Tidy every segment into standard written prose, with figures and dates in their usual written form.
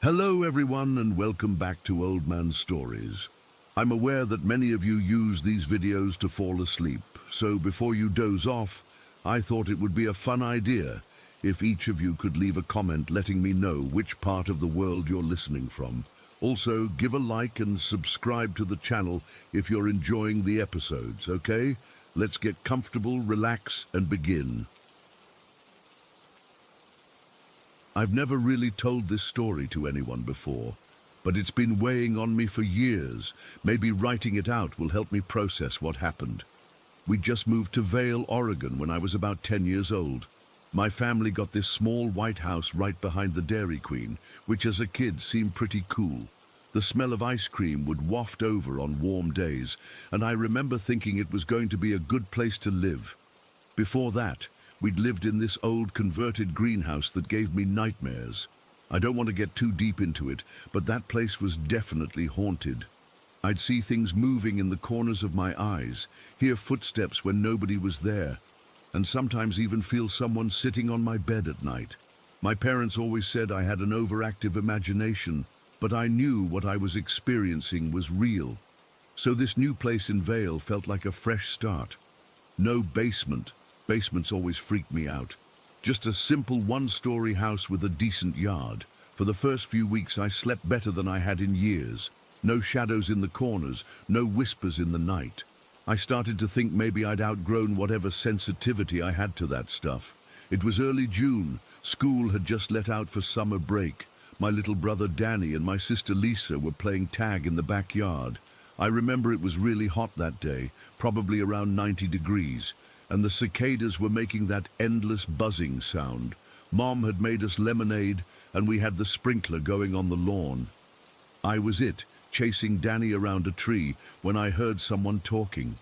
Hello everyone and welcome back to Old Man Stories. I'm aware that many of you use these videos to fall asleep, so before you doze off, I thought it would be a fun idea if each of you could leave a comment letting me know which part of the world you're listening from. Also, give a like and subscribe to the channel if you're enjoying the episodes, okay? Let's get comfortable, relax, and begin. I've never really told this story to anyone before, but it's been weighing on me for years. Maybe writing it out will help me process what happened. We just moved to Vail, Oregon when I was about 10 years old. My family got this small white house right behind the Dairy Queen, which as a kid seemed pretty cool. The smell of ice cream would waft over on warm days, and I remember thinking it was going to be a good place to live. Before that, we'd lived in this old converted greenhouse that gave me nightmares. I don't want to get too deep into it, but that place was definitely haunted. I'd see things moving in the corners of my eyes, hear footsteps when nobody was there, and sometimes even feel someone sitting on my bed at night. My parents always said I had an overactive imagination, but I knew what I was experiencing was real. So this new place in Vail felt like a fresh start. No basement. Basements always freaked me out. Just a simple one-story house with a decent yard. For the first few weeks I slept better than I had in years. No shadows in the corners, no whispers in the night. I started to think maybe I'd outgrown whatever sensitivity I had to that stuff. It was early June. School had just let out for summer break. My little brother Danny and my sister Lisa were playing tag in the backyard. I remember it was really hot that day, probably around 90 degrees. And the cicadas were making that endless buzzing sound. Mom had made us lemonade, and we had the sprinkler going on the lawn. I was chasing Danny around a tree, when I heard someone talking.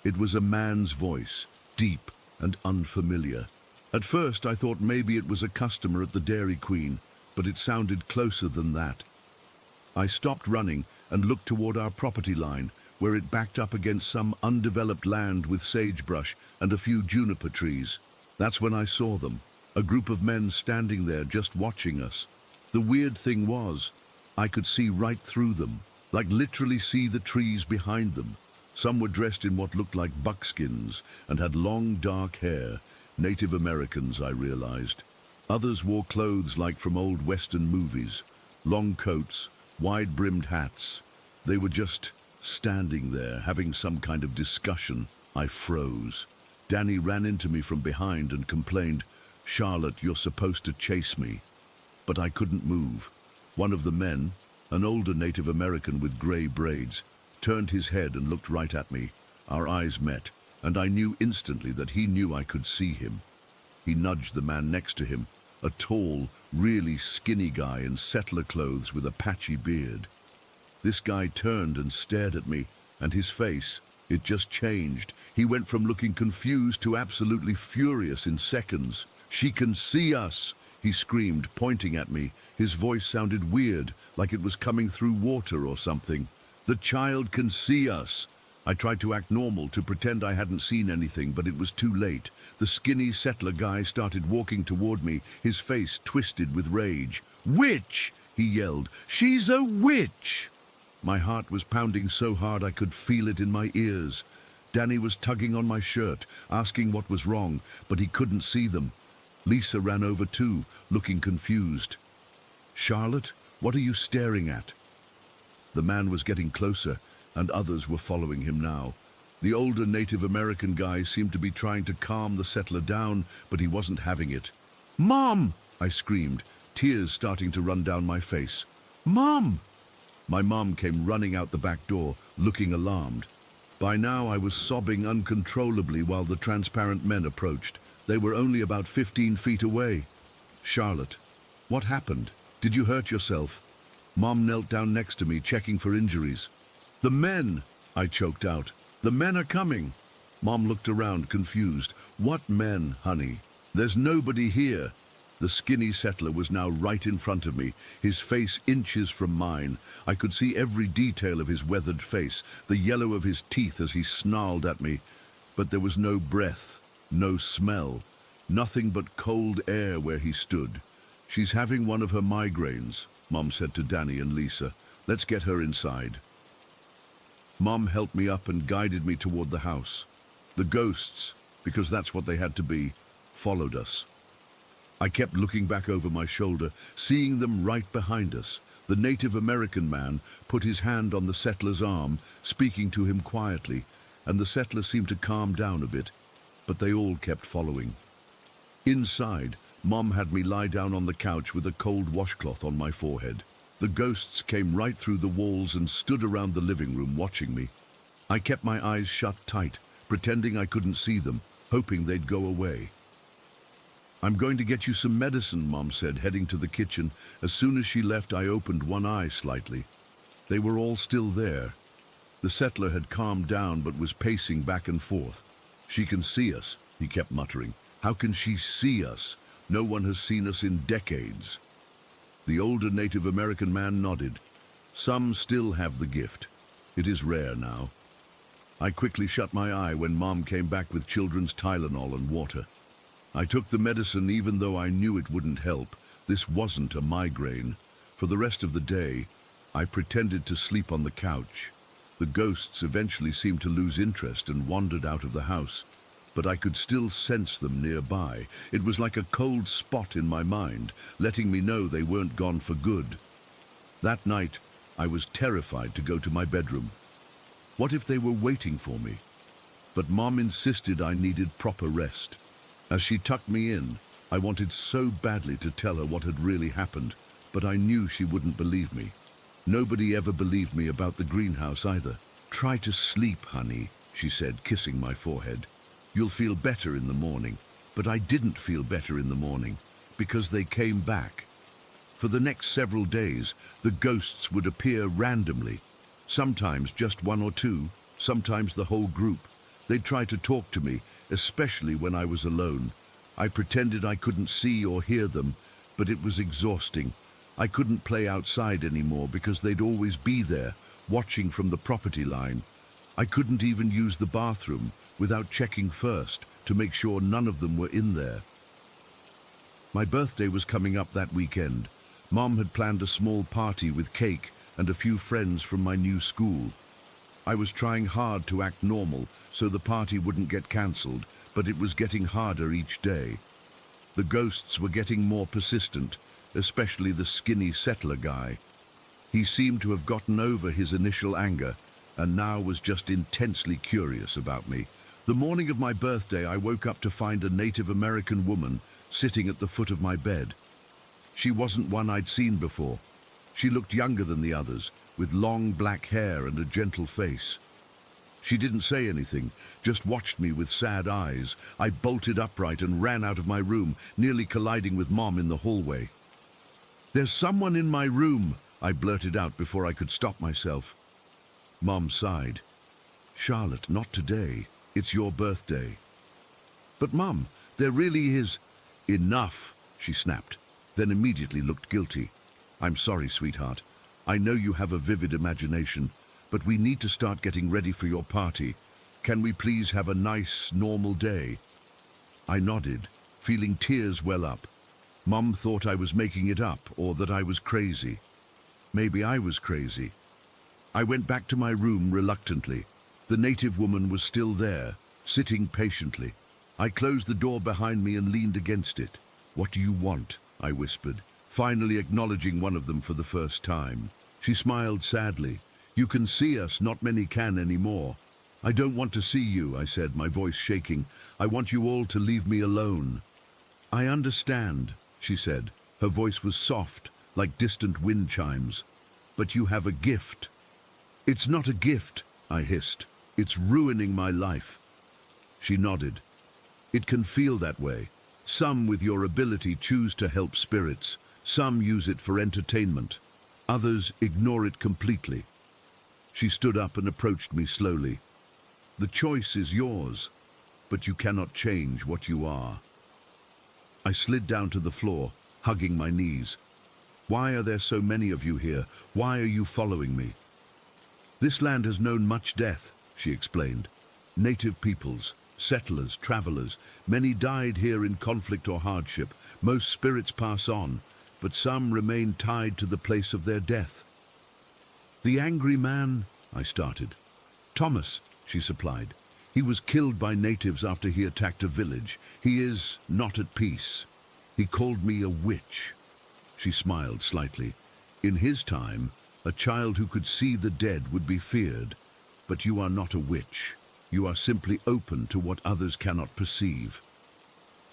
It was a man's voice, deep and unfamiliar. At first I thought maybe it was a customer at the Dairy Queen, but it sounded closer than that. I stopped running and looked toward our property line, where it backed up against some undeveloped land with sagebrush and a few juniper trees. That's when I saw them, a group of men standing there just watching us. The weird thing was, I could see right through them, like literally see the trees behind them. Some were dressed in what looked like buckskins and had long dark hair, Native Americans, I realized. Others wore clothes like from old Western movies, long coats, wide-brimmed hats. They were just standing there, having some kind of discussion. I froze. Danny ran into me from behind and complained, "Charlotte, you're supposed to chase me." But I couldn't move. One of the men, an older Native American with gray braids, turned his head and looked right at me. Our eyes met, and I knew instantly that he knew I could see him. He nudged the man next to him, a tall, really skinny guy in settler clothes with a patchy beard. This guy turned and stared at me, and his face, it just changed. He went from looking confused to absolutely furious in seconds. "She can see us!" he screamed, pointing at me. His voice sounded weird, like it was coming through water or something. "The child can see us!" I tried to act normal, to pretend I hadn't seen anything, but it was too late. The skinny settler guy started walking toward me, his face twisted with rage. "Witch!" he yelled. "She's a witch!" My heart was pounding so hard I could feel it in my ears. Danny was tugging on my shirt, asking what was wrong, but he couldn't see them. Lisa ran over too, looking confused. "Charlotte, what are you staring at?" The man was getting closer, and others were following him now. The older Native American guy seemed to be trying to calm the settler down, but he wasn't having it. "Mom!" I screamed, tears starting to run down my face. "Mom!" My mom came running out the back door, looking alarmed. By now I was sobbing uncontrollably while the transparent men approached. They were only about 15 feet away. "Charlotte, what happened? Did you hurt yourself?" Mom knelt down next to me, checking for injuries. "The men!" I choked out. "The men are coming!" Mom looked around, confused. "What men, honey? There's nobody here." The skinny settler was now right in front of me, his face inches from mine. I could see every detail of his weathered face, the yellow of his teeth as he snarled at me. But there was no breath, no smell, nothing but cold air where he stood. "She's having one of her migraines," Mom said to Danny and Lisa. Let's get her inside. Mom helped me up and guided me toward the house. The ghosts, because that's what they had to be, followed us. I kept looking back over my shoulder, seeing them right behind us. The Native American man put his hand on the settler's arm, speaking to him quietly, and the settler seemed to calm down a bit, but they all kept following. Inside, Mom had me lie down on the couch with a cold washcloth on my forehead. The ghosts came right through the walls and stood around the living room watching me. I kept my eyes shut tight, pretending I couldn't see them, hoping they'd go away. I'm going to get you some medicine, Mom said, heading to the kitchen. As soon as she left, I opened one eye slightly. They were all still there. The settler had calmed down but was pacing back and forth. She can see us, he kept muttering. How can she see us? No one has seen us in decades. The older Native American man nodded. Some still have the gift. It is rare now. I quickly shut my eye when Mom came back with children's Tylenol and water. I took the medicine even though I knew it wouldn't help. This wasn't a migraine. For the rest of the day, I pretended to sleep on the couch. The ghosts eventually seemed to lose interest and wandered out of the house, but I could still sense them nearby. It was like a cold spot in my mind, letting me know they weren't gone for good. That night, I was terrified to go to my bedroom. What if they were waiting for me? But Mom insisted I needed proper rest. As she tucked me in, I wanted so badly to tell her what had really happened, but I knew she wouldn't believe me. Nobody ever believed me about the greenhouse either. Try to sleep, honey, she said, kissing my forehead. You'll feel better in the morning. But I didn't feel better in the morning, because they came back. For the next several days, the ghosts would appear randomly. Sometimes just one or two, sometimes the whole group. They'd try to talk to me, especially when I was alone. I pretended I couldn't see or hear them, but it was exhausting. I couldn't play outside anymore because they'd always be there, watching from the property line. I couldn't even use the bathroom without checking first to make sure none of them were in there. My birthday was coming up that weekend. Mom had planned a small party with cake and a few friends from my new school. I was trying hard to act normal so the party wouldn't get cancelled, but it was getting harder each day. The ghosts were getting more persistent, especially the skinny settler guy. He seemed to have gotten over his initial anger and now was just intensely curious about me. The morning of my birthday, I woke up to find a Native American woman sitting at the foot of my bed. She wasn't one I'd seen before. She looked younger than the others, with long black hair and a gentle face. She didn't say anything, just watched me with sad eyes. I bolted upright and ran out of my room, nearly colliding with Mom in the hallway. "There's someone in my room," I blurted out before I could stop myself. Mom sighed. "Charlotte, not today. It's your birthday." "But Mom, there really is—" "Enough," she snapped, then immediately looked guilty. "I'm sorry, sweetheart. I know you have a vivid imagination, but we need to start getting ready for your party. Can we please have a nice, normal day?" I nodded, feeling tears well up. Mom thought I was making it up or that I was crazy. Maybe I was crazy. I went back to my room reluctantly. The native woman was still there, sitting patiently. I closed the door behind me and leaned against it. "What do you want?" I whispered, finally acknowledging one of them for the first time. She smiled sadly. "You can see us, not many can anymore." "I don't want to see you," I said, my voice shaking. "I want you all to leave me alone." "I understand," she said. Her voice was soft, like distant wind chimes. "But you have a gift." "It's not a gift," I hissed. "It's ruining my life." She nodded. "It can feel that way. Some with your ability choose to help spirits. Some use it for entertainment. Others ignore it completely." She stood up and approached me slowly. "The choice is yours, but you cannot change what you are." I slid down to the floor, hugging my knees. "Why are there so many of you here? Why are you following me?" "This land has known much death," she explained. "Native peoples, settlers, travelers. Many died here in conflict or hardship. Most spirits pass on. but some remain tied to the place of their death. The angry man, I started. Thomas, she supplied. He was killed by natives after he attacked a village. He is not at peace. He called me a witch. She smiled slightly. In his time, a child who could see the dead would be feared. But you are not a witch. You are simply open to what others cannot perceive.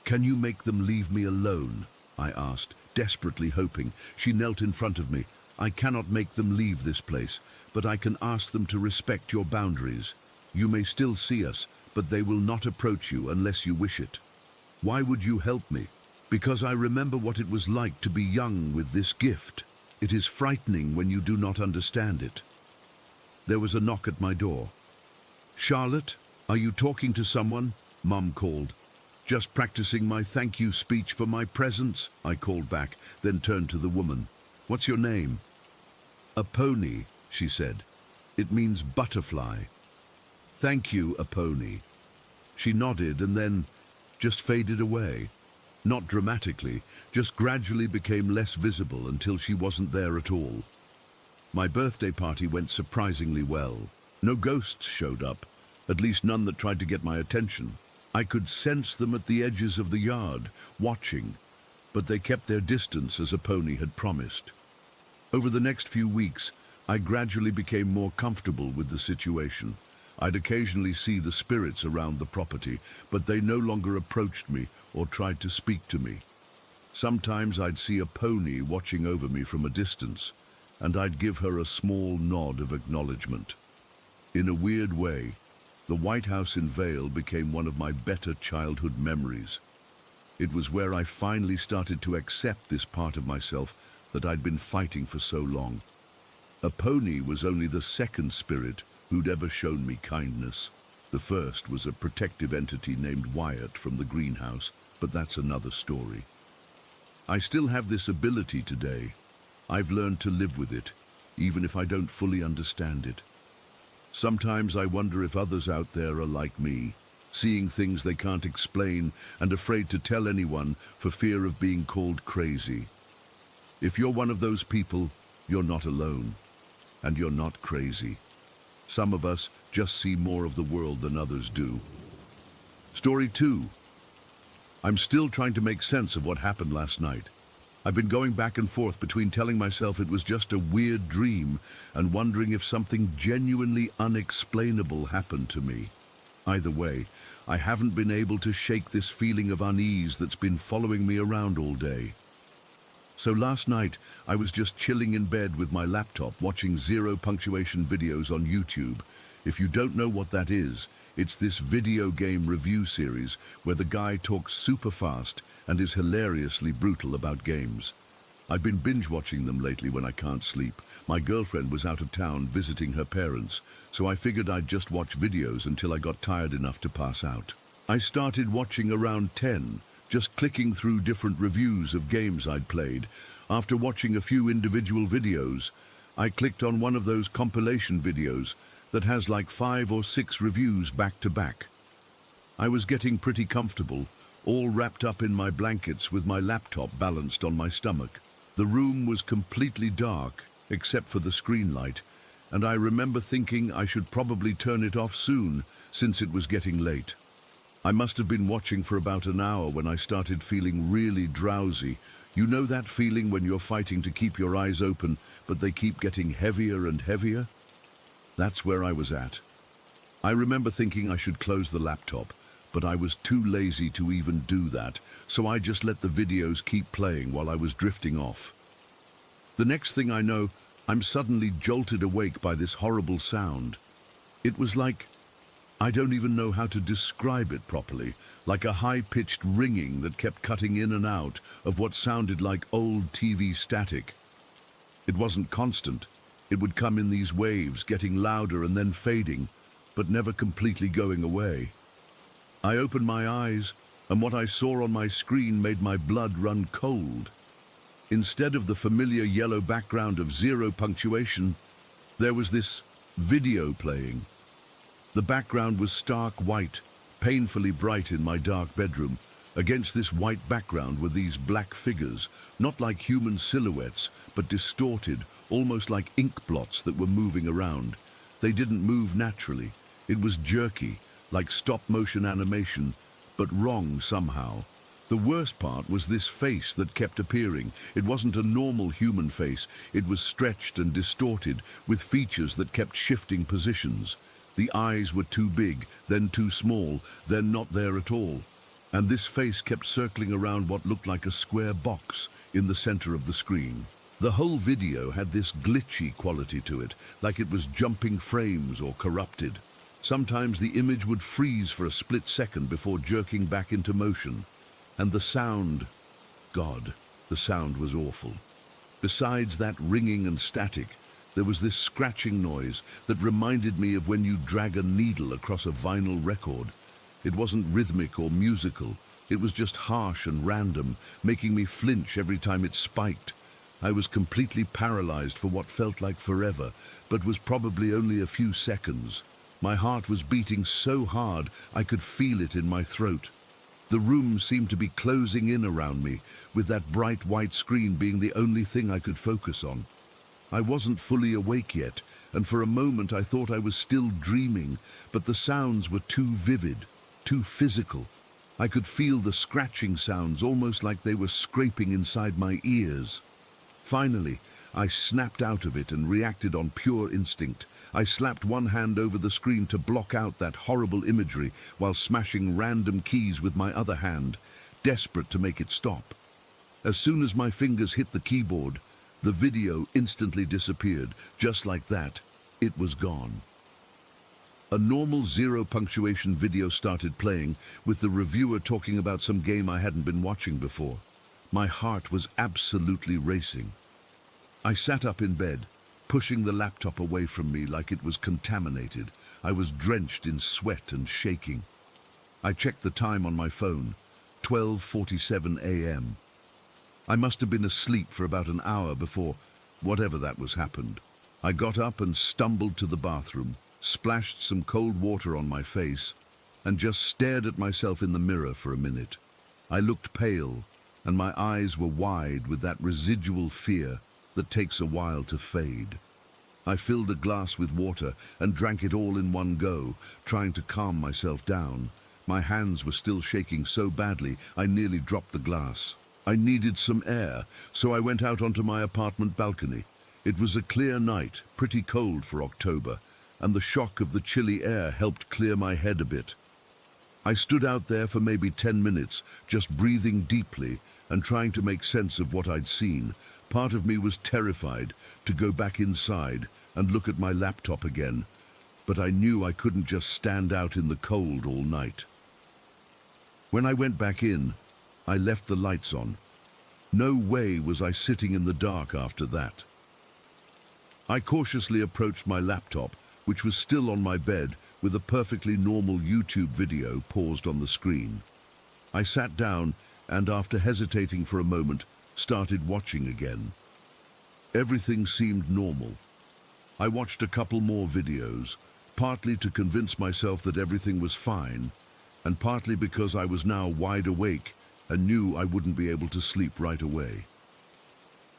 Can you make them leave me alone? I asked, desperately hoping. She knelt in front of me. I cannot make them leave this place, but I can ask them to respect your boundaries. You may still see us, but they will not approach you unless you wish it. Why would you help me? Because I remember what it was like to be young with this gift. It is frightening when you do not understand it. There was a knock at my door. Charlotte, are you talking to someone? Mum called. Just practicing my thank you speech for my presence, I called back, then turned to the woman. What's your name? A pony, she said. It means butterfly. Thank you, a pony. She nodded and then just faded away. Not dramatically, just gradually became less visible until she wasn't there at all. My birthday party went surprisingly well. No ghosts showed up, at least none that tried to get my attention. I could sense them at the edges of the yard, watching, but they kept their distance as a pony had promised. Over the next few weeks, I gradually became more comfortable with the situation. I'd occasionally see the spirits around the property, but they no longer approached me or tried to speak to me. Sometimes I'd see a pony watching over me from a distance, and I'd give her a small nod of acknowledgement. In a weird way, the White House in Vale became one of my better childhood memories. It was where I finally started to accept this part of myself that I'd been fighting for so long. A pony was only the second spirit who'd ever shown me kindness. The first was a protective entity named Wyatt from the greenhouse, but that's another story. I still have this ability today. I've learned to live with it, even if I don't fully understand it. Sometimes I wonder if others out there are like me, seeing things they can't explain and afraid to tell anyone for fear of being called crazy. If you're one of those people, you're not alone, and you're not crazy. Some of us just see more of the world than others do. Story 2. I'm still trying to make sense of what happened last night. I've been going back and forth between telling myself it was just a weird dream and wondering if something genuinely unexplainable happened to me. Either way, I haven't been able to shake this feeling of unease that's been following me around all day. So last night, I was just chilling in bed with my laptop watching zero punctuation videos on YouTube. If you don't know what that is, it's this video game review series where the guy talks super fast and is hilariously brutal about games. I've been binge watching them lately when I can't sleep. My girlfriend was out of town visiting her parents, so I figured I'd just watch videos until I got tired enough to pass out. I started watching around 10, just clicking through different reviews of games I'd played. After watching a few individual videos, I clicked on one of those compilation videos that has like 5 or 6 reviews back to back. I was getting pretty comfortable, all wrapped up in my blankets with my laptop balanced on my stomach. The room was completely dark, except for the screen light, and I remember thinking I should probably turn it off soon, since it was getting late. I must have been watching for about an hour when I started feeling really drowsy. You know that feeling when you're fighting to keep your eyes open, but they keep getting heavier and heavier? That's where I was at. I remember thinking I should close the laptop, but I was too lazy to even do that, so I just let the videos keep playing while I was drifting off. The next thing I know, I'm suddenly jolted awake by this horrible sound. It was like, I don't even know how to describe it properly, like a high-pitched ringing that kept cutting in and out of what sounded like old TV static. It wasn't constant. It would come in these waves, getting louder and then fading, but never completely going away. I opened my eyes, and what I saw on my screen made my blood run cold. Instead of the familiar yellow background of zero punctuation, there was this video playing. The background was stark white, painfully bright in my dark bedroom, Against this white background were these black figures, not like human silhouettes, but distorted, almost like ink blots that were moving around. They didn't move naturally. It was jerky, like stop-motion animation, but wrong somehow. The worst part was this face that kept appearing. It wasn't a normal human face. It was stretched and distorted, with features that kept shifting positions. The eyes were too big, then too small, then not there at all. And this face kept circling around what looked like a square box in the center of the screen. The whole video had this glitchy quality to it, like it was jumping frames or corrupted. Sometimes the image would freeze for a split second before jerking back into motion. And the sound, God, the sound was awful. Besides that ringing and static, there was this scratching noise that reminded me of when you drag a needle across a vinyl record. It wasn't rhythmic or musical. It was just harsh and random, making me flinch every time it spiked. I was completely paralyzed for what felt like forever, but was probably only a few seconds. My heart was beating so hard I could feel it in my throat. The room seemed to be closing in around me, with that bright white screen being the only thing I could focus on. I wasn't fully awake yet, and for a moment I thought I was still dreaming, but the sounds were too vivid, too physical. I could feel the scratching sounds, almost like they were scraping inside my ears. Finally, I snapped out of it and reacted on pure instinct. I slapped one hand over the screen to block out that horrible imagery while smashing random keys with my other hand, desperate to make it stop. As soon as my fingers hit the keyboard, the video instantly disappeared. Just like that, it was gone. A normal zero punctuation video started playing, with the reviewer talking about some game I hadn't been watching before. My heart was absolutely racing. I sat up in bed, pushing the laptop away from me like it was contaminated. I was drenched in sweat and shaking. I checked the time on my phone, 12:47 a.m. I must have been asleep for about an hour before whatever that was happened. I got up and stumbled to the bathroom, splashed some cold water on my face, and just stared at myself in the mirror for a minute. I looked pale, and my eyes were wide with that residual fear that takes a while to fade. I filled a glass with water and drank it all in one go, trying to calm myself down. My hands were still shaking so badly I nearly dropped the glass. I needed some air, so I went out onto my apartment balcony. It was a clear night, pretty cold for October, and the shock of the chilly air helped clear my head a bit. I stood out there for maybe 10 minutes, just breathing deeply and trying to make sense of what I'd seen. Part of me was terrified to go back inside and look at my laptop again, but I knew I couldn't just stand out in the cold all night. When I went back in, I left the lights on. No way was I sitting in the dark after that. I cautiously approached my laptop, which was still on my bed, with a perfectly normal YouTube video paused on the screen. I sat down and, after hesitating for a moment, started watching again. Everything seemed normal. I watched a couple more videos, partly to convince myself that everything was fine, and partly because I was now wide awake and knew I wouldn't be able to sleep right away.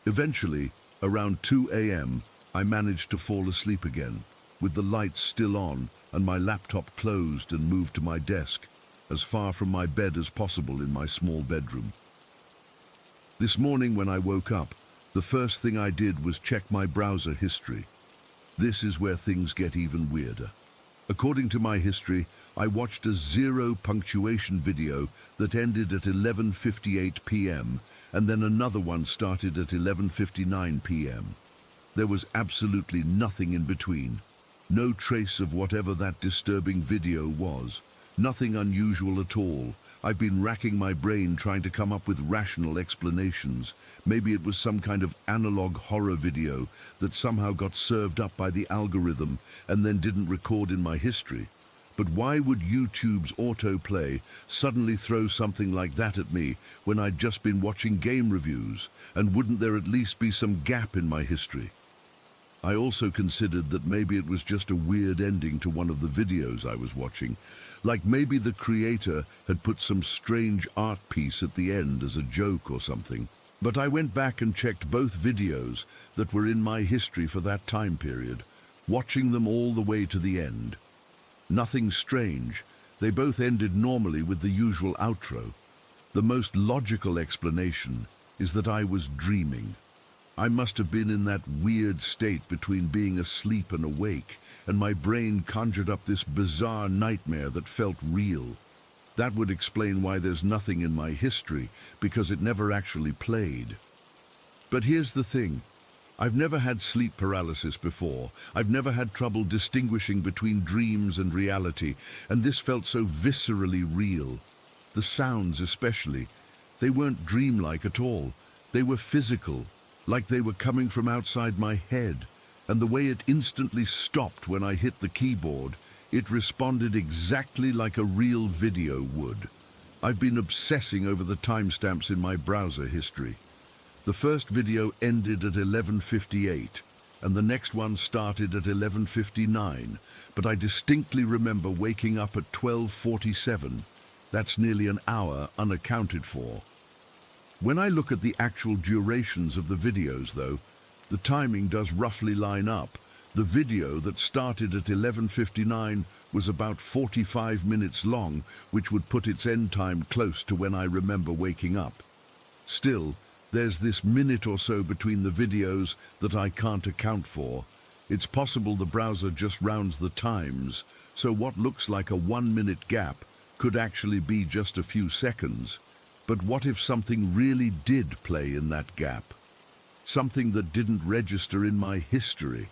Eventually, around 2 a.m., I managed to fall asleep again, with the lights still on and my laptop closed, and moved to my desk, as far from my bed as possible in my small bedroom. This morning when I woke up, the first thing I did was check my browser history. This is where things get even weirder. According to my history, I watched a zero punctuation video that ended at 11:58 p.m. and then another one started at 11:59 p.m. There was absolutely nothing in between. No trace of whatever that disturbing video was. Nothing unusual at all. I've been racking my brain trying to come up with rational explanations. Maybe it was some kind of analog horror video that somehow got served up by the algorithm and then didn't record in my history. But why would YouTube's autoplay suddenly throw something like that at me when I'd just been watching game reviews? And wouldn't there at least be some gap in my history? I also considered that maybe it was just a weird ending to one of the videos I was watching, like maybe the creator had put some strange art piece at the end as a joke or something. But I went back and checked both videos that were in my history for that time period, watching them all the way to the end. Nothing strange. They both ended normally with the usual outro. The most logical explanation is that I was dreaming. I must have been in that weird state between being asleep and awake, and my brain conjured up this bizarre nightmare that felt real. That would explain why there's nothing in my history, because it never actually played. But here's the thing. I've never had sleep paralysis before. I've never had trouble distinguishing between dreams and reality, and this felt so viscerally real. The sounds especially, they weren't dreamlike at all. They were physical, like they were coming from outside my head, and the way it instantly stopped when I hit the keyboard, it responded exactly like a real video would. I've been obsessing over the timestamps in my browser history. The first video ended at 11:58, and the next one started at 11:59, but I distinctly remember waking up at 12:47. That's nearly an hour unaccounted for. When I look at the actual durations of the videos, though, the timing does roughly line up. The video that started at 11:59 was about 45 minutes long, which would put its end time close to when I remember waking up. Still, there's this minute or so between the videos that I can't account for. It's possible the browser just rounds the times, so what looks like a 1-minute gap could actually be just a few seconds. But what if something really did play in that gap? Something that didn't register in my history?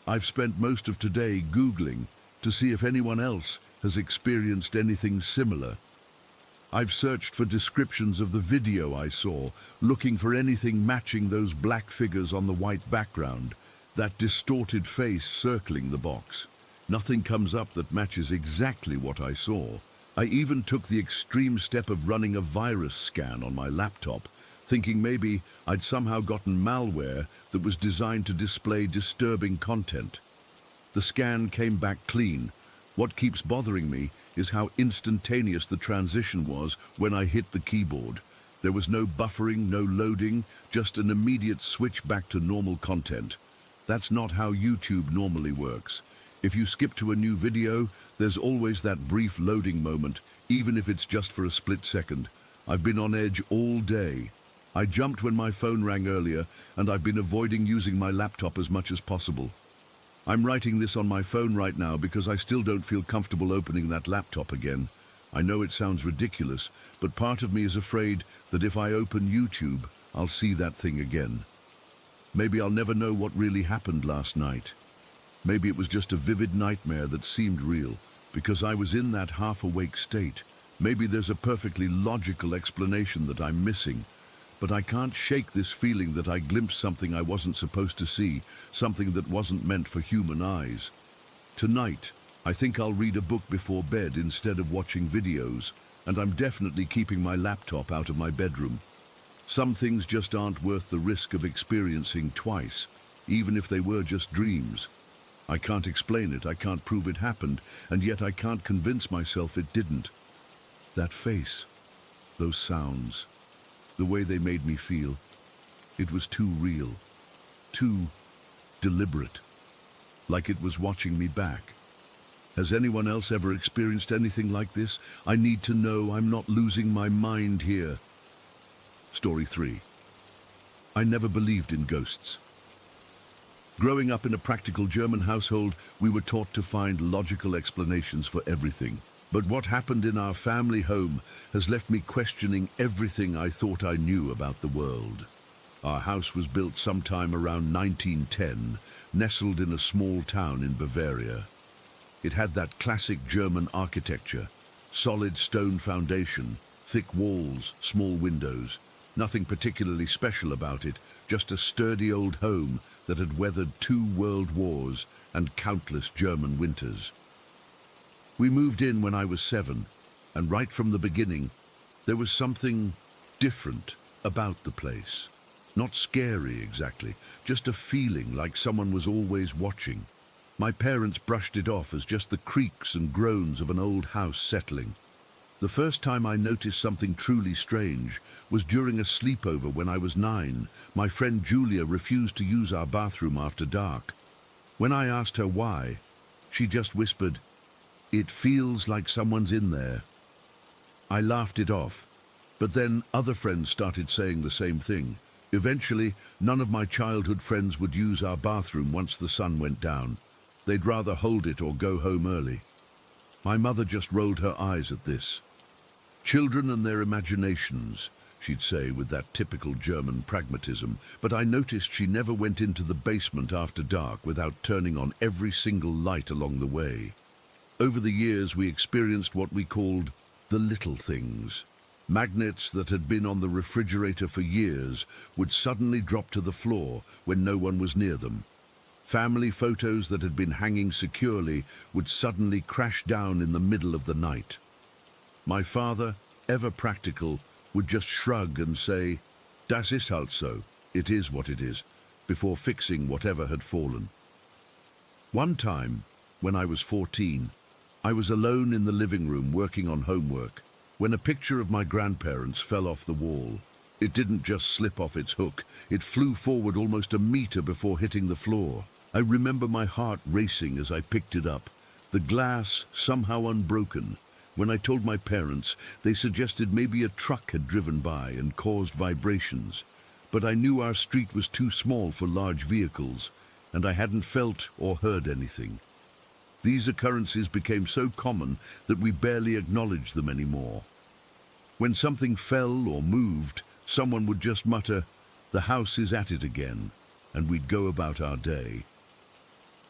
I've spent most of today Googling to see if anyone else has experienced anything similar. I've searched for descriptions of the video I saw, looking for anything matching those black figures on the white background, that distorted face circling the box. Nothing comes up that matches exactly what I saw. I even took the extreme step of running a virus scan on my laptop, thinking maybe I'd somehow gotten malware that was designed to display disturbing content. The scan came back clean. What keeps bothering me is how instantaneous the transition was when I hit the keyboard. There was no buffering, no loading, just an immediate switch back to normal content. That's not how YouTube normally works. If you skip to a new video, there's always that brief loading moment, even if it's just for a split second. I've been on edge all day. I jumped when my phone rang earlier, and I've been avoiding using my laptop as much as possible. I'm writing this on my phone right now because I still don't feel comfortable opening that laptop again. I know it sounds ridiculous, but part of me is afraid that if I open YouTube, I'll see that thing again. Maybe I'll never know what really happened last night. Maybe it was just a vivid nightmare that seemed real, because I was in that half-awake state. Maybe there's a perfectly logical explanation that I'm missing. But I can't shake this feeling that I glimpsed something I wasn't supposed to see, something that wasn't meant for human eyes. Tonight, I think I'll read a book before bed instead of watching videos, and I'm definitely keeping my laptop out of my bedroom. Some things just aren't worth the risk of experiencing twice, even if they were just dreams. I can't explain it, I can't prove it happened, and yet I can't convince myself it didn't. That face, those sounds, the way they made me feel, it was too real, too deliberate, like it was watching me back. Has anyone else ever experienced anything like this? I need to know I'm not losing my mind here. Story 3. I never believed in ghosts. Growing up in a practical German household, we were taught to find logical explanations for everything. But what happened in our family home has left me questioning everything I thought I knew about the world. Our house was built sometime around 1910, nestled in a small town in Bavaria. It had that classic German architecture, solid stone foundation, thick walls, small windows. Nothing particularly special about it, just a sturdy old home that had weathered 2 world wars and countless German winters. We moved in when I was 7, and right from the beginning, there was something different about the place. Not scary exactly, just a feeling like someone was always watching. My parents brushed it off as just the creaks and groans of an old house settling. The first time I noticed something truly strange was during a sleepover when I was 9. My friend Julia refused to use our bathroom after dark. When I asked her why, she just whispered, "It feels like someone's in there." I laughed it off, but then other friends started saying the same thing. Eventually, none of my childhood friends would use our bathroom once the sun went down. They'd rather hold it or go home early. My mother just rolled her eyes at this. "Children and their imaginations," she'd say with that typical German pragmatism, but I noticed she never went into the basement after dark without turning on every single light along the way. Over the years, we experienced what we called the little things. Magnets that had been on the refrigerator for years would suddenly drop to the floor when no one was near them. Family photos that had been hanging securely would suddenly crash down in the middle of the night. My father, ever practical, would just shrug and say, "Das ist halt so, it is what it is," before fixing whatever had fallen. One time, when I was 14, I was alone in the living room working on homework when a picture of my grandparents fell off the wall. It didn't just slip off its hook, it flew forward almost a meter before hitting the floor. I remember my heart racing as I picked it up, the glass somehow unbroken. When I told my parents, they suggested maybe a truck had driven by and caused vibrations. But I knew our street was too small for large vehicles, and I hadn't felt or heard anything. These occurrences became so common that we barely acknowledged them anymore. When something fell or moved, someone would just mutter, "The house is at it again," and we'd go about our day.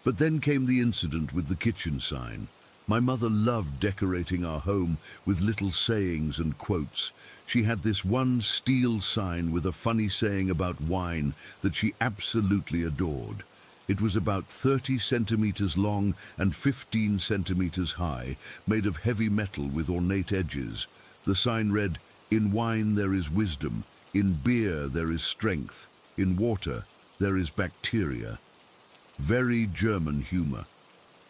But then came the incident with the kitchen sign. My mother loved decorating our home with little sayings and quotes. She had this one steel sign with a funny saying about wine that she absolutely adored. It was about 30 centimeters long and 15 centimeters high, made of heavy metal with ornate edges. The sign read, "In wine there is wisdom, in beer there is strength, in water there is bacteria." Very German humor.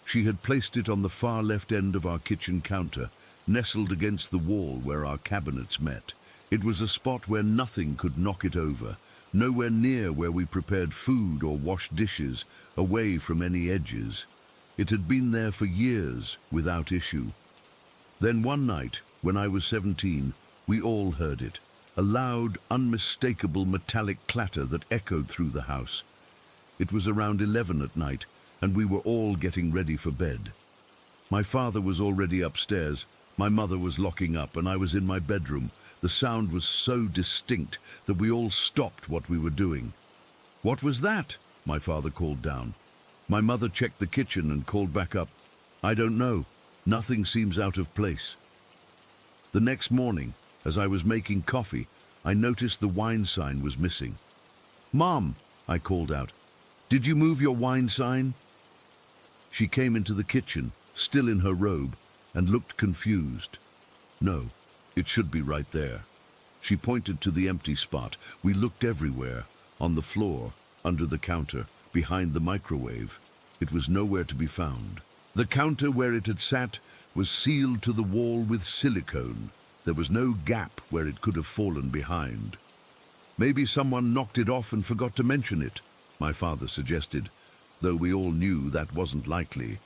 She had placed it on the far left end of our kitchen counter, nestled against the wall where our cabinets met. It was a spot where nothing could knock it over, nowhere near where we prepared food or washed dishes, away from any edges. It had been there for years, without issue. Then one night, when I was 17, we all heard it, a loud, unmistakable metallic clatter that echoed through the house. It was around 11 at night, and we were all getting ready for bed. My father was already upstairs, my mother was locking up, and I was in my bedroom. The sound was so distinct that we all stopped what we were doing. "What was that?" my father called down. My mother checked the kitchen and called back up, "I don't know. Nothing seems out of place." The next morning, as I was making coffee, I noticed the wine sign was missing. "Mom," I called out, "did you move your wine sign?" She came into the kitchen, still in her robe, and looked confused. "No, it should be right there." She pointed to the empty spot. We looked everywhere, on the floor, under the counter, behind the microwave. It was nowhere to be found. The counter where it had sat was sealed to the wall with silicone. There was no gap where it could have fallen behind. "Maybe someone knocked it off and forgot to mention it," my father suggested, though we all knew that wasn't likely.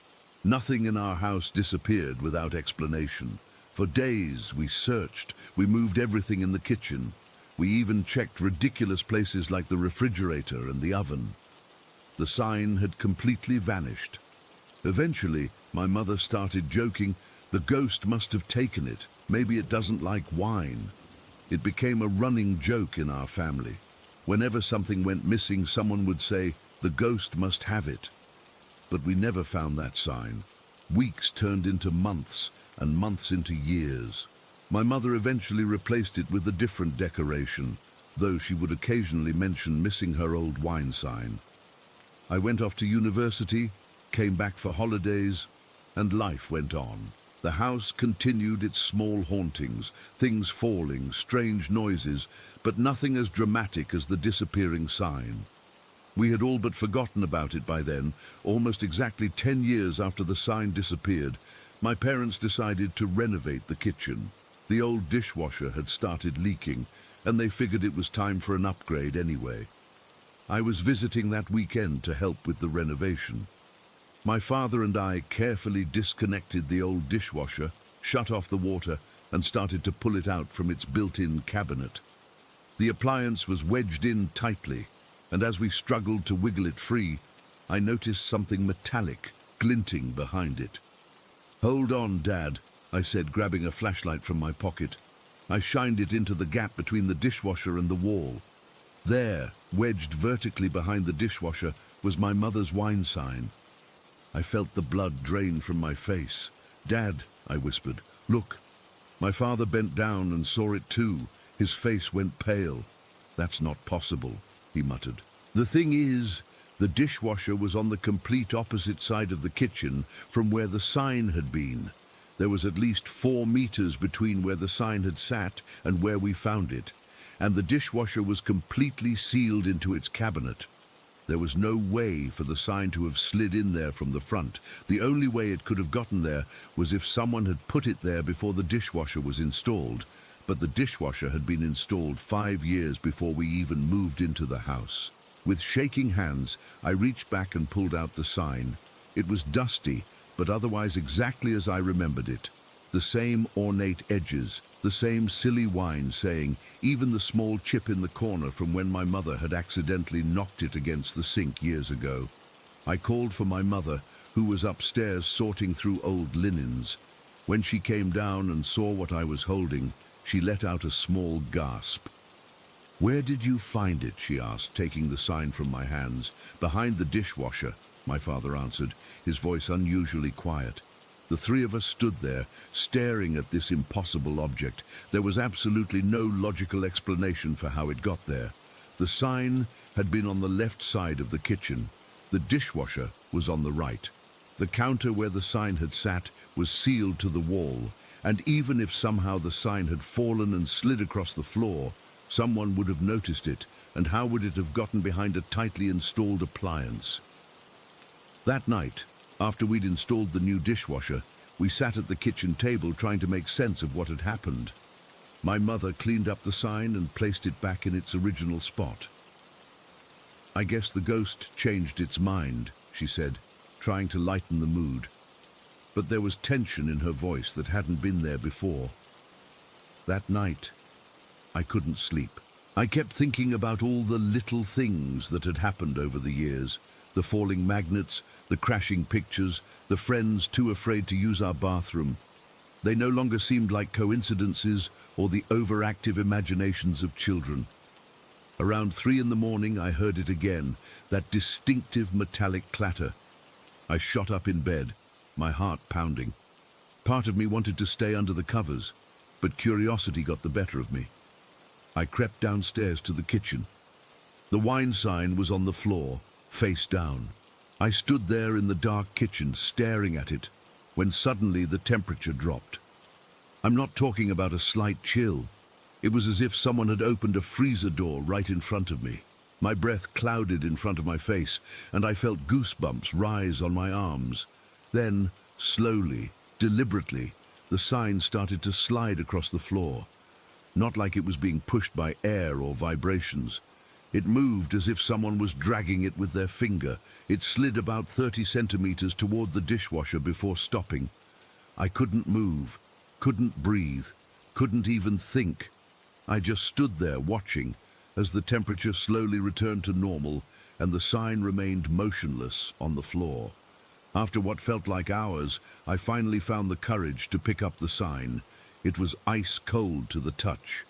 Nothing in our house disappeared without explanation. For days we searched, we moved everything in the kitchen. We even checked ridiculous places like the refrigerator and the oven. The sign had completely vanished. Eventually, my mother started joking, "The ghost must have taken it. Maybe it doesn't like wine." It became a running joke in our family. Whenever something went missing, someone would say, "The ghost must have it." But we never found that sign. Weeks turned into months, and months into years. My mother eventually replaced it with a different decoration, though she would occasionally mention missing her old wine sign. I went off to university, came back for holidays, and life went on. The house continued its small hauntings, things falling, strange noises, but nothing as dramatic as the disappearing sign. We had all but forgotten about it by then. Almost exactly 10 years after the sign disappeared, my parents decided to renovate the kitchen. The old dishwasher had started leaking, and they figured it was time for an upgrade anyway. I was visiting that weekend to help with the renovation. My father and I carefully disconnected the old dishwasher, shut off the water, and started to pull it out from its built-in cabinet. The appliance was wedged in tightly, and as we struggled to wiggle it free, I noticed something metallic glinting behind it. "Hold on, Dad," I said, grabbing a flashlight from my pocket. I shined it into the gap between the dishwasher and the wall. There, wedged vertically behind the dishwasher, was my mother's wine sign. I felt the blood drain from my face. "Dad," I whispered, "look." My father bent down and saw it too. His face went pale. "That's not possible," he muttered. "The thing is, the dishwasher was on the complete opposite side of the kitchen from where the sign had been. There was at least 4 meters between where the sign had sat and where we found it, and the dishwasher was completely sealed into its cabinet. There was no way for the sign to have slid in there from the front. The only way it could have gotten there was if someone had put it there before the dishwasher was installed, but the dishwasher had been installed 5 years before we even moved into the house. With shaking hands, I reached back and pulled out the sign. It was dusty, but otherwise exactly as I remembered it. The same ornate edges, the same silly wine saying, even the small chip in the corner from when my mother had accidentally knocked it against the sink years ago. I called for my mother, who was upstairs sorting through old linens. When she came down and saw what I was holding, she let out a small gasp. "Where did you find it?" she asked, taking the sign from my hands. "Behind the dishwasher," my father answered, his voice unusually quiet. The 3 of us stood there, staring at this impossible object. There was absolutely no logical explanation for how it got there. The sign had been on the left side of the kitchen. The dishwasher was on the right. The counter where the sign had sat was sealed to the wall, and even if somehow the sign had fallen and slid across the floor, someone would have noticed it, and how would it have gotten behind a tightly installed appliance? That night, after we'd installed the new dishwasher, we sat at the kitchen table trying to make sense of what had happened. My mother cleaned up the sign and placed it back in its original spot. "I guess the ghost changed its mind," she said, trying to lighten the mood. But there was tension in her voice that hadn't been there before. That night, I couldn't sleep. I kept thinking about all the little things that had happened over the years. The falling magnets, the crashing pictures, the friends too afraid to use our bathroom. They no longer seemed like coincidences or the overactive imaginations of children. Around 3 in the morning, I heard it again, that distinctive metallic clatter. I shot up in bed, my heart pounding. Part of me wanted to stay under the covers, but curiosity got the better of me. I crept downstairs to the kitchen. The wine sign was on the floor, face down. I stood there in the dark kitchen, staring at it, when suddenly the temperature dropped. I'm not talking about a slight chill. It was as if someone had opened a freezer door right in front of me. My breath clouded in front of my face, and I felt goosebumps rise on my arms. Then, slowly, deliberately, the sign started to slide across the floor. Not like it was being pushed by air or vibrations. It moved as if someone was dragging it with their finger. It slid about 30 centimeters toward the dishwasher before stopping. I couldn't move, couldn't breathe, couldn't even think. I just stood there watching as the temperature slowly returned to normal and the sign remained motionless on the floor. After what felt like hours, I finally found the courage to pick up the sign. It was ice cold to the touch.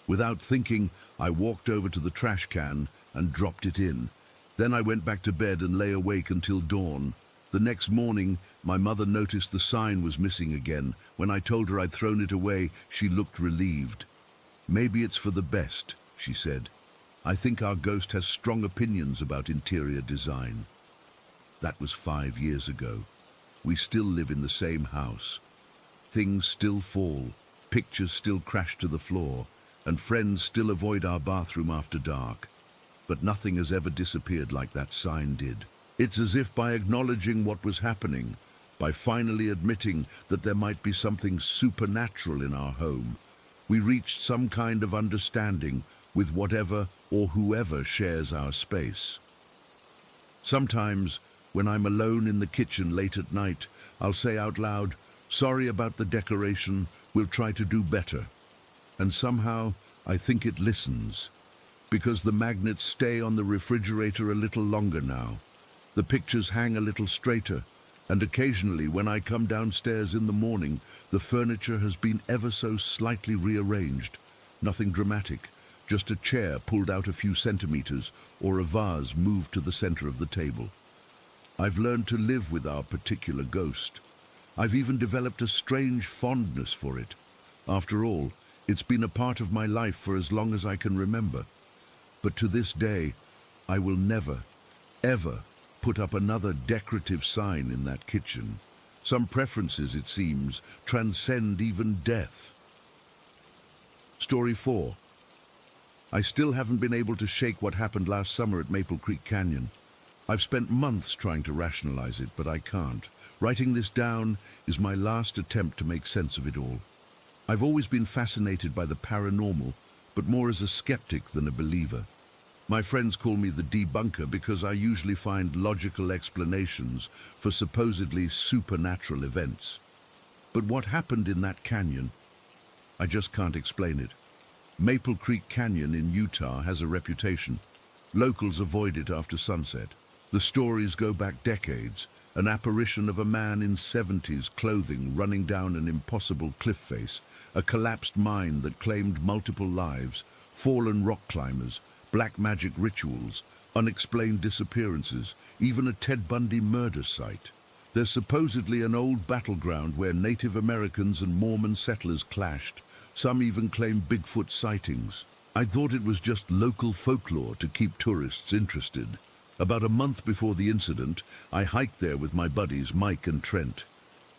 Without thinking, I walked over to the trash can and dropped it in. Then I went back to bed and lay awake until dawn. The next morning, my mother noticed the sign was missing again. When I told her I'd thrown it away, she looked relieved. "Maybe it's for the best," she said. "I think our ghost has strong opinions about interior design." That was 5 years ago. We still live in the same house. Things still fall, pictures still crash to the floor, and friends still avoid our bathroom after dark. But nothing has ever disappeared like that sign did. It's as if by acknowledging what was happening, by finally admitting that there might be something supernatural in our home, we reached some kind of understanding with whatever or whoever shares our space. Sometimes, when I'm alone in the kitchen late at night, I'll say out loud, "Sorry about the decoration, we'll try to do better." And somehow, I think it listens, because the magnets stay on the refrigerator a little longer now. The pictures hang a little straighter, and occasionally when I come downstairs in the morning, the furniture has been ever so slightly rearranged. Nothing dramatic, just a chair pulled out a few centimeters or a vase moved to the center of the table. I've learned to live with our particular ghost. I've even developed a strange fondness for it. After all, it's been a part of my life for as long as I can remember. But to this day, I will never, ever put up another decorative sign in that kitchen. Some preferences, it seems, transcend even death. Story 4. I still haven't been able to shake what happened last summer at Maple Creek Canyon. I've spent months trying to rationalize it, but I can't. Writing this down is my last attempt to make sense of it all. I've always been fascinated by the paranormal, but more as a skeptic than a believer. My friends call me the debunker because I usually find logical explanations for supposedly supernatural events. But what happened in that canyon? I just can't explain it. Maple Creek Canyon in Utah has a reputation. Locals avoid it after sunset. The stories go back decades. An apparition of a man in 70s clothing running down an impossible cliff face, a collapsed mine that claimed multiple lives, fallen rock climbers, black magic rituals, unexplained disappearances, even a Ted Bundy murder site. There's supposedly an old battleground where Native Americans and Mormon settlers clashed. Some even claim Bigfoot sightings. I thought it was just local folklore to keep tourists interested. About a month before the incident, I hiked there with my buddies Mike and Trent.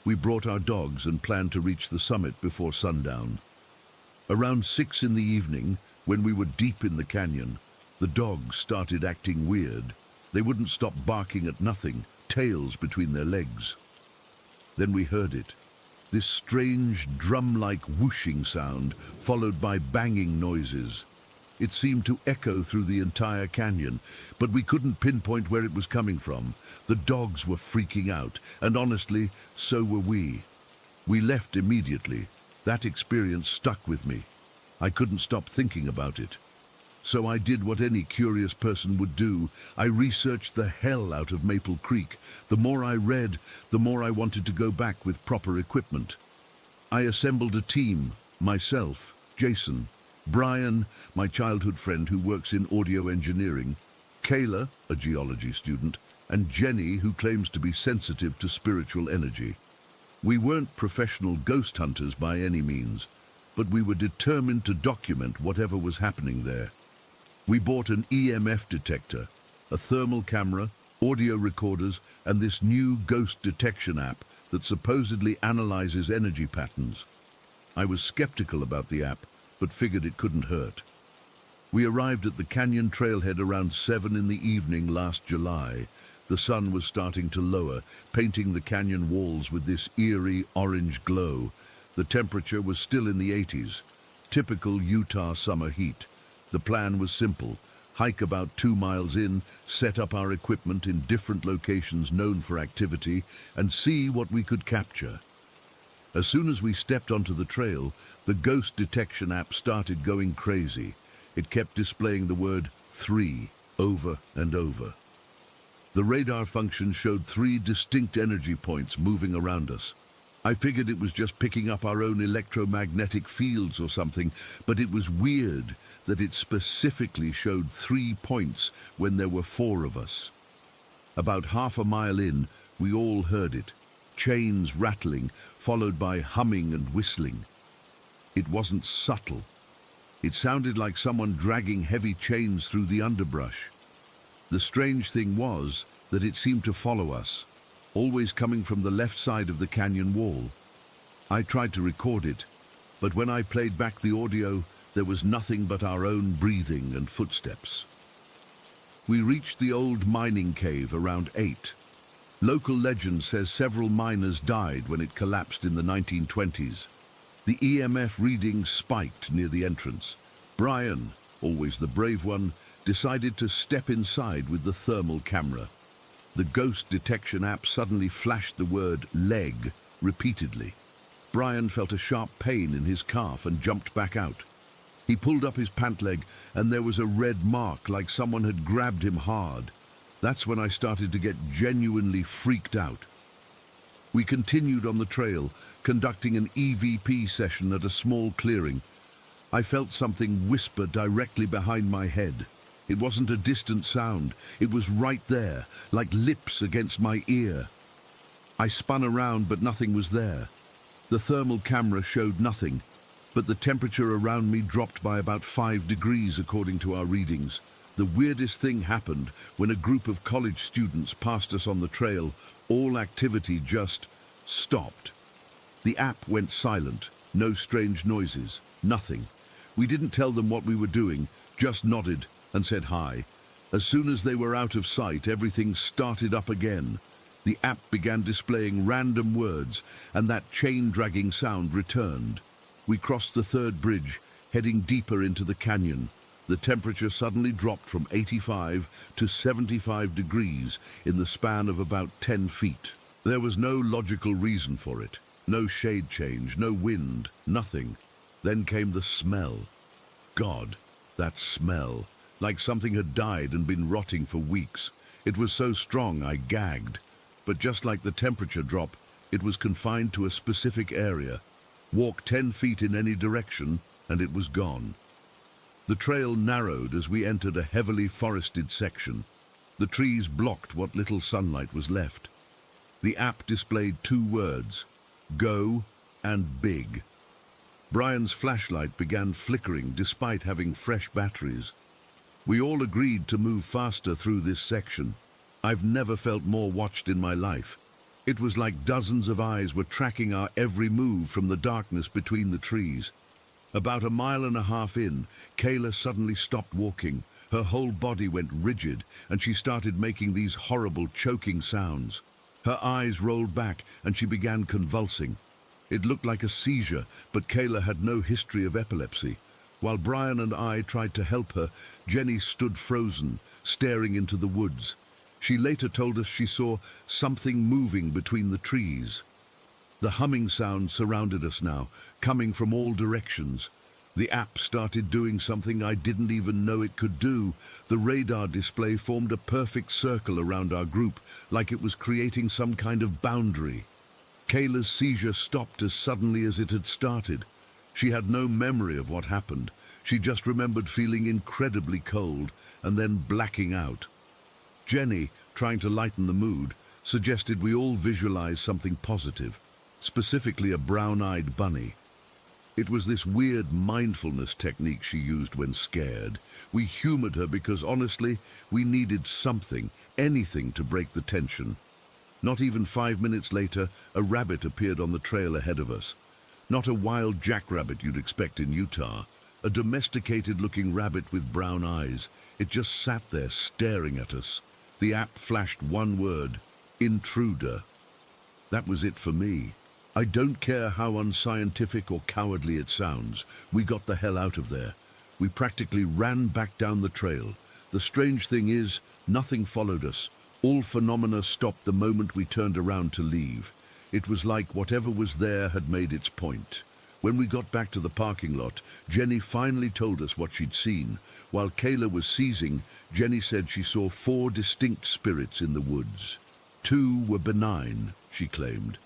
We brought our dogs and planned to reach the summit before sundown. Around 6 in the evening, when we were deep in the canyon, the dogs started acting weird. They wouldn't stop barking at nothing, tails between their legs. Then we heard it. This strange drum-like whooshing sound, followed by banging noises. It seemed to echo through the entire canyon, but we couldn't pinpoint where it was coming from. The dogs were freaking out, and honestly, so were we. We left immediately. That experience stuck with me. I couldn't stop thinking about it. So I did what any curious person would do. I researched the hell out of Maple Creek. The more I read, the more I wanted to go back with proper equipment. I assembled a team, myself, Jason, Brian, my childhood friend who works in audio engineering, Kayla, a geology student, and Jenny, who claims to be sensitive to spiritual energy. We weren't professional ghost hunters by any means, but we were determined to document whatever was happening there. We bought an EMF detector, a thermal camera, audio recorders, and this new ghost detection app that supposedly analyzes energy patterns. I was skeptical about the app, but figured it couldn't hurt. We arrived at the canyon trailhead around 7 in the evening last July. The sun was starting to lower, painting the canyon walls with this eerie orange glow. The temperature was still in the 80s, typical Utah summer heat. The plan was simple: hike about 2 miles in, set up our equipment in different locations known for activity, and see what we could capture. As soon as we stepped onto the trail, the ghost detection app started going crazy. It kept displaying the word 3 over and over. The radar function showed 3 distinct energy points moving around us. I figured it was just picking up our own electromagnetic fields or something, but it was weird that it specifically showed 3 points when there were 4 of us. About half a mile in, we all heard it. Chains rattling, followed by humming and whistling. It wasn't subtle. It sounded like someone dragging heavy chains through the underbrush. The strange thing was that it seemed to follow us, always coming from the left side of the canyon wall. I tried to record it, but when I played back the audio, there was nothing but our own breathing and footsteps. We reached the old mining cave around 8. Local legend says several miners died when it collapsed in the 1920s. The EMF readings spiked near the entrance. Brian, always the brave one, decided to step inside with the thermal camera. The ghost detection app suddenly flashed the word leg repeatedly. Brian felt a sharp pain in his calf and jumped back out. He pulled up his pant leg and there was a red mark like someone had grabbed him hard. That's when I started to get genuinely freaked out. We continued on the trail, conducting an EVP session at a small clearing. I felt something whisper directly behind my head. It wasn't a distant sound, it was right there, like lips against my ear. I spun around, but nothing was there. The thermal camera showed nothing, but the temperature around me dropped by about 5 degrees according to our readings. The weirdest thing happened when a group of college students passed us on the trail. All activity just stopped. The app went silent, no strange noises, nothing. We didn't tell them what we were doing, just nodded and said hi. As soon as they were out of sight, everything started up again. The app began displaying random words, and that chain-dragging sound returned. We crossed the 3rd bridge, heading deeper into the canyon. The temperature suddenly dropped from 85 to 75 degrees in the span of about 10 feet. There was no logical reason for it. No shade change, no wind, nothing. Then came the smell. God, that smell. Like something had died and been rotting for weeks. It was so strong I gagged. But just like the temperature drop, it was confined to a specific area. Walk 10 feet in any direction and it was gone. The trail narrowed as we entered a heavily forested section. The trees blocked what little sunlight was left. The app displayed 2 words, go and big. Brian's flashlight began flickering despite having fresh batteries. We all agreed to move faster through this section. I've never felt more watched in my life. It was like dozens of eyes were tracking our every move from the darkness between the trees. About 1.5 miles in, Kayla suddenly stopped walking. Her whole body went rigid, and she started making these horrible choking sounds. Her eyes rolled back, and she began convulsing. It looked like a seizure, but Kayla had no history of epilepsy. While Brian and I tried to help her, Jenny stood frozen, staring into the woods. She later told us she saw something moving between the trees. The humming sound surrounded us now, coming from all directions. The app started doing something I didn't even know it could do. The radar display formed a perfect circle around our group, like it was creating some kind of boundary. Kayla's seizure stopped as suddenly as it had started. She had no memory of what happened. She just remembered feeling incredibly cold and then blacking out. Jenny, trying to lighten the mood, suggested we all visualize something positive, specifically a brown-eyed bunny. It was this weird mindfulness technique she used when scared. We humored her because, honestly, we needed something, anything to break the tension. Not even 5 minutes later, a rabbit appeared on the trail ahead of us. Not a wild jackrabbit you'd expect in Utah. A domesticated-looking rabbit with brown eyes. It just sat there staring at us. The app flashed one word, intruder. That was it for me. I don't care how unscientific or cowardly it sounds. We got the hell out of there. We practically ran back down the trail. The strange thing is, nothing followed us. All phenomena stopped the moment we turned around to leave. It was like whatever was there had made its point. When we got back to the parking lot, Jenny finally told us what she'd seen. While Kayla was seizing, Jenny said she saw 4 distinct spirits in the woods. 2 were benign, she claimed.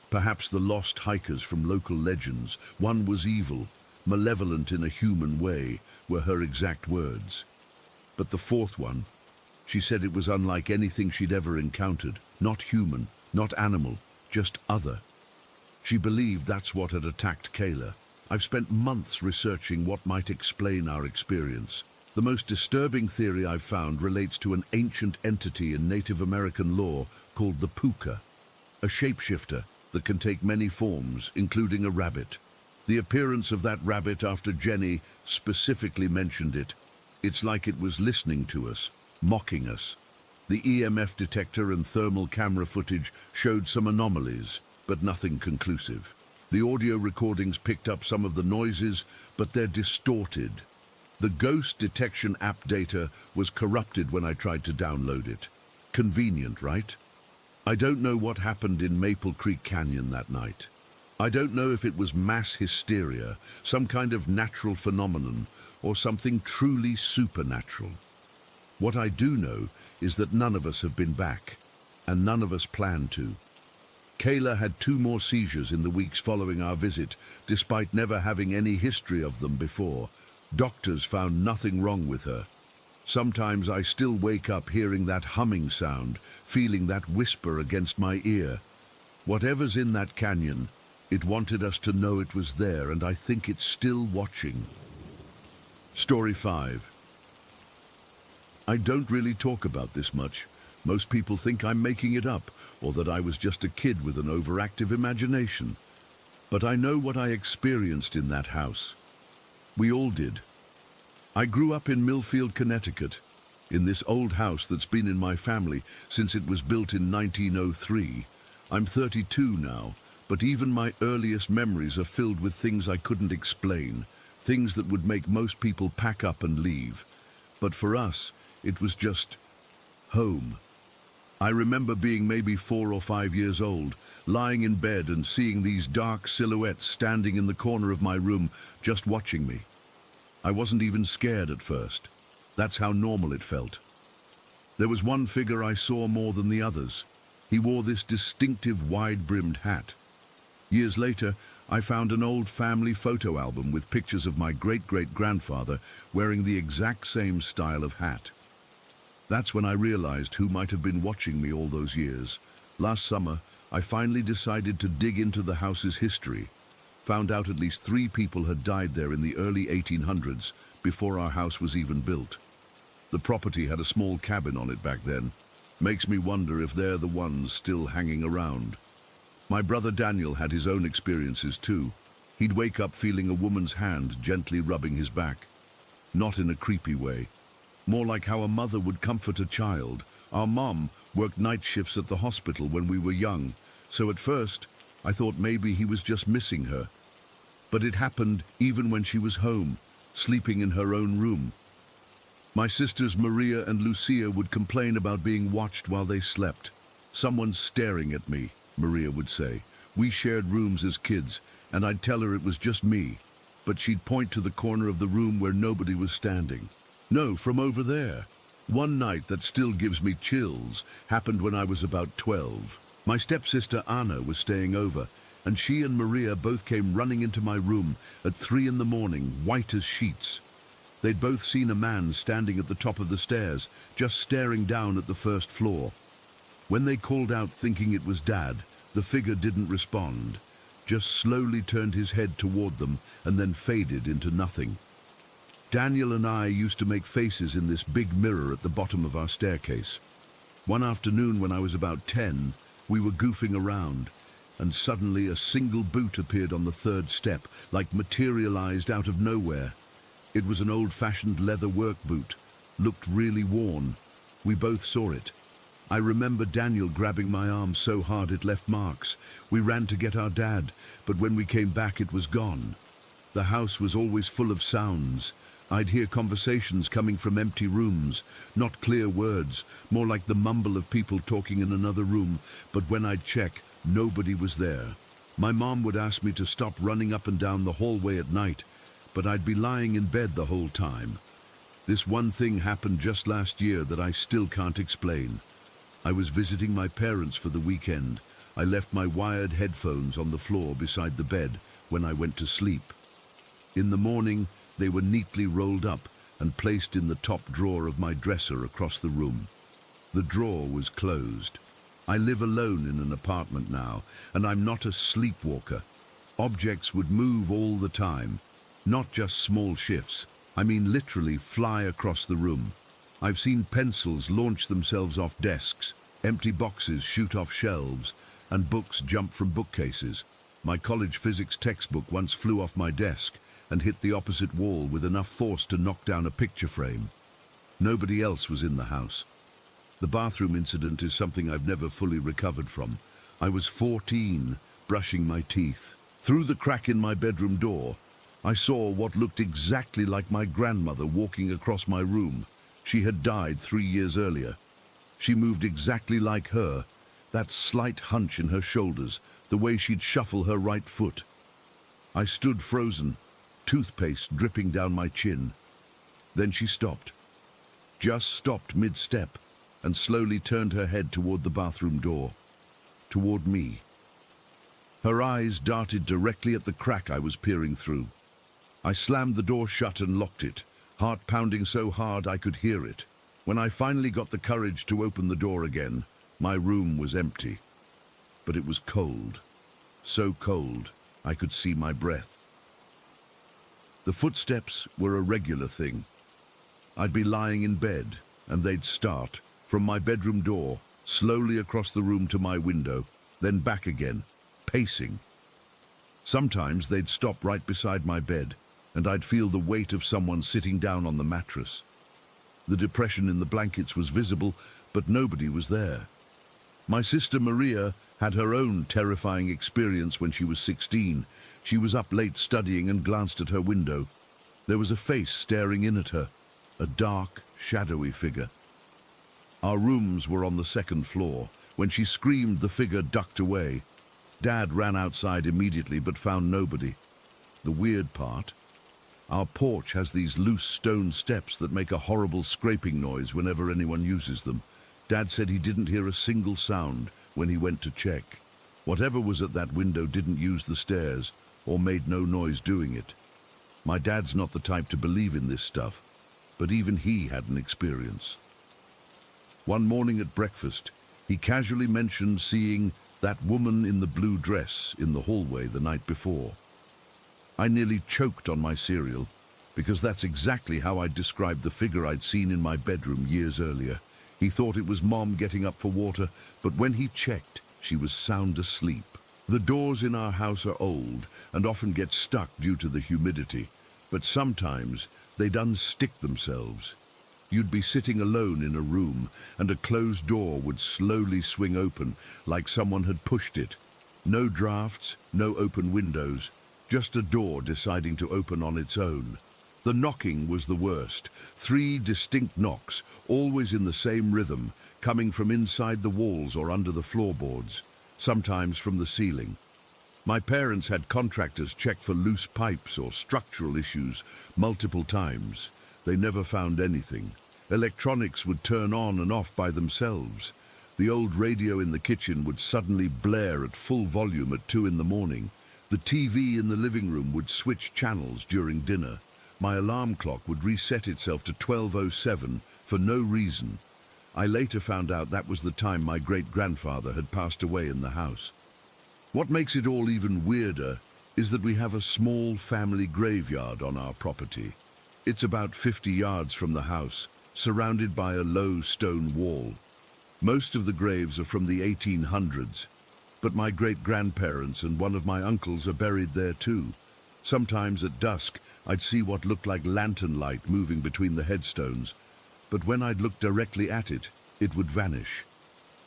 Perhaps the lost hikers from local legends. 1 was evil, malevolent in a human way, were her exact words. But the 4th one, she said it was unlike anything she'd ever encountered. Not human, not animal, just other. She believed that's what had attacked Kayla. I've spent months researching what might explain our experience. The most disturbing theory I've found relates to an ancient entity in Native American lore called the puka, a shapeshifter. that can take many forms, including a rabbit. The appearance of that rabbit after Jenny specifically mentioned it. It's like it was listening to us, mocking us. The EMF detector and thermal camera footage showed some anomalies, but nothing conclusive. The audio recordings picked up some of the noises, but they're distorted. The ghost detection app data was corrupted when I tried to download it. Convenient, right? I don't know what happened in Maple Creek Canyon that night. I don't know if it was mass hysteria, some kind of natural phenomenon, or something truly supernatural. What I do know is that none of us have been back, and none of us plan to. Kayla had 2 more seizures in the weeks following our visit, despite never having any history of them before. Doctors found nothing wrong with her. Sometimes I still wake up hearing that humming sound, feeling that whisper against my ear. Whatever's in that canyon, it wanted us to know it was there, and I think it's still watching. Story 5. I don't really talk about this much. Most people think I'm making it up, or that I was just a kid with an overactive imagination. But I know what I experienced in that house. We all did. I grew up in Millfield, Connecticut, in this old house that's been in my family since it was built in 1903. I'm 32 now, but even my earliest memories are filled with things I couldn't explain, things that would make most people pack up and leave. But for us, it was just home. I remember being maybe 4 or 5 years old, lying in bed and seeing these dark silhouettes standing in the corner of my room, just watching me. I wasn't even scared at first. That's how normal it felt. There was one figure I saw more than the others. He wore this distinctive wide-brimmed hat. Years later, I found an old family photo album with pictures of my great-great-grandfather wearing the exact same style of hat. That's when I realized who might have been watching me all those years. Last summer, I finally decided to dig into the house's history. Found out at least 3 people had died there in the early 1800s, before our house was even built. The property had a small cabin on it back then. Makes me wonder if they're the ones still hanging around. My brother Daniel had his own experiences too. He'd wake up feeling a woman's hand gently rubbing his back. Not in a creepy way. More like how a mother would comfort a child. Our mom worked night shifts at the hospital when we were young, so at first I thought maybe he was just missing her. But it happened even when she was home, sleeping in her own room. My sisters Maria and Lucia would complain about being watched while they slept. "Someone's staring at me," Maria would say. We shared rooms as kids, and I'd tell her it was just me, but she'd point to the corner of the room where nobody was standing. "No, from over there." One night that still gives me chills happened when I was about 12. My stepsister Anna was staying over, and she and Maria both came running into my room at 3 in the morning, white as sheets. They'd both seen a man standing at the top of the stairs, just staring down at the first floor. When they called out thinking it was Dad, the figure didn't respond, just slowly turned his head toward them and then faded into nothing. Daniel and I used to make faces in this big mirror at the bottom of our staircase. One afternoon when I was about 10, we were goofing around, and suddenly a single boot appeared on the 3rd step, like materialized out of nowhere. It was an old-fashioned leather work boot, looked really worn. We both saw it. I remember Daniel grabbing my arm so hard it left marks. We ran to get our dad, but when we came back it was gone. The house was always full of sounds. I'd hear conversations coming from empty rooms, not clear words, more like the mumble of people talking in another room, but when I'd check, nobody was there. My mom would ask me to stop running up and down the hallway at night, but I'd be lying in bed the whole time. This one thing happened just last year that I still can't explain. I was visiting my parents for the weekend. I left my wired headphones on the floor beside the bed when I went to sleep. In the morning, they were neatly rolled up and placed in the top drawer of my dresser across the room. The drawer was closed. I live alone in an apartment now, and I'm not a sleepwalker. Objects would move all the time, not just small shifts. I mean literally fly across the room. I've seen pencils launch themselves off desks, empty boxes shoot off shelves, and books jumped from bookcases. My college physics textbook once flew off my desk and hit the opposite wall with enough force to knock down a picture frame. Nobody else was in the house. The bathroom incident is something I've never fully recovered from. I was 14, brushing my teeth. Through the crack in my bedroom door, I saw what looked exactly like my grandmother walking across my room. She had died 3 years earlier. She moved exactly like her, that slight hunch in her shoulders, the way she'd shuffle her right foot. I stood frozen, toothpaste dripping down my chin. Then she stopped. Just stopped mid-step and slowly turned her head toward the bathroom door, toward me. Her eyes darted directly at the crack I was peering through. I slammed the door shut and locked it, heart pounding so hard I could hear it. When I finally got the courage to open the door again, my room was empty. But it was cold, so cold I could see my breath. The footsteps were a regular thing. I'd be lying in bed, and they'd start, from my bedroom door, slowly across the room to my window, then back again, pacing. Sometimes they'd stop right beside my bed, and I'd feel the weight of someone sitting down on the mattress. The depression in the blankets was visible, but nobody was there. My sister Maria had her own terrifying experience when she was 16. She was up late studying and glanced at her window. There was a face staring in at her, a dark, shadowy figure. Our rooms were on the second floor. When she screamed, the figure ducked away. Dad ran outside immediately but found nobody. The weird part, our porch has these loose stone steps that make a horrible scraping noise whenever anyone uses them. Dad said he didn't hear a single sound when he went to check. Whatever was at that window didn't use the stairs or made no noise doing it. My dad's not the type to believe in this stuff, but even he had an experience. One morning at breakfast, he casually mentioned seeing that woman in the blue dress in the hallway the night before. I nearly choked on my cereal, because that's exactly how I'd described the figure I'd seen in my bedroom years earlier. He thought it was Mom getting up for water, but when he checked, she was sound asleep. The doors in our house are old and often get stuck due to the humidity, but sometimes they'd unstick themselves. You'd be sitting alone in a room, and a closed door would slowly swing open, like someone had pushed it. No drafts, no open windows, just a door deciding to open on its own. The knocking was the worst. 3 distinct knocks, always in the same rhythm, coming from inside the walls or under the floorboards, sometimes from the ceiling. My parents had contractors check for loose pipes or structural issues multiple times. They never found anything. Electronics would turn on and off by themselves. The old radio in the kitchen would suddenly blare at full volume at 2 in the morning. The TV in the living room would switch channels during dinner. My alarm clock would reset itself to 12:07 for no reason. I later found out that was the time my great-grandfather had passed away in the house. What makes it all even weirder is that we have a small family graveyard on our property. It's about 50 yards from the house, surrounded by a low stone wall. Most of the graves are from the 1800s, but my great-grandparents and one of my uncles are buried there too. Sometimes at dusk, I'd see what looked like lantern light moving between the headstones, but when I'd look directly at it, it would vanish.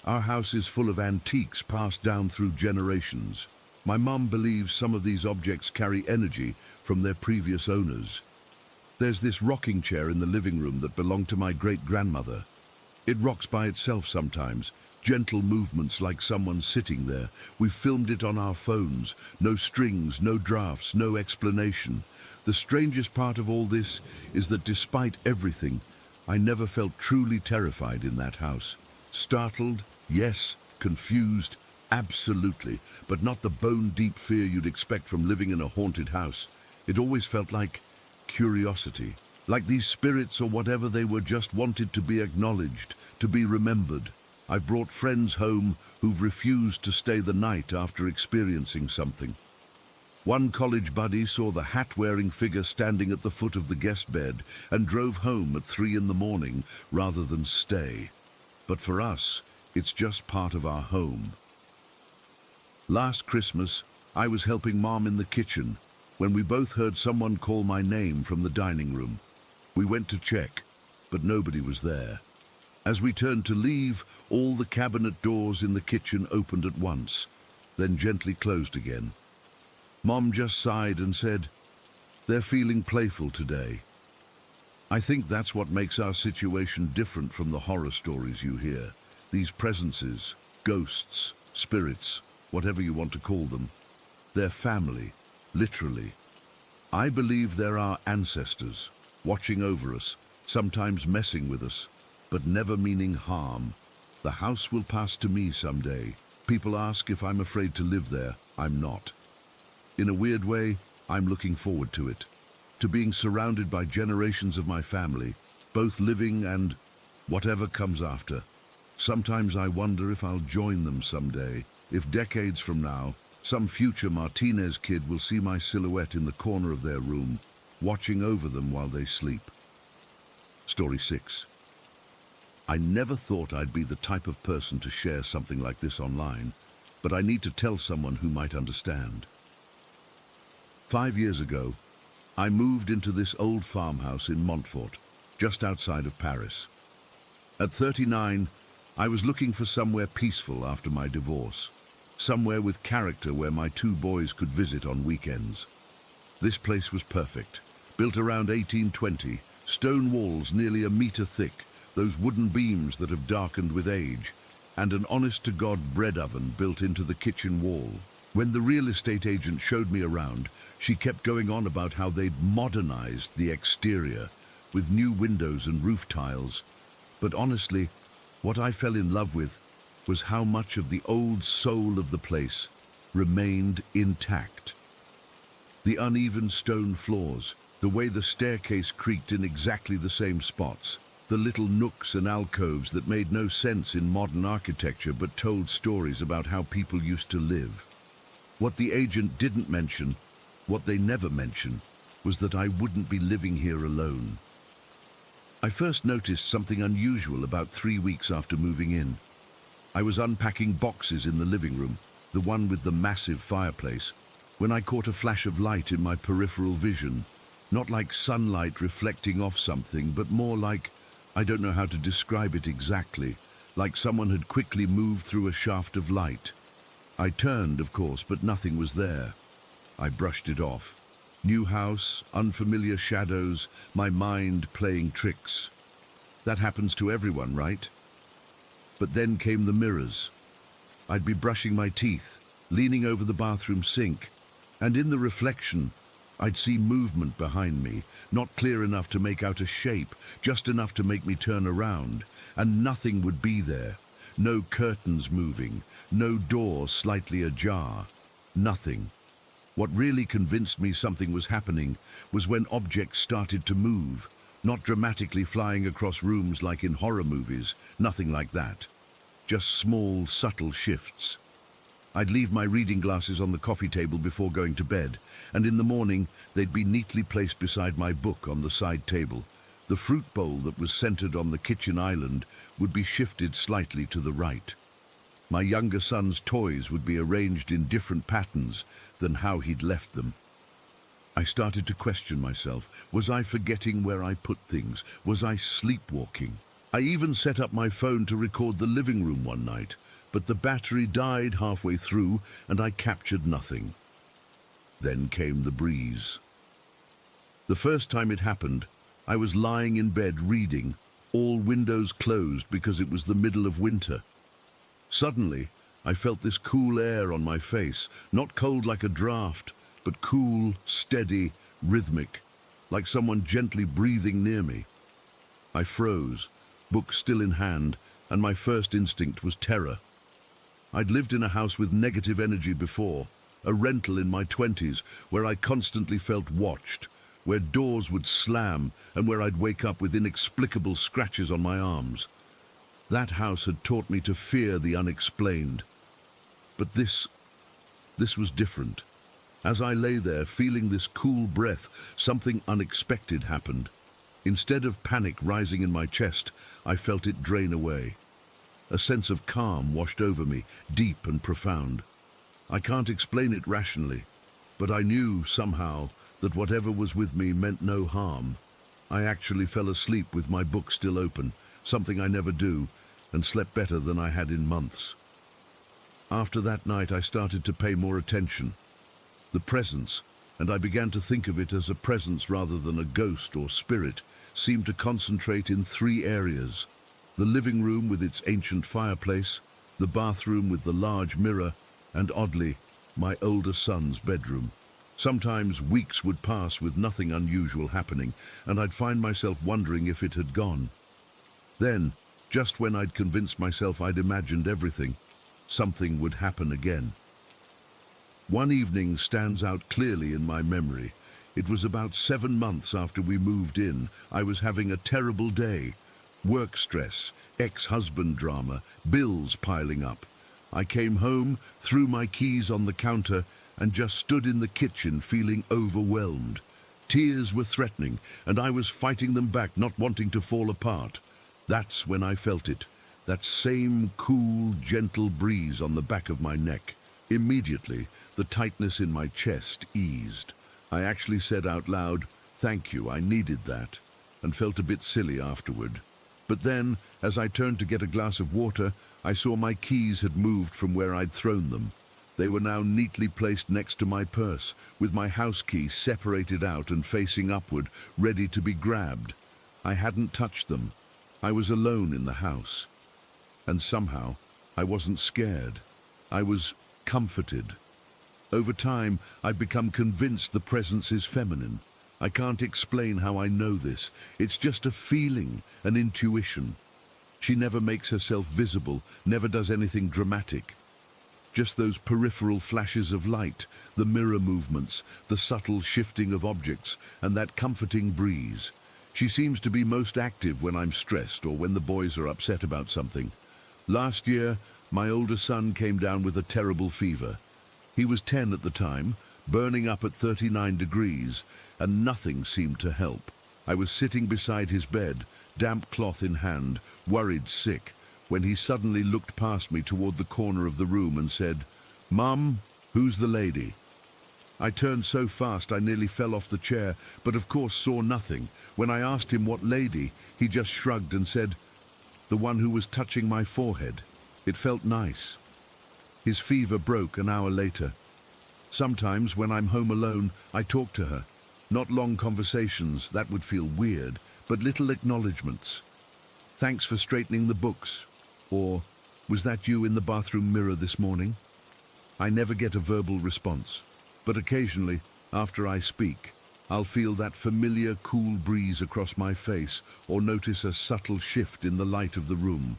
Our house is full of antiques passed down through generations. My mum believes some of these objects carry energy from their previous owners. There's this rocking chair in the living room that belonged to my great-grandmother. It rocks by itself sometimes, gentle movements like someone sitting there. We've filmed it on our phones. No strings, no drafts, no explanation. The strangest part of all this is that despite everything, I never felt truly terrified in that house. Startled, yes. Confused, absolutely. But not the bone-deep fear you'd expect from living in a haunted house. It always felt like curiosity. Like these spirits or whatever they were just wanted to be acknowledged, to be remembered. I've brought friends home who've refused to stay the night after experiencing something. One college buddy saw the hat-wearing figure standing at the foot of the guest bed and drove home at 3 in the morning rather than stay. But for us, it's just part of our home. Last Christmas, I was helping Mom in the kitchen when we both heard someone call my name from the dining room. We went to check, but nobody was there. As we turned to leave, all the cabinet doors in the kitchen opened at once, then gently closed again. Mom just sighed and said, "They're feeling playful today." I think that's what makes our situation different from the horror stories you hear. These presences, ghosts, spirits, whatever you want to call them, they're family, literally. I believe they're our ancestors, watching over us, sometimes messing with us, but never meaning harm. The house will pass to me someday. People ask if I'm afraid to live there. I'm not. In a weird way, I'm looking forward to it. To being surrounded by generations of my family, both living and whatever comes after. Sometimes I wonder if I'll join them someday, if decades from now, some future Martinez kid will see my silhouette in the corner of their room, watching over them while they sleep. Story 6. I never thought I'd be the type of person to share something like this online, but I need to tell someone who might understand. 5 years ago, I moved into this old farmhouse in Montfort, just outside of Paris. At 39, I was looking for somewhere peaceful after my divorce, somewhere with character where my 2 boys could visit on weekends. This place was perfect, built around 1820, stone walls nearly a meter thick, those wooden beams that have darkened with age, and an honest-to-God bread oven built into the kitchen wall. When the real estate agent showed me around, she kept going on about how they'd modernized the exterior with new windows and roof tiles. But honestly, what I fell in love with was how much of the old soul of the place remained intact. The uneven stone floors, the way the staircase creaked in exactly the same spots, the little nooks and alcoves that made no sense in modern architecture but told stories about how people used to live. What the agent didn't mention, what they never mention, was that I wouldn't be living here alone. I first noticed something unusual about 3 weeks after moving in. I was unpacking boxes in the living room, the one with the massive fireplace, when I caught a flash of light in my peripheral vision, not like sunlight reflecting off something, but more like, I don't know how to describe it exactly, like someone had quickly moved through a shaft of light. I turned, of course, but nothing was there. I brushed it off. New house, unfamiliar shadows, my mind playing tricks. That happens to everyone, right? But then came the mirrors. I'd be brushing my teeth, leaning over the bathroom sink, and in the reflection, I'd see movement behind me, not clear enough to make out a shape, just enough to make me turn around, and nothing would be there. No curtains moving, no door slightly ajar, nothing. What really convinced me something was happening was when objects started to move, not dramatically flying across rooms like in horror movies, nothing like that. Just small, subtle shifts. I'd leave my reading glasses on the coffee table before going to bed, and in the morning they'd be neatly placed beside my book on the side table. The fruit bowl that was centered on the kitchen island would be shifted slightly to the right. My younger son's toys would be arranged in different patterns than how he'd left them. I started to question myself. Was I forgetting where I put things? Was I sleepwalking? I even set up my phone to record the living room one night, but the battery died halfway through and I captured nothing. Then came the breeze. The first time it happened, I was lying in bed reading, all windows closed because it was the middle of winter. Suddenly, I felt this cool air on my face, not cold like a draft, but cool, steady, rhythmic, like someone gently breathing near me. I froze, book still in hand, and my first instinct was terror. I'd lived in a house with negative energy before, a rental in my 20s, where I constantly felt watched, where doors would slam, and where I'd wake up with inexplicable scratches on my arms. That house had taught me to fear the unexplained. But this was different. As I lay there, feeling this cool breath, something unexpected happened. Instead of panic rising in my chest, I felt it drain away. A sense of calm washed over me, deep and profound. I can't explain it rationally, but I knew somehow that whatever was with me meant no harm. I actually fell asleep with my book still open, something I never do, and slept better than I had in months. After that night, I started to pay more attention. The presence, and I began to think of it as a presence rather than a ghost or spirit, seemed to concentrate in 3 areas: the living room with its ancient fireplace, the bathroom with the large mirror, and oddly, my older son's bedroom. Sometimes weeks would pass with nothing unusual happening, and I'd find myself wondering if it had gone. Then, just when I'd convinced myself I'd imagined everything, something would happen again. One evening stands out clearly in my memory. It was about 7 months after we moved in. I was having a terrible day. Work stress, ex-husband drama, bills piling up. I came home, threw my keys on the counter, and just stood in the kitchen feeling overwhelmed. Tears were threatening, and I was fighting them back, not wanting to fall apart. That's when I felt it, that same cool, gentle breeze on the back of my neck. Immediately, the tightness in my chest eased. I actually said out loud, "Thank you, I needed that," and felt a bit silly afterward. But then, as I turned to get a glass of water, I saw my keys had moved from where I'd thrown them. They were now neatly placed next to my purse, with my house key separated out and facing upward, ready to be grabbed. I hadn't touched them. I was alone in the house. And somehow, I wasn't scared. I was comforted. Over time, I've become convinced the presence is feminine. I can't explain how I know this. It's just a feeling, an intuition. She never makes herself visible, never does anything dramatic. Just those peripheral flashes of light, the mirror movements, the subtle shifting of objects, and that comforting breeze. She seems to be most active when I'm stressed or when the boys are upset about something. Last year, my older son came down with a terrible fever. He was 10 at the time, burning up at 39 degrees, and nothing seemed to help. I was sitting beside his bed, damp cloth in hand, worried sick, when he suddenly looked past me toward the corner of the room and said, "Mum, who's the lady?" I turned so fast I nearly fell off the chair, but of course saw nothing. When I asked him what lady, he just shrugged and said, "The one who was touching my forehead." It felt nice. His fever broke an hour later. Sometimes when I'm home alone, I talk to her. Not long conversations, that would feel weird, but little acknowledgements. "Thanks for straightening the books." Or, "Was that you in the bathroom mirror this morning?" I never get a verbal response, but occasionally, after I speak, I'll feel that familiar cool breeze across my face or notice a subtle shift in the light of the room.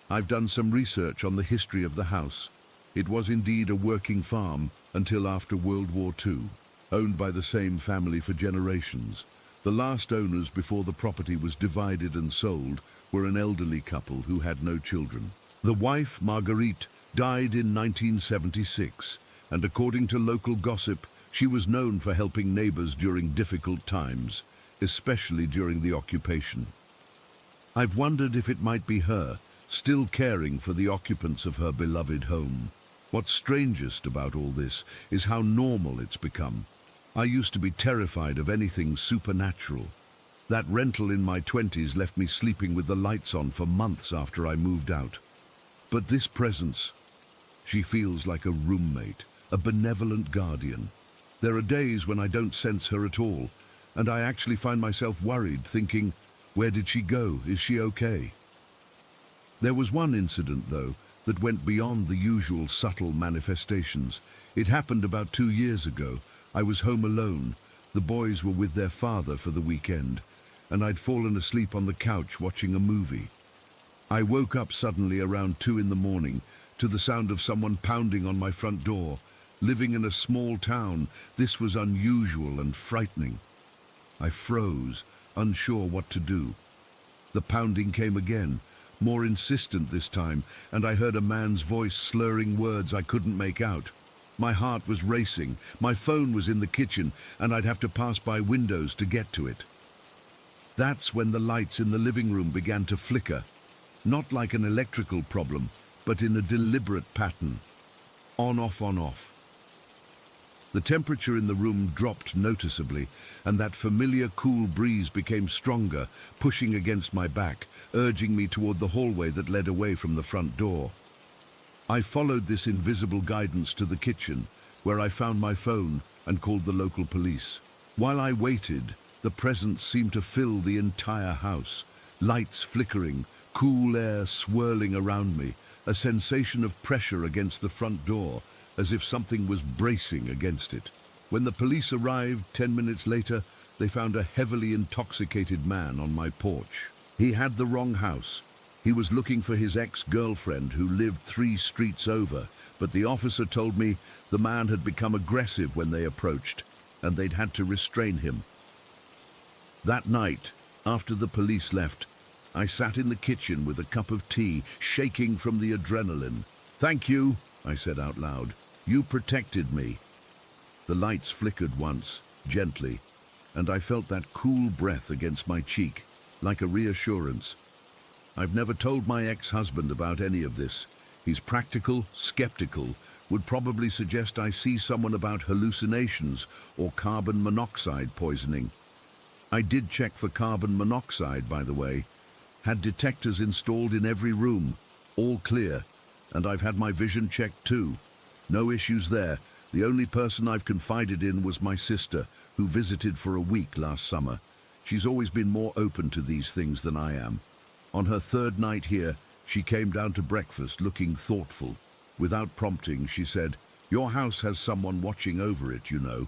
I've done some research on the history of the house. It was indeed a working farm until after World War II, owned by the same family for generations. The last owners before the property was divided and sold were an elderly couple who had no children. The wife, Marguerite, died in 1976, and according to local gossip, she was known for helping neighbors during difficult times, especially during the occupation. I've wondered if it might be her, still caring for the occupants of her beloved home. What's strangest about all this is how normal it's become. I used to be terrified of anything supernatural. That rental in my 20s left me sleeping with the lights on for months after I moved out. But this presence, she feels like a roommate, a benevolent guardian. There are days when I don't sense her at all, and I actually find myself worried, thinking, where did she go? Is she okay? There was one incident, though, that went beyond the usual subtle manifestations. It happened about 2 years ago. I was home alone. The boys were with their father for the weekend, and I'd fallen asleep on the couch watching a movie. I woke up suddenly around 2 in the morning to the sound of someone pounding on my front door. Living in a small town, this was unusual and frightening. I froze, unsure what to do. The pounding came again, more insistent this time, and I heard a man's voice slurring words I couldn't make out. My heart was racing, my phone was in the kitchen, and I'd have to pass by windows to get to it. That's when the lights in the living room began to flicker, not like an electrical problem, but in a deliberate pattern. On, off, on, off. The temperature in the room dropped noticeably, and that familiar cool breeze became stronger, pushing against my back, urging me toward the hallway that led away from the front door. I followed this invisible guidance to the kitchen, where I found my phone and called the local police. While I waited, the presence seemed to fill the entire house, lights flickering, cool air swirling around me, a sensation of pressure against the front door, as if something was bracing against it. When the police arrived 10 minutes later, they found a heavily intoxicated man on my porch. He had the wrong house. He was looking for his ex-girlfriend who lived 3 streets over, but the officer told me the man had become aggressive when they approached, and they'd had to restrain him. That night, after the police left, I sat in the kitchen with a cup of tea, shaking from the adrenaline. "Thank you," I said out loud. "You protected me." The lights flickered once, gently, and I felt that cool breath against my cheek, like a reassurance. I've never told my ex-husband about any of this. He's practical, skeptical, would probably suggest I see someone about hallucinations or carbon monoxide poisoning. I did check for carbon monoxide, by the way. Had detectors installed in every room, all clear, and I've had my vision checked too. No issues there. The only person I've confided in was my sister, who visited for a week last summer. She's always been more open to these things than I am. On her 3rd night here, she came down to breakfast looking thoughtful. Without prompting, she said, "Your house has someone watching over it, you know."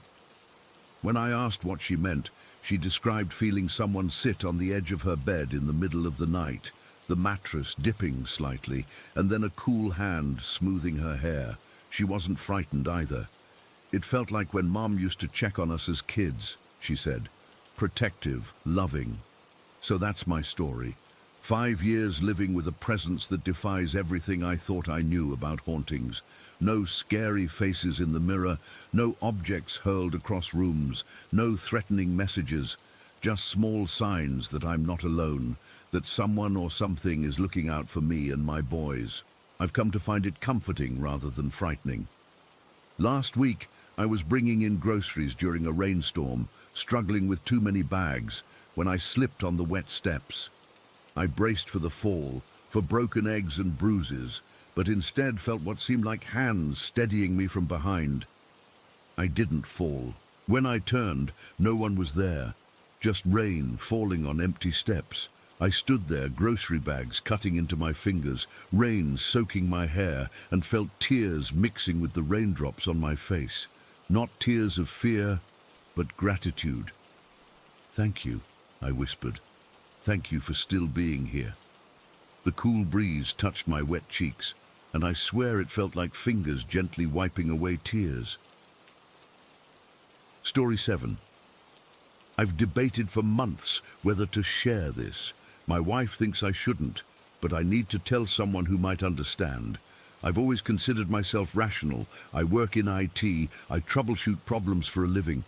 When I asked what she meant, she described feeling someone sit on the edge of her bed in the middle of the night, the mattress dipping slightly, and then a cool hand smoothing her hair. She wasn't frightened either. "It felt like when Mom used to check on us as kids," she said. "Protective, loving." So that's my story. 5 years living with a presence that defies everything I thought I knew about hauntings. No scary faces in the mirror, no objects hurled across rooms, no threatening messages, just small signs that I'm not alone, that someone or something is looking out for me and my boys. I've come to find it comforting rather than frightening. Last week, I was bringing in groceries during a rainstorm, struggling with too many bags, when I slipped on the wet steps. I braced for the fall, for broken eggs and bruises, but instead felt what seemed like hands steadying me from behind. I didn't fall. When I turned, no one was there, just rain falling on empty steps. I stood there, grocery bags cutting into my fingers, rain soaking my hair, and felt tears mixing with the raindrops on my face. Not tears of fear, but gratitude. "Thank you," I whispered. "Thank you for still being here." The cool breeze touched my wet cheeks, and I swear it felt like fingers gently wiping away tears. Story 7. I've debated for months whether to share this. My wife thinks I shouldn't, but I need to tell someone who might understand. I've always considered myself rational. I work in IT, I troubleshoot problems for a living,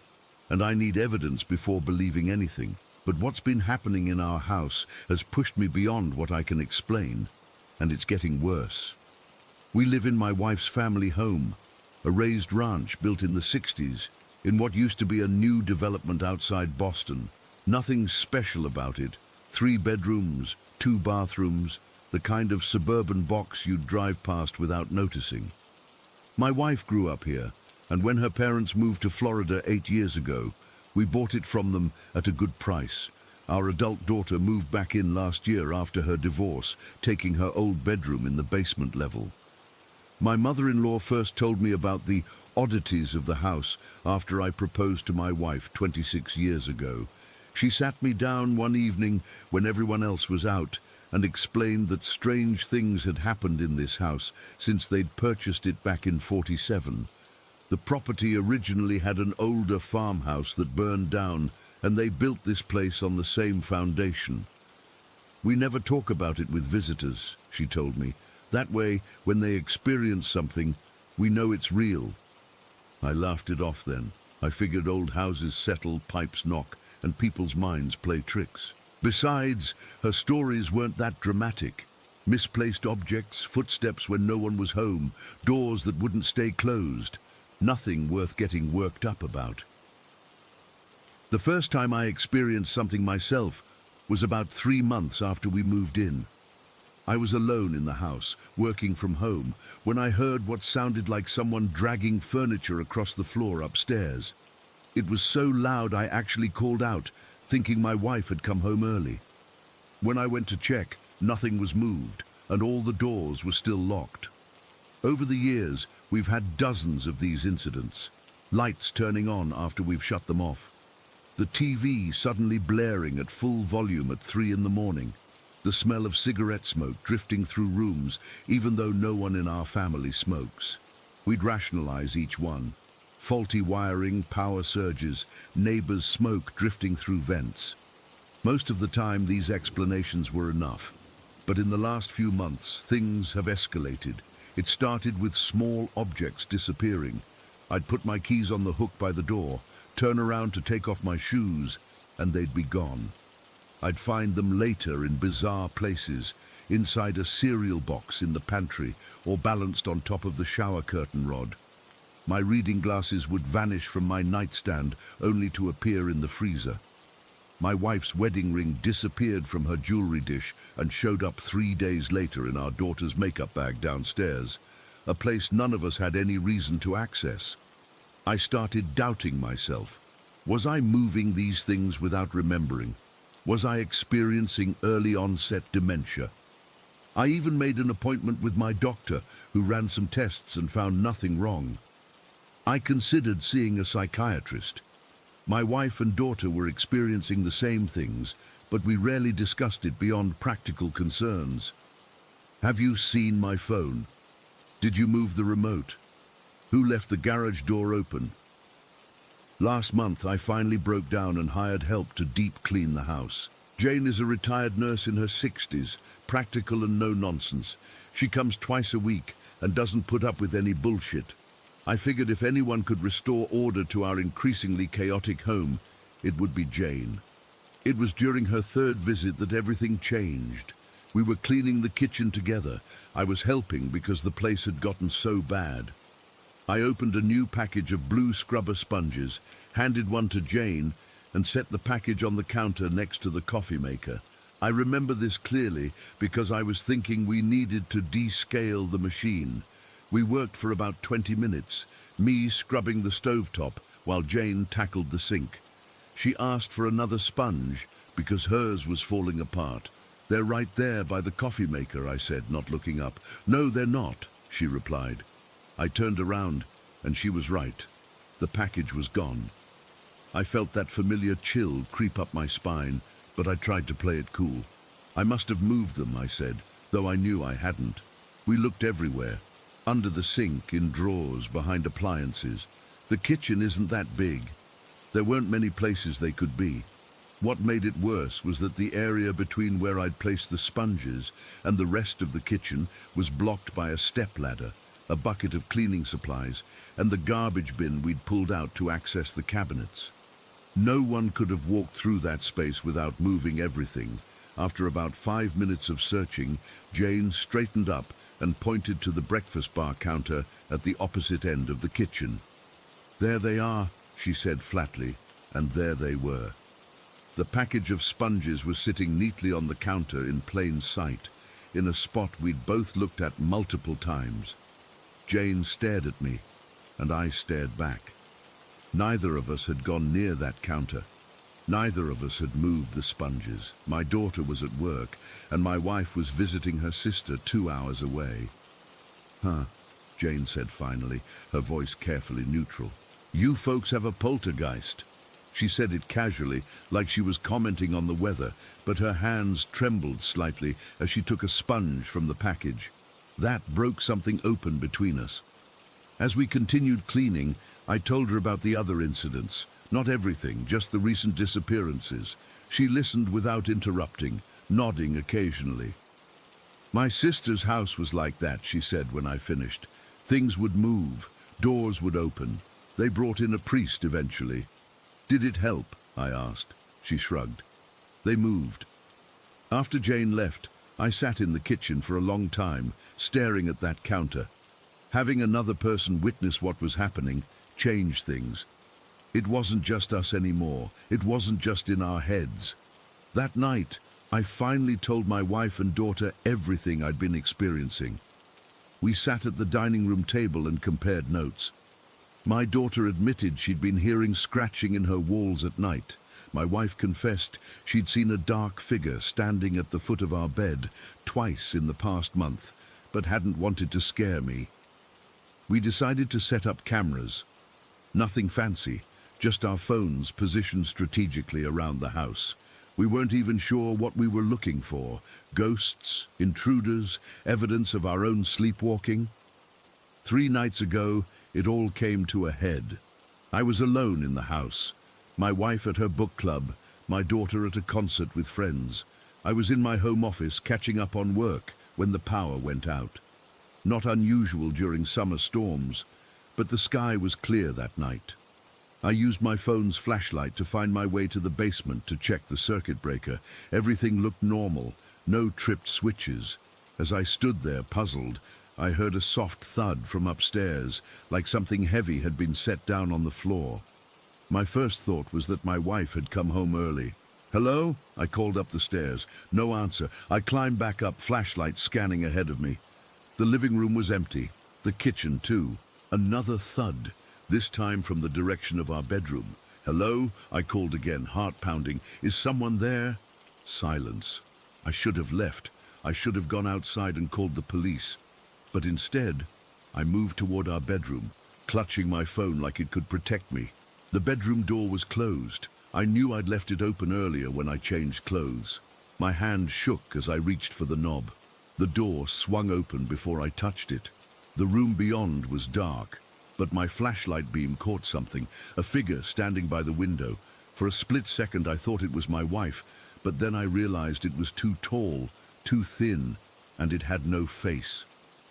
and I need evidence before believing anything. But what's been happening in our house has pushed me beyond what I can explain, and it's getting worse. We live in my wife's family home, a raised ranch built in the 60s, in what used to be a new development outside Boston. Nothing special about it. 3 bedrooms, 2 bathrooms, the kind of suburban box you'd drive past without noticing. My wife grew up here, and when her parents moved to Florida 8 years ago, we bought it from them at a good price. Our adult daughter moved back in last year after her divorce, taking her old bedroom in the basement level. My mother-in-law first told me about the oddities of the house after I proposed to my wife 26 years ago. She sat me down one evening when everyone else was out and explained that strange things had happened in this house since they'd purchased it back in '47. The property originally had an older farmhouse that burned down, and they built this place on the same foundation. "We never talk about it with visitors," she told me. "That way, when they experience something, we know it's real." I laughed it off then. I figured old houses settle, pipes knock, and people's minds play tricks. Besides, her stories weren't that dramatic. Misplaced objects, footsteps when no one was home, doors that wouldn't stay closed. Nothing worth getting worked up about. The first time I experienced something myself was about 3 months after we moved in. I was alone in the house, working from home, when I heard what sounded like someone dragging furniture across the floor upstairs. It was so loud I actually called out, thinking my wife had come home early. When I went to check, nothing was moved, and all the doors were still locked. Over the years, we've had dozens of these incidents. Lights turning on after we've shut them off. The TV suddenly blaring at full volume at 3 in the morning. The smell of cigarette smoke drifting through rooms, even though no one in our family smokes. We'd rationalize each one. Faulty wiring, power surges, neighbors' smoke drifting through vents. Most of the time, these explanations were enough. But in the last few months, things have escalated. It started with small objects disappearing. I'd put my keys on the hook by the door, turn around to take off my shoes, and they'd be gone. I'd find them later in bizarre places, inside a cereal box in the pantry or balanced on top of the shower curtain rod. My reading glasses would vanish from my nightstand only to appear in the freezer. My wife's wedding ring disappeared from her jewelry dish and showed up 3 days later in our daughter's makeup bag downstairs, a place none of us had any reason to access. I started doubting myself. Was I moving these things without remembering? Was I experiencing early onset dementia? I even made an appointment with my doctor, who ran some tests and found nothing wrong. I considered seeing a psychiatrist. My wife and daughter were experiencing the same things, but we rarely discussed it beyond practical concerns. Have you seen my phone? Did you move the remote? Who left the garage door open? Last month, I finally broke down and hired help to deep clean the house. Jane is a retired nurse in her 60s, practical and no nonsense. She comes twice a week and doesn't put up with any bullshit. I figured if anyone could restore order to our increasingly chaotic home, it would be Jane. It was during her 3rd visit that everything changed. We were cleaning the kitchen together. I was helping because the place had gotten so bad. I opened a new package of blue scrubber sponges, handed one to Jane, and set the package on the counter next to the coffee maker. I remember this clearly because I was thinking we needed to descale the machine. We worked for about 20 minutes, me scrubbing the stovetop while Jane tackled the sink. She asked for another sponge because hers was falling apart. "They're right there by the coffee maker," I said, not looking up. "No, they're not," she replied. I turned around, and she was right. The package was gone. I felt that familiar chill creep up my spine, but I tried to play it cool. "I must have moved them," I said, though I knew I hadn't. We looked everywhere. Under the sink, in drawers, behind appliances. The kitchen isn't that big. There weren't many places they could be. What made it worse was that the area between where I'd placed the sponges and the rest of the kitchen was blocked by a stepladder, a bucket of cleaning supplies, and the garbage bin we'd pulled out to access the cabinets. No one could have walked through that space without moving everything. After about 5 minutes of searching, Jane straightened up and pointed to the breakfast bar counter at the opposite end of the kitchen. "There they are," she said flatly, and there they were. The package of sponges was sitting neatly on the counter in plain sight, in a spot we'd both looked at multiple times. Jane stared at me, and I stared back. Neither of us had gone near that counter. Neither of us had moved the sponges. My daughter was at work, and my wife was visiting her sister 2 hours away. "Huh," Jane said finally, her voice carefully neutral. "You folks have a poltergeist." She said it casually, like she was commenting on the weather, but her hands trembled slightly as she took a sponge from the package. That broke something open between us. As we continued cleaning, I told her about the other incidents. Not everything, just the recent disappearances. She listened without interrupting, nodding occasionally. "My sister's house was like that," she said when I finished. "Things would move, doors would open. They brought in a priest eventually." "Did it help?" I asked. She shrugged. "They moved." After Jane left, I sat in the kitchen for a long time, staring at that counter. Having another person witness what was happening changed things. It wasn't just us anymore. It wasn't just in our heads. That night, I finally told my wife and daughter everything I'd been experiencing. We sat at the dining room table and compared notes. My daughter admitted she'd been hearing scratching in her walls at night. My wife confessed she'd seen a dark figure standing at the foot of our bed twice in the past month, but hadn't wanted to scare me. We decided to set up cameras. Nothing fancy, just our phones positioned strategically around the house. We weren't even sure what we were looking for. Ghosts, intruders, evidence of our own sleepwalking. 3 nights ago, it all came to a head. I was alone in the house. My wife at her book club, my daughter at a concert with friends. I was in my home office catching up on work when the power went out. Not unusual during summer storms, but the sky was clear that night. I used my phone's flashlight to find my way to the basement to check the circuit breaker. Everything looked normal, no tripped switches. As I stood there puzzled, I heard a soft thud from upstairs, like something heavy had been set down on the floor. My first thought was that my wife had come home early. "Hello?" I called up the stairs. No answer. I climbed back up, flashlight scanning ahead of me. The living room was empty. The kitchen, too. Another thud, this time from the direction of our bedroom. "Hello?" I called again, heart pounding. "Is someone there?" Silence. I should have left. I should have gone outside and called the police. But instead, I moved toward our bedroom, clutching my phone like it could protect me. The bedroom door was closed. I knew I'd left it open earlier when I changed clothes. My hand shook as I reached for the knob. The door swung open before I touched it. The room beyond was dark, but my flashlight beam caught something, a figure standing by the window. For a split second I thought it was my wife, but then I realized it was too tall, too thin, and it had no face.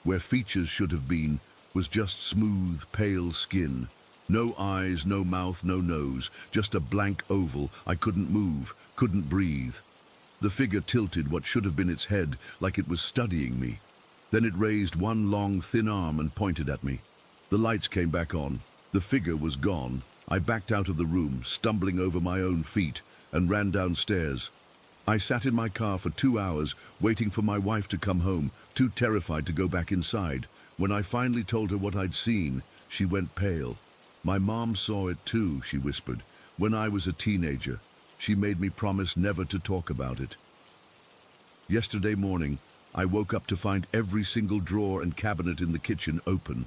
Where features should have been was just smooth, pale skin. No eyes, no mouth, no nose, just a blank oval. I couldn't move, couldn't breathe. The figure tilted what should have been its head, like it was studying me. Then it raised one long, thin arm and pointed at me. The lights came back on. The figure was gone. I backed out of the room, stumbling over my own feet, and ran downstairs. I sat in my car for 2 hours, waiting for my wife to come home, too terrified to go back inside. When I finally told her what I'd seen, she went pale. "My mom saw it too," she whispered. "When I was a teenager. She made me promise never to talk about it." Yesterday morning, I woke up to find every single drawer and cabinet in the kitchen open.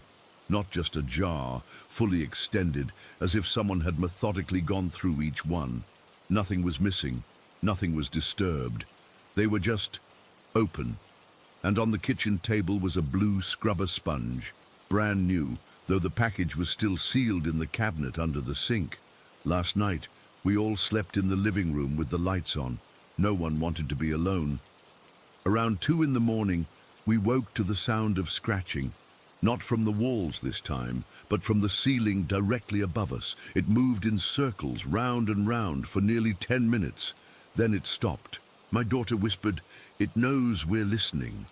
Not just a jar, fully extended, as if someone had methodically gone through each one. Nothing was missing. Nothing was disturbed. They were just open. And on the kitchen table was a blue scrubber sponge, brand new, though the package was still sealed in the cabinet under the sink. Last night, we all slept in the living room with the lights on. No one wanted to be alone. Around 2 in the morning, we woke to the sound of scratching. Not from the walls this time, but from the ceiling directly above us. It moved in circles, round and round, for nearly 10 minutes. Then it stopped. My daughter whispered, "It knows we're listening."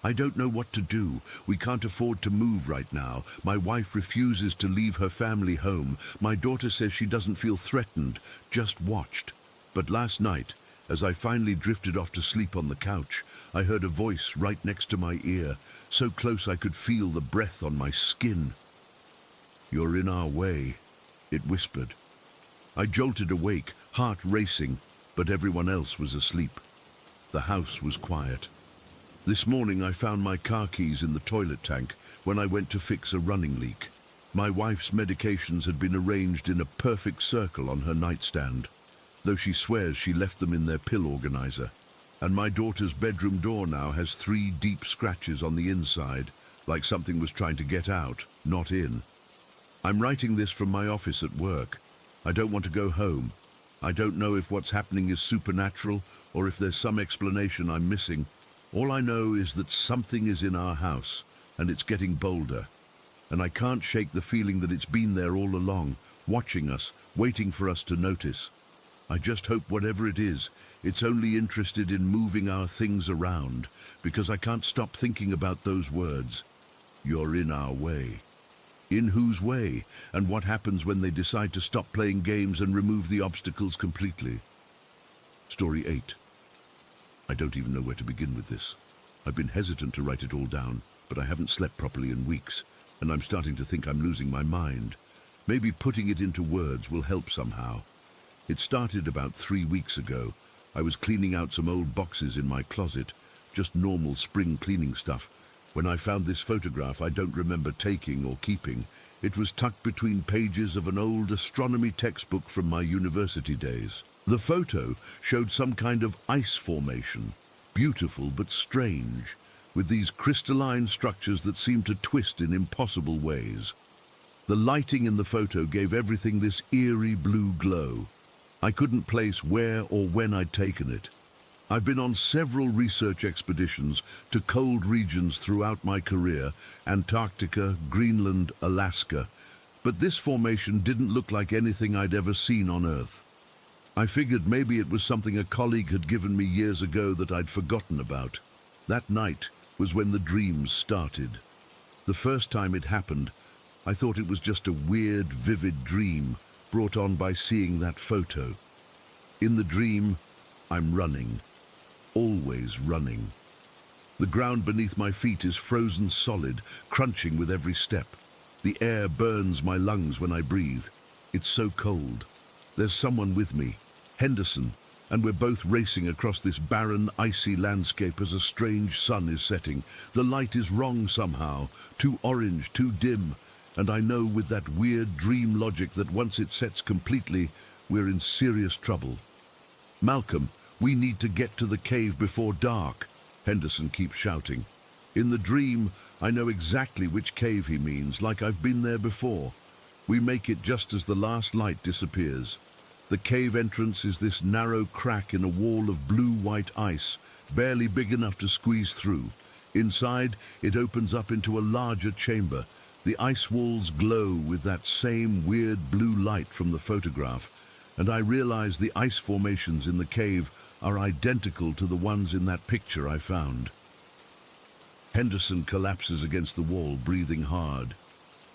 "I don't know what to do. We can't afford to move right now. My wife refuses to leave her family home. My daughter says she doesn't feel threatened, just watched." But last night, as I finally drifted off to sleep on the couch, I heard a voice right next to my ear, so close I could feel the breath on my skin. "You're in our way," it whispered. I jolted awake, heart racing, but everyone else was asleep. The house was quiet. This morning I found my car keys in the toilet tank when I went to fix a running leak. My wife's medications had been arranged in a perfect circle on her nightstand, though she swears she left them in their pill organizer. And my daughter's bedroom door now has 3 deep scratches on the inside, like something was trying to get out, not in. I'm writing this from my office at work. I don't want to go home. I don't know if what's happening is supernatural or if there's some explanation I'm missing. All I know is that something is in our house, and it's getting bolder. And I can't shake the feeling that it's been there all along, watching us, waiting for us to notice. I just hope whatever it is, it's only interested in moving our things around, because I can't stop thinking about those words. You're in our way. In whose way? And what happens when they decide to stop playing games and remove the obstacles completely? Story 8. I don't even know where to begin with this. I've been hesitant to write it all down, but I haven't slept properly in weeks, and I'm starting to think I'm losing my mind. Maybe putting it into words will help somehow. It started about 3 weeks ago. I was cleaning out some old boxes in my closet, just normal spring cleaning stuff, when I found this photograph I don't remember taking or keeping. It was tucked between pages of an old astronomy textbook from my university days. The photo showed some kind of ice formation, beautiful but strange, with these crystalline structures that seemed to twist in impossible ways. The lighting in the photo gave everything this eerie blue glow. I couldn't place where or when I'd taken it. I've been on several research expeditions to cold regions throughout my career, Antarctica, Greenland, Alaska, but this formation didn't look like anything I'd ever seen on Earth. I figured maybe it was something a colleague had given me years ago that I'd forgotten about. That night was when the dreams started. The first time it happened, I thought it was just a weird, vivid dream brought on by seeing that photo. In the dream, I'm running. Always running. The ground beneath my feet is frozen solid, crunching with every step. The air burns my lungs when I breathe. It's so cold. There's someone with me, Henderson, and we're both racing across this barren, icy landscape as a strange sun is setting. The light is wrong somehow, too orange, too dim, and I know with that weird dream logic that once it sets completely, we're in serious trouble. Malcolm, we need to get to the cave before dark, Henderson keeps shouting. In the dream, I know exactly which cave he means, like I've been there before. We make it just as the last light disappears. The cave entrance is this narrow crack in a wall of blue-white ice, barely big enough to squeeze through. Inside, it opens up into a larger chamber. The ice walls glow with that same weird blue light from the photograph, and I realize the ice formations in the cave are identical to the ones in that picture I found. Henderson collapses against the wall, breathing hard.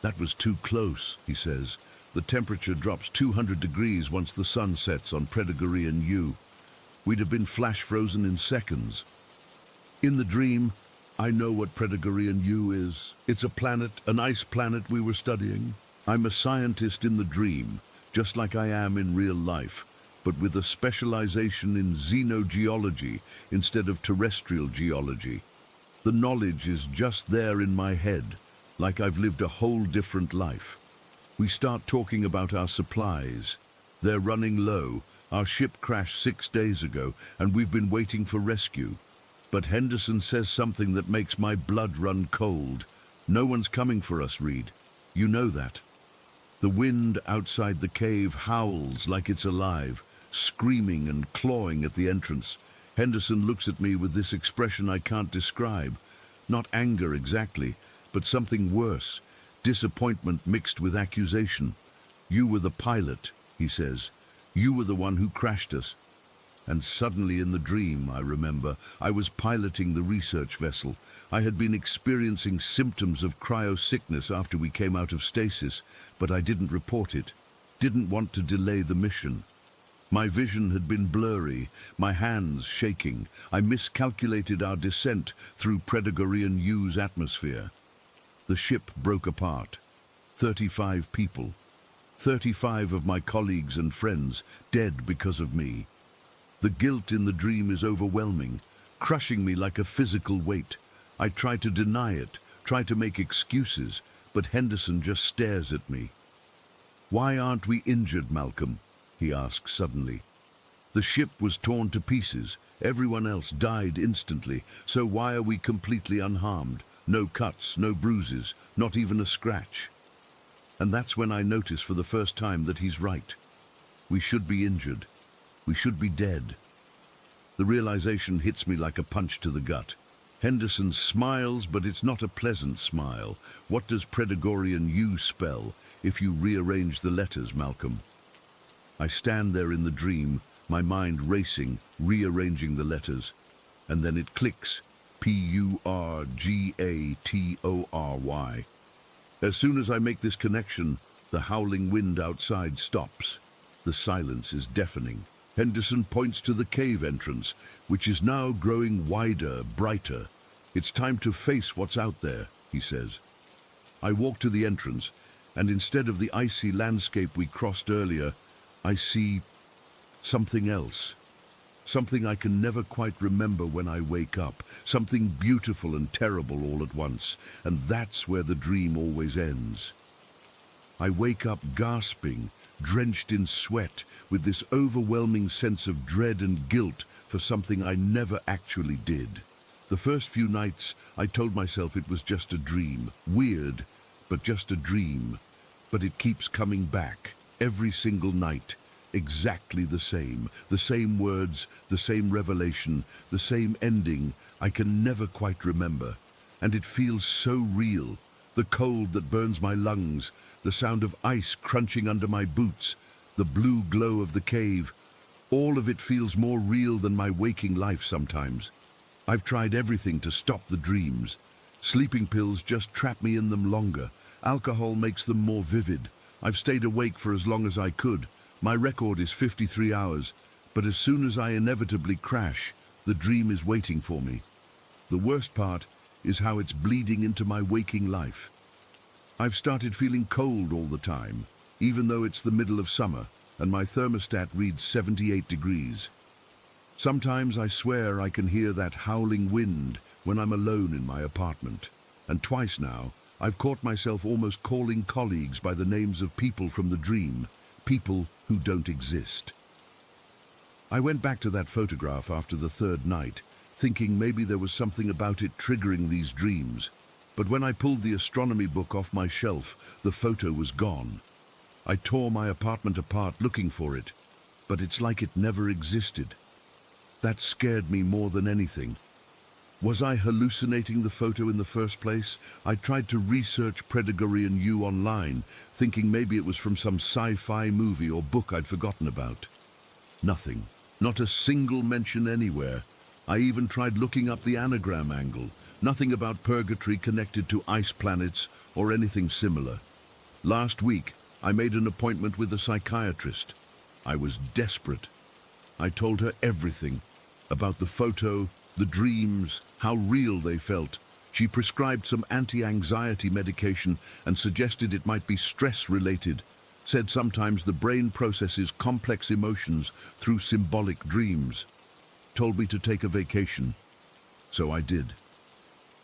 That was too close, he says. The temperature drops 200 degrees once the sun sets on Predagorian U. We'd have been flash frozen in seconds. In the dream, I know what Predagorian U is. It's a planet, an ice planet we were studying. I'm a scientist in the dream, just like I am in real life, but with a specialization in xenogeology instead of terrestrial geology. The knowledge is just there in my head, like I've lived a whole different life. We start talking about our supplies. They're running low. Our ship crashed 6 days ago, and we've been waiting for rescue. But Henderson says something that makes my blood run cold. No one's coming for us, Reed. You know that. The wind outside the cave howls like it's alive, screaming and clawing at the entrance. Henderson looks at me with this expression I can't describe. Not anger exactly, but something worse. Disappointment mixed with accusation. You were the pilot, he says. You were the one who crashed us. And suddenly in the dream, I remember, I was piloting the research vessel. I had been experiencing symptoms of cryo-sickness after we came out of stasis, but I didn't report it. Didn't want to delay the mission. My vision had been blurry, my hands shaking. I miscalculated our descent through Predagorian U's atmosphere. The ship broke apart. 35 people. 35 of my colleagues and friends dead because of me. The guilt in the dream is overwhelming, crushing me like a physical weight. I try to deny it, try to make excuses, but Henderson just stares at me. Why aren't we injured, Malcolm? He asks suddenly. The ship was torn to pieces. Everyone else died instantly, so why are we completely unharmed? No cuts, no bruises, not even a scratch. And that's when I notice for the first time that he's right. We should be injured. We should be dead. The realization hits me like a punch to the gut. Henderson smiles, but it's not a pleasant smile. What does Predagorian U spell if you rearrange the letters, Malcolm? I stand there in the dream, my mind racing, rearranging the letters. And then it clicks. Purgatory. As soon as I make this connection, the howling wind outside stops. The silence is deafening. Henderson points to the cave entrance, which is now growing wider, brighter. It's time to face what's out there, he says. I walk to the entrance, and instead of the icy landscape we crossed earlier, I see something else. Something I can never quite remember when I wake up. Something beautiful and terrible all at once. And that's where the dream always ends. I wake up gasping, drenched in sweat, with this overwhelming sense of dread and guilt for something I never actually did. The first few nights, I told myself it was just a dream. Weird, but just a dream. But it keeps coming back, every single night. Exactly the same words, the same revelation, the same ending I can never quite remember. And it feels so real. The cold that burns my lungs, the sound of ice crunching under my boots, the blue glow of the cave. All of it feels more real than my waking life sometimes. I've tried everything to stop the dreams. Sleeping pills just trap me in them longer. Alcohol makes them more vivid. I've stayed awake for as long as I could. My record is 53 hours, but as soon as I inevitably crash, the dream is waiting for me. The worst part is how it's bleeding into my waking life. I've started feeling cold all the time, even though it's the middle of summer, and my thermostat reads 78 degrees. Sometimes I swear I can hear that howling wind when I'm alone in my apartment. And twice now, I've caught myself almost calling colleagues by the names of people from the dream. People who don't exist. I went back to that photograph after the third night, thinking maybe there was something about it triggering these dreams. But when I pulled the astronomy book off my shelf, the photo was gone. I tore my apartment apart looking for it, but it's like it never existed. That scared me more than anything. Was I hallucinating the photo in the first place? I tried to research Predagorian U online, thinking maybe it was from some sci-fi movie or book I'd forgotten about. Nothing. Not a single mention anywhere. I even tried looking up the anagram angle. Nothing about purgatory connected to ice planets or anything similar. Last week, I made an appointment with a psychiatrist. I was desperate. I told her everything about the photo, the dreams, how real they felt. She prescribed some anti-anxiety medication and suggested it might be stress-related. Said sometimes the brain processes complex emotions through symbolic dreams. Told me to take a vacation. So I did.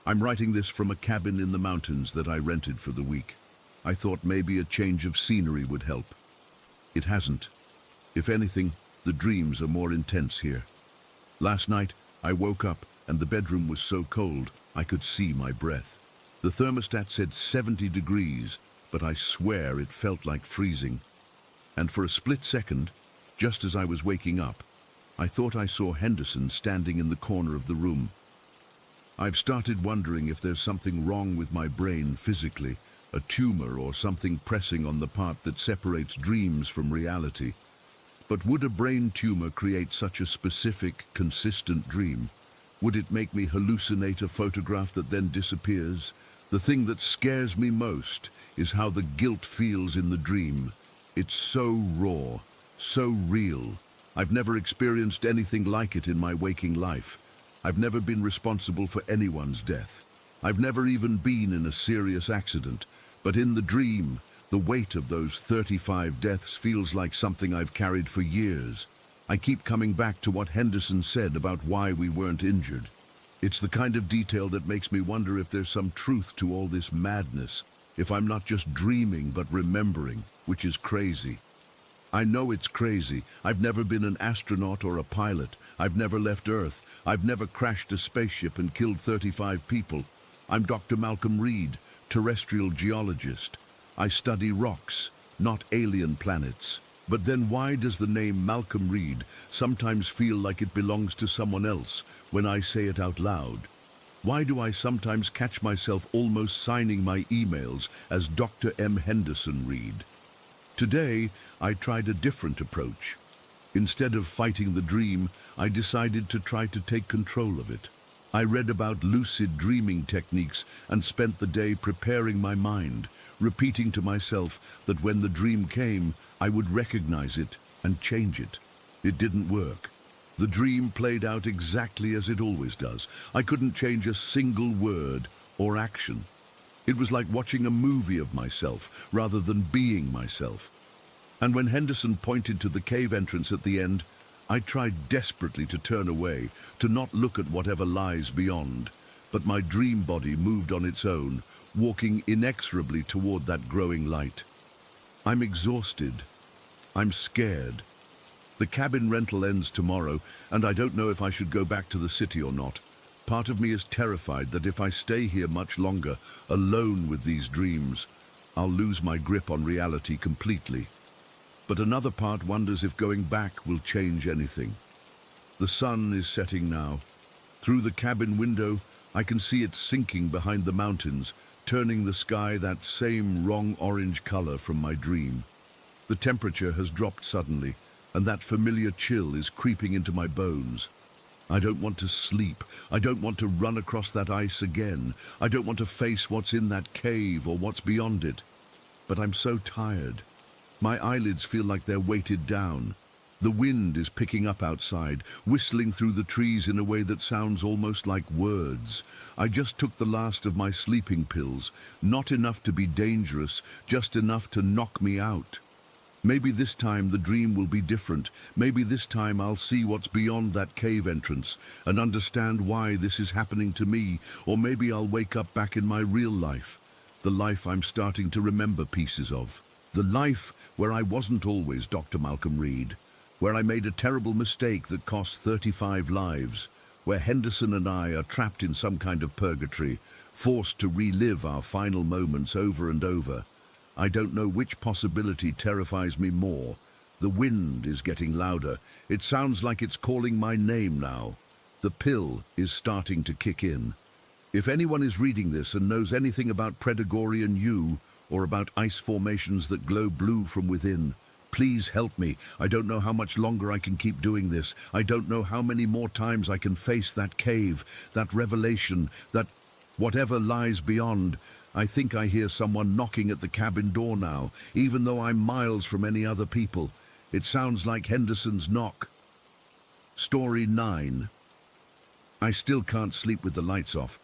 I'm writing this from a cabin in the mountains that I rented for the week. I thought maybe a change of scenery would help. It hasn't. If anything, the dreams are more intense here. Last night, I woke up and the bedroom was so cold I could see my breath. The thermostat said 70 degrees, but I swear it felt like freezing. And for a split second, just as I was waking up, I thought I saw Henderson standing in the corner of the room. I've started wondering if there's something wrong with my brain physically, a tumor or something pressing on the part that separates dreams from reality. But would a brain tumor create such a specific, consistent dream? Would it make me hallucinate a photograph that then disappears? The thing that scares me most is how the guilt feels in the dream. It's so raw, so real. I've never experienced anything like it in my waking life. I've never been responsible for anyone's death. I've never even been in a serious accident. But in the dream, the weight of those 35 deaths feels like something I've carried for years. I keep coming back to what Henderson said about why we weren't injured. It's the kind of detail that makes me wonder if there's some truth to all this madness, if I'm not just dreaming but remembering, which is crazy. I know it's crazy. I've never been an astronaut or a pilot. I've never left Earth. I've never crashed a spaceship and killed 35 people. I'm Dr. Malcolm Reed, terrestrial geologist. I study rocks, not alien planets. But then why does the name Malcolm Reed sometimes feel like it belongs to someone else when I say it out loud? Why do I sometimes catch myself almost signing my emails as Dr. M. Henderson Reed? Today, I tried a different approach. Instead of fighting the dream, I decided to try to take control of it. I read about lucid dreaming techniques and spent the day preparing my mind, repeating to myself that when the dream came, I would recognize it and change it. It didn't work. The dream played out exactly as it always does. I couldn't change a single word or action. It was like watching a movie of myself rather than being myself. And when Henderson pointed to the cave entrance at the end, I tried desperately to turn away, to not look at whatever lies beyond. But my dream body moved on its own, walking inexorably toward that growing light. I'm exhausted. I'm scared. The cabin rental ends tomorrow, and I don't know if I should go back to the city or not. Part of me is terrified that if I stay here much longer, alone with these dreams, I'll lose my grip on reality completely. But another part wonders if going back will change anything. The sun is setting now. Through the cabin window, I can see it sinking behind the mountains, turning the sky that same wrong orange color from my dream. The temperature has dropped suddenly, and that familiar chill is creeping into my bones. I don't want to sleep. I don't want to run across that ice again. I don't want to face what's in that cave or what's beyond it. But I'm so tired. My eyelids feel like they're weighted down. The wind is picking up outside, whistling through the trees in a way that sounds almost like words. I just took the last of my sleeping pills, not enough to be dangerous, just enough to knock me out. Maybe this time the dream will be different. Maybe this time I'll see what's beyond that cave entrance and understand why this is happening to me. Or maybe I'll wake up back in my real life, the life I'm starting to remember pieces of. The life where I wasn't always Dr. Malcolm Reed, where I made a terrible mistake that cost 35 lives, where Henderson and I are trapped in some kind of purgatory, forced to relive our final moments over and over. I don't know which possibility terrifies me more. The wind is getting louder. It sounds like it's calling my name now. The pill is starting to kick in. If anyone is reading this and knows anything about Predagorian U, or about ice formations that glow blue from within, please help me. I don't know how much longer I can keep doing this. I don't know how many more times I can face that cave, that revelation, that whatever lies beyond. I think I hear someone knocking at the cabin door now, even though I'm miles from any other people. It sounds like Henderson's knock. Story 9. I still can't sleep with the lights off.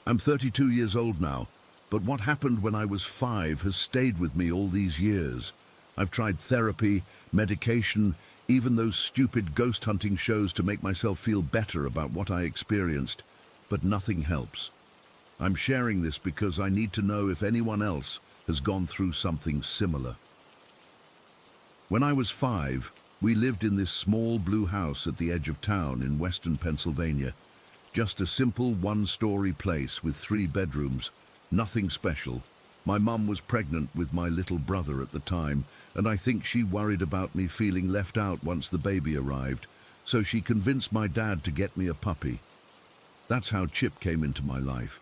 I'm 32 years old now, but what happened when I was 5 has stayed with me all these years. I've tried therapy, medication, even those stupid ghost hunting shows to make myself feel better about what I experienced, but nothing helps. I'm sharing this because I need to know if anyone else has gone through something similar. When I was 5, we lived in this small blue house at the edge of town in western Pennsylvania. Just a simple one-story place with 3 bedrooms, nothing special. My mum was pregnant with my little brother at the time, and I think she worried about me feeling left out once the baby arrived, so she convinced my dad to get me a puppy. That's how Chip came into my life.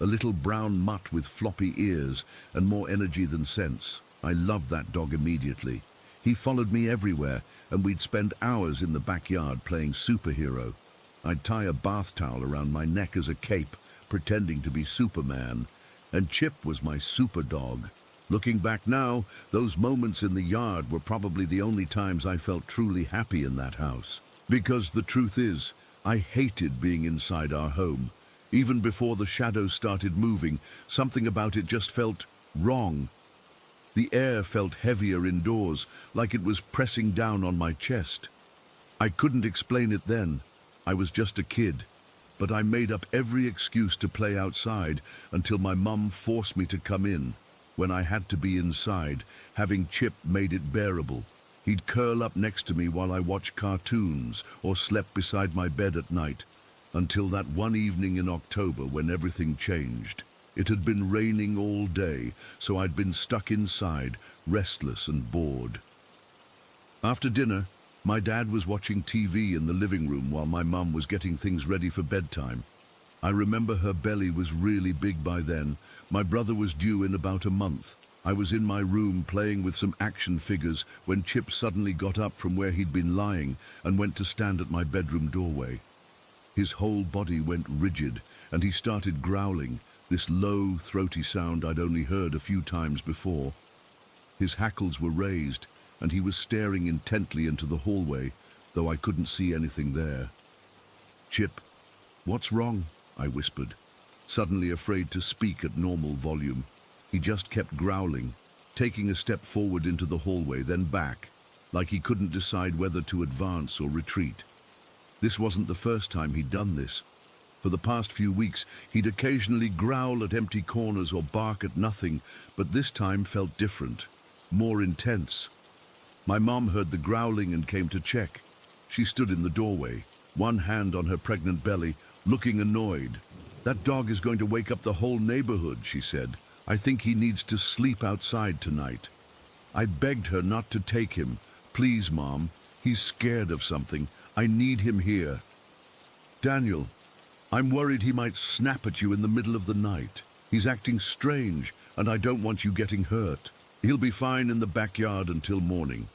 A little brown mutt with floppy ears and more energy than sense. I loved that dog immediately. He followed me everywhere, and we'd spend hours in the backyard playing superhero. I'd tie a bath towel around my neck as a cape, pretending to be Superman, and Chip was my super dog. Looking back now, those moments in the yard were probably the only times I felt truly happy in that house. Because the truth is, I hated being inside our home. Even before the shadows started moving, something about it just felt wrong. The air felt heavier indoors, like it was pressing down on my chest. I couldn't explain it then. I was just a kid. But I made up every excuse to play outside until my mum forced me to come in. When I had to be inside, having Chip made it bearable. He'd curl up next to me while I watched cartoons or slept beside my bed at night. Until that one evening in October when everything changed. It had been raining all day, so I'd been stuck inside, restless and bored. After dinner, my dad was watching TV in the living room while my mum was getting things ready for bedtime. I remember her belly was really big by then. My brother was due in about a month. I was in my room playing with some action figures when Chip suddenly got up from where he'd been lying and went to stand at my bedroom doorway. His whole body went rigid and he started growling, this low, throaty sound I'd only heard a few times before. His hackles were raised and he was staring intently into the hallway, though I couldn't see anything there. "Chip, what's wrong?" I whispered, suddenly afraid to speak at normal volume. He just kept growling, taking a step forward into the hallway, then back, like he couldn't decide whether to advance or retreat. This wasn't the first time he'd done this. For the past few weeks, he'd occasionally growl at empty corners or bark at nothing, but this time felt different, more intense. My mom heard the growling and came to check. She stood in the doorway, one hand on her pregnant belly, looking annoyed. "That dog is going to wake up the whole neighborhood," she said. "I think he needs to sleep outside tonight." I begged her not to take him. "Please, Mom, he's scared of something. I need him here." "Daniel, I'm worried he might snap at you in the middle of the night. He's acting strange, and I don't want you getting hurt. He'll be fine in the backyard until morning."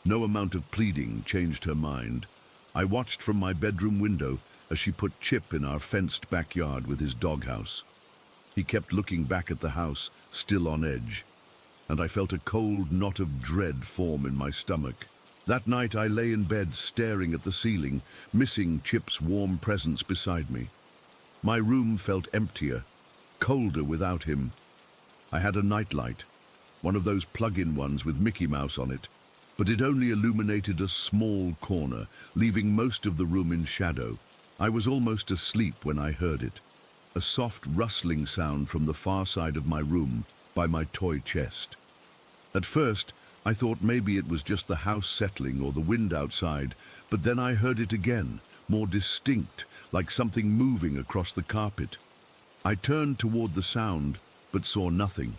No amount of pleading changed her mind. I watched from my bedroom window as she put Chip in our fenced backyard with his doghouse. He kept looking back at the house, still on edge, and I felt a cold knot of dread form in my stomach. That night I lay in bed staring at the ceiling, missing Chip's warm presence beside me. My room felt emptier, colder without him. I had a nightlight, one of those plug-in ones with Mickey Mouse on it, but it only illuminated a small corner, leaving most of the room in shadow. I was almost asleep when I heard it. A soft rustling sound from the far side of my room, by my toy chest. At first, I thought maybe it was just the house settling or the wind outside, but then I heard it again, more distinct, like something moving across the carpet. I turned toward the sound, but saw nothing.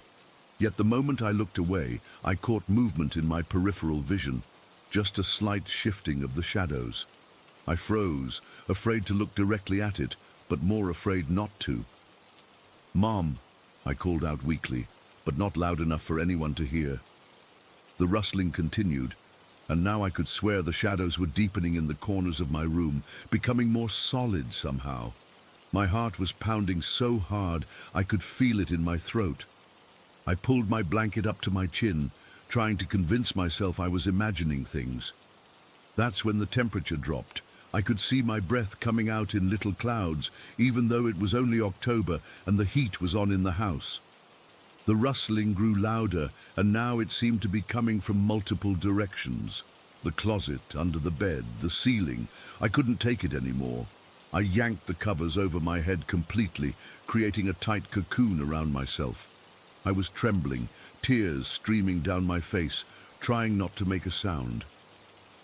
Yet the moment I looked away, I caught movement in my peripheral vision, just a slight shifting of the shadows. I froze, afraid to look directly at it, but more afraid not to. "Mom," I called out weakly, but not loud enough for anyone to hear. The rustling continued, and now I could swear the shadows were deepening in the corners of my room, becoming more solid somehow. My heart was pounding so hard I could feel it in my throat. I pulled my blanket up to my chin, trying to convince myself I was imagining things. That's when the temperature dropped. I could see my breath coming out in little clouds, even though it was only October and the heat was on in the house. The rustling grew louder, and now it seemed to be coming from multiple directions. The closet, under the bed, the ceiling. I couldn't take it anymore. I yanked the covers over my head completely, creating a tight cocoon around myself. I was trembling, tears streaming down my face, trying not to make a sound.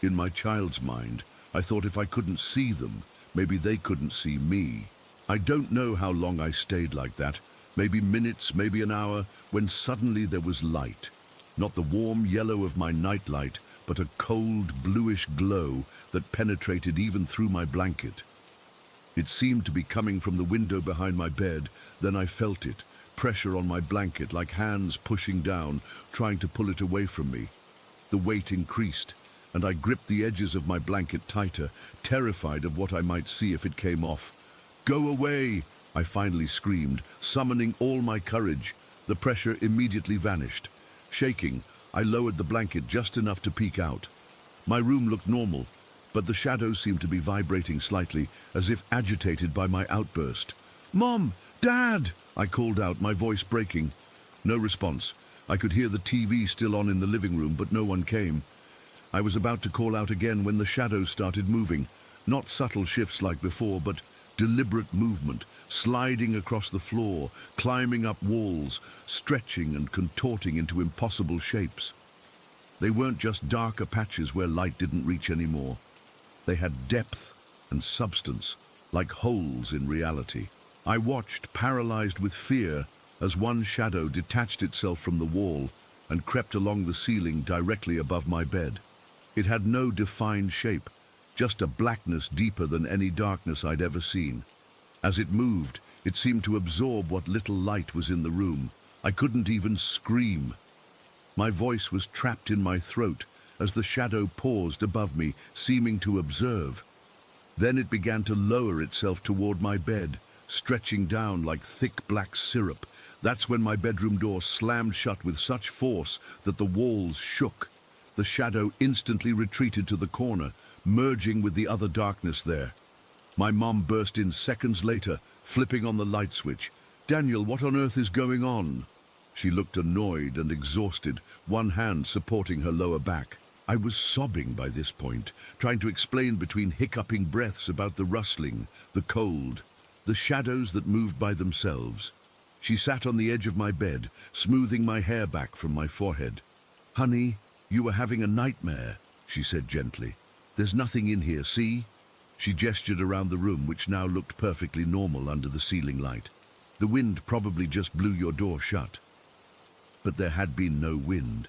In my child's mind, I thought if I couldn't see them, maybe they couldn't see me. I don't know how long I stayed like that, maybe minutes, maybe an hour, when suddenly there was light. Not the warm yellow of my nightlight, but a cold, bluish glow that penetrated even through my blanket. It seemed to be coming from the window behind my bed, then I felt it, pressure on my blanket like hands pushing down, trying to pull it away from me. The weight increased, and I gripped the edges of my blanket tighter, terrified of what I might see if it came off. "Go away!" I finally screamed, summoning all my courage. The pressure immediately vanished. Shaking, I lowered the blanket just enough to peek out. My room looked normal, but the shadows seemed to be vibrating slightly, as if agitated by my outburst. "Mom! Dad!" I called out, my voice breaking. No response. I could hear the TV still on in the living room, but no one came. I was about to call out again when the shadows started moving. Not subtle shifts like before, but deliberate movement, sliding across the floor, climbing up walls, stretching and contorting into impossible shapes. They weren't just darker patches where light didn't reach anymore. They had depth and substance, like holes in reality. I watched, paralyzed with fear, as one shadow detached itself from the wall and crept along the ceiling directly above my bed. It had no defined shape, just a blackness deeper than any darkness I'd ever seen. As it moved, it seemed to absorb what little light was in the room, I couldn't even scream. My voice was trapped in my throat as the shadow paused above me, seeming to observe. Then it began to lower itself toward my bed, stretching down like thick black syrup. That's when my bedroom door slammed shut with such force that the walls shook. The shadow instantly retreated to the corner, merging with the other darkness there. My mom burst in seconds later, flipping on the light switch. "Daniel, what on earth is going on?" She looked annoyed and exhausted, one hand supporting her lower back. I was sobbing by this point, trying to explain between hiccuping breaths about the rustling, the cold, the shadows that moved by themselves. She sat on the edge of my bed, smoothing my hair back from my forehead. "Honey, you were having a nightmare," she said gently. "There's nothing in here, see?" She gestured around the room, which now looked perfectly normal under the ceiling light. "The wind probably just blew your door shut." But there had been no wind,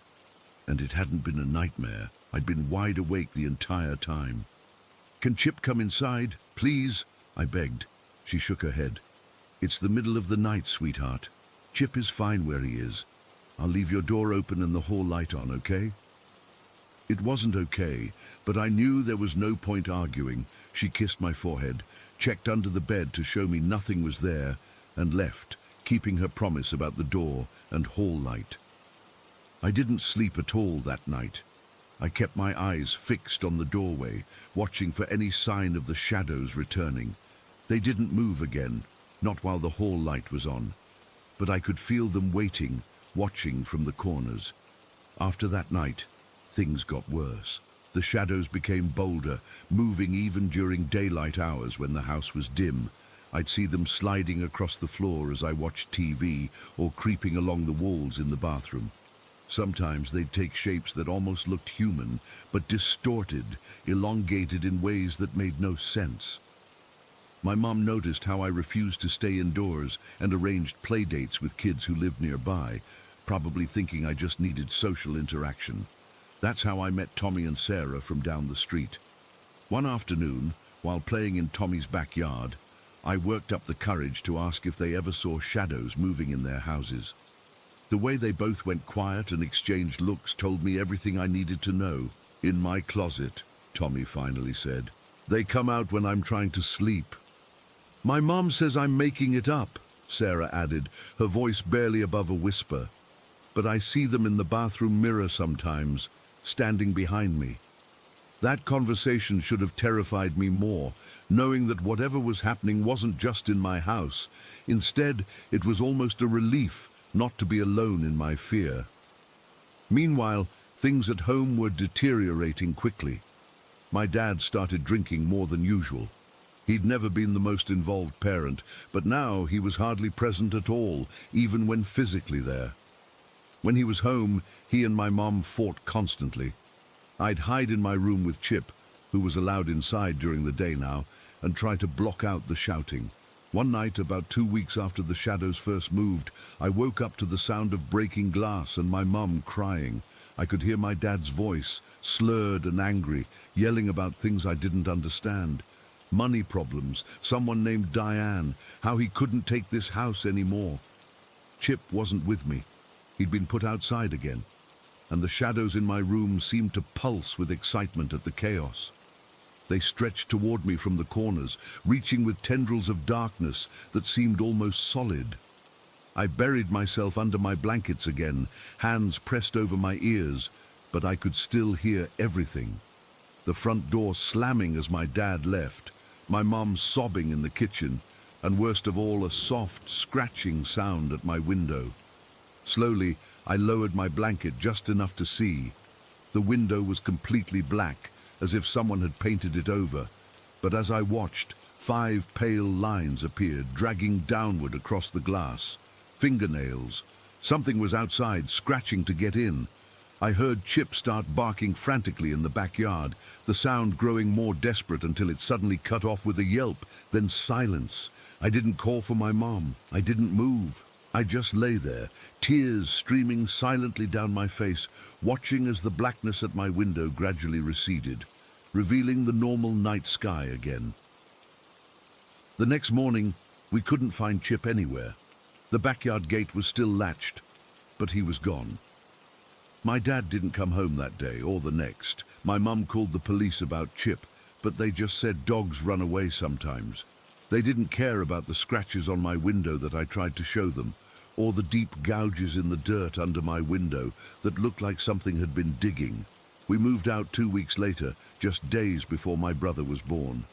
and it hadn't been a nightmare. I'd been wide awake the entire time. "Can Chip come inside, please?" I begged. She shook her head. "It's the middle of the night, sweetheart. Chip is fine where he is. I'll leave your door open and the hall light on, okay?" It wasn't okay, but I knew there was no point arguing. She kissed my forehead, checked under the bed to show me nothing was there, and left, keeping her promise about the door and hall light. I didn't sleep at all that night. I kept my eyes fixed on the doorway, watching for any sign of the shadows returning. They didn't move again, not while the hall light was on, but I could feel them waiting, watching from the corners. After that night, things got worse. The shadows became bolder, moving even during daylight hours when the house was dim. I'd see them sliding across the floor as I watched TV or creeping along the walls in the bathroom. Sometimes they'd take shapes that almost looked human, but distorted, elongated in ways that made no sense. My mom noticed how I refused to stay indoors and arranged play dates with kids who lived nearby, probably thinking I just needed social interaction. That's how I met Tommy and Sarah from down the street. One afternoon, while playing in Tommy's backyard, I worked up the courage to ask if they ever saw shadows moving in their houses. The way they both went quiet and exchanged looks told me everything I needed to know. "In my closet," Tommy finally said. "They come out when I'm trying to sleep." "My mom says I'm making it up," Sarah added, her voice barely above a whisper. "But I see them in the bathroom mirror sometimes, standing behind me." That conversation should have terrified me more, knowing that whatever was happening wasn't just in my house. Instead, it was almost a relief not to be alone in my fear. Meanwhile, things at home were deteriorating quickly. My dad started drinking more than usual. He'd never been the most involved parent, but now he was hardly present at all, even when physically there. When he was home, he and my mom fought constantly. I'd hide in my room with Chip, who was allowed inside during the day now, and try to block out the shouting. One night, about 2 weeks after the shadows first moved, I woke up to the sound of breaking glass and my mum crying. I could hear my dad's voice, slurred and angry, yelling about things I didn't understand. Money problems, someone named Diane, how he couldn't take this house anymore. Chip wasn't with me. He'd been put outside again, and the shadows in my room seemed to pulse with excitement at the chaos. They stretched toward me from the corners, reaching with tendrils of darkness that seemed almost solid. I buried myself under my blankets again, hands pressed over my ears, but I could still hear everything. The front door slamming as my dad left, my mom sobbing in the kitchen, and worst of all, a soft, scratching sound at my window. Slowly, I lowered my blanket just enough to see. The window was completely black, as if someone had painted it over. But as I watched, 5 pale lines appeared, dragging downward across the glass. Fingernails. Something was outside, scratching to get in. I heard Chip start barking frantically in the backyard, the sound growing more desperate until it suddenly cut off with a yelp, then silence. I didn't call for my mom. I didn't move. I just lay there, tears streaming silently down my face, watching as the blackness at my window gradually receded, revealing the normal night sky again. The next morning, we couldn't find Chip anywhere. The backyard gate was still latched, but he was gone. My dad didn't come home that day or the next. My mum called the police about Chip, but they just said dogs run away sometimes. They didn't care about the scratches on my window that I tried to show them, or the deep gouges in the dirt under my window that looked like something had been digging. We moved out 2 weeks later, just days before my brother was born.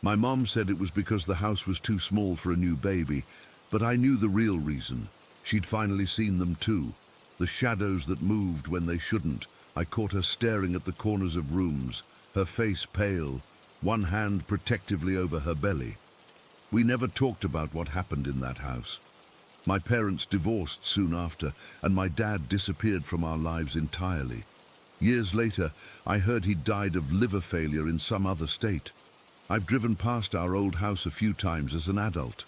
My mom said it was because the house was too small for a new baby, but I knew the real reason. She'd finally seen them too. The shadows that moved when they shouldn't. I caught her staring at the corners of rooms, her face pale, one hand protectively over her belly. We never talked about what happened in that house. My parents divorced soon after, and my dad disappeared from our lives entirely. Years later, I heard he'd died of liver failure in some other state. I've driven past our old house a few times as an adult.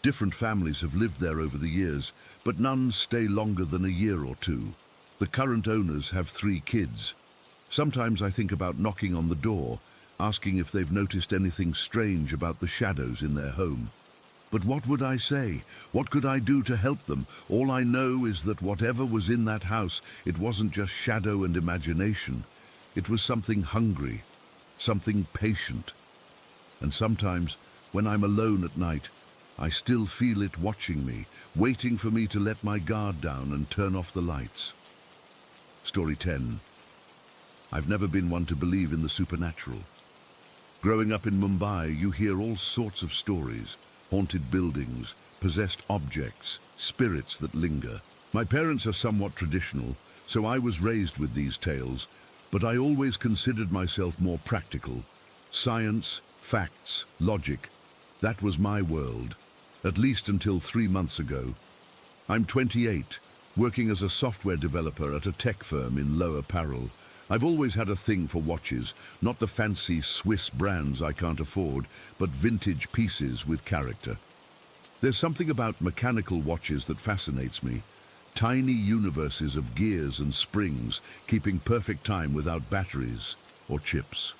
Different families have lived there over the years, but none stay longer than a year or two. The current owners have 3 kids. Sometimes I think about knocking on the door, asking if they've noticed anything strange about the shadows in their home. But what would I say? What could I do to help them? All I know is that whatever was in that house, it wasn't just shadow and imagination. It was something hungry, something patient. And sometimes, when I'm alone at night, I still feel it watching me, waiting for me to let my guard down and turn off the lights. Story 10. I've never been one to believe in the supernatural. Growing up in Mumbai, you hear all sorts of stories. Haunted buildings, possessed objects, spirits that linger. My parents are somewhat traditional, so I was raised with these tales, but I always considered myself more practical. Science, facts, logic. That was my world, at least until 3 months ago. I'm 28, working as a software developer at a tech firm in Lower Parel. I've always had a thing for watches, not the fancy Swiss brands I can't afford, but vintage pieces with character. There's something about mechanical watches that fascinates me. Tiny universes of gears and springs, keeping perfect time without batteries or chips.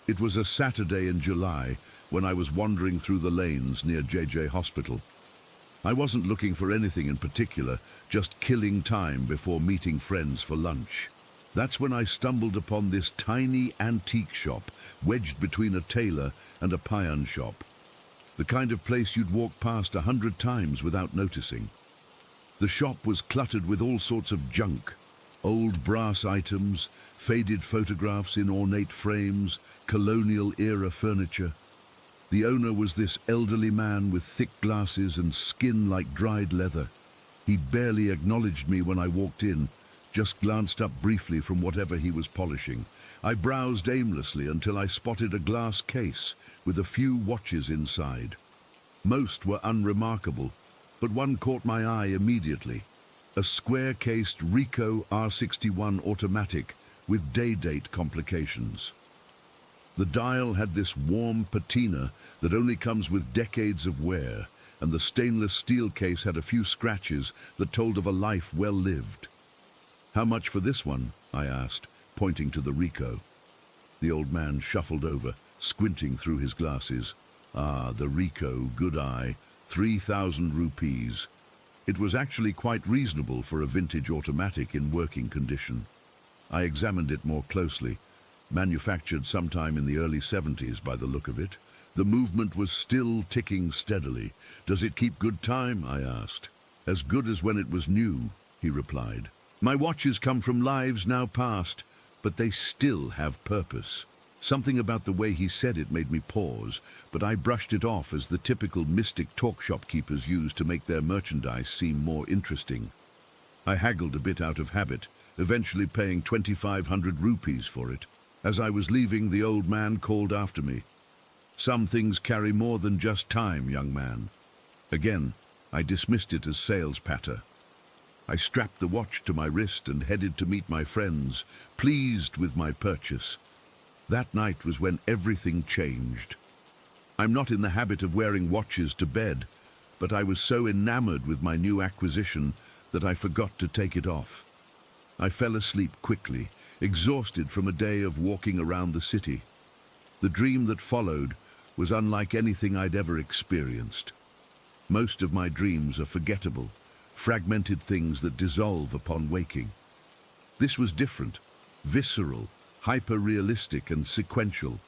It was a Saturday in July when I was wandering through the lanes near JJ Hospital. I wasn't looking for anything in particular, just killing time before meeting friends for lunch. That's when I stumbled upon this tiny antique shop, wedged between a tailor and a pawn shop. The kind of place you'd walk past 100 times without noticing. The shop was cluttered with all sorts of junk. Old brass items, faded photographs in ornate frames, colonial-era furniture. The owner was this elderly man with thick glasses and skin like dried leather. He barely acknowledged me when I walked in, just glanced up briefly from whatever he was polishing. I browsed aimlessly until I spotted a glass case with a few watches inside. Most were unremarkable, but one caught my eye immediately. A square-cased Ricoh R61 automatic with day-date complications. The dial had this warm patina that only comes with decades of wear, and the stainless steel case had a few scratches that told of a life well lived. "How much for this one?" I asked, pointing to the Ricoh. The old man shuffled over, squinting through his glasses. "Ah, the Ricoh, good eye, 3,000 rupees. It was actually quite reasonable for a vintage automatic in working condition. I examined it more closely. Manufactured sometime in the early 70s by the look of it. The movement was still ticking steadily. "Does it keep good time?" I asked. "As good as when it was new," he replied. "My watches come from lives now past, but they still have purpose." Something about the way he said it made me pause, but I brushed it off as the typical mystic talk shopkeepers use to make their merchandise seem more interesting. I haggled a bit out of habit, eventually paying 2,500 rupees for it. As I was leaving, the old man called after me. "Some things carry more than just time, young man." Again, I dismissed it as sales patter. I strapped the watch to my wrist and headed to meet my friends, pleased with my purchase. That night was when everything changed. I'm not in the habit of wearing watches to bed, but I was so enamored with my new acquisition that I forgot to take it off. I fell asleep quickly, exhausted from a day of walking around the city. The dream that followed was unlike anything I'd ever experienced. Most of my dreams are forgettable, fragmented things that dissolve upon waking. This was different, visceral, hyper-realistic and sequential.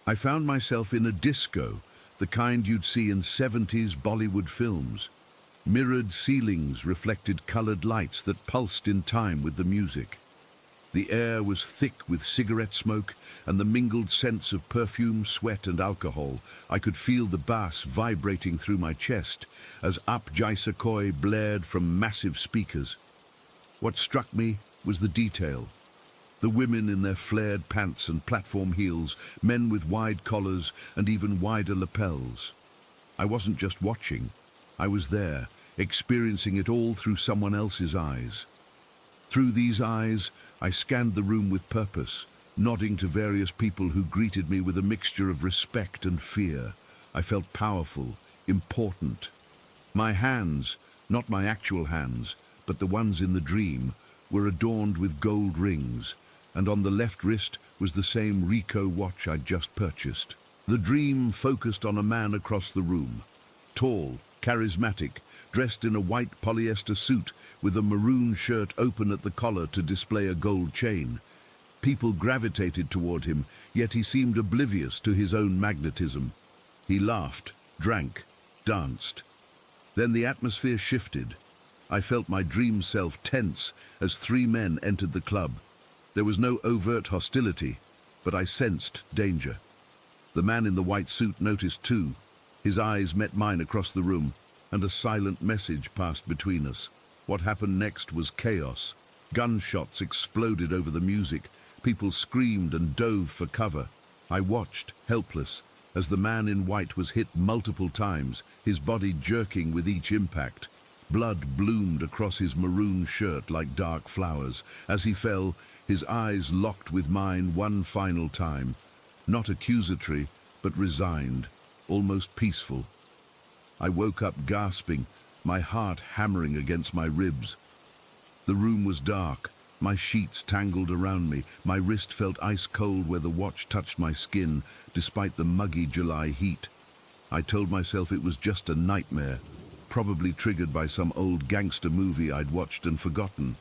I found myself in a disco, the kind you'd see in 70s Bollywood films. Mirrored ceilings reflected colored lights that pulsed in time with the music. The air was thick with cigarette smoke and the mingled scents of perfume, sweat and alcohol. I could feel the bass vibrating through my chest as Up Jaisa Koi blared from massive speakers. What struck me was the detail. The women in their flared pants and platform heels, men with wide collars and even wider lapels. I wasn't just watching, I was there, experiencing it all through someone else's eyes. Through these eyes, I scanned the room with purpose, nodding to various people who greeted me with a mixture of respect and fear. I felt powerful, important. My hands, not my actual hands, but the ones in the dream, were adorned with gold rings, and on the left wrist was the same Ricoh watch I'd just purchased. The dream focused on a man across the room, tall, charismatic, dressed in a white polyester suit with a maroon shirt open at the collar to display a gold chain. People gravitated toward him, yet he seemed oblivious to his own magnetism. He laughed, drank, danced. Then the atmosphere shifted. I felt my dream self tense as three men entered the club. There was no overt hostility, but I sensed danger. The man in the white suit noticed too. His eyes met mine across the room, and a silent message passed between us. What happened next was chaos. Gunshots exploded over the music. People screamed and dove for cover. I watched, helpless, as the man in white was hit multiple times, his body jerking with each impact. Blood bloomed across his maroon shirt like dark flowers. As he fell, his eyes locked with mine one final time. Not accusatory, but resigned, almost peaceful. I woke up gasping, my heart hammering against my ribs. The room was dark, my sheets tangled around me. My wrist felt ice cold where the watch touched my skin, despite the muggy July heat. I told myself it was just a nightmare, probably triggered by some old gangster movie I'd watched and forgotten.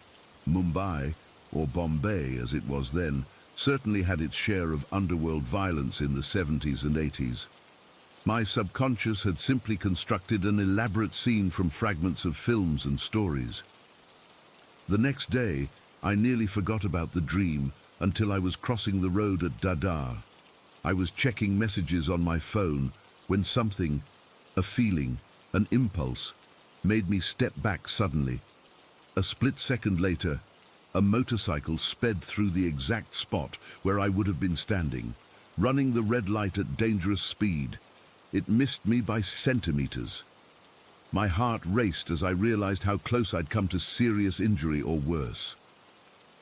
Mumbai, or Bombay as it was then, certainly had its share of underworld violence in the 70s and 80s. My subconscious had simply constructed an elaborate scene from fragments of films and stories. The next day, I nearly forgot about the dream until I was crossing the road at Dadar. I was checking messages on my phone when something, a feeling, an impulse, made me step back suddenly. A split second later, a motorcycle sped through the exact spot where I would have been standing, running the red light at dangerous speed. It missed me by centimeters. My heart raced as I realized how close I'd come to serious injury or worse.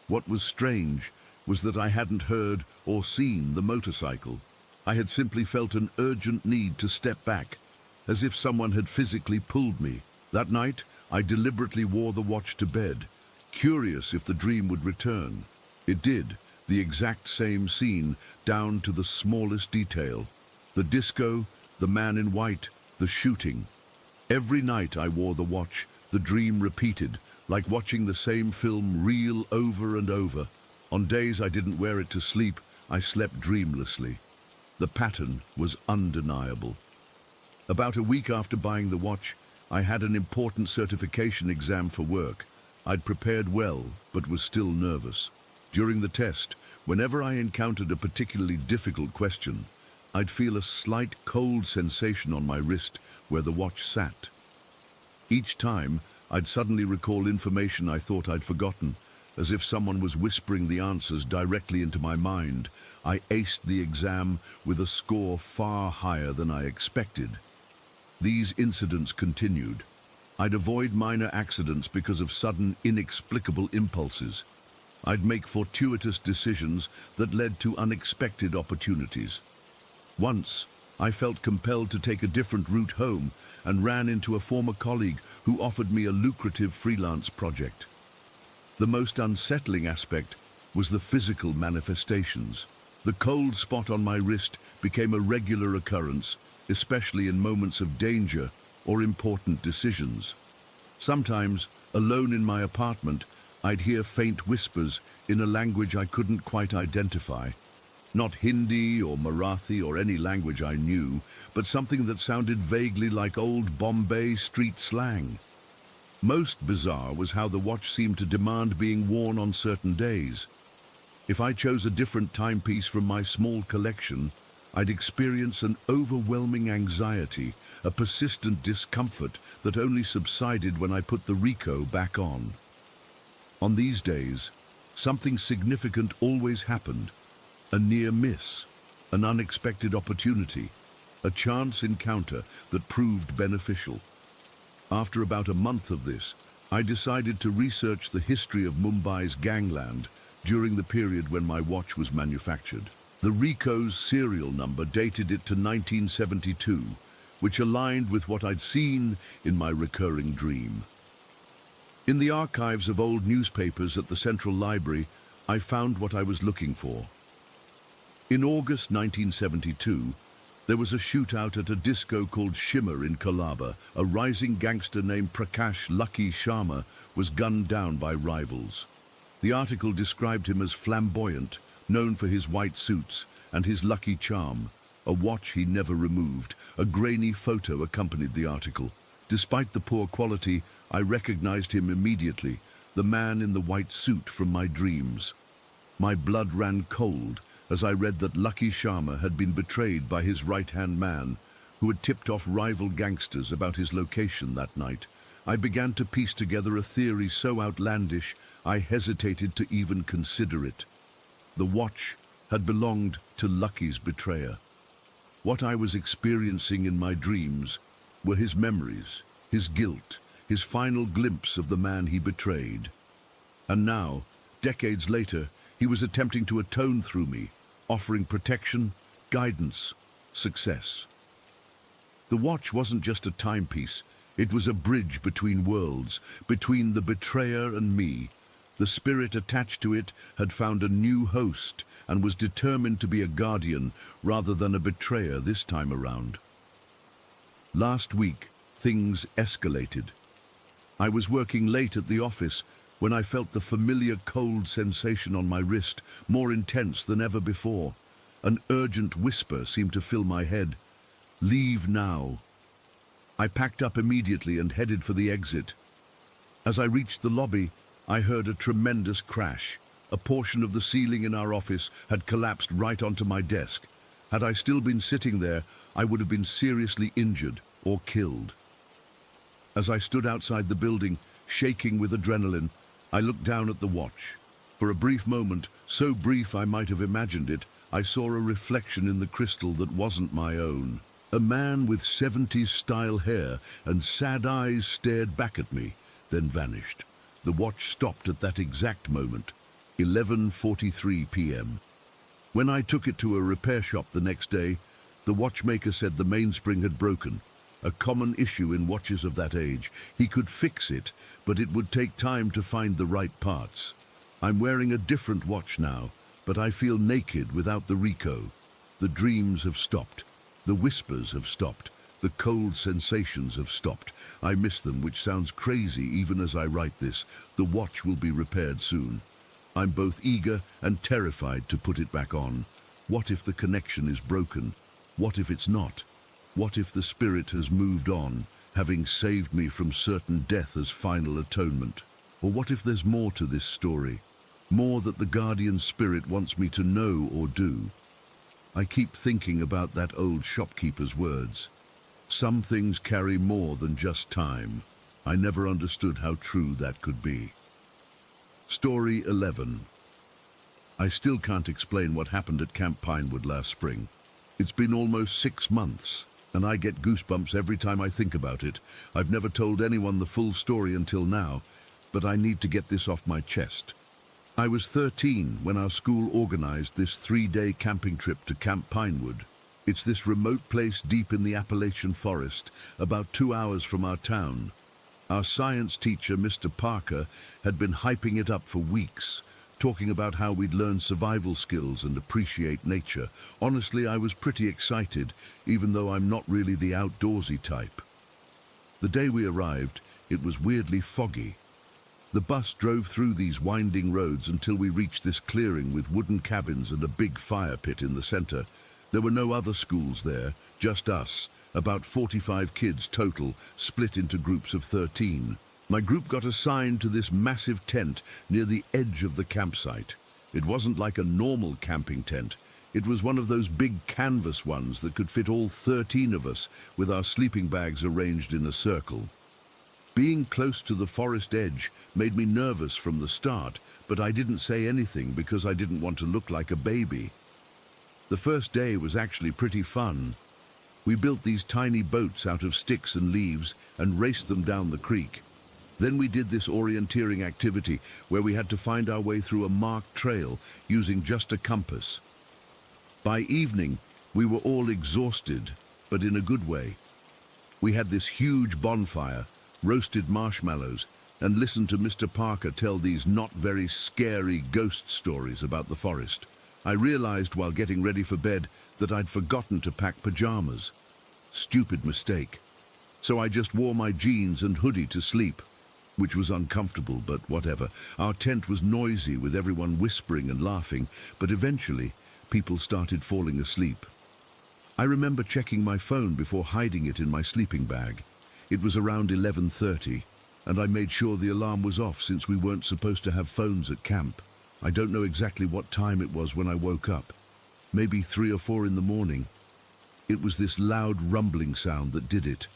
What was strange was that I hadn't heard or seen the motorcycle. I had simply felt an urgent need to step back, as if someone had physically pulled me. That night, I deliberately wore the watch to bed, curious if the dream would return. It did, the exact same scene, down to the smallest detail. The disco, the man in white, the shooting. Every night I wore the watch, the dream repeated, like watching the same film reel over and over. On days I didn't wear it to sleep, I slept dreamlessly. The pattern was undeniable. About a week after buying the watch, I had an important certification exam for work. I'd prepared well, but was still nervous. During the test, whenever I encountered a particularly difficult question, I'd feel a slight cold sensation on my wrist where the watch sat. Each time, I'd suddenly recall information I thought I'd forgotten, as if someone was whispering the answers directly into my mind. I aced the exam with a score far higher than I expected. These incidents continued. I'd avoid minor accidents because of sudden, inexplicable impulses. I'd make fortuitous decisions that led to unexpected opportunities. Once, I felt compelled to take a different route home and ran into a former colleague who offered me a lucrative freelance project. The most unsettling aspect was the physical manifestations. The cold spot on my wrist became a regular occurrence, especially in moments of danger or important decisions. Sometimes, alone in my apartment, I'd hear faint whispers in a language I couldn't quite identify. Not Hindi or Marathi or any language I knew, but something that sounded vaguely like old Bombay street slang. Most bizarre was how the watch seemed to demand being worn on certain days. If I chose a different timepiece from my small collection, I'd experience an overwhelming anxiety, a persistent discomfort that only subsided when I put the Rico back on. On these days, something significant always happened. A near miss, an unexpected opportunity, a chance encounter that proved beneficial. After about a month of this, I decided to research the history of Mumbai's gangland during the period when my watch was manufactured. The Rico's serial number dated it to 1972, which aligned with what I'd seen in my recurring dream. In the archives of old newspapers at the Central Library, I found what I was looking for. In August 1972, there was a shootout at a disco called Shimmer in Colaba. A rising gangster named Prakash Lucky Sharma was gunned down by rivals. The article described him as flamboyant, known for his white suits and his lucky charm, a watch he never removed. A grainy photo accompanied the article. Despite the poor quality, I recognized him immediately, the man in the white suit from my dreams. My blood ran cold as I read that Lucky Sharma had been betrayed by his right-hand man, who had tipped off rival gangsters about his location that night. I began to piece together a theory so outlandish I hesitated to even consider it. The watch had belonged to Lucky's betrayer. What I was experiencing in my dreams were his memories, his guilt, his final glimpse of the man he betrayed. And now, decades later, he was attempting to atone through me, offering protection, guidance, success. The watch wasn't just a timepiece, it was a bridge between worlds, between the betrayer and me. The spirit attached to it had found a new host and was determined to be a guardian rather than a betrayer this time around. Last week, things escalated. I was working late at the office when I felt the familiar cold sensation on my wrist, more intense than ever before. An urgent whisper seemed to fill my head. "Leave now." I packed up immediately and headed for the exit. As I reached the lobby, I heard a tremendous crash. A portion of the ceiling in our office had collapsed right onto my desk. Had I still been sitting there, I would have been seriously injured or killed. As I stood outside the building, shaking with adrenaline, I looked down at the watch. For a brief moment, so brief I might have imagined it, I saw a reflection in the crystal that wasn't my own. A man with 70s-style hair and sad eyes stared back at me, then vanished. The watch stopped at that exact moment, 11:43 p.m. When I took it to a repair shop the next day, the watchmaker said the mainspring had broken, a common issue in watches of that age. He could fix it, but it would take time to find the right parts. I'm wearing a different watch now, but I feel naked without the Rico. The dreams have stopped. The whispers have stopped. The cold sensations have stopped. I miss them, which sounds crazy even as I write this. The watch will be repaired soon. I'm both eager and terrified to put it back on. What if the connection is broken? What if it's not? What if the spirit has moved on, having saved me from certain death as final atonement? Or what if there's more to this story? More that the guardian spirit wants me to know or do? I keep thinking about that old shopkeeper's words. Some things carry more than just time. I never understood how true that could be. Story 11. I still can't explain what happened at Camp Pinewood last spring. It's been almost 6 months, and I get goosebumps every time I think about it. I've never told anyone the full story until now, but I need to get this off my chest. I was 13 when our school organized this 3-day camping trip to Camp Pinewood. It's this remote place deep in the Appalachian forest, about 2 hours from our town. Our science teacher, Mr. Parker, had been hyping it up for weeks, talking about how we'd learn survival skills and appreciate nature. Honestly, I was pretty excited, even though I'm not really the outdoorsy type. The day we arrived, It was weirdly foggy. The bus drove through these winding roads until we reached this clearing with wooden cabins and a big fire pit in the center. There were no other schools there, just us, about 45 kids total, split into groups of 13. My group got assigned to this massive tent near the edge of the campsite. It wasn't like a normal camping tent. It was one of those big canvas ones that could fit all 13 of us, with our sleeping bags arranged in a circle. Being close to the forest edge made me nervous from the start, but I didn't say anything because I didn't want to look like a baby. The first day was actually pretty fun. We built these tiny boats out of sticks and leaves and raced them down the creek. Then we did this orienteering activity where we had to find our way through a marked trail using just a compass. By evening, we were all exhausted, but in a good way. We had this huge bonfire, roasted marshmallows, and listened to Mr. Parker tell these not very scary ghost stories about the forest. I realized while getting ready for bed that I'd forgotten to pack pajamas. Stupid mistake. So I just wore my jeans and hoodie to sleep, which was uncomfortable, but whatever. Our tent was noisy with everyone whispering and laughing, but eventually people started falling asleep. I remember checking my phone before hiding it in my sleeping bag. It was around 11:30, and I made sure the alarm was off since we weren't supposed to have phones at camp. I don't know exactly what time it was when I woke up. Maybe 3 or 4 in the morning. It was this loud rumbling sound that did it,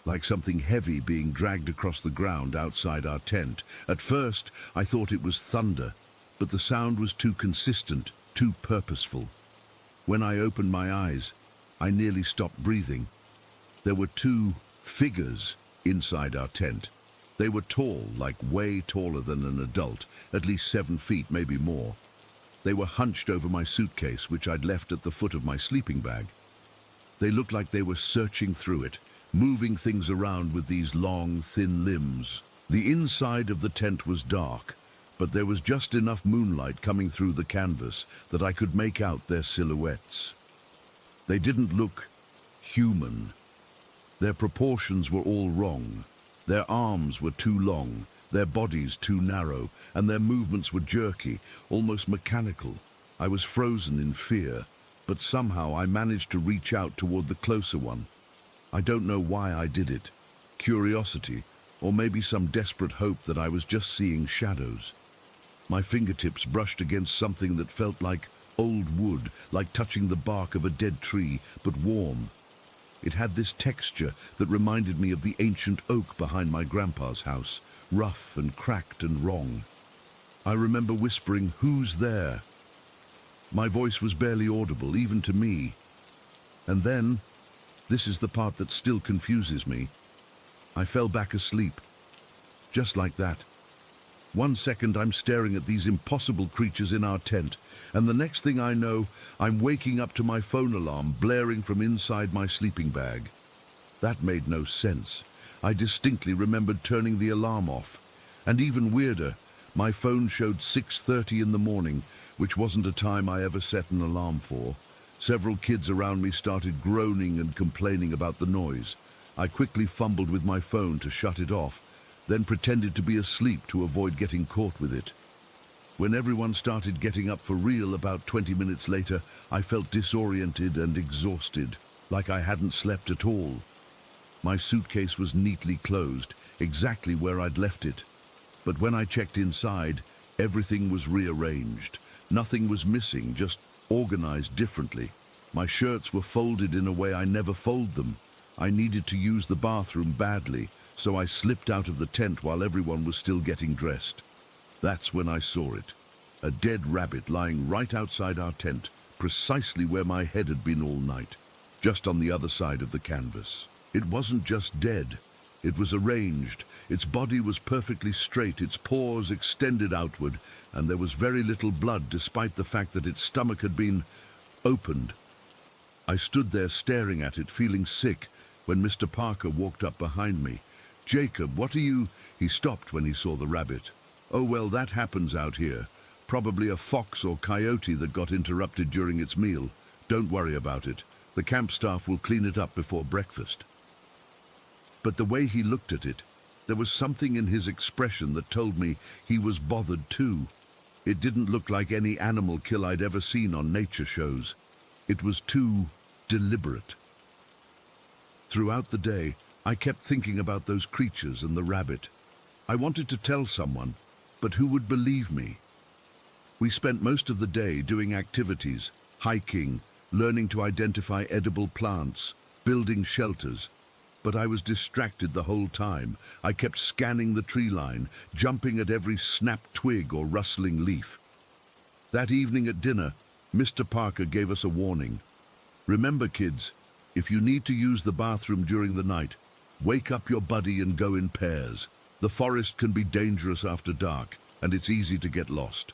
like something heavy being dragged across the ground outside our tent. At first, I thought it was thunder, but the sound was too consistent, too purposeful. When I opened my eyes, I nearly stopped breathing. There were 2 figures inside our tent. They were tall, like way taller than an adult, at least 7 feet, maybe more. They were hunched over my suitcase, which I'd left at the foot of my sleeping bag. They looked like they were searching through it, moving things around with these long, thin limbs. The inside of the tent was dark, but there was just enough moonlight coming through the canvas that I could make out their silhouettes. They didn't look human. Their proportions were all wrong. Their arms were too long, their bodies too narrow, and their movements were jerky, almost mechanical. I was frozen in fear, but somehow I managed to reach out toward the closer one. I don't know why I did it. Curiosity, or maybe some desperate hope that I was just seeing shadows. My fingertips brushed against something that felt like old wood, like touching the bark of a dead tree, but warm. It had this texture that reminded me of the ancient oak behind my grandpa's house, rough and cracked and wrong. I remember whispering, "Who's there?" My voice was barely audible, even to me. And then, this is the part that still confuses me, I fell back asleep. Just like that. 1 second I'm staring at these impossible creatures in our tent, and the next thing I know, I'm waking up to my phone alarm blaring from inside my sleeping bag. That made no sense. I distinctly remembered turning the alarm off. And even weirder, my phone showed 6:30 in the morning, which wasn't a time I ever set an alarm for. Several kids around me started groaning and complaining about the noise. I quickly fumbled with my phone to shut it off, then pretended to be asleep to avoid getting caught with it. When everyone started getting up for real about 20 minutes later, I felt disoriented and exhausted, like I hadn't slept at all. My suitcase was neatly closed, exactly where I'd left it. But when I checked inside, everything was rearranged. Nothing was missing, just organized differently. My shirts were folded in a way I never fold them. I needed to use the bathroom badly, so I slipped out of the tent while everyone was still getting dressed. That's when I saw it. A dead rabbit lying right outside our tent, precisely where my head had been all night, just on the other side of the canvas. It wasn't just dead. It was arranged. Its body was perfectly straight, its paws extended outward, and there was very little blood despite the fact that its stomach had been opened. I stood there staring at it, feeling sick, when Mr. Parker walked up behind me. "Jacob, what are you—" He stopped when he saw the rabbit. "Oh, well, that happens out here. Probably a fox or coyote that got interrupted during its meal. Don't worry about it. The camp staff will clean it up before breakfast." But the way he looked at it, There was something in his expression that told me he was bothered too. It didn't look like any animal kill I'd ever seen on nature shows. It was too deliberate. Throughout the day, I kept thinking about those creatures and the rabbit. I wanted to tell someone, but who would believe me? We spent most of the day doing activities, hiking, learning to identify edible plants, building shelters. But I was distracted the whole time. I kept scanning the tree line, jumping at every snapped twig or rustling leaf. That evening at dinner, Mr. Parker gave us a warning. Remember, kids, if you need to use the bathroom during the night, wake up your buddy and go in pairs. The forest can be dangerous after dark, and it's easy to get lost.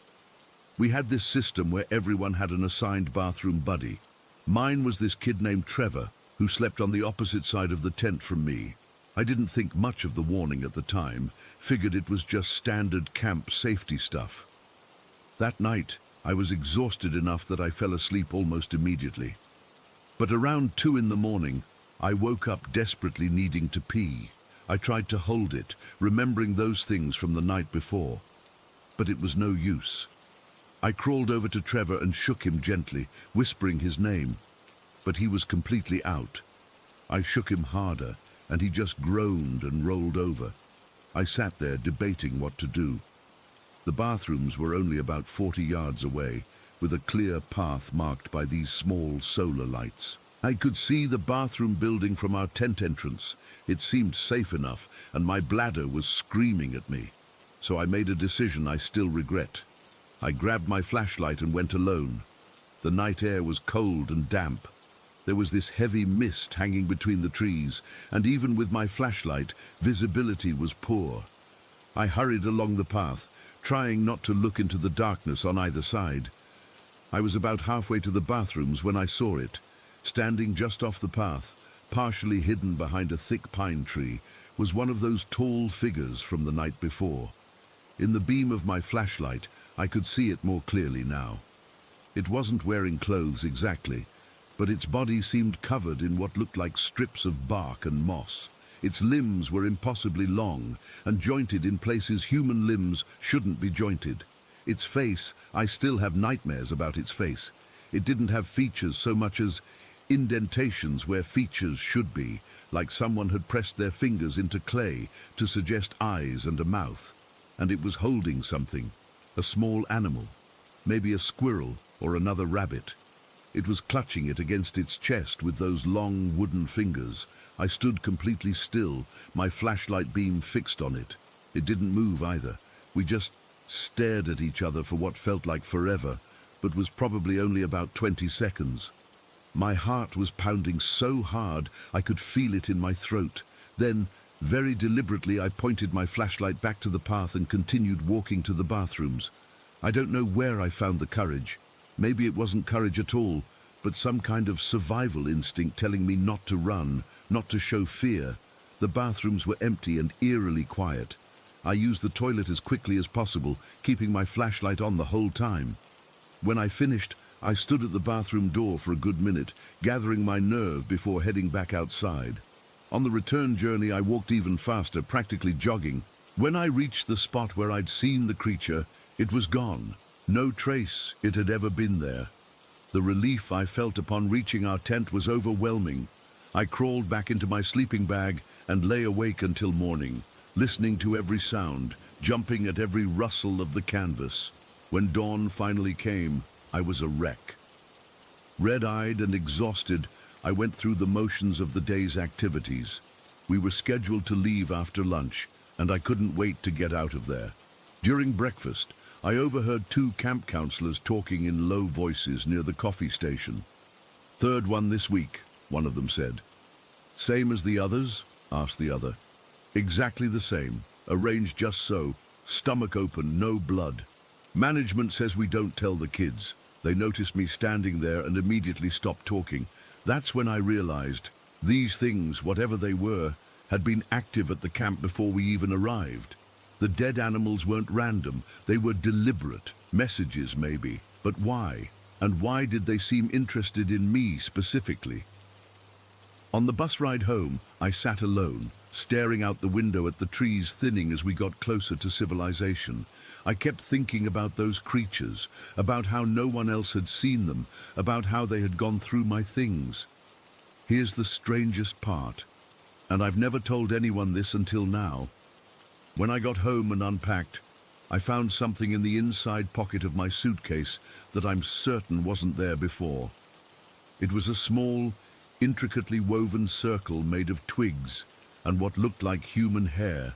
We had this system where everyone had an assigned bathroom buddy. Mine was this kid named Trevor, who slept on the opposite side of the tent from me. I didn't think much of the warning at the time, figured it was just standard camp safety stuff. That night, I was exhausted enough that I fell asleep almost immediately. But around 2 in the morning, I woke up desperately needing to pee. I tried to hold it, remembering those things from the night before. But it was no use. I crawled over to Trevor and shook him gently, whispering his name. But he was completely out. I shook him harder, and he just groaned and rolled over. I sat there debating what to do. The bathrooms were only about 40 yards away, with a clear path marked by these small solar lights. I could see the bathroom building from our tent entrance. It seemed safe enough, and my bladder was screaming at me. So I made a decision I still regret. I grabbed my flashlight and went alone. The night air was cold and damp. There was this heavy mist hanging between the trees, and even with my flashlight, visibility was poor. I hurried along the path, trying not to look into the darkness on either side. I was about halfway to the bathrooms when I saw it. Standing just off the path, partially hidden behind a thick pine tree, was one of those tall figures from the night before. In the beam of my flashlight, I could see it more clearly now. It wasn't wearing clothes exactly, but its body seemed covered in what looked like strips of bark and moss. Its limbs were impossibly long and jointed in places human limbs shouldn't be jointed. Its face, I still have nightmares about its face. It didn't have features so much as indentations where features should be, like someone had pressed their fingers into clay to suggest eyes and a mouth. And it was holding something, a small animal, maybe a squirrel or another rabbit. It was clutching it against its chest with those long wooden fingers. I stood completely still, my flashlight beam fixed on it. It didn't move either. We just stared at each other for what felt like forever, but was probably only about 20 seconds. My heart was pounding so hard I could feel it in my throat. Then, very deliberately, I pointed my flashlight back to the path and continued walking to the bathrooms. I don't know where I found the courage. Maybe it wasn't courage at all, but some kind of survival instinct telling me not to run, not to show fear. The bathrooms were empty and eerily quiet. I used the toilet as quickly as possible, keeping my flashlight on the whole time. When I finished, I stood at the bathroom door for a good minute, gathering my nerve before heading back outside. On the return journey, I walked even faster, practically jogging. When I reached the spot where I'd seen the creature, it was gone. No trace it had ever been there. The relief I felt upon reaching our tent was overwhelming. I crawled back into my sleeping bag and lay awake until morning, listening to every sound, jumping at every rustle of the canvas. When dawn finally came, I was a wreck. Red-eyed and exhausted, I went through the motions of the day's activities. We were scheduled to leave after lunch, and I couldn't wait to get out of there. During breakfast, I overheard 2 camp counselors talking in low voices near the coffee station. "Third one this week," one of them said. "Same as the others?" asked the other. "Exactly the same, arranged just so, stomach open, no blood. Management says we don't tell the kids." They noticed me standing there and immediately stopped talking. That's when I realized these things, whatever they were, had been active at the camp before we even arrived. The dead animals weren't random, they were deliberate. Messages maybe, but why? And why did they seem interested in me specifically? On the bus ride home, I sat alone, staring out the window at the trees thinning as we got closer to civilization. I kept thinking about those creatures, about how no one else had seen them, about how they had gone through my things. Here's the strangest part, and I've never told anyone this until now. When I got home and unpacked, I found something in the inside pocket of my suitcase that I'm certain wasn't there before. It was a small, intricately woven circle made of twigs and what looked like human hair.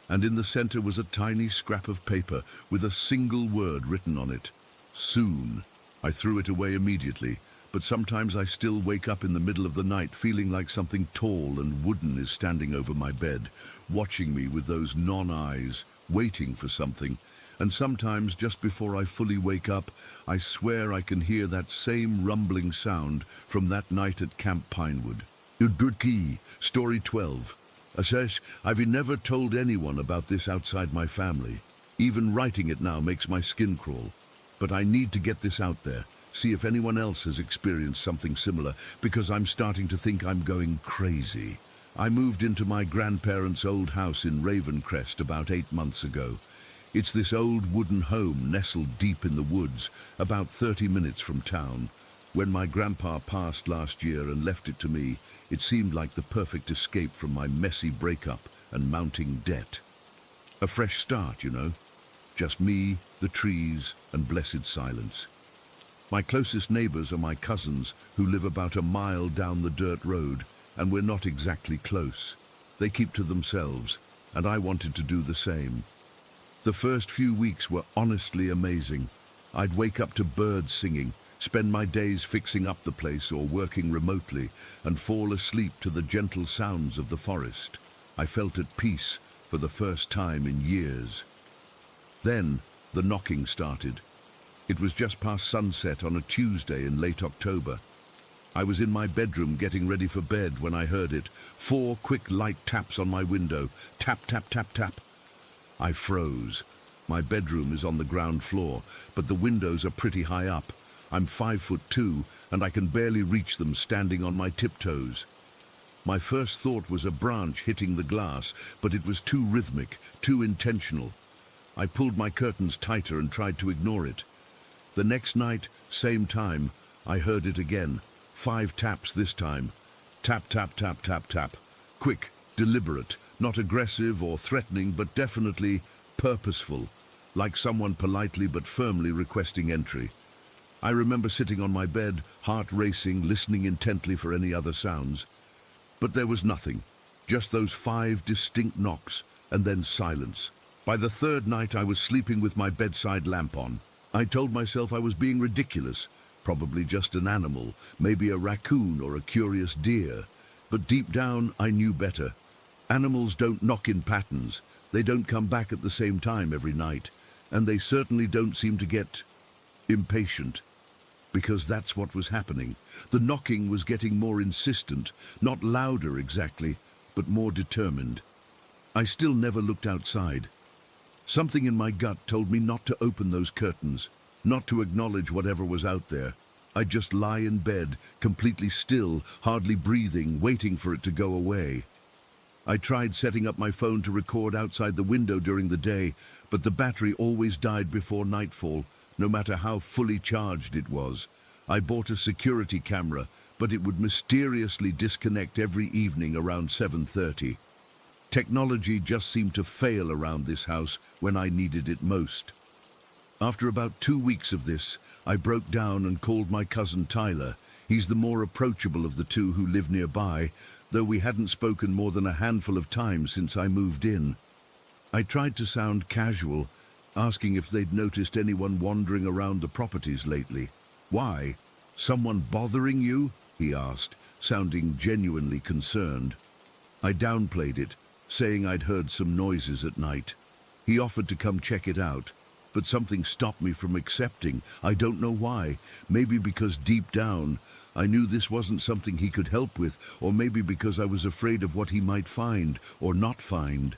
And in the center was a tiny scrap of paper with a single word written on it: soon. I threw it away immediately, but sometimes I still wake up in the middle of the night feeling like something tall and wooden is standing over my bed, watching me with those non-eyes, waiting for something. And sometimes, just before I fully wake up, I swear I can hear that same rumbling sound from that night at Camp Pinewood. Story 12. Ashesh, I've never told anyone about this outside my family. Even writing it now makes my skin crawl. But I need to get this out there, see if anyone else has experienced something similar, because I'm starting to think I'm going crazy. I moved into my grandparents' old house in Ravencrest about 8 months ago. It's this old wooden home nestled deep in the woods, about 30 minutes from town. When my grandpa passed last year and left it to me, it seemed like the perfect escape from my messy breakup and mounting debt. A fresh start, you know. Just me, the trees, and blessed silence. My closest neighbors are my cousins, who live about a mile down the dirt road, and we're not exactly close. They keep to themselves, and I wanted to do the same. The first few weeks were honestly amazing. I'd wake up to birds singing, spend my days fixing up the place or working remotely, and fall asleep to the gentle sounds of the forest. I felt at peace for the first time in years. Then the knocking started. It was just past sunset on a Tuesday in late October. I was in my bedroom getting ready for bed when I heard it. 4 quick light taps on my window. Tap, tap, tap, tap. I froze. My bedroom is on the ground floor, but the windows are pretty high up. I'm 5'2", and I can barely reach them standing on my tiptoes. My first thought was a branch hitting the glass, but it was too rhythmic, too intentional. I pulled my curtains tighter and tried to ignore it. The next night, same time, I heard it again. 5 taps this time. Tap, tap, tap, tap, tap. Quick, deliberate, not aggressive or threatening, but definitely purposeful, like someone politely but firmly requesting entry. I remember sitting on my bed, heart racing, listening intently for any other sounds. But there was nothing, just those 5 distinct knocks, and then silence. By the 3rd night, I was sleeping with my bedside lamp on. I told myself I was being ridiculous, probably just an animal, maybe a raccoon or a curious deer. But deep down, I knew better. Animals don't knock in patterns. They don't come back at the same time every night. And they certainly don't seem to get impatient. Because that's what was happening. The knocking was getting more insistent, not louder exactly, but more determined. I still never looked outside. Something in my gut told me not to open those curtains, not to acknowledge whatever was out there. I'd just lie in bed, completely still, hardly breathing, waiting for it to go away. I tried setting up my phone to record outside the window during the day, but the battery always died before nightfall, no matter how fully charged it was. I bought a security camera, but it would mysteriously disconnect every evening around 7:30. Technology just seemed to fail around this house when I needed it most. After about 2 weeks of this, I broke down and called my cousin Tyler. He's the more approachable of the two who live nearby, though we hadn't spoken more than a handful of times since I moved in. I tried to sound casual, asking if they'd noticed anyone wandering around the properties lately. "Why? Someone bothering you?" he asked, sounding genuinely concerned. I downplayed it, saying I'd heard some noises at night. He offered to come check it out, but something stopped me from accepting. I don't know why. Maybe because deep down, I knew this wasn't something he could help with, or maybe because I was afraid of what he might find or not find.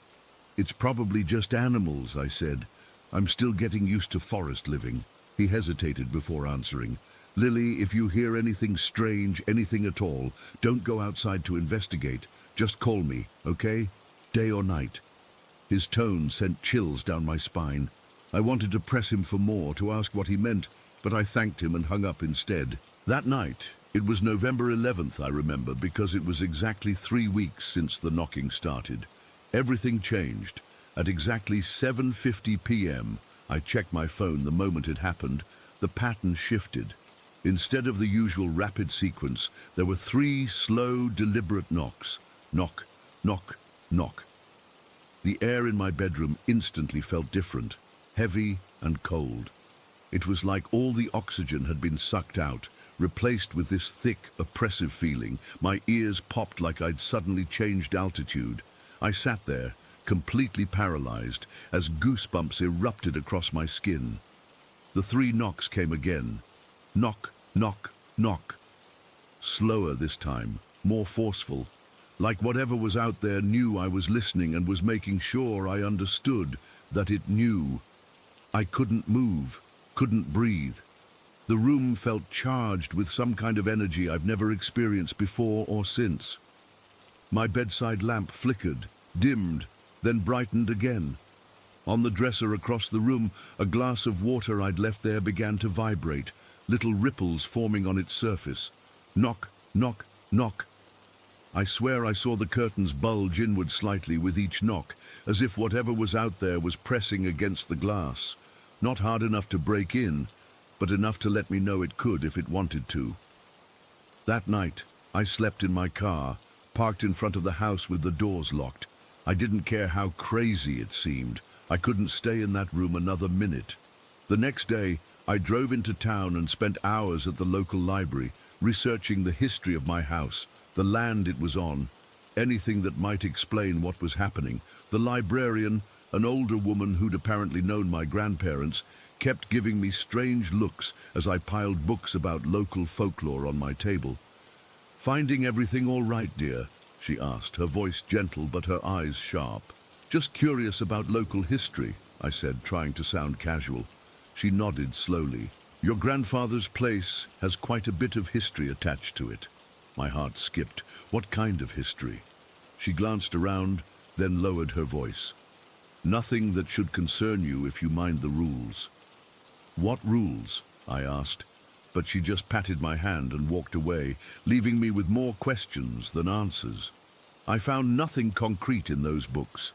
"It's probably just animals," I said. "I'm still getting used to forest living." He hesitated before answering. "Lily, if you hear anything strange, anything at all, don't go outside to investigate. Just call me, okay? Day or night." His tone sent chills down my spine. I wanted to press him for more, to ask what he meant, but I thanked him and hung up instead. That night, it was November 11th, I remember, because it was exactly 3 weeks since the knocking started. Everything changed. At exactly 7:50 p.m., I checked my phone the moment it happened. The pattern shifted. Instead of the usual rapid sequence, there were 3 slow, deliberate knocks. Knock, knock, knock. The air in my bedroom instantly felt different, heavy and cold. It was like all the oxygen had been sucked out, replaced with this thick, oppressive feeling. My ears popped like I'd suddenly changed altitude. I sat there, completely paralyzed, as goosebumps erupted across my skin. The 3 knocks came again. Knock, knock, knock. Slower this time, more forceful. Like whatever was out there knew I was listening and was making sure I understood that it knew. I couldn't move, couldn't breathe. The room felt charged with some kind of energy I've never experienced before or since. My bedside lamp flickered, dimmed, then brightened again. On the dresser across the room, a glass of water I'd left there began to vibrate, little ripples forming on its surface. Knock, knock, knock. I swear I saw the curtains bulge inward slightly with each knock, as if whatever was out there was pressing against the glass. Not hard enough to break in, but enough to let me know it could if it wanted to. That night, I slept in my car, parked in front of the house with the doors locked. I didn't care how crazy it seemed. I couldn't stay in that room another minute. The next day, I drove into town and spent hours at the local library, researching the history of my house, the land it was on, anything that might explain what was happening. The librarian, an older woman who'd apparently known my grandparents, kept giving me strange looks as I piled books about local folklore on my table. "Finding everything all right, dear?" she asked, her voice gentle but her eyes sharp. "Just curious about local history," I said, trying to sound casual. She nodded slowly. "Your grandfather's place has quite a bit of history attached to it." My heart skipped. What kind of history? She glanced around, then lowered her voice. "Nothing that should concern you if you mind the rules." "What rules?" I asked, but she just patted my hand and walked away, leaving me with more questions than answers. I found nothing concrete in those books,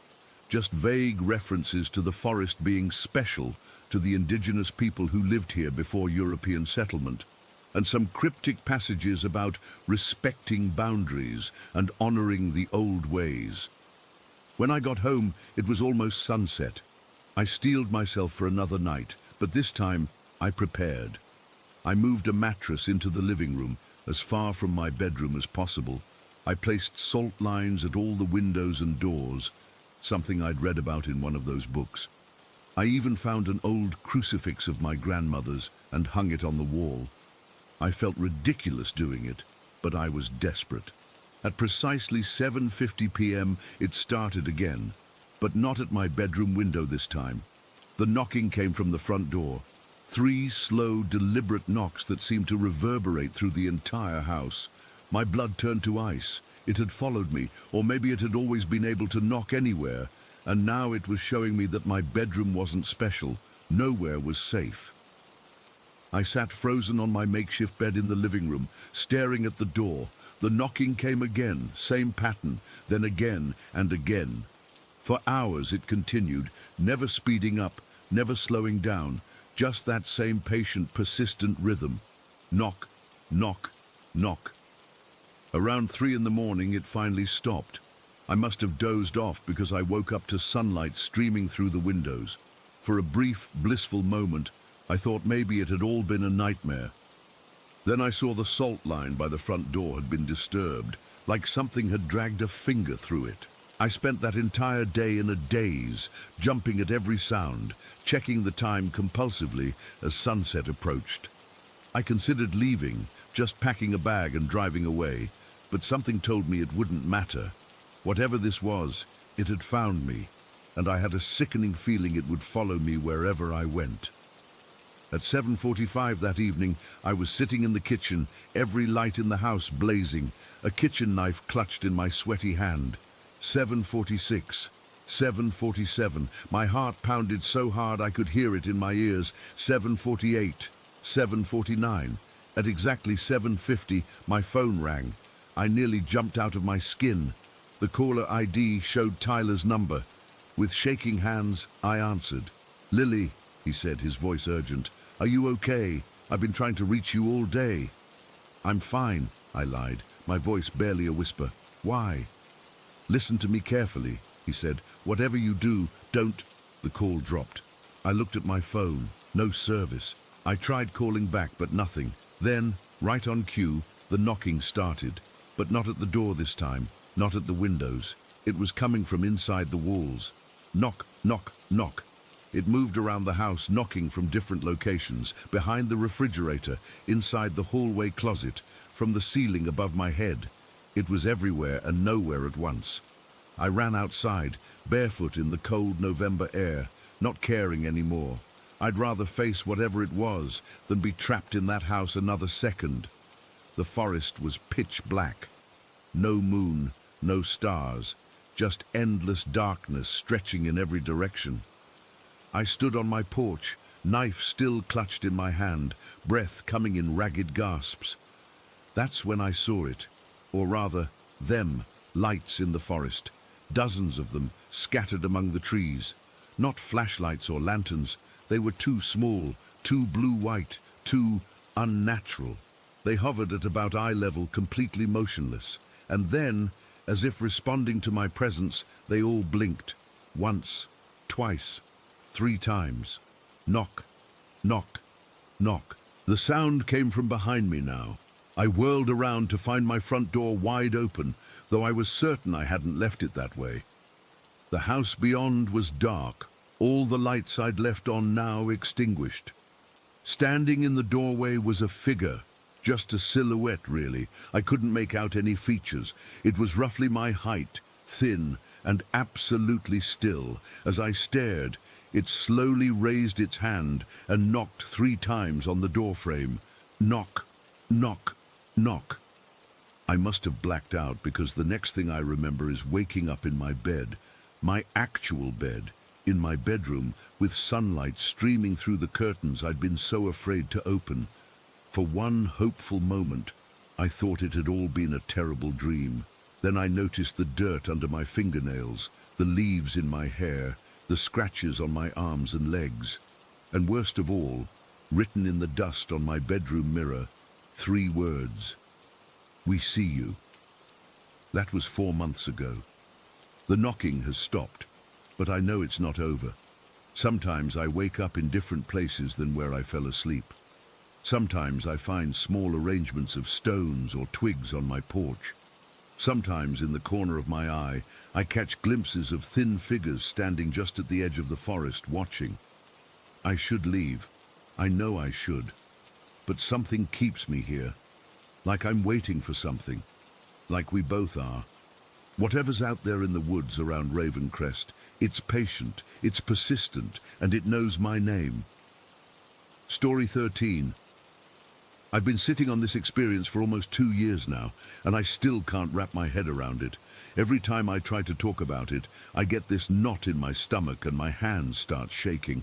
just vague references to the forest being special to the indigenous people who lived here before European settlement, and some cryptic passages about respecting boundaries and honoring the old ways. When I got home, it was almost sunset. I steeled myself for another night, but this time I prepared. I moved a mattress into the living room, as far from my bedroom as possible. I placed salt lines at all the windows and doors, something I'd read about in one of those books. I even found an old crucifix of my grandmother's and hung it on the wall. I felt ridiculous doing it, but I was desperate. At precisely 7:50 p.m. it started again, but not at my bedroom window this time. The knocking came from the front door. 3 slow, deliberate knocks that seemed to reverberate through the entire house. My blood turned to ice. It had followed me, or maybe it had always been able to knock anywhere, and now it was showing me that my bedroom wasn't special. Nowhere was safe. I sat frozen on my makeshift bed in the living room, staring at the door. The knocking came again, same pattern, then again and again. For hours it continued, never speeding up, never slowing down, just that same patient, persistent rhythm. Knock, knock, knock. Around 3 in the morning it finally stopped. I must have dozed off because I woke up to sunlight streaming through the windows. For a brief, blissful moment, I thought maybe it had all been a nightmare. Then I saw the salt line by the front door had been disturbed, like something had dragged a finger through it. I spent that entire day in a daze, jumping at every sound, checking the time compulsively as sunset approached. I considered leaving, just packing a bag and driving away, but something told me it wouldn't matter. Whatever this was, it had found me, and I had a sickening feeling it would follow me wherever I went. At 7:45 that evening, I was sitting in the kitchen, every light in the house blazing, a kitchen knife clutched in my sweaty hand. 7:46, 7:47, my heart pounded so hard I could hear it in my ears. 7:48, 7:49. At exactly 7:50, my phone rang. I nearly jumped out of my skin. The caller ID showed Tyler's number. With shaking hands, I answered. "Lily," he said, his voice urgent. "Are you okay? I've been trying to reach you all day." "I'm fine," I lied, my voice barely a whisper. "Why?" "Listen to me carefully," he said. "Whatever you do, don't—" The call dropped. I looked at my phone. No service. I tried calling back, but nothing. Then, right on cue, the knocking started. But not at the door this time, not at the windows. It was coming from inside the walls. Knock, knock, knock. It moved around the house, knocking from different locations, behind the refrigerator, inside the hallway closet, from the ceiling above my head. It was everywhere and nowhere at once. I ran outside, barefoot in the cold November air, not caring anymore. I'd rather face whatever it was than be trapped in that house another second. The forest was pitch black. No moon, no stars, just endless darkness stretching in every direction. I stood on my porch, knife still clutched in my hand, breath coming in ragged gasps. That's when I saw it, or rather, them, lights in the forest, dozens of them scattered among the trees. Not flashlights or lanterns, they were too small, too blue-white, too unnatural. They hovered at about eye level, completely motionless. And then, as if responding to my presence, they all blinked. Once, twice, 3 times. Knock, knock, knock. The sound came from behind me now. I whirled around to find my front door wide open, though I was certain I hadn't left it that way. The house beyond was dark, all the lights I'd left on now extinguished. Standing in the doorway was a figure, just a silhouette really. I couldn't make out any features. It was roughly my height, thin and absolutely still. As I stared, it slowly raised its hand and knocked 3 times on the doorframe. Knock, knock, knock. I must have blacked out because the next thing I remember is waking up in my bed, my actual bed, in my bedroom, with sunlight streaming through the curtains I'd been so afraid to open. For one hopeful moment, I thought it had all been a terrible dream. Then I noticed the dirt under my fingernails, the leaves in my hair, the scratches on my arms and legs. And worst of all, written in the dust on my bedroom mirror, 3 words. "We see you." That was 4 months ago. The knocking has stopped, but I know it's not over. Sometimes I wake up in different places than where I fell asleep. Sometimes I find small arrangements of stones or twigs on my porch. Sometimes in the corner of my eye, I catch glimpses of thin figures standing just at the edge of the forest, watching. I should leave. I know I should. But something keeps me here. Like I'm waiting for something. Like we both are. Whatever's out there in the woods around Ravencrest, it's patient, it's persistent, and it knows my name. Story 13. I've been sitting on this experience for almost 2 years now, and I still can't wrap my head around it. Every time I try to talk about it, I get this knot in my stomach and my hands start shaking.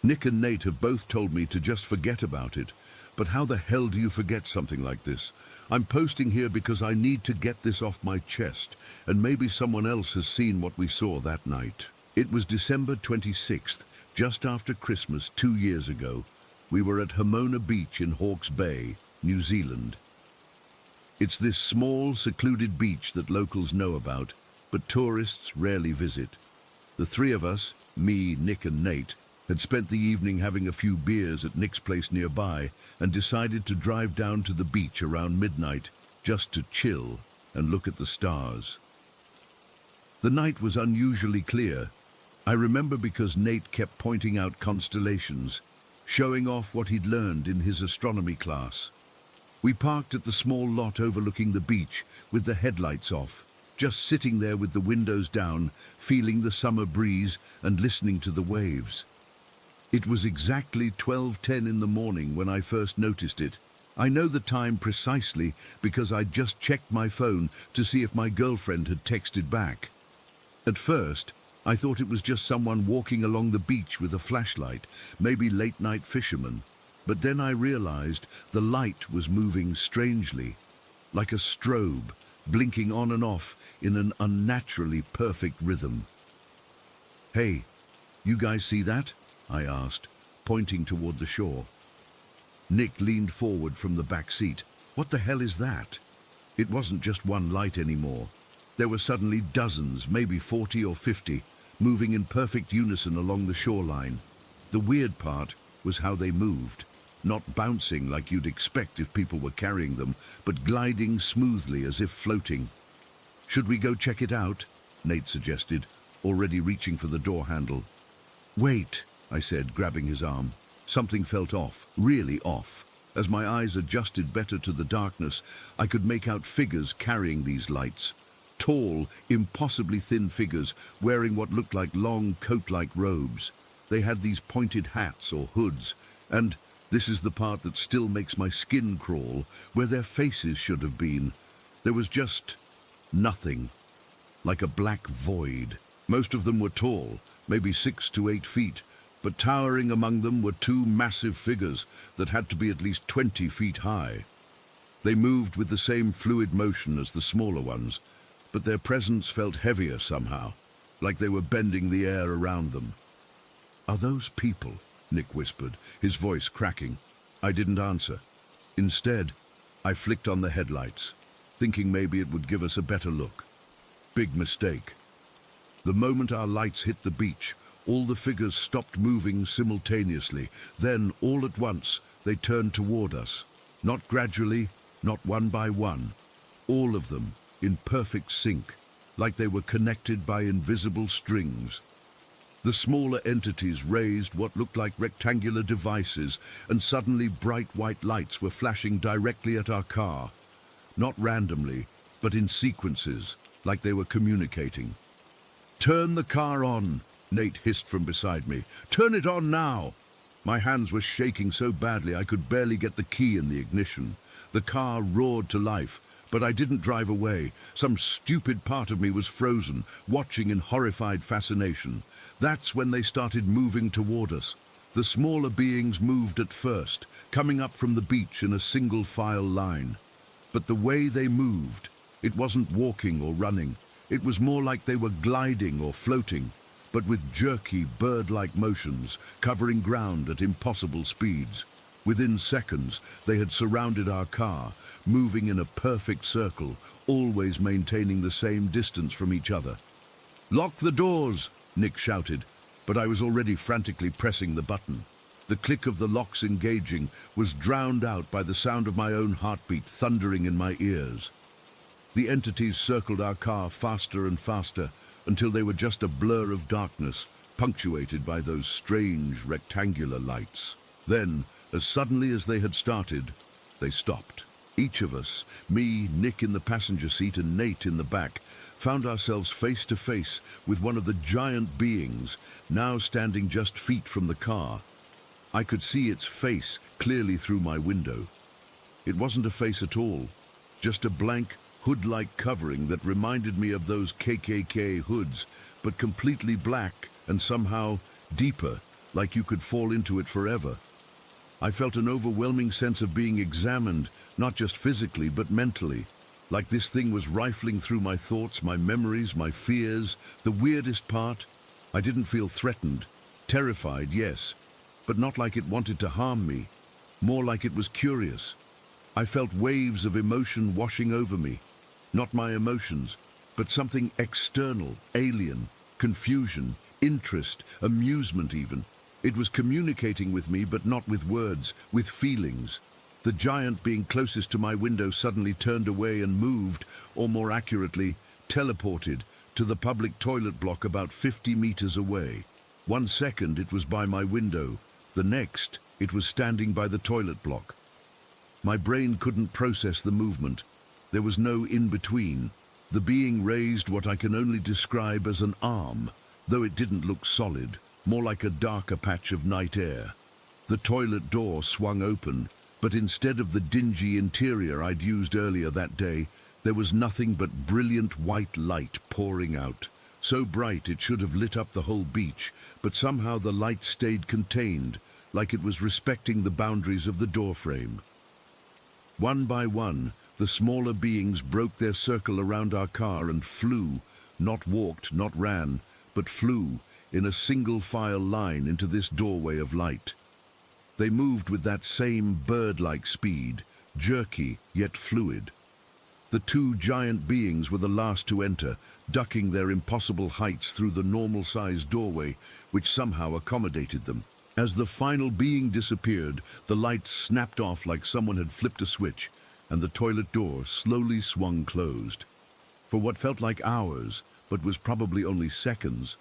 Nick and Nate have both told me to just forget about it. But how the hell do you forget something like this? I'm posting here because I need to get this off my chest, and maybe someone else has seen what we saw that night. It was December 26th, just after Christmas 2 years ago. We were at Pomona Beach in Hawke's Bay, New Zealand. It's this small, secluded beach that locals know about, but tourists rarely visit. The 3 of us, me, Nick and Nate, had spent the evening having a few beers at Nick's place nearby and decided to drive down to the beach around midnight just to chill and look at the stars. The night was unusually clear. I remember because Nate kept pointing out constellations, showing off what he'd learned in his astronomy class. We parked at the small lot overlooking the beach with the headlights off, just sitting there with the windows down, feeling the summer breeze and listening to the waves. It was exactly 12:10 in the morning when I first noticed it. I know the time precisely because I'd just checked my phone to see if my girlfriend had texted back. At first, I thought it was just someone walking along the beach with a flashlight, maybe late-night fisherman. But then I realized the light was moving strangely, like a strobe, blinking on and off in an unnaturally perfect rhythm. "Hey, you guys see that?" I asked, pointing toward the shore. Nick leaned forward from the back seat. "What the hell is that?" It wasn't just one light anymore. There were suddenly dozens, maybe 40 or 50, moving in perfect unison along the shoreline. The weird part was how they moved, not bouncing like you'd expect if people were carrying them, but gliding smoothly as if floating. "Should we go check it out?" Nate suggested, already reaching for the door handle. "Wait," I said, grabbing his arm. Something felt off, really off. As my eyes adjusted better to the darkness, I could make out figures carrying these lights. Tall, impossibly thin figures wearing what looked like long coat-like robes. They had these pointed hats or hoods, and this is the part that still makes my skin crawl, where their faces should have been. There was just nothing, like a black void. Most of them were tall, maybe 6 to 8 feet, but towering among them were two massive figures that had to be at least 20 feet high. They moved with the same fluid motion as the smaller ones, but their presence felt heavier somehow, like they were bending the air around them. "Are those people?" Nick whispered, his voice cracking. I didn't answer. Instead, I flicked on the headlights, thinking maybe it would give us a better look. Big mistake. The moment our lights hit the beach, all the figures stopped moving simultaneously. Then, all at once, they turned toward us. Not gradually, not one by one. All of them, in perfect sync, like they were connected by invisible strings. The smaller entities raised what looked like rectangular devices, and suddenly bright white lights were flashing directly at our car. Not randomly, but in sequences, like they were communicating. "Turn the car on," Nate hissed from beside me. "Turn it on now!" My hands were shaking so badly I could barely get the key in the ignition. The car roared to life, but I didn't drive away. Some stupid part of me was frozen, watching in horrified fascination. That's when they started moving toward us. The smaller beings moved at first, coming up from the beach in a single file line. But the way they moved, it wasn't walking or running. It was more like they were gliding or floating, but with jerky, bird-like motions, covering ground at impossible speeds. Within seconds, they had surrounded our car, moving in a perfect circle, always maintaining the same distance from each other. "Lock the doors!" Nick shouted, but I was already frantically pressing the button. The click of the locks engaging was drowned out by the sound of my own heartbeat thundering in my ears. The entities circled our car faster and faster, until they were just a blur of darkness, punctuated by those strange rectangular lights. Then, as suddenly as they had started, they stopped. Each of us, me, Nick in the passenger seat and Nate in the back, found ourselves face to face with one of the giant beings, now standing just feet from the car. I could see its face clearly through my window. It wasn't a face at all, just a blank, hood-like covering that reminded me of those KKK hoods, but completely black and somehow deeper, like you could fall into it forever. I felt an overwhelming sense of being examined, not just physically, but mentally. Like this thing was rifling through my thoughts, my memories, my fears. The weirdest part, I didn't feel threatened. Terrified, yes, but not like it wanted to harm me. More like it was curious. I felt waves of emotion washing over me. Not my emotions, but something external, alien, confusion, interest, amusement even. It was communicating with me, but not with words, with feelings. The giant being closest to my window suddenly turned away and moved, or more accurately, teleported, to the public toilet block about 50 meters away. 1 second it was by my window. The next, it was standing by the toilet block. My brain couldn't process the movement. There was no in-between. The being raised what I can only describe as an arm, though it didn't look solid. more like a darker patch of night air. The toilet door swung open, but instead of the dingy interior I'd used earlier that day, there was nothing but brilliant white light pouring out. So bright it should have lit up the whole beach, but somehow the light stayed contained, like it was respecting the boundaries of the doorframe. One by one, the smaller beings broke their circle around our car and flew, not walked, not ran, but flew in a single file line into this doorway of light. They moved with that same bird-like speed, jerky yet fluid. The two giant beings were the last to enter, ducking their impossible heights through the normal-sized doorway, which somehow accommodated them. As the final being disappeared, the light snapped off like someone had flipped a switch, and the toilet door slowly swung closed. For what felt like hours, but was probably only seconds,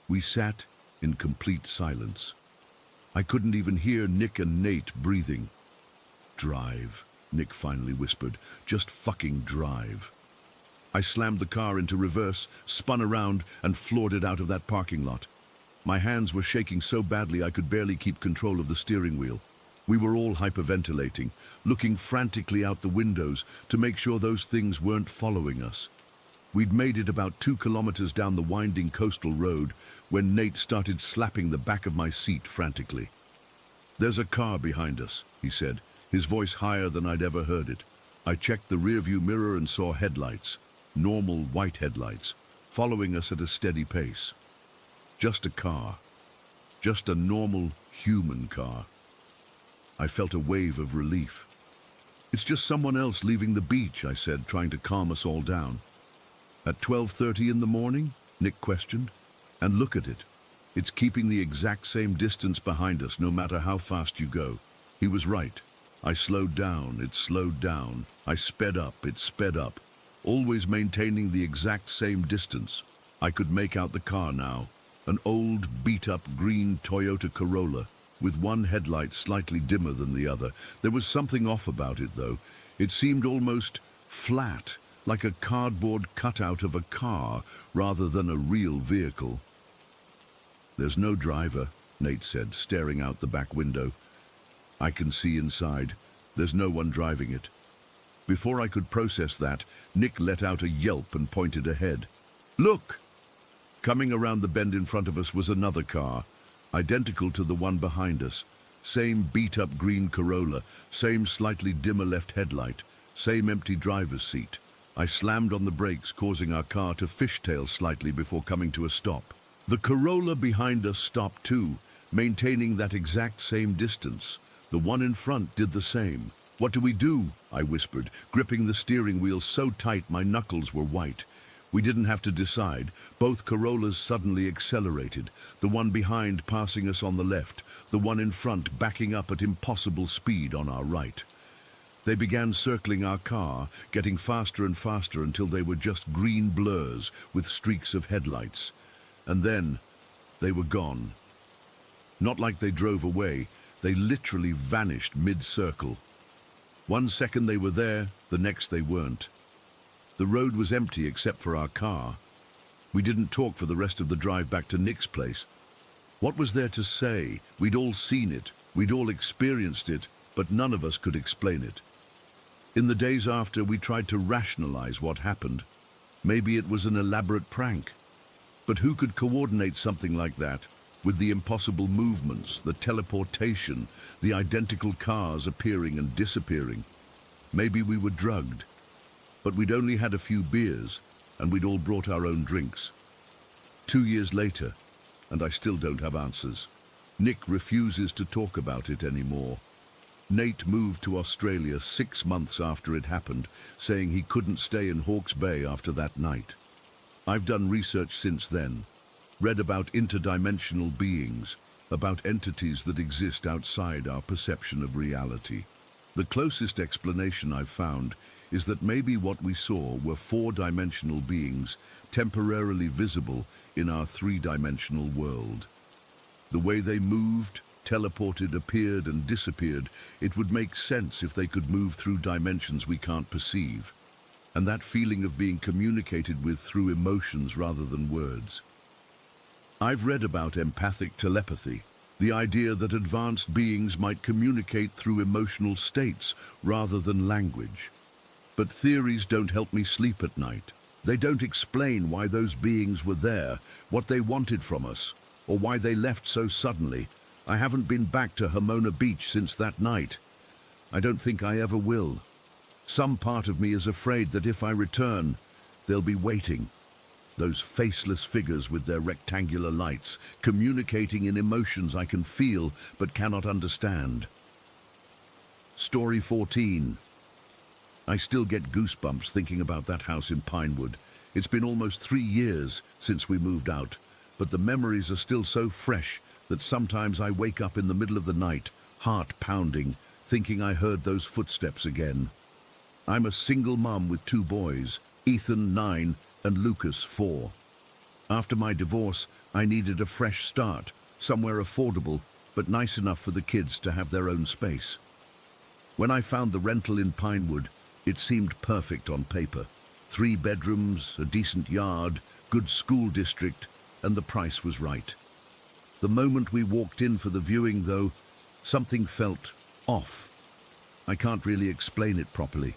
we sat in complete silence. I couldn't even hear Nick and Nate breathing. "Drive," Nick finally whispered. "Just fucking drive." I slammed the car into reverse, spun around, and floored it out of that parking lot. My hands were shaking so badly I could barely keep control of the steering wheel. We were all hyperventilating, looking frantically out the windows to make sure those things weren't following us. We'd made it about 2 kilometers down the winding coastal road when Nate started slapping the back of my seat frantically. "There's a car behind us," he said, his voice higher than I'd ever heard it. I checked the rearview mirror and saw headlights, normal white headlights, following us at a steady pace. Just a car. Just a normal human car. I felt a wave of relief. "It's just someone else leaving the beach," I said, trying to calm us all down. "At 12:30 in the morning?" Nick questioned. "And look at it. It's keeping the exact same distance behind us, no matter how fast you go." He was right. I slowed down, it slowed down. I sped up, it sped up, always maintaining the exact same distance. I could make out the car now, an old, beat-up green Toyota Corolla, with one headlight slightly dimmer than the other. There was something off about it, though. It seemed almost flat, like a cardboard cutout of a car rather than a real vehicle. "There's no driver," Nate said, staring out the back window. "I can see inside. There's no one driving it." Before I could process that, Nick let out a yelp and pointed ahead. "Look!" Coming around the bend in front of us was another car, identical to the one behind us. Same beat-up green Corolla, same slightly dimmer left headlight, same empty driver's seat. I slammed on the brakes, causing our car to fishtail slightly before coming to a stop. The Corolla behind us stopped too, maintaining that exact same distance. The one in front did the same. "What do we do?" I whispered, gripping the steering wheel so tight my knuckles were white. We didn't have to decide. Both Corollas suddenly accelerated, the one behind passing us on the left, the one in front backing up at impossible speed on our right. They began circling our car, getting faster and faster until they were just green blurs with streaks of headlights. And then they were gone. Not like they drove away, they literally vanished mid-circle. One second they were there, the next they weren't. The road was empty except for our car. We didn't talk for the rest of the drive back to Nick's place. What was there to say? We'd all seen it, we'd all experienced it, but none of us could explain it. In the days after, we tried to rationalize what happened. Maybe it was an elaborate prank. But who could coordinate something like that? With the impossible movements, the teleportation, the identical cars appearing and disappearing. Maybe we were drugged. But we'd only had a few beers, and we'd all brought our own drinks. 2 years later, and I still don't have answers. Nick refuses to talk about it anymore. Nate moved to Australia 6 months after it happened, saying he couldn't stay in Hawke's Bay after that night. I've done research since then, read about interdimensional beings, about entities that exist outside our perception of reality. The closest explanation I've found is that maybe what we saw were 4-dimensional beings temporarily visible in our 3-dimensional world. The way they moved, teleported, appeared and disappeared, it would make sense if they could move through dimensions we can't perceive. And that feeling of being communicated with through emotions rather than words. I've read about empathic telepathy, the idea that advanced beings might communicate through emotional states rather than language. But theories don't help me sleep at night. They don't explain why those beings were there, what they wanted from us, or why they left so suddenly. I haven't been back to Hamona Beach since that night. I don't think I ever will. Some part of me is afraid that if I return, they'll be waiting. Those faceless figures with their rectangular lights, communicating in emotions I can feel but cannot understand. Story 14. I still get goosebumps thinking about that house in Pinewood. It's been almost 3 years since we moved out, but the memories are still so fresh that sometimes I wake up in the middle of the night, heart pounding, thinking I heard those footsteps again. I'm a single mum with 2 boys, Ethan 9 and Lucas 4. After my divorce, I needed a fresh start, somewhere affordable but nice enough for the kids to have their own space. When I found the rental in Pinewood, it seemed perfect on paper. 3 bedrooms, a decent yard, good school district, and the price was right. The moment we walked in for the viewing, though, something felt off. I can't really explain it properly.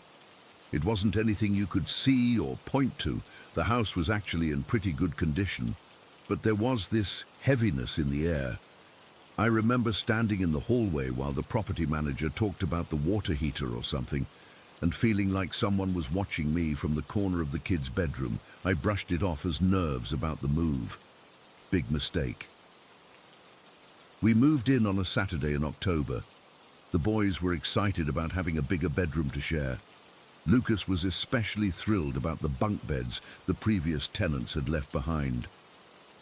It wasn't anything you could see or point to. The house was actually in pretty good condition, but there was this heaviness in the air. I remember standing in the hallway while the property manager talked about the water heater or something, and feeling like someone was watching me from the corner of the kids' bedroom. I brushed it off as nerves about the move. Big mistake. We moved in on a Saturday in October. The boys were excited about having a bigger bedroom to share. Lucas was especially thrilled about the bunk beds the previous tenants had left behind.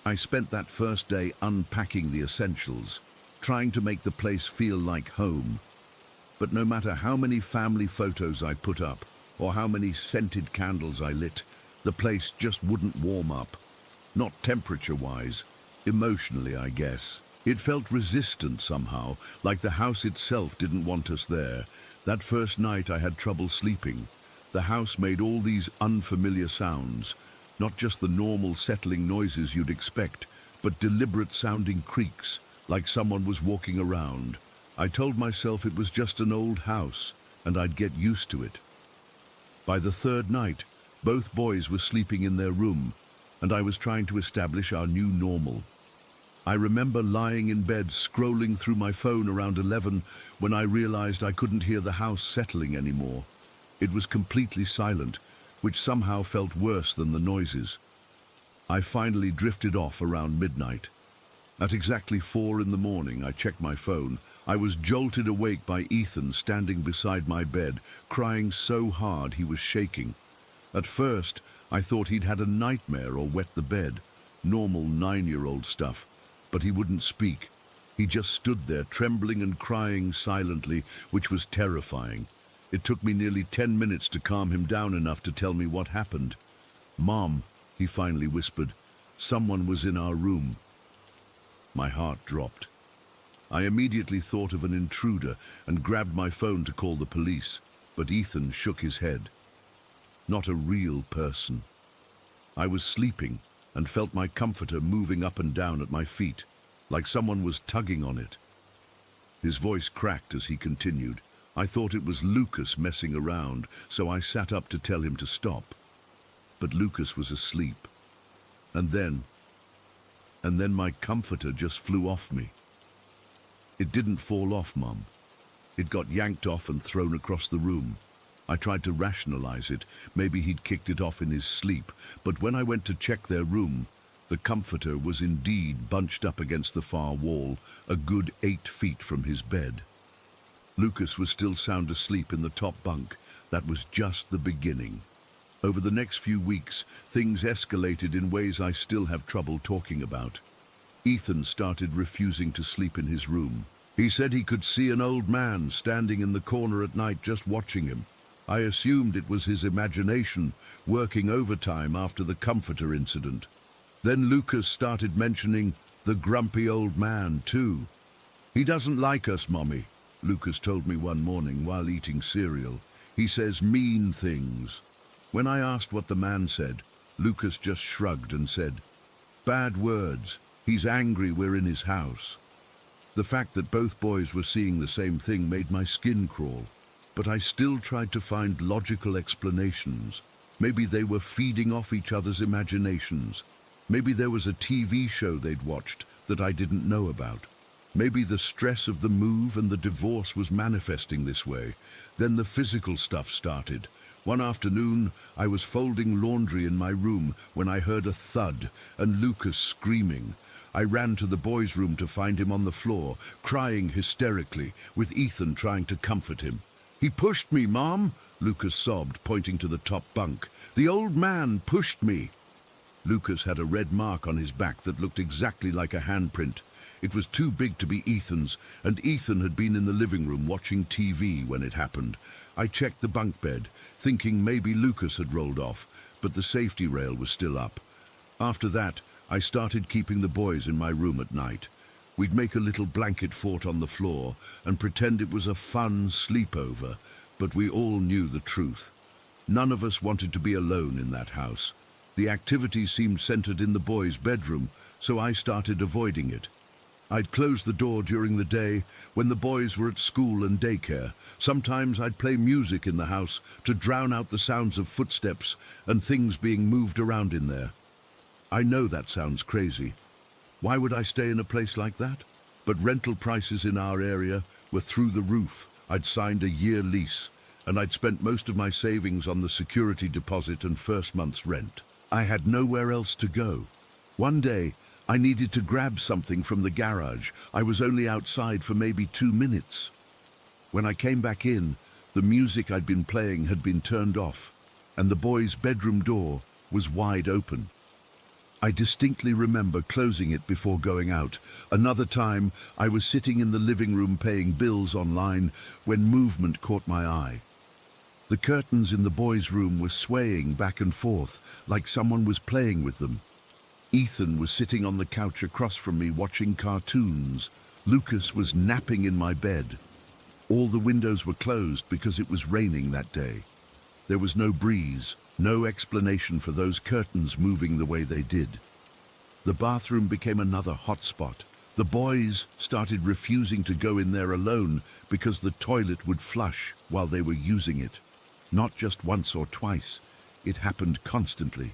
I spent that first day unpacking the essentials, trying to make the place feel like home. But no matter how many family photos I put up, or how many scented candles I lit, the place just wouldn't warm up. Not temperature-wise, emotionally, I guess. It felt resistant somehow, like the house itself didn't want us there. That first night I had trouble sleeping. The house made all these unfamiliar sounds, not just the normal settling noises you'd expect, but deliberate sounding creaks, like someone was walking around. I told myself it was just an old house, and I'd get used to it. By the 3rd night, both boys were sleeping in their room, and I was trying to establish our new normal. I remember lying in bed scrolling through my phone around 11 when I realized I couldn't hear the house settling anymore. It was completely silent, which somehow felt worse than the noises. I finally drifted off around midnight. At exactly 4 in the morning, I checked my phone. I was jolted awake by Ethan standing beside my bed, crying so hard he was shaking. At first, I thought he'd had a nightmare or wet the bed, normal 9-year-old stuff. But he wouldn't speak. He just stood there, trembling and crying silently, which was terrifying. It took me nearly 10 minutes to calm him down enough to tell me what happened. "Mom," he finally whispered, "someone was in our room." My heart dropped. I immediately thought of an intruder and grabbed my phone to call the police, but Ethan shook his head. Not a real person. I was sleeping and felt my comforter moving up and down at my feet, like someone was tugging on it. His voice cracked as he continued. I thought it was Lucas messing around, so I sat up to tell him to stop. But Lucas was asleep. And then my comforter just flew off me. It didn't fall off, Mum. It got yanked off and thrown across the room. I tried to rationalize it. Maybe he'd kicked it off in his sleep. But when I went to check their room, the comforter was indeed bunched up against the far wall, a good 8 feet from his bed. Lucas was still sound asleep in the top bunk. That was just the beginning. Over the next few weeks, things escalated in ways I still have trouble talking about. Ethan started refusing to sleep in his room. He said he could see an old man standing in the corner at night just watching him. I assumed it was his imagination, working overtime after the comforter incident. Then Lucas started mentioning the grumpy old man, too. "He doesn't like us, Mommy," Lucas told me one morning while eating cereal. "He says mean things." When I asked what the man said, Lucas just shrugged and said, "Bad words. He's angry we're in his house. The fact that both boys were seeing the same thing made my skin crawl, but I still tried to find logical explanations. Maybe they were feeding off each other's imaginations. Maybe there was a TV show they'd watched that I didn't know about. Maybe the stress of the move and the divorce was manifesting this way. Then the physical stuff started. One afternoon, I was folding laundry in my room when I heard a thud and Lucas screaming. I ran to the boys' room to find him on the floor, crying hysterically, with Ethan trying to comfort him. "He pushed me, Mom," Lucas sobbed, pointing to the top bunk. "The old man pushed me." Lucas had a red mark on his back that looked exactly like a handprint. It was too big to be Ethan's, and Ethan had been in the living room watching TV when it happened. I checked the bunk bed, thinking maybe Lucas had rolled off, but the safety rail was still up. After that, I started keeping the boys in my room at night. We'd make a little blanket fort on the floor and pretend it was a fun sleepover, but we all knew the truth. None of us wanted to be alone in that house. The activities seemed centered in the boys' bedroom, so I started avoiding it. I'd close the door during the day when the boys were at school and daycare. Sometimes I'd play music in the house to drown out the sounds of footsteps and things being moved around in there. I know that sounds crazy. Why would I stay in a place like that? But rental prices in our area were through the roof. I'd signed a year lease, and I'd spent most of my savings on the security deposit and first month's rent. I had nowhere else to go. One day, I needed to grab something from the garage. I was only outside for maybe 2 minutes. When I came back in, the music I'd been playing had been turned off, and the boys' bedroom door was wide open. I distinctly remember closing it before going out. Another time, I was sitting in the living room paying bills online when movement caught my eye. The curtains in the boys' room were swaying back and forth, like someone was playing with them. Ethan was sitting on the couch across from me watching cartoons. Lucas was napping in my bed. All the windows were closed because it was raining that day. There was no breeze, no explanation for those curtains moving the way they did. The bathroom became another hotspot. The boys started refusing to go in there alone because the toilet would flush while they were using it. Not just once or twice, it happened constantly.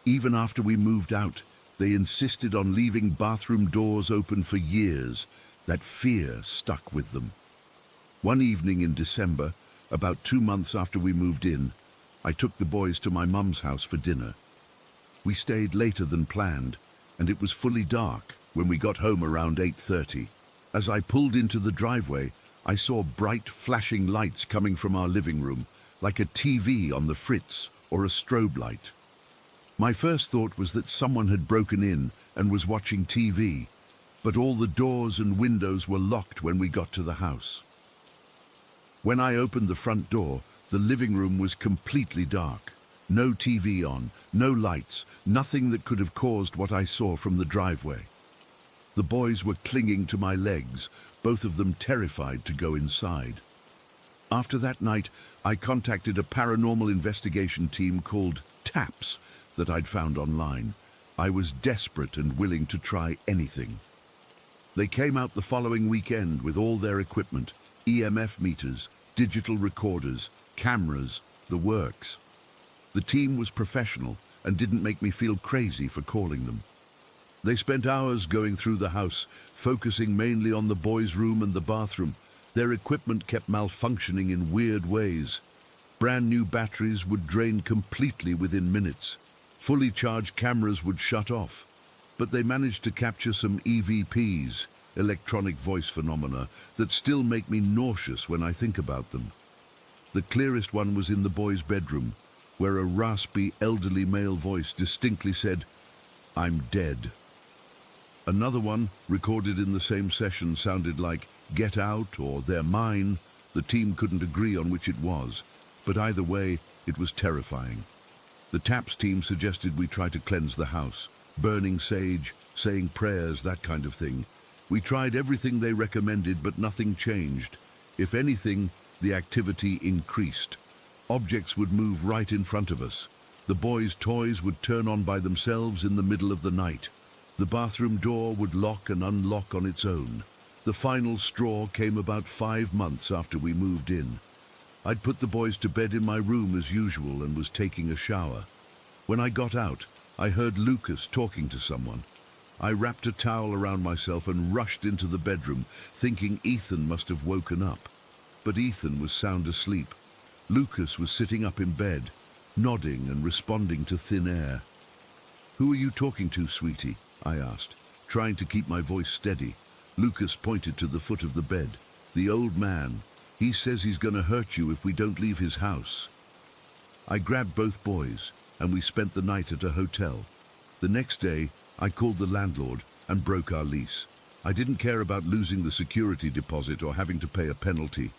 Even after we moved out, they insisted on leaving bathroom doors open for years. That fear stuck with them. One evening in December, about 2 months after we moved in, I took the boys to my mum's house for dinner. We stayed later than planned, and it was fully dark when we got home around 8:30. As I pulled into the driveway, I saw bright flashing lights coming from our living room, like a TV on the fritz or a strobe light. My first thought was that someone had broken in and was watching TV, but all the doors and windows were locked when we got to the house. When I opened the front door, the living room was completely dark. No TV on, no lights, nothing that could have caused what I saw from the driveway. The boys were clinging to my legs, both of them terrified to go inside. After that night, I contacted a paranormal investigation team called TAPS that I'd found online. I was desperate and willing to try anything. They came out the following weekend with all their equipment, EMF meters, digital recorders, cameras, the works. The team was professional and didn't make me feel crazy for calling them. They spent hours going through the house, focusing mainly on the boys' room and the bathroom. Their equipment kept malfunctioning in weird ways. Brand new batteries would drain completely within minutes. Fully charged cameras would shut off. But they managed to capture some EVPs, electronic voice phenomena, that still make me nauseous when I think about them. The clearest one was in the boys' bedroom, where a raspy, elderly male voice distinctly said, "I'm dead." Another one, recorded in the same session, sounded like "Get out" or "They're mine." The team couldn't agree on which it was, but either way, it was terrifying. The TAPS team suggested we try to cleanse the house, burning sage, saying prayers, that kind of thing. We tried everything they recommended, but nothing changed. If anything, the activity increased. Objects would move right in front of us. The boys' toys would turn on by themselves in the middle of the night. The bathroom door would lock and unlock on its own. The final straw came about 5 months after we moved in. I'd put the boys to bed in my room as usual and was taking a shower. When I got out, I heard Lucas talking to someone. I wrapped a towel around myself and rushed into the bedroom, thinking Ethan must have woken up. But Ethan was sound asleep. Lucas was sitting up in bed, nodding and responding to thin air. "Who are you talking to, sweetie?" I asked, trying to keep my voice steady. Lucas pointed to the foot of the bed. "The old man. He says he's going to hurt you if we don't leave his house." I grabbed both boys, and we spent the night at a hotel. The next day, I called the landlord and broke our lease. I didn't care about losing the security deposit or having to pay a penalty.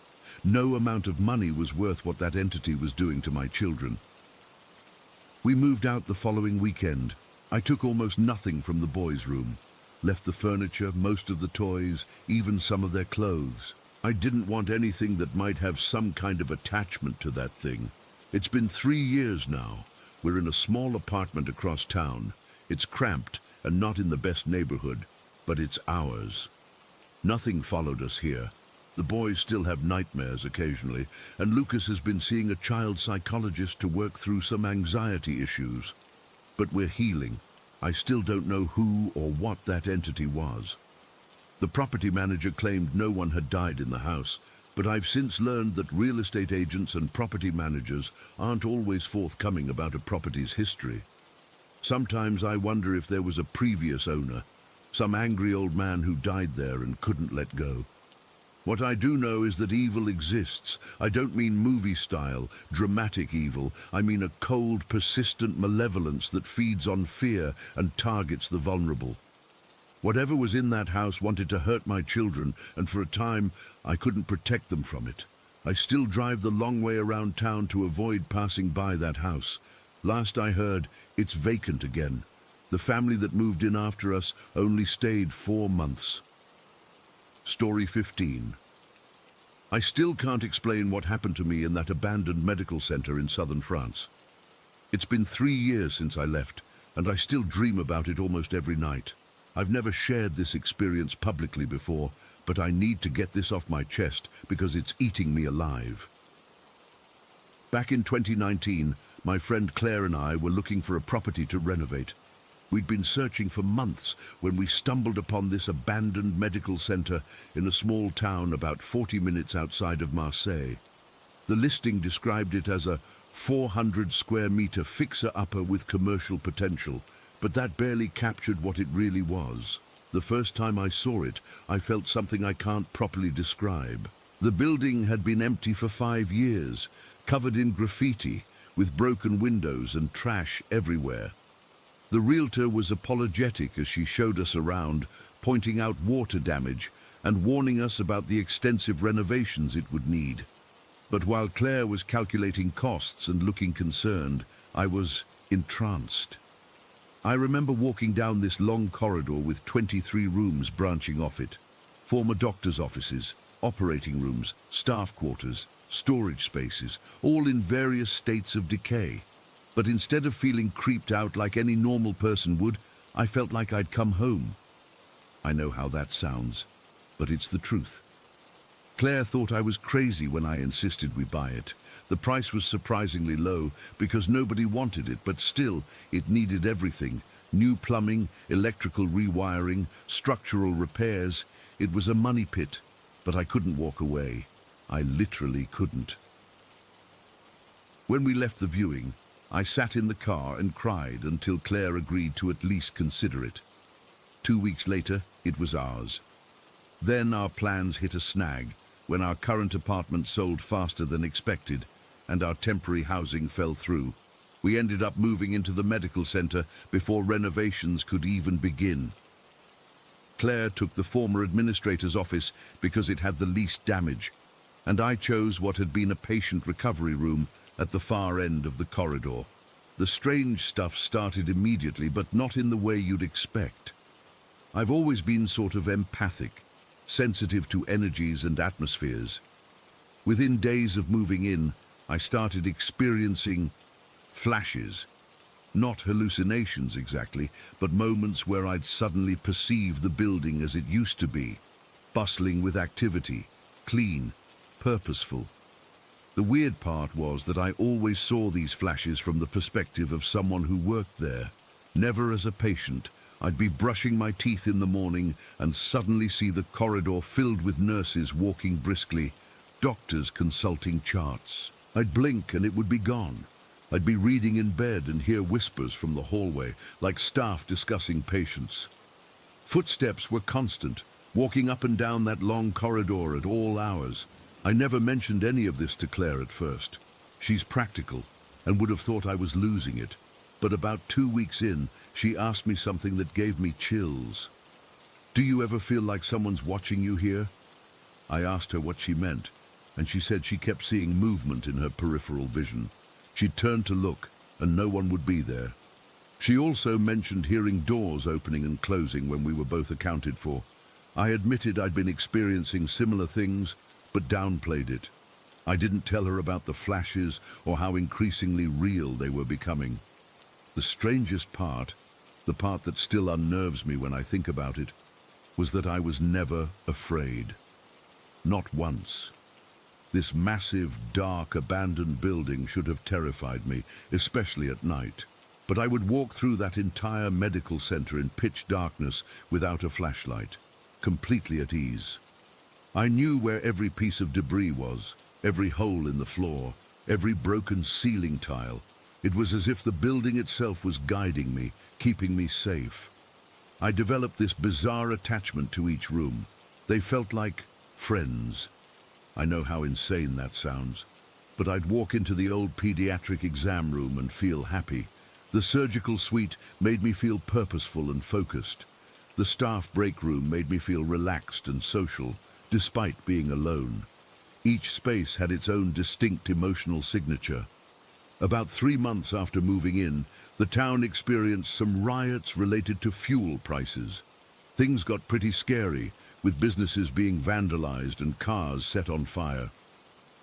No amount of money was worth what that entity was doing to my children. We moved out the following weekend. I took almost nothing from the boys' room. Left the furniture, most of the toys, even some of their clothes. I didn't want anything that might have some kind of attachment to that thing. It's been 3 years now. We're in a small apartment across town. It's cramped and not in the best neighborhood, but it's ours. Nothing followed us here. The boys still have nightmares occasionally, and Lucas has been seeing a child psychologist to work through some anxiety issues. But we're healing. I still don't know who or what that entity was. The property manager claimed no one had died in the house, but I've since learned that real estate agents and property managers aren't always forthcoming about a property's history. Sometimes I wonder if there was a previous owner, some angry old man who died there and couldn't let go. What I do know is that evil exists. I don't mean movie-style, dramatic evil. I mean a cold, persistent malevolence that feeds on fear and targets the vulnerable. Whatever was in that house wanted to hurt my children, and for a time, I couldn't protect them from it. I still drive the long way around town to avoid passing by that house. Last I heard, it's vacant again. The family that moved in after us only stayed 4 months. Story 15. I still can't explain what happened to me in that abandoned medical center in southern France. It's been 3 years since I left, and I still dream about it almost every night. I've never shared this experience publicly before, but I need to get this off my chest because it's eating me alive. Back in 2019, my friend Claire and I were looking for a property to renovate. We'd been searching for months when we stumbled upon this abandoned medical center in a small town about 40 minutes outside of Marseille. The listing described it as a 400 square meter fixer-upper with commercial potential, but that barely captured what it really was. The first time I saw it, I felt something I can't properly describe. The building had been empty for 5 years, covered in graffiti, with broken windows and trash everywhere. The realtor was apologetic as she showed us around, pointing out water damage and warning us about the extensive renovations it would need. But while Claire was calculating costs and looking concerned, I was entranced. I remember walking down this long corridor with 23 rooms branching off it. Former doctors' offices, operating rooms, staff quarters, storage spaces, all in various states of decay. But instead of feeling creeped out like any normal person would, I felt like I'd come home. I know how that sounds, but it's the truth. Claire thought I was crazy when I insisted we buy it. The price was surprisingly low because nobody wanted it, but still, it needed everything. New plumbing, electrical rewiring, structural repairs. It was a money pit, but I couldn't walk away. I literally couldn't. When we left the viewing, I sat in the car and cried until Claire agreed to at least consider it. 2 weeks later, it was ours. Then our plans hit a snag when our current apartment sold faster than expected and our temporary housing fell through. We ended up moving into the medical center before renovations could even begin. Claire took the former administrator's office because it had the least damage, and I chose what had been a patient recovery room at the far end of the corridor. The strange stuff started immediately, but not in the way you'd expect. I've always been sort of empathic, sensitive to energies and atmospheres. Within days of moving in, I started experiencing flashes. Not hallucinations exactly, but moments where I'd suddenly perceive the building as it used to be, bustling with activity, clean, purposeful. The weird part was that I always saw these flashes from the perspective of someone who worked there. Never as a patient. I'd be brushing my teeth in the morning and suddenly see the corridor filled with nurses walking briskly, doctors consulting charts. I'd blink and it would be gone. I'd be reading in bed and hear whispers from the hallway, like staff discussing patients. Footsteps were constant, walking up and down that long corridor at all hours. I never mentioned any of this to Claire at first. She's practical and would have thought I was losing it. But about 2 weeks in, she asked me something that gave me chills. "Do you ever feel like someone's watching you here?" I asked her what she meant, and she said she kept seeing movement in her peripheral vision. She'd turned to look, and no one would be there. She also mentioned hearing doors opening and closing when we were both accounted for. I admitted I'd been experiencing similar things, but downplayed it. I didn't tell her about the flashes or how increasingly real they were becoming. The strangest part, the part that still unnerves me when I think about it, was that I was never afraid. Not once. This massive, dark, abandoned building should have terrified me, especially at night. But I would walk through that entire medical center in pitch darkness without a flashlight, completely at ease. I knew where every piece of debris was, every hole in the floor, every broken ceiling tile. It was as if the building itself was guiding me, keeping me safe. I developed this bizarre attachment to each room. They felt like friends. I know how insane that sounds, but I'd walk into the old pediatric exam room and feel happy. The surgical suite made me feel purposeful and focused. The staff break room made me feel relaxed and social, despite being alone. Each space had its own distinct emotional signature. About 3 months after moving in, the town experienced some riots related to fuel prices. Things got pretty scary, with businesses being vandalized and cars set on fire.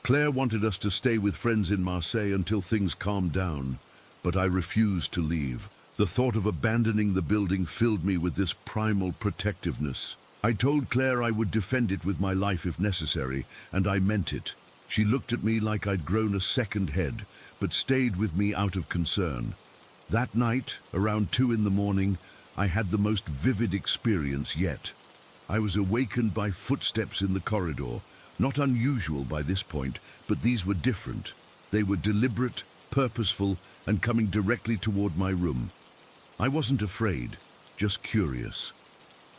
Claire wanted us to stay with friends in Marseille until things calmed down, but I refused to leave. The thought of abandoning the building filled me with this primal protectiveness. I told Claire I would defend it with my life if necessary, and I meant it. She looked at me like I'd grown a second head, but stayed with me out of concern. That night, around 2 in the morning, I had the most vivid experience yet. I was awakened by footsteps in the corridor, not unusual by this point, but these were different. They were deliberate, purposeful, and coming directly toward my room. I wasn't afraid, just curious.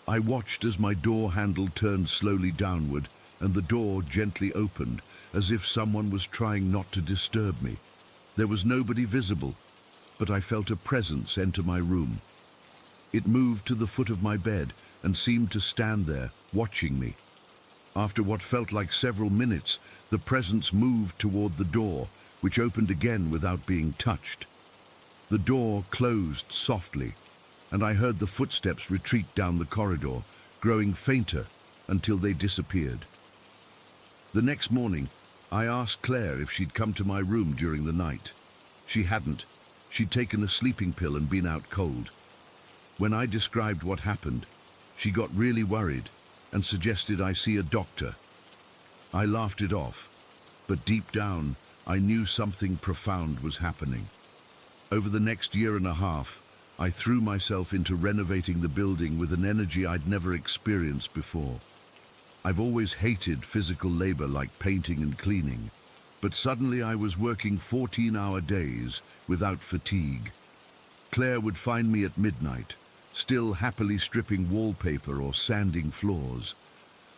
I watched as my door handle turned slowly downward, and the door gently opened, as if someone was trying not to disturb me. There was nobody visible, but I felt a presence enter my room. It moved to the foot of my bed and seemed to stand there, watching me. After what felt like several minutes, the presence moved toward the door, which opened again without being touched. The door closed softly, and I heard the footsteps retreat down the corridor, growing fainter until they disappeared. The next morning, I asked Claire if she'd come to my room during the night. She hadn't. She'd taken a sleeping pill and been out cold. When I described what happened, she got really worried and suggested I see a doctor. I laughed it off, but deep down, I knew something profound was happening. Over the next 1.5 years, I threw myself into renovating the building with an energy I'd never experienced before. I've always hated physical labor like painting and cleaning, but suddenly I was working 14-hour days without fatigue. Claire would find me at midnight, still happily stripping wallpaper or sanding floors.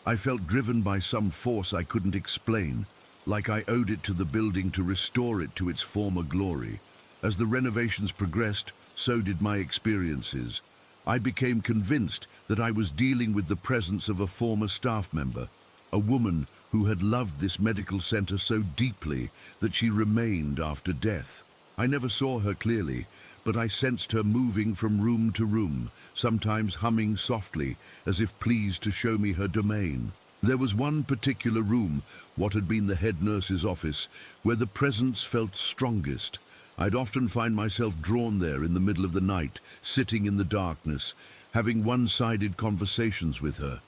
I felt driven by some force I couldn't explain, like I owed it to the building to restore it to its former glory. As the renovations progressed, so did my experiences. I became convinced that I was dealing with the presence of a former staff member, a woman who had loved this medical center so deeply that she remained after death. I never saw her clearly, but I sensed her moving from room to room, sometimes humming softly, as if pleased to show me her domain. There was one particular room, what had been the head nurse's office, where the presence felt strongest. I'd often find myself drawn there in the middle of the night, sitting in the darkness, having one-sided conversations with her.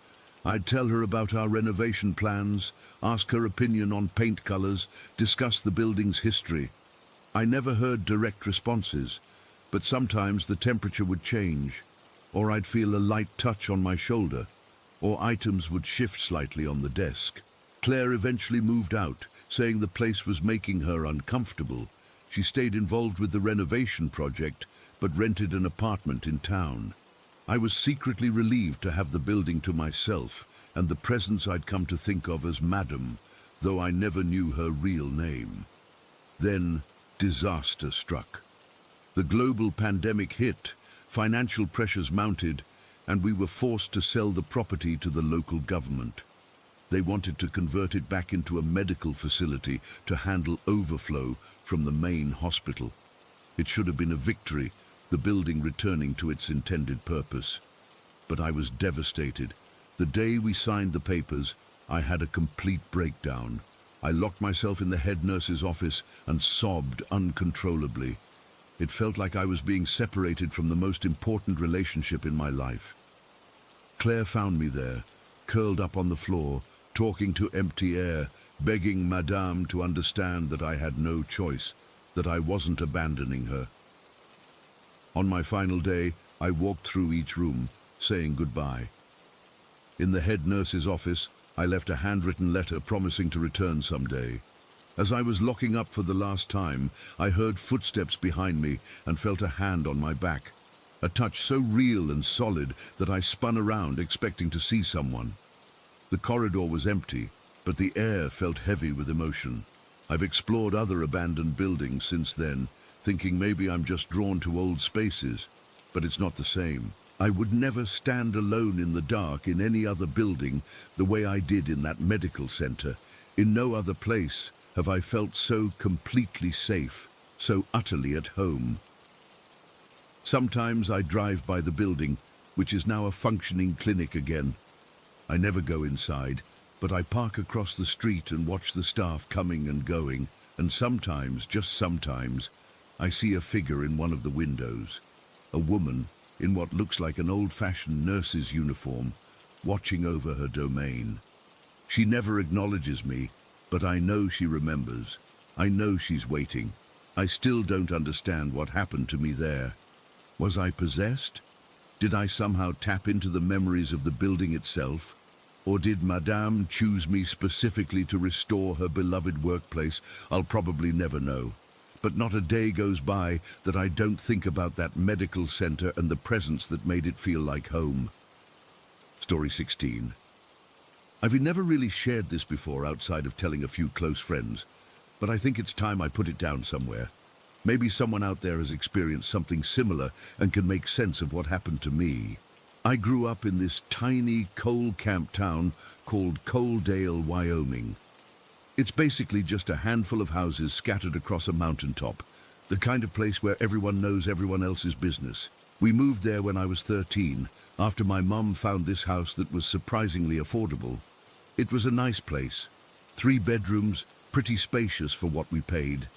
I'd tell her about our renovation plans, ask her opinion on paint colors, discuss the building's history. I never heard direct responses, but sometimes the temperature would change, or I'd feel a light touch on my shoulder, or items would shift slightly on the desk. Claire eventually moved out, saying the place was making her uncomfortable. She stayed involved with the renovation project, but rented an apartment in town. I was secretly relieved to have the building to myself, and the presence I'd come to think of as Madam, though I never knew her real name. Then, disaster struck. The global pandemic hit, financial pressures mounted, and we were forced to sell the property to the local government. They wanted to convert it back into a medical facility to handle overflow from the main hospital. It should have been a victory, the building returning to its intended purpose. But I was devastated. The day we signed the papers, I had a complete breakdown. I locked myself in the head nurse's office and sobbed uncontrollably. It felt like I was being separated from the most important relationship in my life. Claire found me there, curled up on the floor, talking to empty air, begging Madame to understand that I had no choice, that I wasn't abandoning her. On my final day, I walked through each room, saying goodbye. In the head nurse's office, I left a handwritten letter promising to return someday. As I was locking up for the last time, I heard footsteps behind me and felt a hand on my back. A touch so real and solid that I spun around expecting to see someone. The corridor was empty, but the air felt heavy with emotion. I've explored other abandoned buildings since then, thinking maybe I'm just drawn to old spaces, but it's not the same. I would never stand alone in the dark in any other building the way I did in that medical center. In no other place have I felt so completely safe, so utterly at home. Sometimes I drive by the building, which is now a functioning clinic again. I never go inside, but I park across the street and watch the staff coming and going, and sometimes, just sometimes, I see a figure in one of the windows. A woman, in what looks like an old-fashioned nurse's uniform, watching over her domain. She never acknowledges me, but I know she remembers. I know she's waiting. I still don't understand what happened to me there. Was I possessed? Did I somehow tap into the memories of the building itself? Or did Madame choose me specifically to restore her beloved workplace? I'll probably never know. But not a day goes by that I don't think about that medical center and the presence that made it feel like home. Story 16. I've never really shared this before outside of telling a few close friends, but I think it's time I put it down somewhere. Maybe someone out there has experienced something similar and can make sense of what happened to me. I grew up in this tiny coal camp town called Coaldale, Wyoming. It's basically just a handful of houses scattered across a mountaintop, the kind of place where everyone knows everyone else's business. We moved there when I was 13, after my mum found this house that was surprisingly affordable. It was a nice place, 3 bedrooms, pretty spacious for what we paid.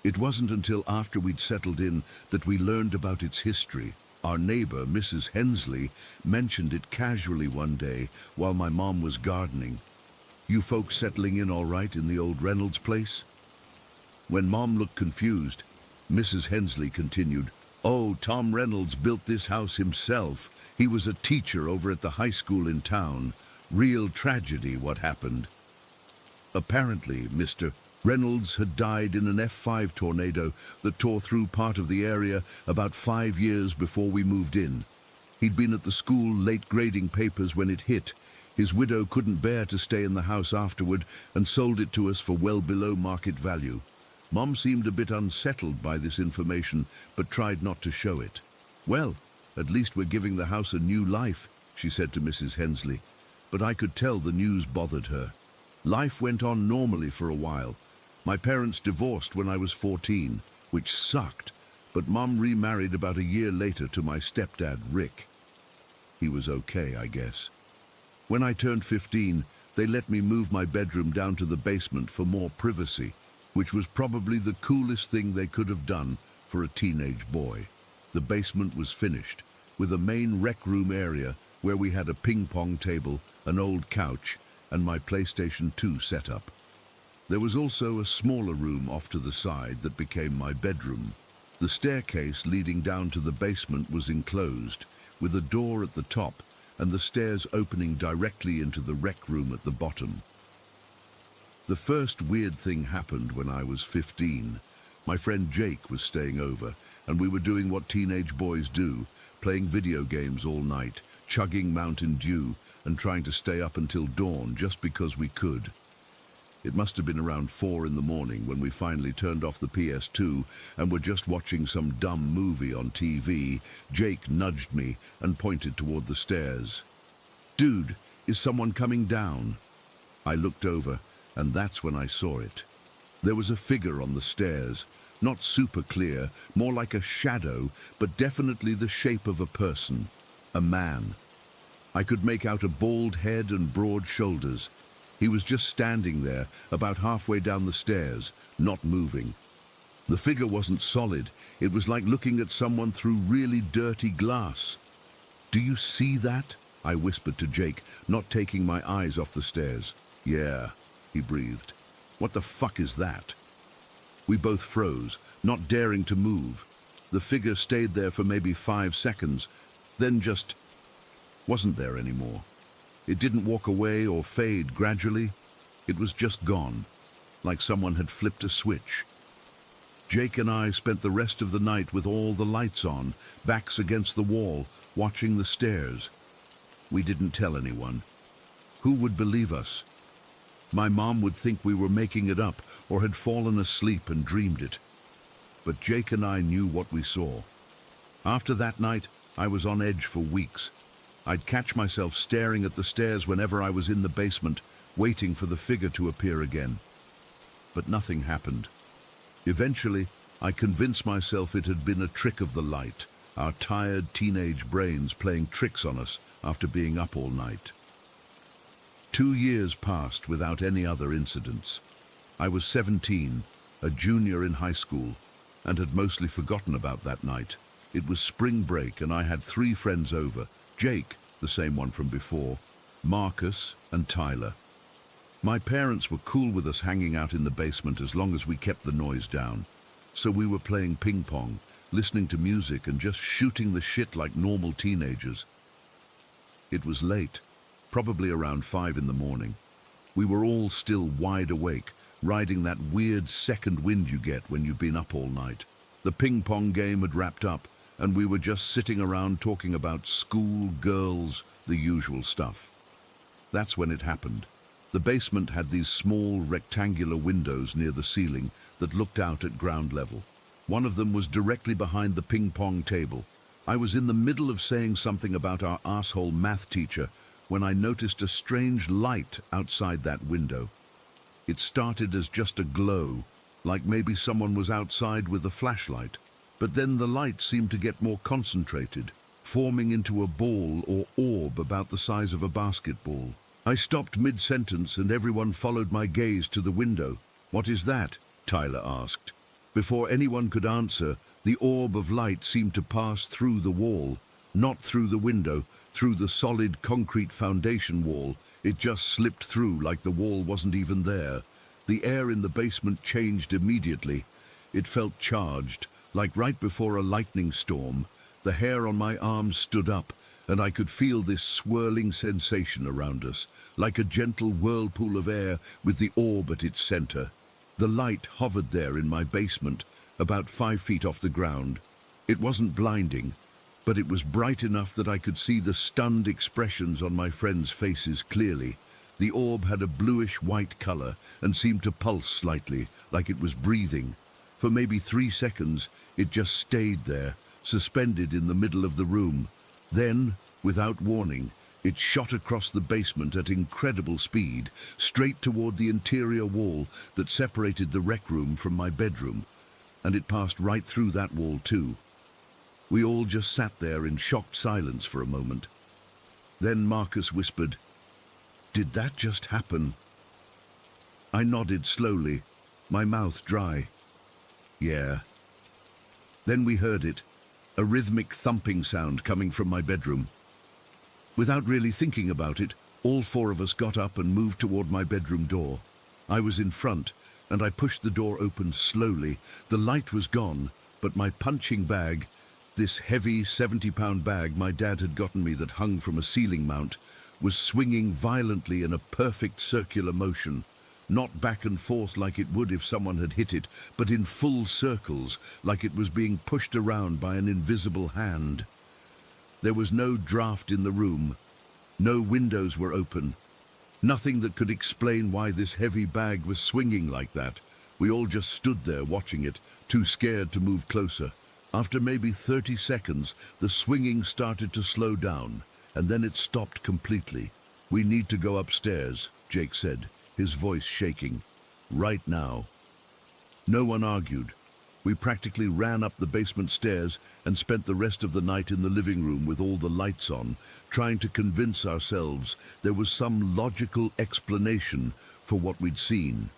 It wasn't until after we'd settled in that we learned about its history. Our neighbor, Mrs. Hensley, mentioned it casually one day while my mom was gardening. "You folks settling in all right in the old Reynolds place?" When Mom looked confused, Mrs. Hensley continued, "Oh, Tom Reynolds built this house himself. He was a teacher over at the high school in town. Real tragedy what happened. Apparently, Mr. Reynolds had died in an F5 tornado that tore through part of the area about 5 years before we moved in. He'd been at the school late grading papers when it hit. His widow couldn't bear to stay in the house afterward and sold it to us for well below market value. Mom seemed a bit unsettled by this information, but tried not to show it. "Well, at least we're giving the house a new life," she said to Mrs. Hensley. But I could tell the news bothered her. Life went on normally for a while. My parents divorced when I was 14, which sucked, but Mom remarried about a year later to my stepdad, Rick. He was okay, I guess. When I turned 15, they let me move my bedroom down to the basement for more privacy. which was probably the coolest thing they could have done for a teenage boy. The basement was finished, with a main rec room area where we had a ping pong table, an old couch, and my PlayStation 2 setup. There was also a smaller room off to the side that became my bedroom. The staircase leading down to the basement was enclosed, with a door at the top and the stairs opening directly into the rec room at the bottom. The first weird thing happened when I was 15. My friend Jake was staying over, and we were doing what teenage boys do, playing video games all night, chugging Mountain Dew, and trying to stay up until dawn just because we could. It must have been around 4 in the morning when we finally turned off the PS2 and were just watching some dumb movie on TV. Jake nudged me and pointed toward the stairs. "Dude, is someone coming down?" I looked over, and that's when I saw it. There was a figure on the stairs, not super clear, more like a shadow, but definitely the shape of a person, a man. I could make out a bald head and broad shoulders. He was just standing there, about halfway down the stairs, not moving. The figure wasn't solid. It was like looking at someone through really dirty glass. "Do you see that?" I whispered to Jake, not taking my eyes off the stairs. "Yeah," he breathed. "What the fuck is that?" We both froze, not daring to move. The figure stayed there for maybe 5 seconds, then just wasn't there anymore. It didn't walk away or fade gradually. It was just gone, like someone had flipped a switch. Jake and I spent the rest of the night with all the lights on, backs against the wall, watching the stairs. We didn't tell anyone. Who would believe us? My mom would think we were making it up or had fallen asleep and dreamed it. But Jake and I knew what we saw. After that night, I was on edge for weeks. I'd catch myself staring at the stairs whenever I was in the basement, waiting for the figure to appear again. But nothing happened. Eventually, I convinced myself it had been a trick of the light, our tired teenage brains playing tricks on us after being up all night. 2 years passed without any other incidents. I was 17, a junior in high school, and had mostly forgotten about that night. It was spring break and I had 3 friends over: Jake, the same one from before, Marcus, and Tyler. My parents were cool with us hanging out in the basement as long as we kept the noise down. So we were playing ping pong, listening to music, and just shooting the shit like normal teenagers. It was late, probably around 5 in the morning. We were all still wide awake, riding that weird second wind you get when you've been up all night. The ping pong game had wrapped up, and we were just sitting around talking about school, girls, the usual stuff. That's when it happened. The basement had these small rectangular windows near the ceiling that looked out at ground level. One of them was directly behind the ping pong table. I was in the middle of saying something about our asshole math teacher when I noticed a strange light outside that window. It started as just a glow, like maybe someone was outside with a flashlight. But then the light seemed to get more concentrated, forming into a ball or orb about the size of a basketball. I stopped mid-sentence and everyone followed my gaze to the window. "What is that?" Tyler asked. Before anyone could answer, the orb of light seemed to pass through the wall, not through the window, through the solid concrete foundation wall. It just slipped through like the wall wasn't even there. The air in the basement changed immediately. It felt charged, like right before a lightning storm. The hair on my arms stood up, and I could feel this swirling sensation around us, like a gentle whirlpool of air with the orb at its center. The light hovered there in my basement, about 5 feet off the ground. It wasn't blinding, but it was bright enough that I could see the stunned expressions on my friends' faces clearly. The orb had a bluish-white color and seemed to pulse slightly, like it was breathing. For maybe 3 seconds, it just stayed there, suspended in the middle of the room. Then, without warning, it shot across the basement at incredible speed, straight toward the interior wall that separated the rec room from my bedroom. And it passed right through that wall too. We all just sat there in shocked silence for a moment. Then Marcus whispered, "Did that just happen?" I nodded slowly. my mouth dry. Yeah. Then we heard it, a rhythmic thumping sound coming from my bedroom. Without really thinking about it, all four of us got up and moved toward my bedroom door. I was in front, and I pushed the door open slowly. The light was gone, but my punching bag, this heavy 70-pound bag my dad had gotten me that hung from a ceiling mount, was swinging violently in a perfect circular motion, not back and forth like it would if someone had hit it, but in full circles, like it was being pushed around by an invisible hand. There was no draft in the room. No windows were open. Nothing that could explain why this heavy bag was swinging like that. We all just stood there watching it, too scared to move closer. After maybe 30 seconds, the swinging started to slow down, and then it stopped completely. "We need to go upstairs," Jake said, his voice shaking. "Right now." No one argued. We practically ran up the basement stairs and spent the rest of the night in the living room with all the lights on, trying to convince ourselves there was some logical explanation for what we'd seen.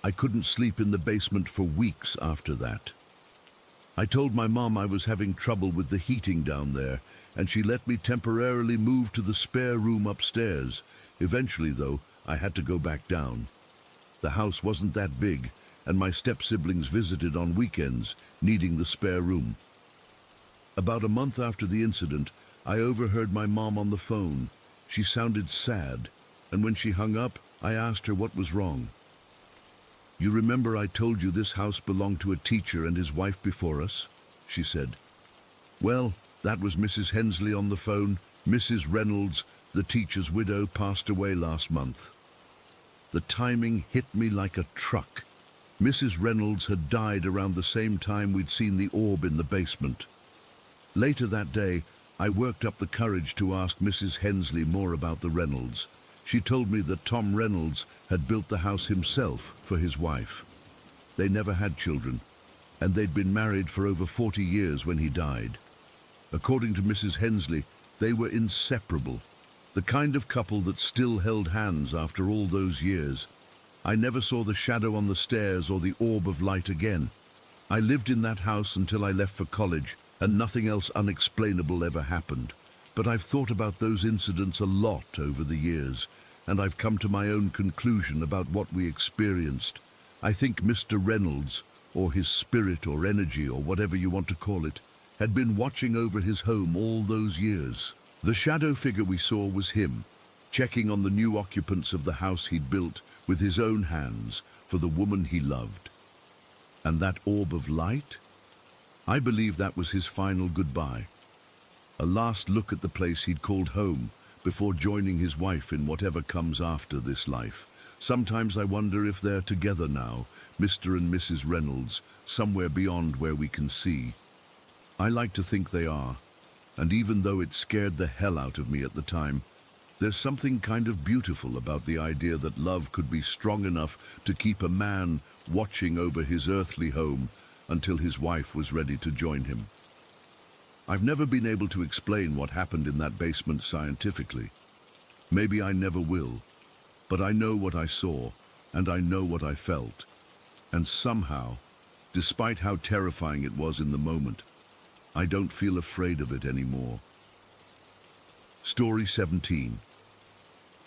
I couldn't sleep in the basement for weeks after that. I told my mom I was having trouble with the heating down there, and she let me temporarily move to the spare room upstairs. Eventually, though, I had to go back down. The house wasn't that big, and my step-siblings visited on weekends, needing the spare room. About a month after the incident, I overheard my mom on the phone. She sounded sad, and when she hung up, I asked her what was wrong. "You remember I told you this house belonged to a teacher and his wife before us?" she said. "Well, that was Mrs. Hensley on the phone. Mrs. Reynolds, the teacher's widow, passed away last month." The timing hit me like a truck. Mrs. Reynolds had died around the same time we'd seen the orb in the basement. Later that day, I worked up the courage to ask Mrs. Hensley more about the Reynolds. She told me that Tom Reynolds had built the house himself for his wife. They never had children, and they'd been married for over 40 years when he died. According to Mrs. Hensley, they were inseparable, the kind of couple that still held hands after all those years. I never saw the shadow on the stairs or the orb of light again. I lived in that house until I left for college, and nothing else unexplainable ever happened. But I've thought about those incidents a lot over the years, and I've come to my own conclusion about what we experienced. I think Mr. Reynolds, or his spirit or energy or whatever you want to call it, had been watching over his home all those years. The shadow figure we saw was him, checking on the new occupants of the house he'd built with his own hands for the woman he loved. And that orb of light? I believe that was his final goodbye. A last look at the place he'd called home before joining his wife in whatever comes after this life. Sometimes I wonder if they're together now, Mr. and Mrs. Reynolds, somewhere beyond where we can see. I like to think they are, and even though it scared the hell out of me at the time, there's something kind of beautiful about the idea that love could be strong enough to keep a man watching over his earthly home until his wife was ready to join him. I've never been able to explain what happened in that basement scientifically. Maybe I never will, but I know what I saw, and I know what I felt. And somehow, despite how terrifying it was in the moment, I don't feel afraid of it anymore. Story 17.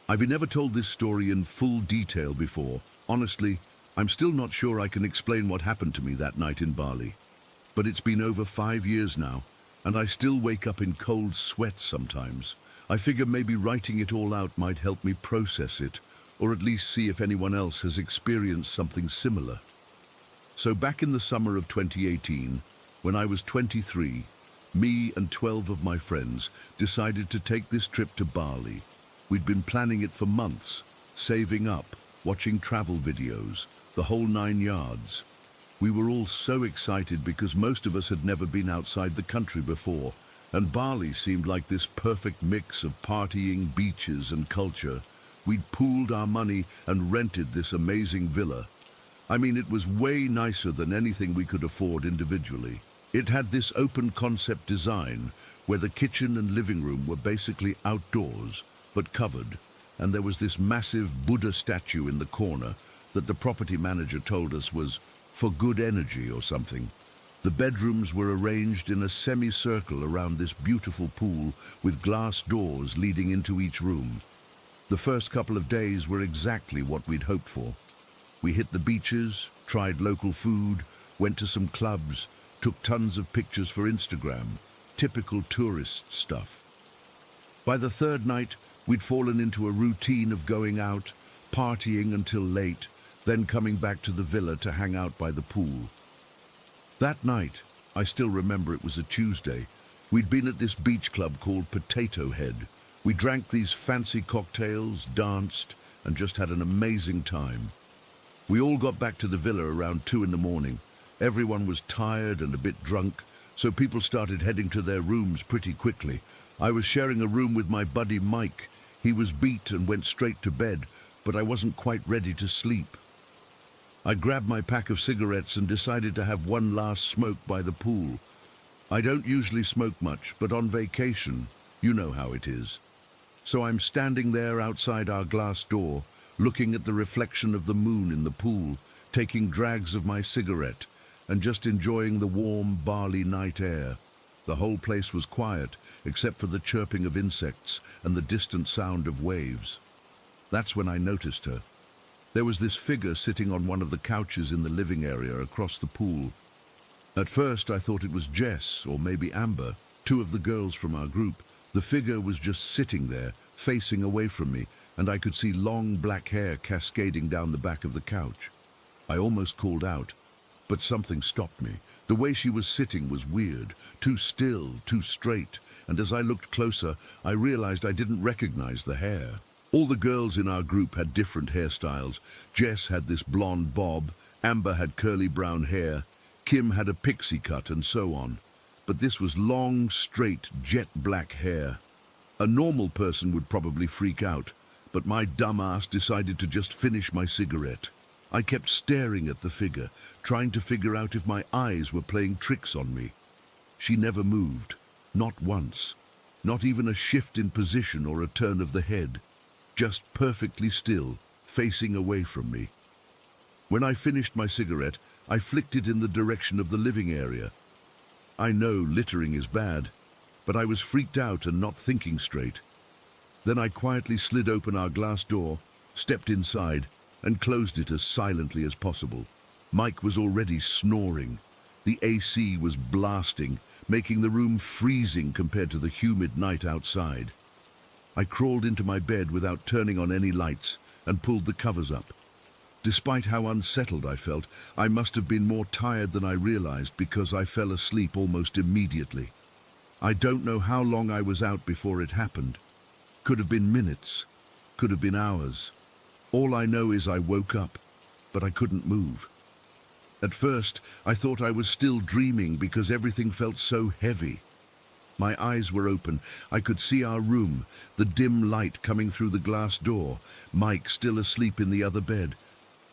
I've never told this story in full detail before. Honestly, I'm still not sure I can explain what happened to me that night in Bali. But it's been over 5 years now, and I still wake up in cold sweats sometimes. I figure maybe writing it all out might help me process it, or at least see if anyone else has experienced something similar. So back in the summer of 2018, when I was 23, me and 12 of my friends decided to take this trip to Bali. We'd been planning it for months, saving up, watching travel videos, the whole 9 yards. We were all so excited because most of us had never been outside the country before, and Bali seemed like this perfect mix of partying, beaches, and culture. We'd pooled our money and rented this amazing villa. I mean, it was way nicer than anything we could afford individually. It had this open concept design where the kitchen and living room were basically outdoors, but covered, and there was this massive Buddha statue in the corner, that the property manager told us was for good energy or something. The bedrooms were arranged in a semicircle around this beautiful pool with glass doors leading into each room. The first couple of days were exactly what we'd hoped for. We hit the beaches, tried local food, went to some clubs, took tons of pictures for Instagram, typical tourist stuff. By the third night, we'd fallen into a routine of going out, partying until late, then coming back to the villa to hang out by the pool. That night, I still remember it was a Tuesday, we'd been at this beach club called Potato Head. We drank these fancy cocktails, danced, and just had an amazing time. We all got back to the villa around 2 in the morning. Everyone was tired and a bit drunk, so people started heading to their rooms pretty quickly. I was sharing a room with my buddy Mike. He was beat and went straight to bed, but I wasn't quite ready to sleep. I grabbed my pack of cigarettes and decided to have one last smoke by the pool. I don't usually smoke much, but on vacation, you know how it is. So I'm standing there outside our glass door, looking at the reflection of the moon in the pool, taking drags of my cigarette, and just enjoying the warm, barley night air. The whole place was quiet, except for the chirping of insects and the distant sound of waves. That's when I noticed her. There was this figure sitting on one of the couches in the living area across the pool. At first I thought it was Jess, or maybe Amber, 2 of the girls from our group. The figure was just sitting there, facing away from me, and I could see long black hair cascading down the back of the couch. I almost called out, but something stopped me. The way she was sitting was weird, too still, too straight, and as I looked closer, I realized I didn't recognize the hair. All the girls in our group had different hairstyles. Jess had this blonde bob, Amber had curly brown hair, Kim had a pixie cut, and so on. But this was long, straight, jet black hair. A normal person would probably freak out, but my dumb ass decided to just finish my cigarette. I kept staring at the figure, trying to figure out if my eyes were playing tricks on me. She never moved, not once, not even a shift in position or a turn of the head. Just perfectly still, facing away from me. When I finished my cigarette, I flicked it in the direction of the living area. I know littering is bad, but I was freaked out and not thinking straight. Then I quietly slid open our glass door, stepped inside, and closed it as silently as possible. Mike was already snoring. The AC was blasting, making the room freezing compared to the humid night outside. I crawled into my bed without turning on any lights and pulled the covers up. Despite how unsettled I felt, I must have been more tired than I realized because I fell asleep almost immediately. I don't know how long I was out before it happened. Could have been minutes, could have been hours. All I know is I woke up, but I couldn't move. At first, I thought I was still dreaming because everything felt so heavy. My eyes were open. I could see our room, the dim light coming through the glass door, Mike still asleep in the other bed.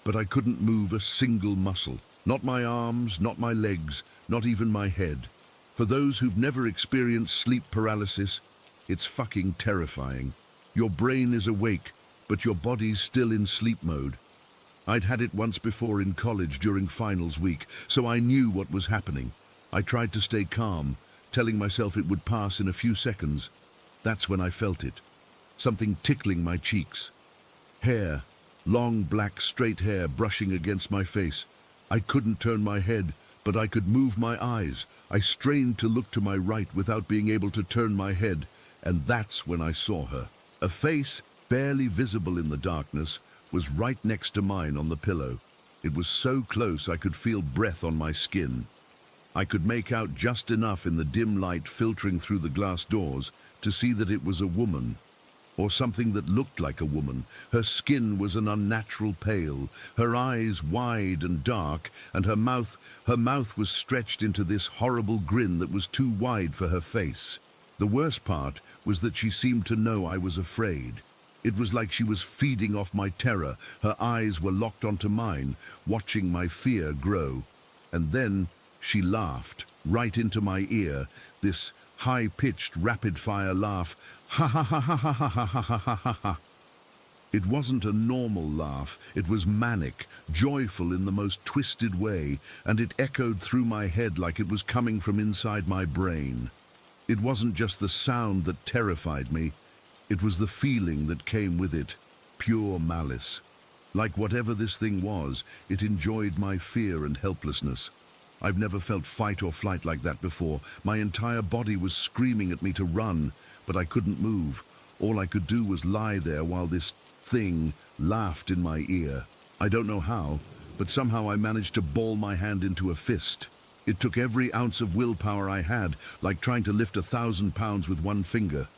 But I couldn't move a single muscle. Not my arms, not my legs, not even my head. For those who've never experienced sleep paralysis, it's fucking terrifying. Your brain is awake, but your body's still in sleep mode. I'd had it once before in college during finals week, so I knew what was happening. I tried to stay calm, telling myself it would pass in a few seconds. That's when I felt it. Something tickling my cheeks. Hair, long black straight hair brushing against my face. I couldn't turn my head, but I could move my eyes. I strained to look to my right without being able to turn my head, and that's when I saw her. A face, barely visible in the darkness, was right next to mine on the pillow. It was so close I could feel breath on my skin. I could make out just enough in the dim light filtering through the glass doors to see that it was a woman, or something that looked like a woman. Her skin was an unnatural pale, her eyes wide and dark, and her mouth was stretched into this horrible grin that was too wide for her face. The worst part was that she seemed to know I was afraid. It was like she was feeding off my terror. Her eyes were locked onto mine, watching my fear grow. And then she laughed right into my ear, this high-pitched, rapid-fire laugh. Ha ha ha ha ha ha ha ha ha ha ha. It wasn't a normal laugh, it was manic, joyful in the most twisted way, and it echoed through my head like it was coming from inside my brain. It wasn't just the sound that terrified me, it was the feeling that came with it, pure malice. Like whatever this thing was, it enjoyed my fear and helplessness. I've never felt fight or flight like that before. My entire body was screaming at me to run, but I couldn't move. All I could do was lie there while this thing laughed in my ear. I don't know how, but somehow I managed to ball my hand into a fist. It took every ounce of willpower I had, like trying to lift 1,000 pounds with one finger.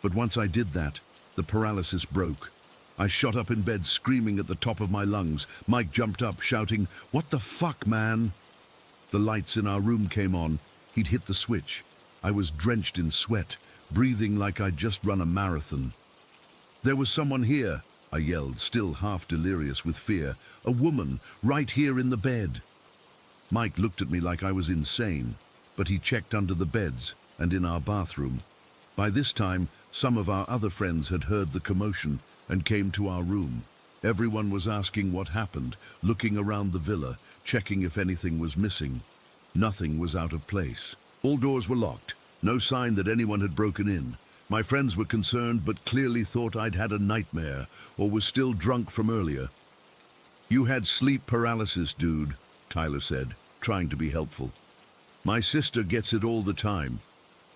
But once I did that, the paralysis broke. I shot up in bed, screaming at the top of my lungs. Mike jumped up, shouting, "What the fuck, man?" The lights in our room came on. He'd hit the switch. I was drenched in sweat, breathing like I'd just run a marathon. "There was someone here," I yelled, still half delirious with fear. "A woman, right here in the bed." Mike looked at me like I was insane, but he checked under the beds and in our bathroom. By this time, some of our other friends had heard the commotion and came to our room. Everyone was asking what happened, looking around the villa, checking if anything was missing. Nothing was out of place. All doors were locked, no sign that anyone had broken in. My friends were concerned, but clearly thought I'd had a nightmare or was still drunk from earlier. "You had sleep paralysis, dude," Tyler said, trying to be helpful. "My sister gets it all the time.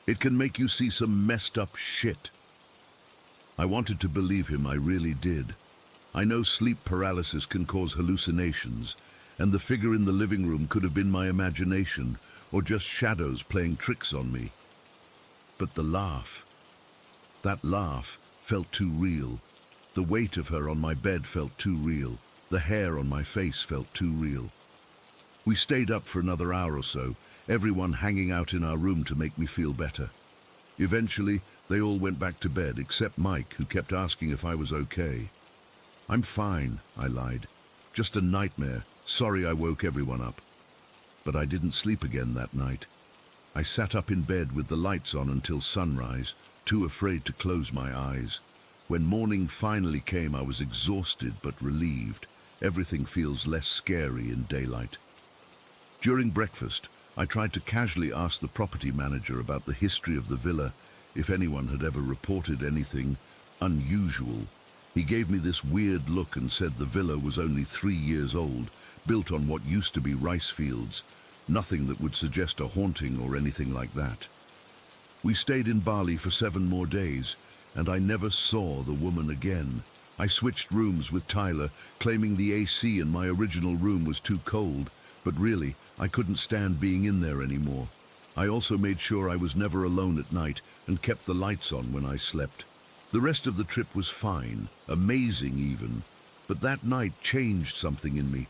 It can make you see some messed up shit." I wanted to believe him, I really did. I know sleep paralysis can cause hallucinations, and the figure in the living room could have been my imagination or just shadows playing tricks on me. But the laugh, that laugh felt too real. The weight of her on my bed felt too real. The hair on my face felt too real. We stayed up for another hour or so, everyone hanging out in our room to make me feel better. Eventually, they all went back to bed, except Mike, who kept asking if I was okay. "I'm fine," I lied. "Just a nightmare. Sorry I woke everyone up." But I didn't sleep again that night. I sat up in bed with the lights on until sunrise, too afraid to close my eyes. When morning finally came, I was exhausted but relieved. Everything feels less scary in daylight. During breakfast, I tried to casually ask the property manager about the history of the villa, if anyone had ever reported anything unusual. He gave me this weird look and said the villa was only 3 years old, built on what used to be rice fields. Nothing that would suggest a haunting or anything like that. We stayed in Bali for 7 more days, and I never saw the woman again. I switched rooms with Tyler, claiming the AC in my original room was too cold, but really, I couldn't stand being in there anymore. I also made sure I was never alone at night and kept the lights on when I slept. The rest of the trip was fine, amazing even, but that night changed something in me.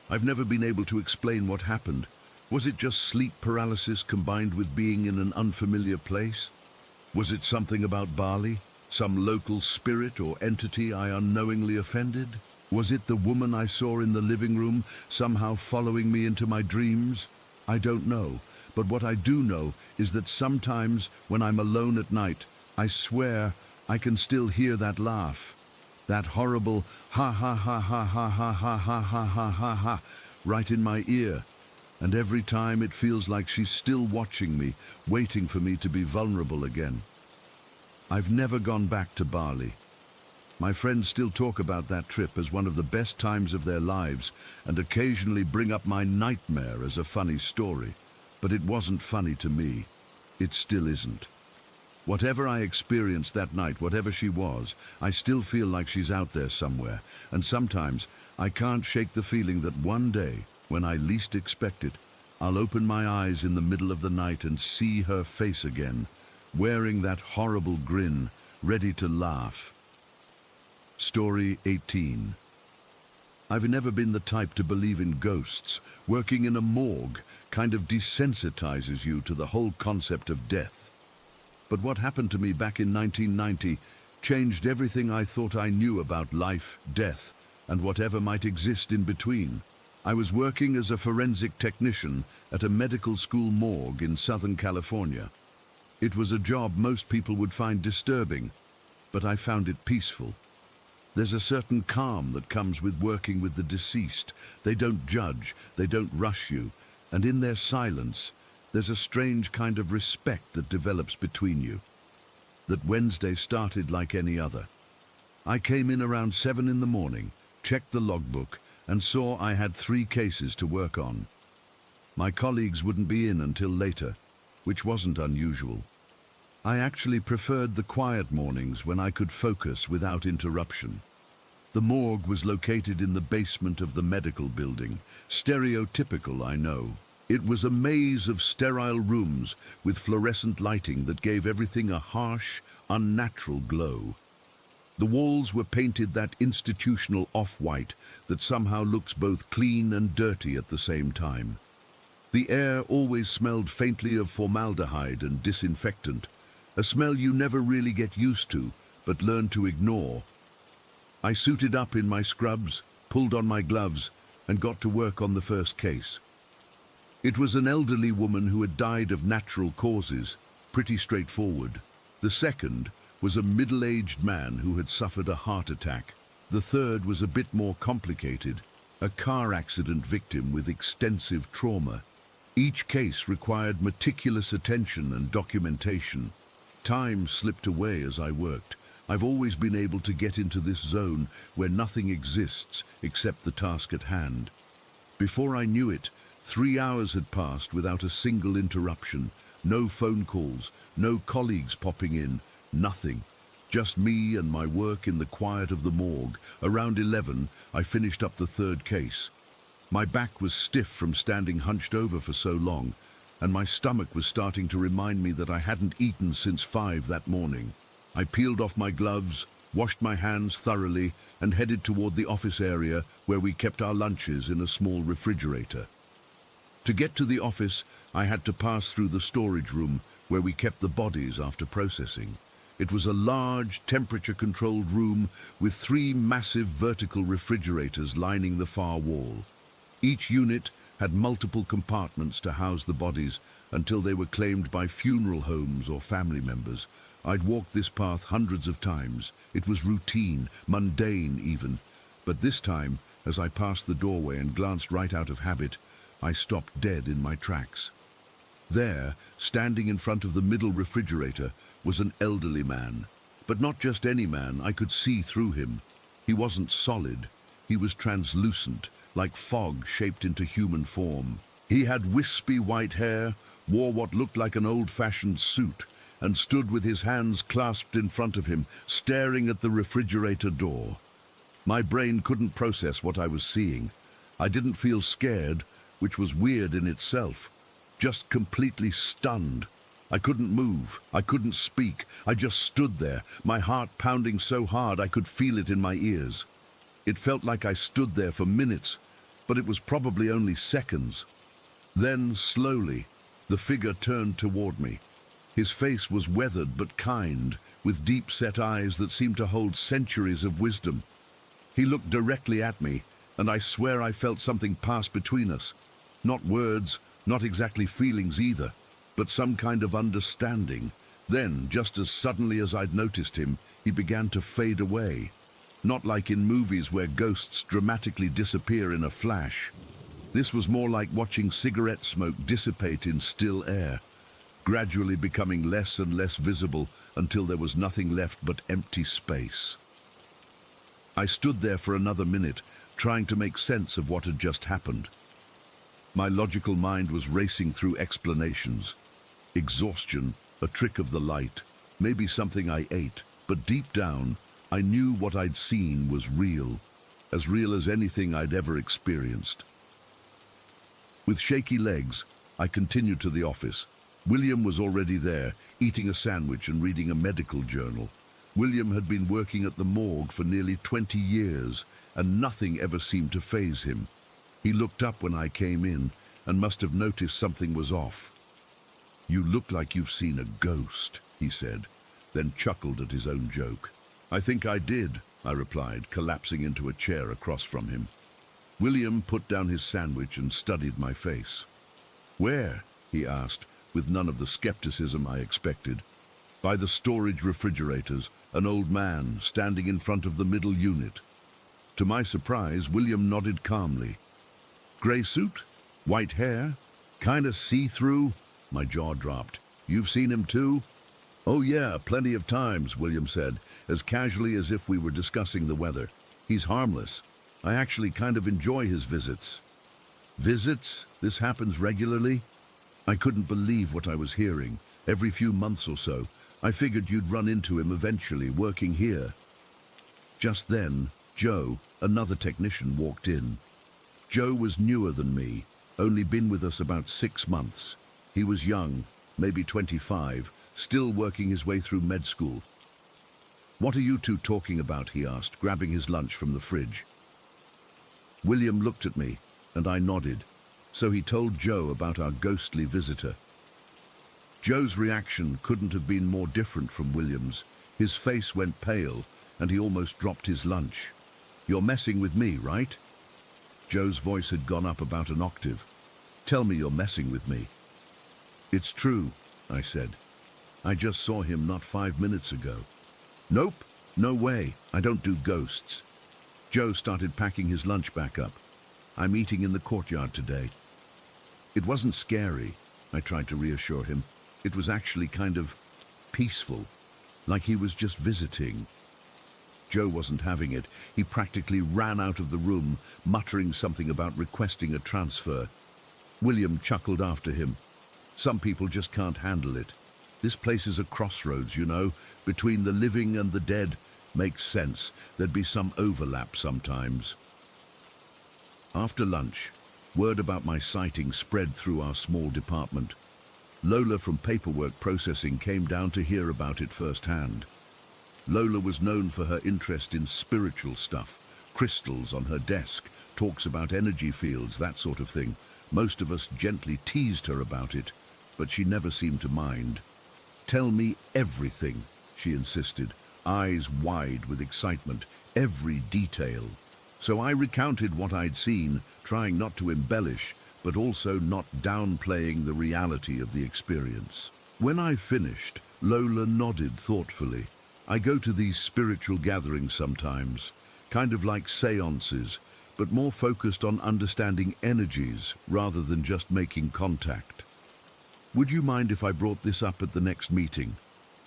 I've never been able to explain what happened. Was it just sleep paralysis combined with being in an unfamiliar place? Was it something about Bali? Some local spirit or entity I unknowingly offended? Was it the woman I saw in the living room somehow following me into my dreams? I don't know, but what I do know is that sometimes when I'm alone at night, I swear I can still hear that laugh. That horrible ha ha ha ha ha ha ha ha ha ha ha ha right in my ear. And every time it feels like she's still watching me, waiting for me to be vulnerable again. I've never gone back to Bali. My friends still talk about that trip as one of the best times of their lives and occasionally bring up my nightmare as a funny story. But it wasn't funny to me. It still isn't. Whatever I experienced that night, whatever she was, I still feel like she's out there somewhere. And sometimes I can't shake the feeling that one day, when I least expect it, I'll open my eyes in the middle of the night and see her face again, wearing that horrible grin, ready to laugh. Story 18. I've never been the type to believe in ghosts. Working in a morgue kind of desensitizes you to the whole concept of death. But what happened to me back in 1990 changed everything I thought I knew about life, death, and whatever might exist in between. I was working as a forensic technician at a medical school morgue in Southern California. It was a job most people would find disturbing, but I found it peaceful. There's a certain calm that comes with working with the deceased. They don't judge, they don't rush you, and in their silence, there's a strange kind of respect that develops between you. That Wednesday started like any other. I came in around 7 in the morning, checked the logbook, and saw I had 3 cases to work on. My colleagues wouldn't be in until later, which wasn't unusual. I actually preferred the quiet mornings when I could focus without interruption. The morgue was located in the basement of the medical building. Stereotypical, I know. It was a maze of sterile rooms with fluorescent lighting that gave everything a harsh, unnatural glow. The walls were painted that institutional off-white that somehow looks both clean and dirty at the same time. The air always smelled faintly of formaldehyde and disinfectant, a smell you never really get used to, but learn to ignore. I suited up in my scrubs, pulled on my gloves, and got to work on the first case. It was an elderly woman who had died of natural causes, pretty straightforward. The second was a middle-aged man who had suffered a heart attack. The third was a bit more complicated, a car accident victim with extensive trauma. Each case required meticulous attention and documentation. Time slipped away as I worked. I've always been able to get into this zone where nothing exists except the task at hand. Before I knew it, 3 hours had passed without a single interruption. No phone calls, no colleagues popping in, nothing. Just me and my work in the quiet of the morgue. Around 11, I finished up the third case. My back was stiff from standing hunched over for so long, and my stomach was starting to remind me that I hadn't eaten since 5 that morning. I peeled off my gloves, washed my hands thoroughly, and headed toward the office area where we kept our lunches in a small refrigerator. To get to the office, I had to pass through the storage room where we kept the bodies after processing. It was a large, temperature-controlled room with 3 massive vertical refrigerators lining the far wall. Each unit had multiple compartments to house the bodies until they were claimed by funeral homes or family members. I'd walked this path hundreds of times. It was routine, mundane even. But this time, as I passed the doorway and glanced right out of habit, I stopped dead in my tracks. There, standing in front of the middle refrigerator, was an elderly man. But not just any man, I could see through him. He wasn't solid. He was translucent, like fog shaped into human form. He had wispy white hair, wore what looked like an old-fashioned suit, and stood with his hands clasped in front of him, staring at the refrigerator door. My brain couldn't process what I was seeing. I didn't feel scared, which was weird in itself, just completely stunned. I couldn't move, I couldn't speak, I just stood there, my heart pounding so hard I could feel it in my ears. It felt like I stood there for minutes, but it was probably only seconds. Then, slowly, the figure turned toward me. His face was weathered but kind, with deep-set eyes that seemed to hold centuries of wisdom. He looked directly at me, and I swear I felt something pass between us. Not words, not exactly feelings either, but some kind of understanding. Then, just as suddenly as I'd noticed him, he began to fade away. Not like in movies where ghosts dramatically disappear in a flash. This was more like watching cigarette smoke dissipate in still air, gradually becoming less and less visible until there was nothing left but empty space. I stood there for another minute, trying to make sense of what had just happened. My logical mind was racing through explanations. Exhaustion, a trick of the light, maybe something I ate, but deep down, I knew what I'd seen was real as anything I'd ever experienced. With shaky legs, I continued to the office. William was already there, eating a sandwich and reading a medical journal. William had been working at the morgue for nearly 20 years, and nothing ever seemed to faze him. He looked up when I came in and must have noticed something was off. "You look like you've seen a ghost," he said, then chuckled at his own joke. "I think I did," I replied, collapsing into a chair across from him. William put down his sandwich and studied my face. "Where?" he asked, with none of the skepticism I expected. By the storage refrigerators, an old man standing in front of the middle unit. To my surprise, William nodded calmly. Grey suit? White hair? Kinda see-through? My jaw dropped. You've seen him too? Oh yeah, plenty of times, William said, as casually as if we were discussing the weather. He's harmless. I actually kind of enjoy his visits. Visits? This happens regularly? I couldn't believe what I was hearing. Every few months or so, I figured you'd run into him eventually, working here. Just then, Joe, another technician, walked in. Joe was newer than me, only been with us about 6 months. He was young, maybe 25, still working his way through med school. What are you two talking about? He asked, grabbing his lunch from the fridge. William looked at me, and I nodded. So he told Joe about our ghostly visitor. Joe's reaction couldn't have been more different from William's. His face went pale, and he almost dropped his lunch. You're messing with me, right? Joe's voice had gone up about an octave. Tell me you're messing with me. It's true, I said. I just saw him not 5 minutes ago. Nope, no way, I don't do ghosts. Joe started packing his lunch back up. I'm eating in the courtyard today. It wasn't scary, I tried to reassure him. It was actually kind of peaceful, like he was just visiting. Joe wasn't having it. He practically ran out of the room, muttering something about requesting a transfer. William chuckled after him. Some people just can't handle it. This place is a crossroads, you know, between the living and the dead. Makes sense. There'd be some overlap sometimes. After lunch, word about my sighting spread through our small department. Lola from paperwork processing came down to hear about it firsthand. Lola was known for her interest in spiritual stuff, crystals on her desk, talks about energy fields, that sort of thing. Most of us gently teased her about it, but she never seemed to mind. Tell me everything, she insisted, eyes wide with excitement, every detail. So I recounted what I'd seen, trying not to embellish, but also not downplaying the reality of the experience. When I finished, Lola nodded thoughtfully. I go to these spiritual gatherings sometimes, kind of like seances, but more focused on understanding energies rather than just making contact. Would you mind if I brought this up at the next meeting?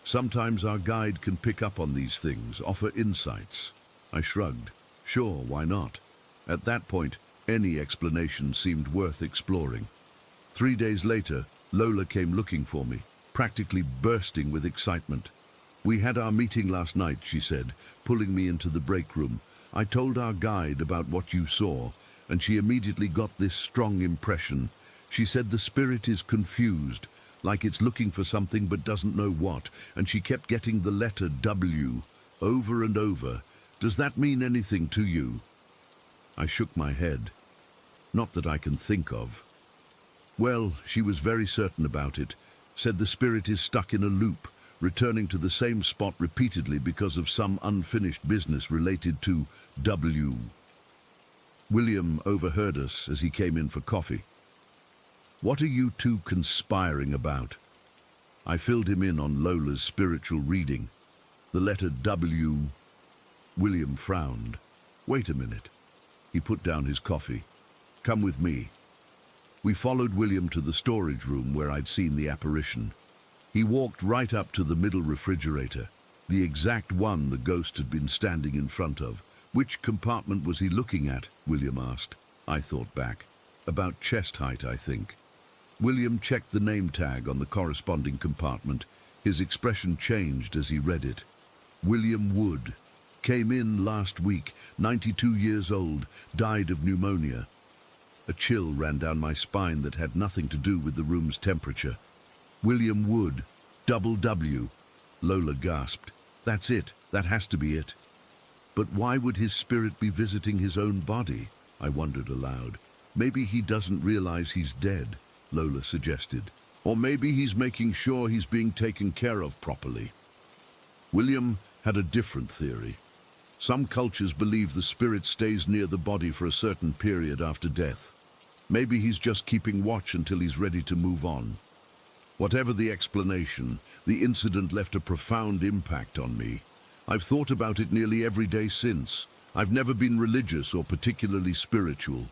Sometimes our guide can pick up on these things, offer insights. I shrugged. Sure, why not? At that point, any explanation seemed worth exploring. 3 days later, Lola came looking for me, practically bursting with excitement. We had our meeting last night, she said, pulling me into the break room. I told our guide about what you saw, and she immediately got this strong impression. She said the spirit is confused, like it's looking for something but doesn't know what, and she kept getting the letter W over and over. Does that mean anything to you? I shook my head. Not that I can think of. Well, she was very certain about it, said the spirit is stuck in a loop, returning to the same spot repeatedly because of some unfinished business related to W. William overheard us as he came in for coffee. What are you two conspiring about? I filled him in on Lola's spiritual reading. The letter W. William frowned. Wait a minute. He put down his coffee. Come with me. We followed William to the storage room where I'd seen the apparition. He walked right up to the middle refrigerator, the exact one the ghost had been standing in front of. Which compartment was he looking at? William asked. I thought back. About chest height, I think. William checked the name tag on the corresponding compartment. His expression changed as he read it. William Wood. Came in last week, 92 years old, died of pneumonia. A chill ran down my spine that had nothing to do with the room's temperature. William Wood, double W. Lola gasped. That's it. That has to be it. But why would his spirit be visiting his own body? I wondered aloud. Maybe he doesn't realize he's dead, Lola suggested. Or maybe he's making sure he's being taken care of properly. William had a different theory. Some cultures believe the spirit stays near the body for a certain period after death. Maybe he's just keeping watch until he's ready to move on. Whatever the explanation, the incident left a profound impact on me. I've thought about it nearly every day since. I've never been religious or particularly spiritual,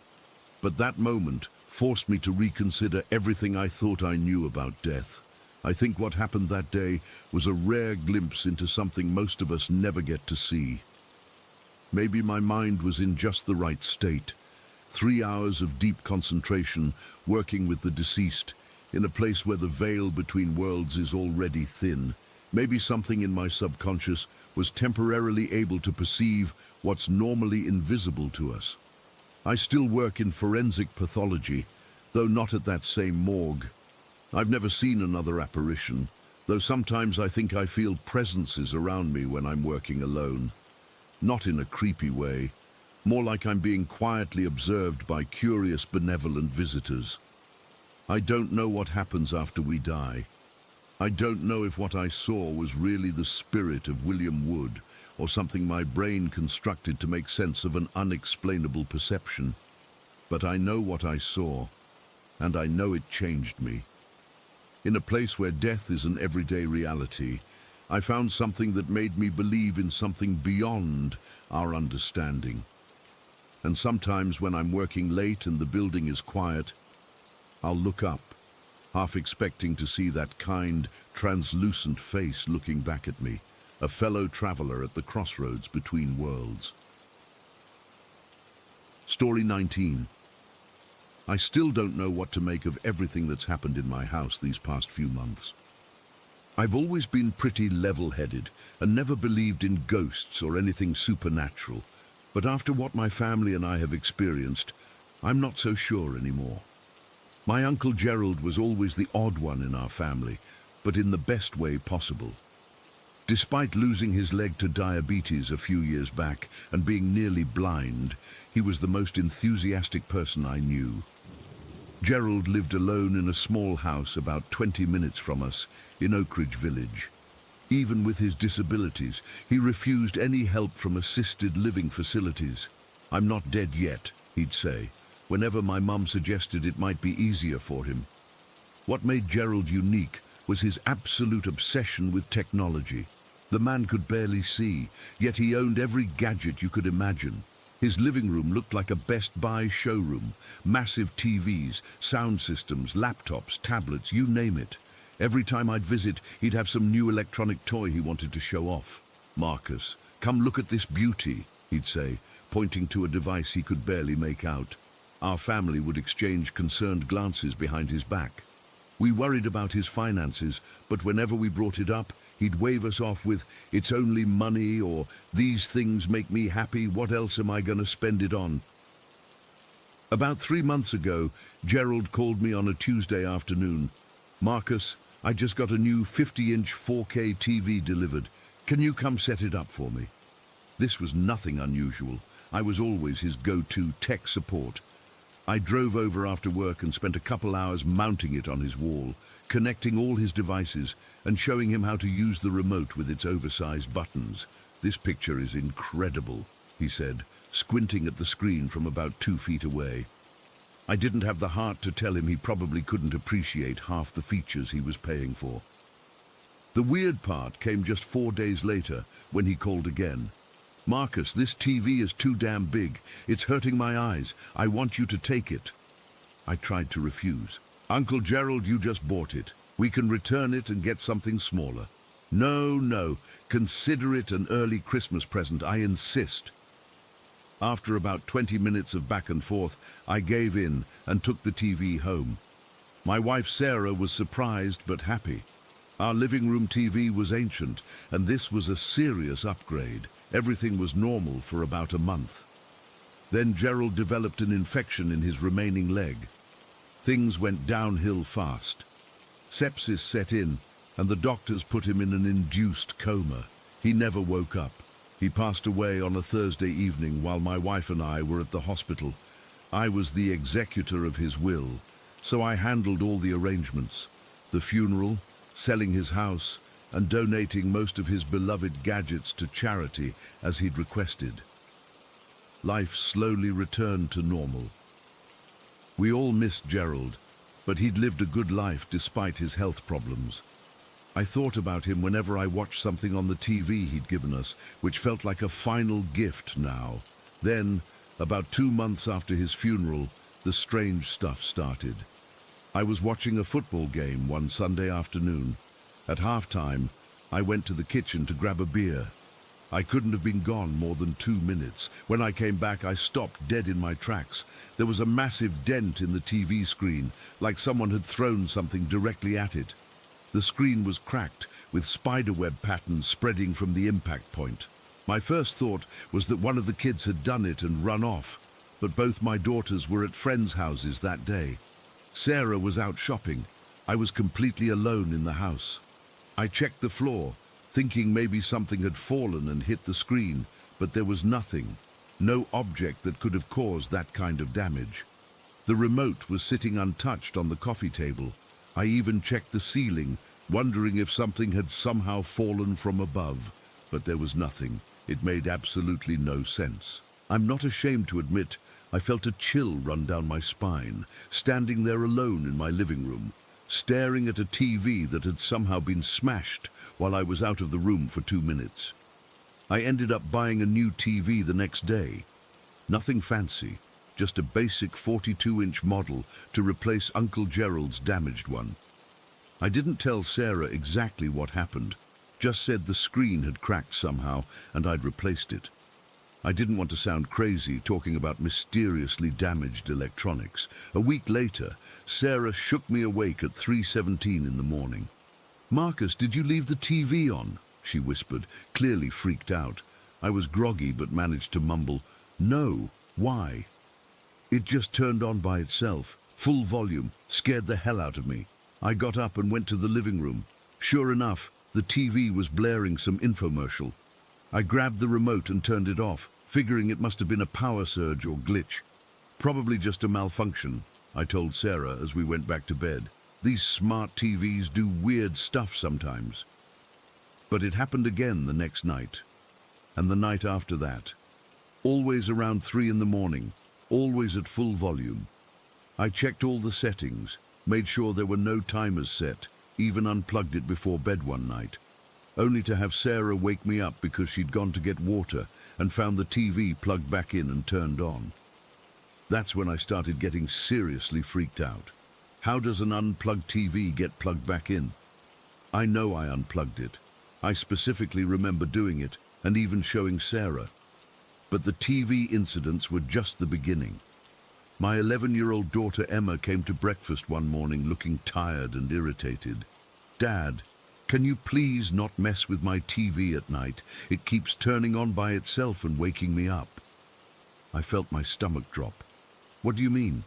but that moment forced me to reconsider everything I thought I knew about death. I think what happened that day was a rare glimpse into something most of us never get to see. Maybe my mind was in just the right state. 3 hours of deep concentration, working with the deceased, in a place where the veil between worlds is already thin. Maybe something in my subconscious was temporarily able to perceive what's normally invisible to us. I still work in forensic pathology, though not at that same morgue. I've never seen another apparition, though sometimes I think I feel presences around me when I'm working alone. Not in a creepy way, more like I'm being quietly observed by curious, benevolent visitors. I don't know what happens after we die. I don't know if what I saw was really the spirit of William Wood or something my brain constructed to make sense of an unexplainable perception. But I know what I saw, and I know it changed me. In a place where death is an everyday reality, I found something that made me believe in something beyond our understanding. And sometimes when I'm working late and the building is quiet, I'll look up, half expecting to see that kind, translucent face looking back at me, a fellow traveler at the crossroads between worlds. Story 19. I still don't know what to make of everything that's happened in my house these past few months. I've always been pretty level-headed and never believed in ghosts or anything supernatural, but after what my family and I have experienced, I'm not so sure anymore. My Uncle Gerald was always the odd one in our family, but in the best way possible. Despite losing his leg to diabetes a few years back and being nearly blind, he was the most enthusiastic person I knew. Gerald lived alone in a small house about 20 minutes from us in Oak Ridge Village. Even with his disabilities, he refused any help from assisted living facilities. "I'm not dead yet," he'd say, whenever my mum suggested it might be easier for him. What made Gerald unique was his absolute obsession with technology. The man could barely see, yet he owned every gadget you could imagine. His living room looked like a Best Buy showroom. Massive TVs, sound systems, laptops, tablets, you name it. Every time I'd visit, he'd have some new electronic toy he wanted to show off. "Marcus, come look at this beauty," he'd say, pointing to a device he could barely make out. Our family would exchange concerned glances behind his back. We worried about his finances, but whenever we brought it up, he'd wave us off with, "It's only money," or "These things make me happy, what else am I going to spend it on?" About 3 months ago, Gerald called me on a Tuesday afternoon. "Marcus, I just got a new 50-inch 4K TV delivered. Can you come set it up for me?" This was nothing unusual. I was always his go-to tech support. I drove over after work and spent a couple hours mounting it on his wall, connecting all his devices and showing him how to use the remote with its oversized buttons. "This picture is incredible," he said, squinting at the screen from about 2 feet away. I didn't have the heart to tell him he probably couldn't appreciate half the features he was paying for. The weird part came just 4 days later when he called again. "Marcus, this TV is too damn big. It's hurting my eyes. I want you to take it." I tried to refuse. "Uncle Gerald, you just bought it. We can return it and get something smaller." No. Consider it an early Christmas present, I insist." After about 20 minutes of back and forth, I gave in and took the TV home. My wife Sarah was surprised but happy. Our living room TV was ancient, and this was a serious upgrade. Everything was normal for about a month. Then Gerald developed an infection in his remaining leg. Things went downhill fast. Sepsis set in, and the doctors put him in an induced coma. He never woke up. He passed away on a Thursday evening while my wife and I were at the hospital. I was the executor of his will, so I handled all the arrangements. The funeral, selling his house, and donating most of his beloved gadgets to charity as he'd requested. Life slowly returned to normal. We all missed Gerald, but he'd lived a good life despite his health problems. I thought about him whenever I watched something on the TV he'd given us, which felt like a final gift now. Then, about 2 months after his funeral, the strange stuff started. I was watching a football game one Sunday afternoon. At halftime, I went to the kitchen to grab a beer. I couldn't have been gone more than 2 minutes. When I came back, I stopped dead in my tracks. There was a massive dent in the TV screen, like someone had thrown something directly at it. The screen was cracked, with spiderweb patterns spreading from the impact point. My first thought was that one of the kids had done it and run off, but both my daughters were at friends' houses that day. Sarah was out shopping. I was completely alone in the house. I checked the floor, thinking maybe something had fallen and hit the screen, but there was nothing, no object that could have caused that kind of damage. The remote was sitting untouched on the coffee table. I even checked the ceiling, wondering if something had somehow fallen from above, but there was nothing. It made absolutely no sense. I'm not ashamed to admit I felt a chill run down my spine, standing there alone in my living room, staring at a TV that had somehow been smashed while I was out of the room for 2 minutes. I ended up buying a new TV the next day. Nothing fancy, just a basic 42-inch model to replace Uncle Gerald's damaged one. I didn't tell Sarah exactly what happened, just said the screen had cracked somehow and I'd replaced it. I didn't want to sound crazy talking about mysteriously damaged electronics. A week later, Sarah shook me awake at 3:17 in the morning. "Marcus, did you leave the TV on?" she whispered, clearly freaked out. I was groggy but managed to mumble, "No, why?" "It just turned on by itself, full volume, scared the hell out of me." I got up and went to the living room. Sure enough, the TV was blaring some infomercial. I grabbed the remote and turned it off, figuring it must have been a power surge or glitch. "Probably just a malfunction," I told Sarah as we went back to bed. "These smart TVs do weird stuff sometimes." But it happened again the next night, and the night after that. Always around 3 in the morning, always at full volume. I checked all the settings, made sure there were no timers set, even unplugged it before bed one night, only to have Sarah wake me up because she'd gone to get water and found the TV plugged back in and turned on. That's when I started getting seriously freaked out. How does an unplugged TV get plugged back in? I know I unplugged it. I specifically remember doing it and even showing Sarah. But the TV incidents were just the beginning. My 11-year-old daughter Emma came to breakfast one morning looking tired and irritated. "Dad, can you please not mess with my TV at night? It keeps turning on by itself and waking me up." I felt my stomach drop. "What do you mean?"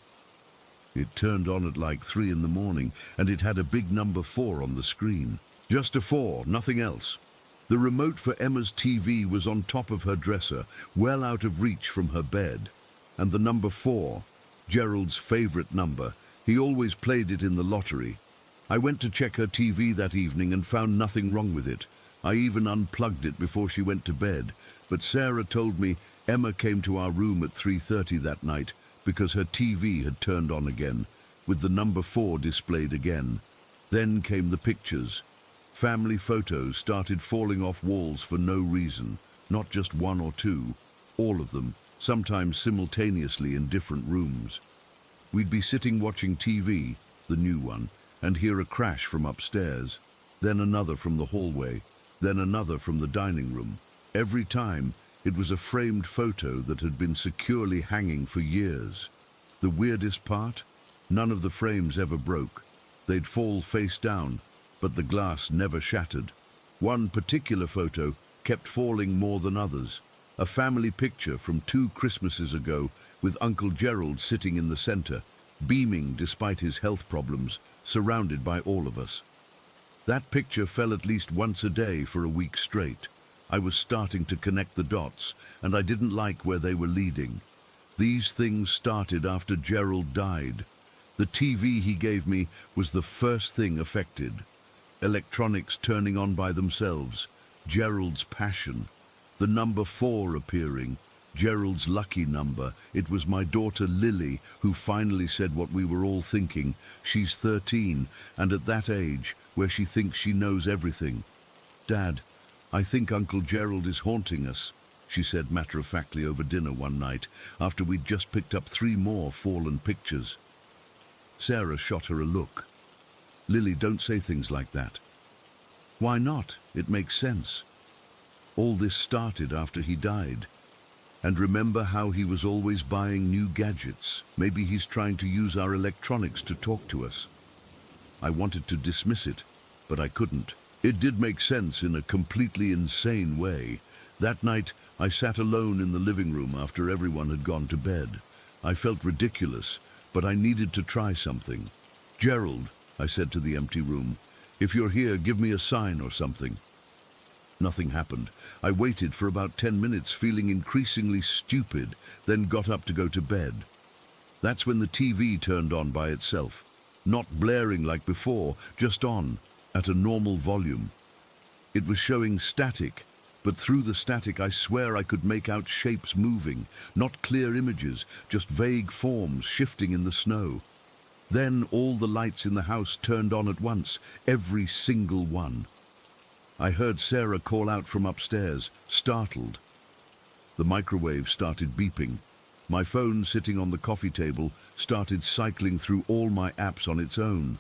"It turned on at like 3 in the morning and it had a big number 4 on the screen. Just a 4, nothing else. The remote for Emma's TV was on top of her dresser, well out of reach from her bed. And the number 4, Gerald's favorite number, he always played it in the lottery. I went to check her TV that evening and found nothing wrong with it. I even unplugged it before she went to bed, but Sarah told me Emma came to our room at 3:30 that night because her TV had turned on again, with the number 4 displayed again. Then came the pictures. Family photos started falling off walls for no reason, not just 1 or 2, all of them, sometimes simultaneously in different rooms. We'd be sitting watching TV, the new one, and hear a crash from upstairs, then another from the hallway, then another from the dining room. Every time, it was a framed photo that had been securely hanging for years. The weirdest part? None of the frames ever broke. They'd fall face down, but the glass never shattered. One particular photo kept falling more than others. A family picture from 2 Christmases ago with Uncle Gerald sitting in the center, beaming despite his health problems, surrounded by all of us. That picture fell at least once a day for a week straight. I was starting to connect the dots, and I didn't like where they were leading. These things started after Gerald died. The TV he gave me was the first thing affected. Electronics turning on by themselves, Gerald's passion, the number 4 appearing, Gerald's lucky number. It was my daughter Lily who finally said what we were all thinking. She's 13, and at that age, where she thinks she knows everything. "Dad, I think Uncle Gerald is haunting us," she said matter-of-factly over dinner one night, after we'd just picked up 3 more fallen pictures. Sarah shot her a look. "Lily, don't say things like that." "Why not? It makes sense. All this started after he died. And remember how he was always buying new gadgets? Maybe he's trying to use our electronics to talk to us." I wanted to dismiss it, but I couldn't. It did make sense in a completely insane way. That night, I sat alone in the living room after everyone had gone to bed. I felt ridiculous, but I needed to try something. "Gerald," I said to the empty room, "if you're here, give me a sign or something." Nothing happened. I waited for about 10 minutes, feeling increasingly stupid, then got up to go to bed. That's when the TV turned on by itself. Not blaring like before, just on, at a normal volume. It was showing static, but through the static I swear I could make out shapes moving, not clear images, just vague forms shifting in the snow. Then all the lights in the house turned on at once, every single one. I heard Sarah call out from upstairs, startled. The microwave started beeping. My phone, sitting on the coffee table, started cycling through all my apps on its own.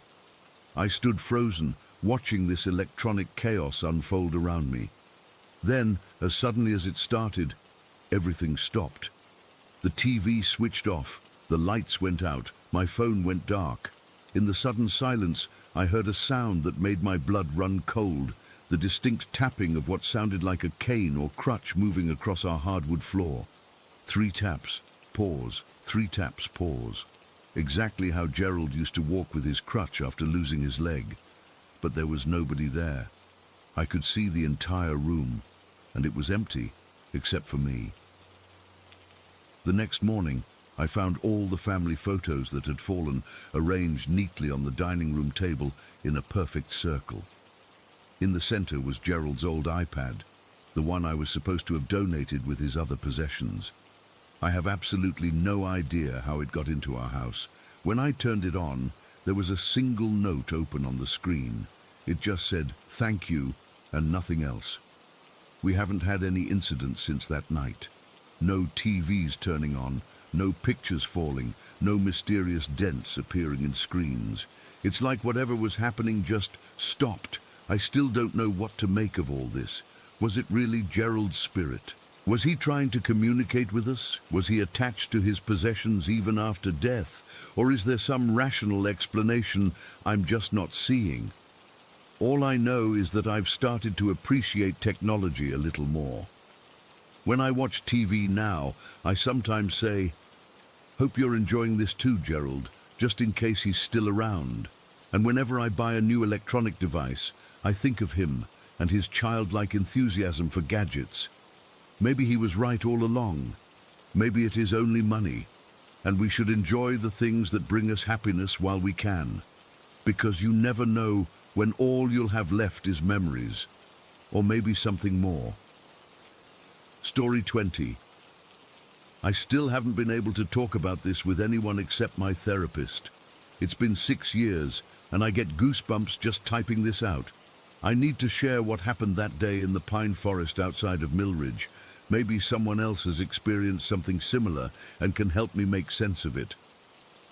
I stood frozen, watching this electronic chaos unfold around me. Then, as suddenly as it started, everything stopped. The TV switched off, the lights went out, my phone went dark. In the sudden silence, I heard a sound that made my blood run cold. The distinct tapping of what sounded like a cane or crutch moving across our hardwood floor. 3 taps, pause, 3 taps, pause. Exactly how Gerald used to walk with his crutch after losing his leg. But there was nobody there. I could see the entire room, and it was empty, except for me. The next morning, I found all the family photos that had fallen arranged neatly on the dining room table in a perfect circle. In the center was Gerald's old iPad, the one I was supposed to have donated with his other possessions. I have absolutely no idea how it got into our house. When I turned it on, there was a single note open on the screen. It just said, "Thank you," and nothing else. We haven't had any incidents since that night. No TVs turning on, no pictures falling, no mysterious dents appearing in screens. It's like whatever was happening just stopped. I still don't know what to make of all this. Was it really Gerald's spirit? Was he trying to communicate with us? Was he attached to his possessions even after death? Or is there some rational explanation I'm just not seeing? All I know is that I've started to appreciate technology a little more. When I watch TV now, I sometimes say, "Hope you're enjoying this too, Gerald, just in case he's still around." And whenever I buy a new electronic device, I think of him and his childlike enthusiasm for gadgets. Maybe he was right all along. Maybe it is only money, and we should enjoy the things that bring us happiness while we can, because you never know when all you'll have left is memories, or maybe something more. Story 20. I still haven't been able to talk about this with anyone except my therapist. It's been 6 years, and I get goosebumps just typing this out. I need to share what happened that day in the pine forest outside of Millridge. Maybe someone else has experienced something similar and can help me make sense of it.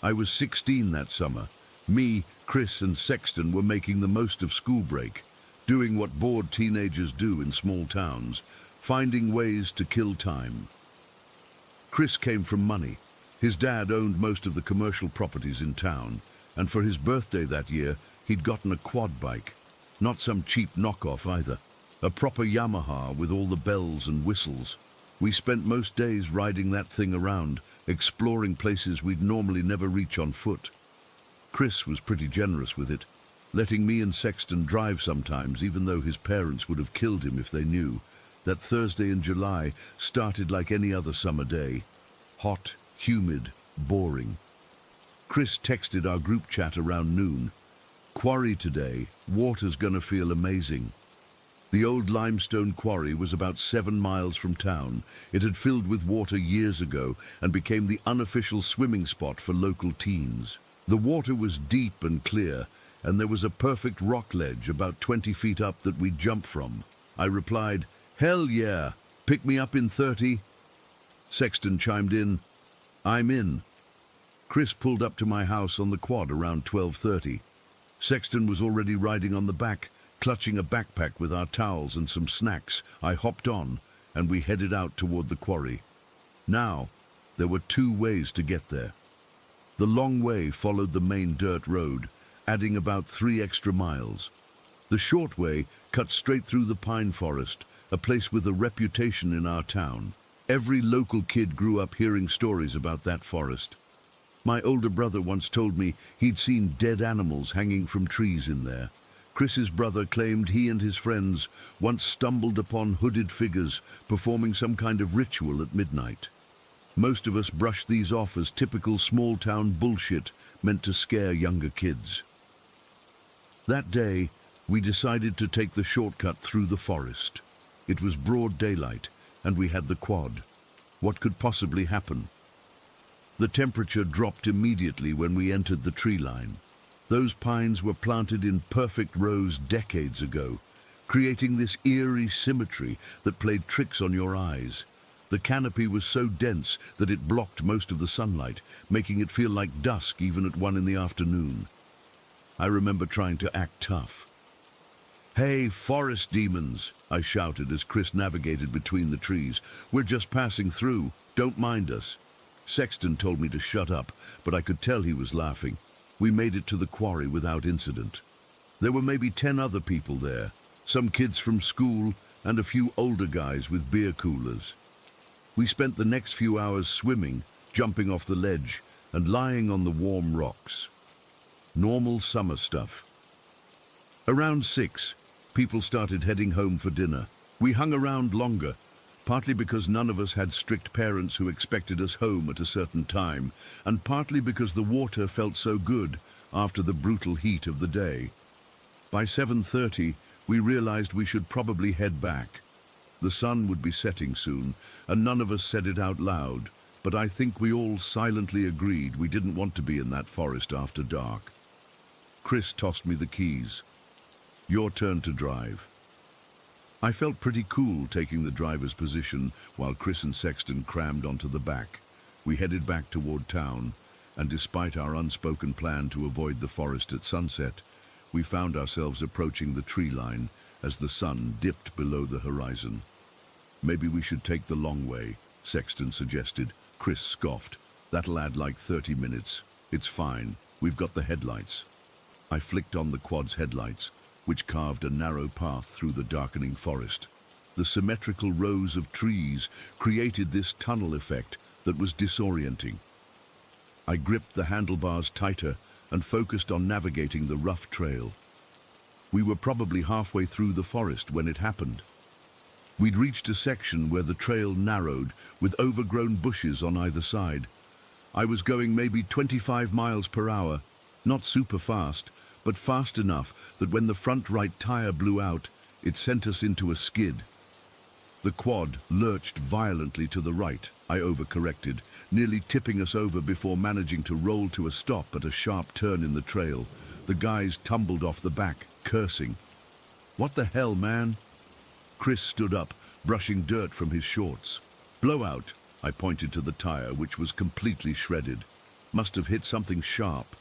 I was 16 that summer. Me, Chris, and Sexton were making the most of school break, doing what bored teenagers do in small towns, finding ways to kill time. Chris came from money. His dad owned most of the commercial properties in town, and for his birthday that year, he'd gotten a quad bike. Not some cheap knockoff either. A proper Yamaha with all the bells and whistles. We spent most days riding that thing around, exploring places we'd normally never reach on foot. Chris was pretty generous with it, letting me and Sexton drive sometimes, even though his parents would have killed him if they knew. That Thursday in July started like any other summer day. Hot, humid, boring. Chris texted our group chat around noon. "Quarry today, water's gonna feel amazing." The old limestone quarry was about 7 miles from town. It had filled with water years ago and became the unofficial swimming spot for local teens. The water was deep and clear, and there was a perfect rock ledge about 20 feet up that we'd jump from. I replied, "Hell yeah, pick me up in 30. Sexton chimed in, "I'm in." Chris pulled up to my house on the quad around 12:30. Sexton was already riding on the back, clutching a backpack with our towels and some snacks. I hopped on, and we headed out toward the quarry. Now, there were 2 ways to get there. The long way followed the main dirt road, adding about 3 extra miles. The short way cut straight through the pine forest, a place with a reputation in our town. Every local kid grew up hearing stories about that forest. My older brother once told me he'd seen dead animals hanging from trees in there. Chris's brother claimed he and his friends once stumbled upon hooded figures performing some kind of ritual at midnight. Most of us brushed these off as typical small-town bullshit meant to scare younger kids. That day, we decided to take the shortcut through the forest. It was broad daylight, and we had the quad. What could possibly happen? The temperature dropped immediately when we entered the tree line. Those pines were planted in perfect rows decades ago, creating this eerie symmetry that played tricks on your eyes. The canopy was so dense that it blocked most of the sunlight, making it feel like dusk even at 1 in the afternoon. I remember trying to act tough. "Hey, forest demons," I shouted as Chris navigated between the trees. "We're just passing through. Don't mind us." Sexton told me to shut up, but I could tell he was laughing. We made it to the quarry without incident. There were maybe 10 other people there, some kids from school and a few older guys with beer coolers. We spent the next few hours swimming, jumping off the ledge, and lying on the warm rocks. Normal summer stuff. Around 6, people started heading home for dinner. We hung around longer, partly because none of us had strict parents who expected us home at a certain time, and partly because the water felt so good after the brutal heat of the day. By 7:30, we realized we should probably head back. The sun would be setting soon, and none of us said it out loud, but I think we all silently agreed we didn't want to be in that forest after dark. Chris tossed me the keys. "Your turn to drive." I felt pretty cool taking the driver's position while Chris and Sexton crammed onto the back. We headed back toward town, and despite our unspoken plan to avoid the forest at sunset, we found ourselves approaching the tree line as the sun dipped below the horizon. "Maybe we should take the long way," Sexton suggested. Chris scoffed. "That'll add like 30 minutes. It's fine. We've got the headlights." I flicked on the quad's headlights, which carved a narrow path through the darkening forest. The symmetrical rows of trees created this tunnel effect that was disorienting. I gripped the handlebars tighter and focused on navigating the rough trail. We were probably halfway through the forest when it happened. We'd reached a section where the trail narrowed, with overgrown bushes on either side. I was going maybe 25 miles per hour, not super fast, but fast enough that when the front right tire blew out, it sent us into a skid. The quad lurched violently to the right. I overcorrected, nearly tipping us over before managing to roll to a stop at a sharp turn in the trail. The guys tumbled off the back, cursing. "What the hell, man?" Chris stood up, brushing dirt from his shorts. "Blowout," I pointed to the tire, which was completely shredded. "Must have hit something sharp."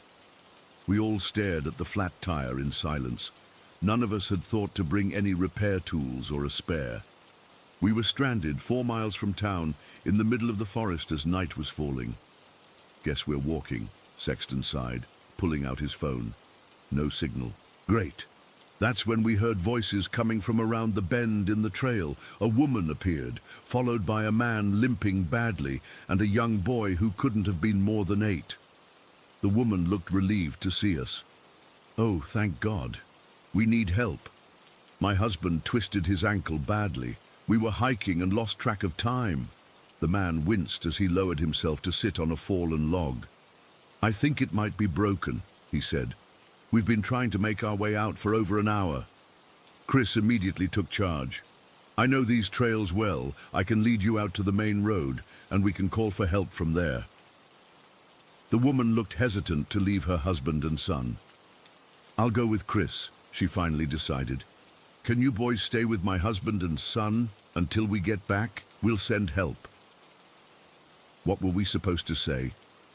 We all stared at the flat tire in silence. None of us had thought to bring any repair tools or a spare. We were stranded 4 miles from town, in the middle of the forest as night was falling. "Guess we're walking," Sexton sighed, pulling out his phone. No signal. "Great." That's when we heard voices coming from around the bend in the trail. A woman appeared, followed by a man limping badly and a young boy who couldn't have been more than 8. The woman looked relieved to see us. "Oh, thank God. We need help." My husband twisted his ankle badly. We were hiking and lost track of time. The man winced as he lowered himself to sit on a fallen log. "I think it might be broken," he said. "We've been trying to make our way out for over an hour." Chris immediately took charge. I know these trails well. I can lead you out to the main road, and we can call for help from there. The woman looked hesitant to leave her husband and son. I'll go with Chris, she finally decided. Can you boys stay with my husband and son until we get back? We'll send help. What were we supposed to say?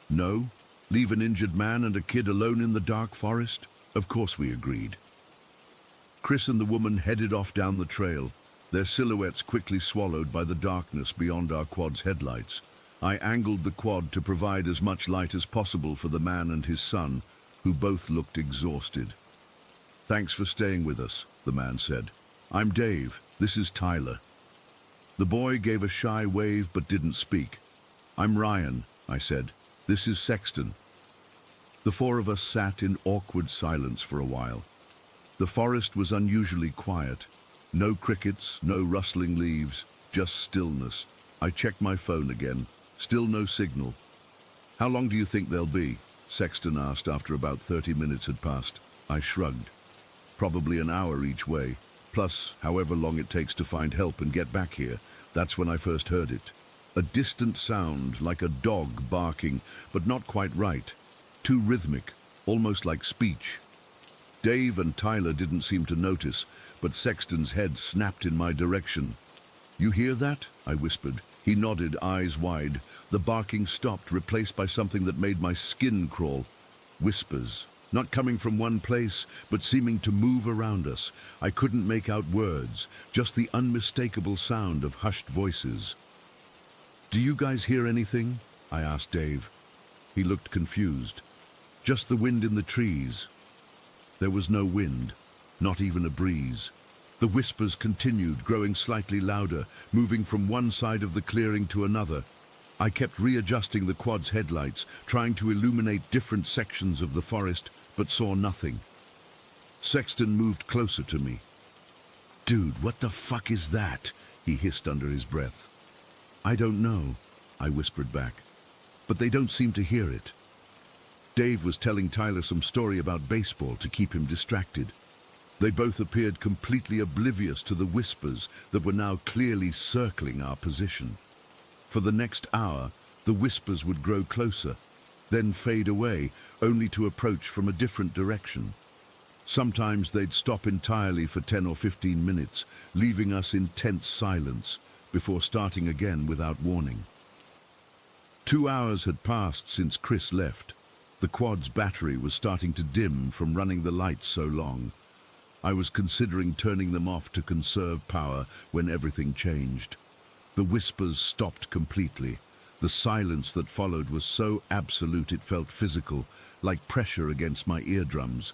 No? Leave an injured man and a kid alone in the dark forest? Of course we agreed. Chris and the woman headed off down the trail, their silhouettes quickly swallowed by the darkness beyond our quad's headlights. I angled the quad to provide as much light as possible for the man and his son, who both looked exhausted. Thanks for staying with us, the man said. I'm Dave. This is Tyler. The boy gave a shy wave but didn't speak. I'm Ryan, I said. This is Sexton. The four of us sat in awkward silence for a while. The forest was unusually quiet. No crickets, no rustling leaves, just stillness. I checked my phone again. Still no signal. How long do you think they'll be? Sexton asked after about 30 minutes had passed. I shrugged. Probably an hour each way, plus however long it takes to find help and get back here. That's when I first heard it. A distant sound, like a dog barking, but not quite right. Too rhythmic, almost like speech. Dave and Tyler didn't seem to notice, but Sexton's head snapped in my direction. You hear that? I whispered. He nodded, eyes wide. The barking stopped, replaced by something that made my skin crawl. Whispers, not coming from one place, but seeming to move around us. I couldn't make out words, just the unmistakable sound of hushed voices. Do you guys hear anything? I asked Dave. He looked confused. Just the wind in the trees. There was no wind, not even a breeze. The whispers continued, growing slightly louder, moving from one side of the clearing to another. I kept readjusting the quad's headlights, trying to illuminate different sections of the forest, but saw nothing. Sexton moved closer to me. Dude, what the fuck is that? He hissed under his breath. I don't know, I whispered back, but they don't seem to hear it. Dave was telling Tyler some story about baseball to keep him distracted. They both appeared completely oblivious to the whispers that were now clearly circling our position. For the next hour, the whispers would grow closer, then fade away, only to approach from a different direction. Sometimes they'd stop entirely for 10 or 15 minutes, leaving us in tense silence, before starting again without warning. 2 hours had passed since Chris left. The quad's battery was starting to dim from running the lights so long. I was considering turning them off to conserve power when everything changed. The whispers stopped completely. The silence that followed was so absolute it felt physical, like pressure against my eardrums.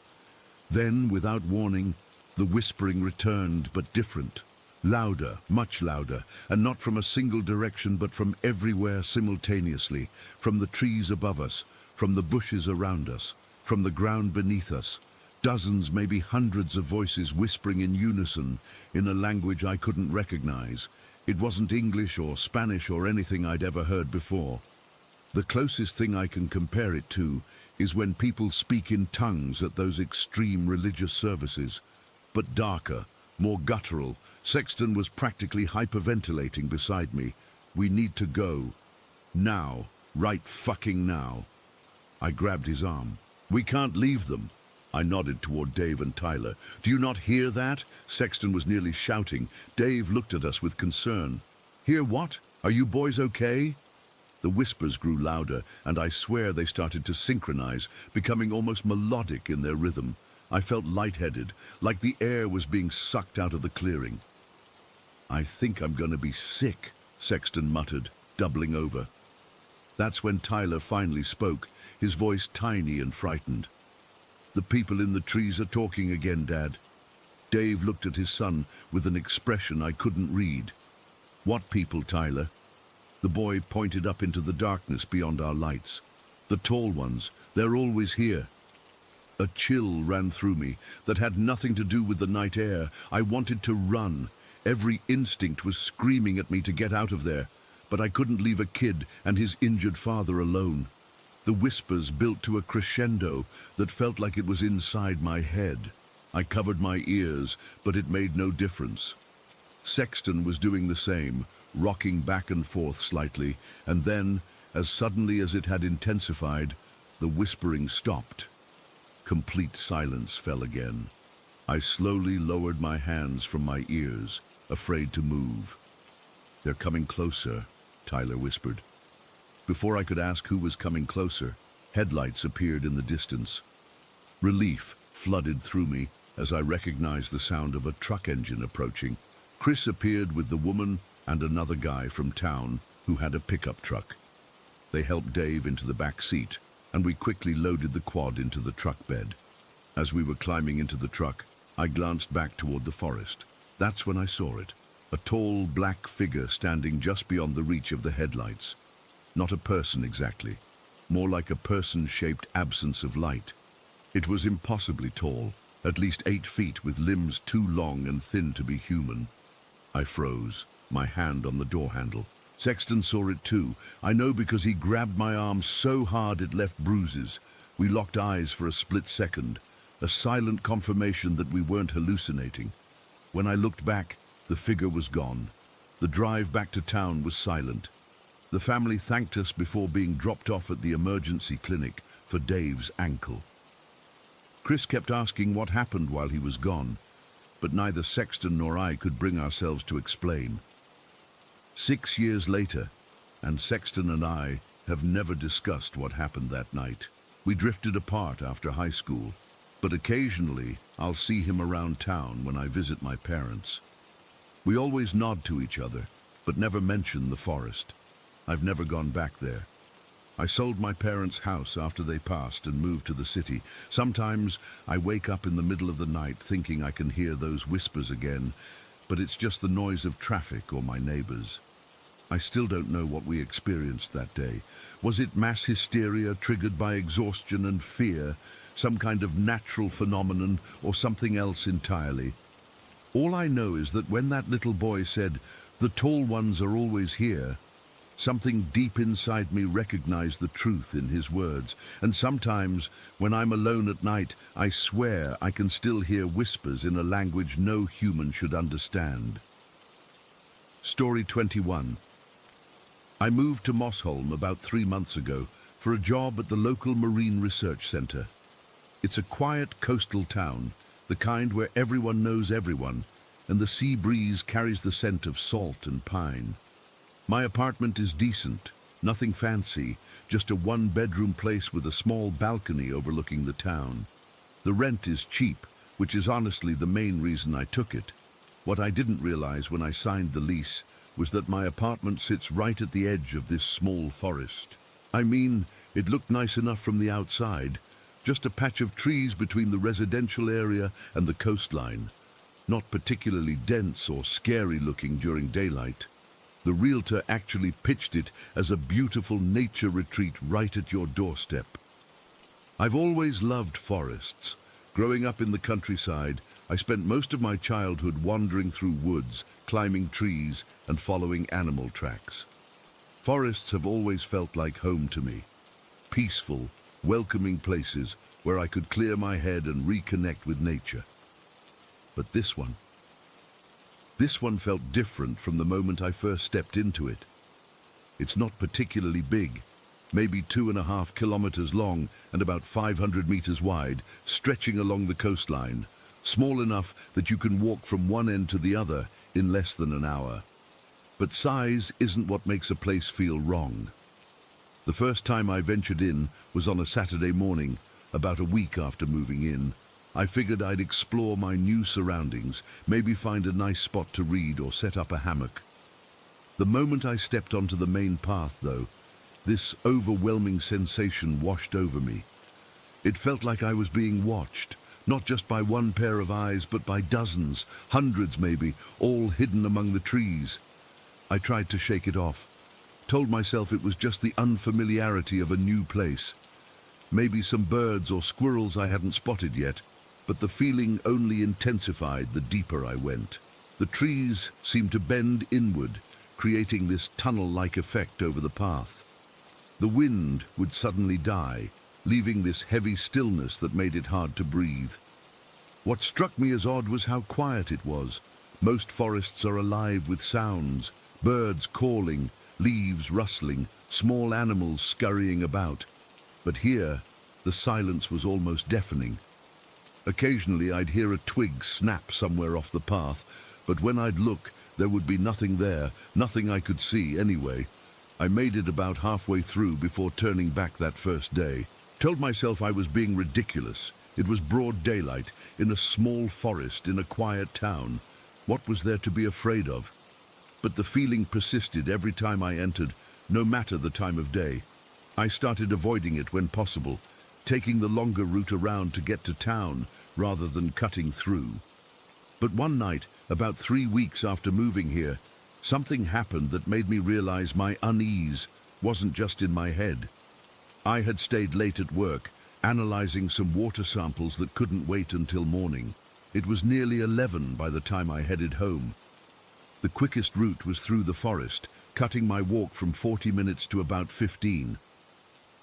Then, without warning, the whispering returned, but different. Louder, much louder, and not from a single direction but from everywhere simultaneously, from the trees above us, from the bushes around us, from the ground beneath us. Dozens, maybe hundreds of voices whispering in unison, in a language I couldn't recognize. It wasn't English or Spanish or anything I'd ever heard before. The closest thing I can compare it to is when people speak in tongues at those extreme religious services, but darker, more guttural. Sexton was practically hyperventilating beside me. We need to go. Now. Right fucking now. I grabbed his arm. We can't leave them. I nodded toward Dave and Tyler. Do you not hear that? Sexton was nearly shouting. Dave looked at us with concern. Hear what? Are you boys okay? The whispers grew louder, and I swear they started to synchronize, becoming almost melodic in their rhythm. I felt lightheaded, like the air was being sucked out of the clearing. I think I'm gonna be sick, Sexton muttered, doubling over. That's when Tyler finally spoke, his voice tiny and frightened. The people in the trees are talking again, Dad. Dave looked at his son with an expression I couldn't read. What people, Tyler? The boy pointed up into the darkness beyond our lights. The tall ones, they're always here. A chill ran through me that had nothing to do with the night air. I wanted to run. Every instinct was screaming at me to get out of there, but I couldn't leave a kid and his injured father alone. The whispers built to a crescendo that felt like it was inside my head. I covered my ears, but it made no difference. Sexton was doing the same, rocking back and forth slightly, and then, as suddenly as it had intensified, the whispering stopped. Complete silence fell again. I slowly lowered my hands from my ears, afraid to move. "They're coming closer," Tyler whispered. Before I could ask who was coming closer, headlights appeared in the distance. Relief flooded through me as I recognized the sound of a truck engine approaching. Chris appeared with the woman and another guy from town who had a pickup truck. They helped Dave into the back seat, and we quickly loaded the quad into the truck bed. As we were climbing into the truck, I glanced back toward the forest. That's when I saw it. A tall, black figure standing just beyond the reach of the headlights. Not a person exactly, more like a person-shaped absence of light. It was impossibly tall, at least 8 feet, with limbs too long and thin to be human. I froze, my hand on the door handle. Sexton saw it too. I know because he grabbed my arm so hard it left bruises. We locked eyes for a split second, a silent confirmation that we weren't hallucinating. When I looked back, the figure was gone. The drive back to town was silent. The family thanked us before being dropped off at the emergency clinic for Dave's ankle. Chris kept asking what happened while he was gone, but neither Sexton nor I could bring ourselves to explain. 6 years later, and Sexton and I have never discussed what happened that night. We drifted apart after high school, but occasionally I'll see him around town when I visit my parents. We always nod to each other, but never mention the forest. I've never gone back there. I sold my parents' house after they passed and moved to the city. Sometimes I wake up in the middle of the night thinking I can hear those whispers again, but it's just the noise of traffic or my neighbors. I still don't know what we experienced that day. Was it mass hysteria triggered by exhaustion and fear, some kind of natural phenomenon, or something else entirely? All I know is that when that little boy said, "The tall ones are always here," something deep inside me recognized the truth in his words. And sometimes, when I'm alone at night, I swear I can still hear whispers in a language no human should understand. Story 21. I moved to Mossholm about 3 months ago for a job at the local Marine Research Center. It's a quiet coastal town, the kind where everyone knows everyone, and the sea breeze carries the scent of salt and pine. My apartment is decent, nothing fancy, just a 1-bedroom place with a small balcony overlooking the town. The rent is cheap, which is honestly the main reason I took it. What I didn't realize when I signed the lease was that my apartment sits right at the edge of this small forest. I mean, it looked nice enough from the outside, just a patch of trees between the residential area and the coastline. Not particularly dense or scary looking during daylight. The realtor actually pitched it as a beautiful nature retreat right at your doorstep. I've always loved forests. Growing up in the countryside, I spent most of my childhood wandering through woods, climbing trees, and following animal tracks. Forests have always felt like home to me. Peaceful, welcoming places where I could clear my head and reconnect with nature. But this one felt different from the moment I first stepped into it. It's not particularly big, maybe 2.5 kilometers long and about 500 meters wide, stretching along the coastline, small enough that you can walk from one end to the other in less than an hour. But size isn't what makes a place feel wrong. The first time I ventured in was on a Saturday morning, about a week after moving in. I figured I'd explore my new surroundings, maybe find a nice spot to read or set up a hammock. The moment I stepped onto the main path, though, this overwhelming sensation washed over me. It felt like I was being watched, not just by one pair of eyes, but by dozens, hundreds maybe, all hidden among the trees. I tried to shake it off, told myself it was just the unfamiliarity of a new place. Maybe some birds or squirrels I hadn't spotted yet, but the feeling only intensified the deeper I went. The trees seemed to bend inward, creating this tunnel-like effect over the path. The wind would suddenly die, leaving this heavy stillness that made it hard to breathe. What struck me as odd was how quiet it was. Most forests are alive with sounds, birds calling, leaves rustling, small animals scurrying about. But here, the silence was almost deafening. Occasionally I'd hear a twig snap somewhere off the path, but when I'd look, there would be nothing there, nothing I could see anyway. I made it about halfway through before turning back that first day. Told myself I was being ridiculous. It was broad daylight, in a small forest, in a quiet town. What was there to be afraid of? But the feeling persisted every time I entered, no matter the time of day. I started avoiding it when possible, taking the longer route around to get to town rather than cutting through. But one night, about 3 weeks after moving here, something happened that made me realize my unease wasn't just in my head. I had stayed late at work, analyzing some water samples that couldn't wait until morning. It was nearly 11 by the time I headed home. The quickest route was through the forest, cutting my walk from 40 minutes to about 15.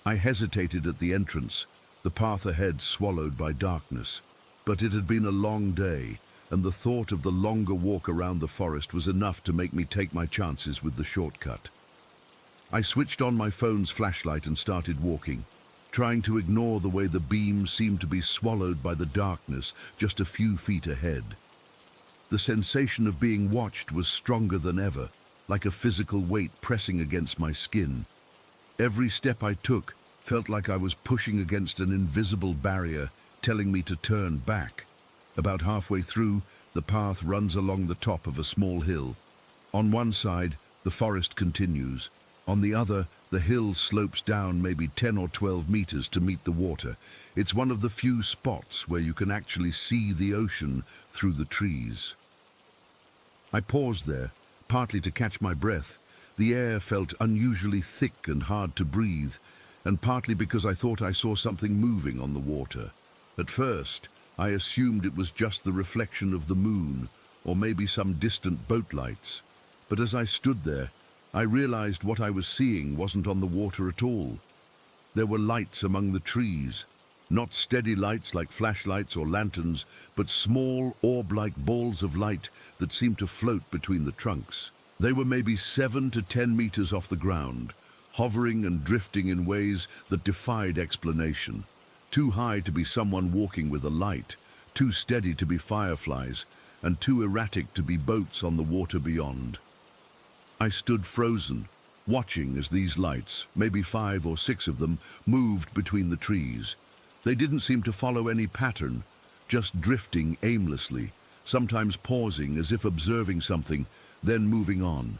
I hesitated at the entrance, the path ahead swallowed by darkness. But it had been a long day, and the thought of the longer walk around the forest was enough to make me take my chances with the shortcut. I switched on my phone's flashlight and started walking, trying to ignore the way the beam seemed to be swallowed by the darkness just a few feet ahead. The sensation of being watched was stronger than ever, like a physical weight pressing against my skin. Every step I took felt like I was pushing against an invisible barrier, telling me to turn back. About halfway through, the path runs along the top of a small hill. On one side, the forest continues. On the other, the hill slopes down maybe 10 or 12 meters to meet the water. It's one of the few spots where you can actually see the ocean through the trees. I paused there, partly to catch my breath. The air felt unusually thick and hard to breathe, and partly because I thought I saw something moving on the water. At first, I assumed it was just the reflection of the moon, or maybe some distant boat lights. But as I stood there, I realized what I was seeing wasn't on the water at all. There were lights among the trees, not steady lights like flashlights or lanterns, but small orb-like balls of light that seemed to float between the trunks. They were maybe 7 to 10 meters off the ground, hovering and drifting in ways that defied explanation. Too high to be someone walking with a light, too steady to be fireflies, and too erratic to be boats on the water beyond. I stood frozen, watching as these lights, maybe 5 or 6 of them, moved between the trees. They didn't seem to follow any pattern, just drifting aimlessly, sometimes pausing as if observing something, then moving on.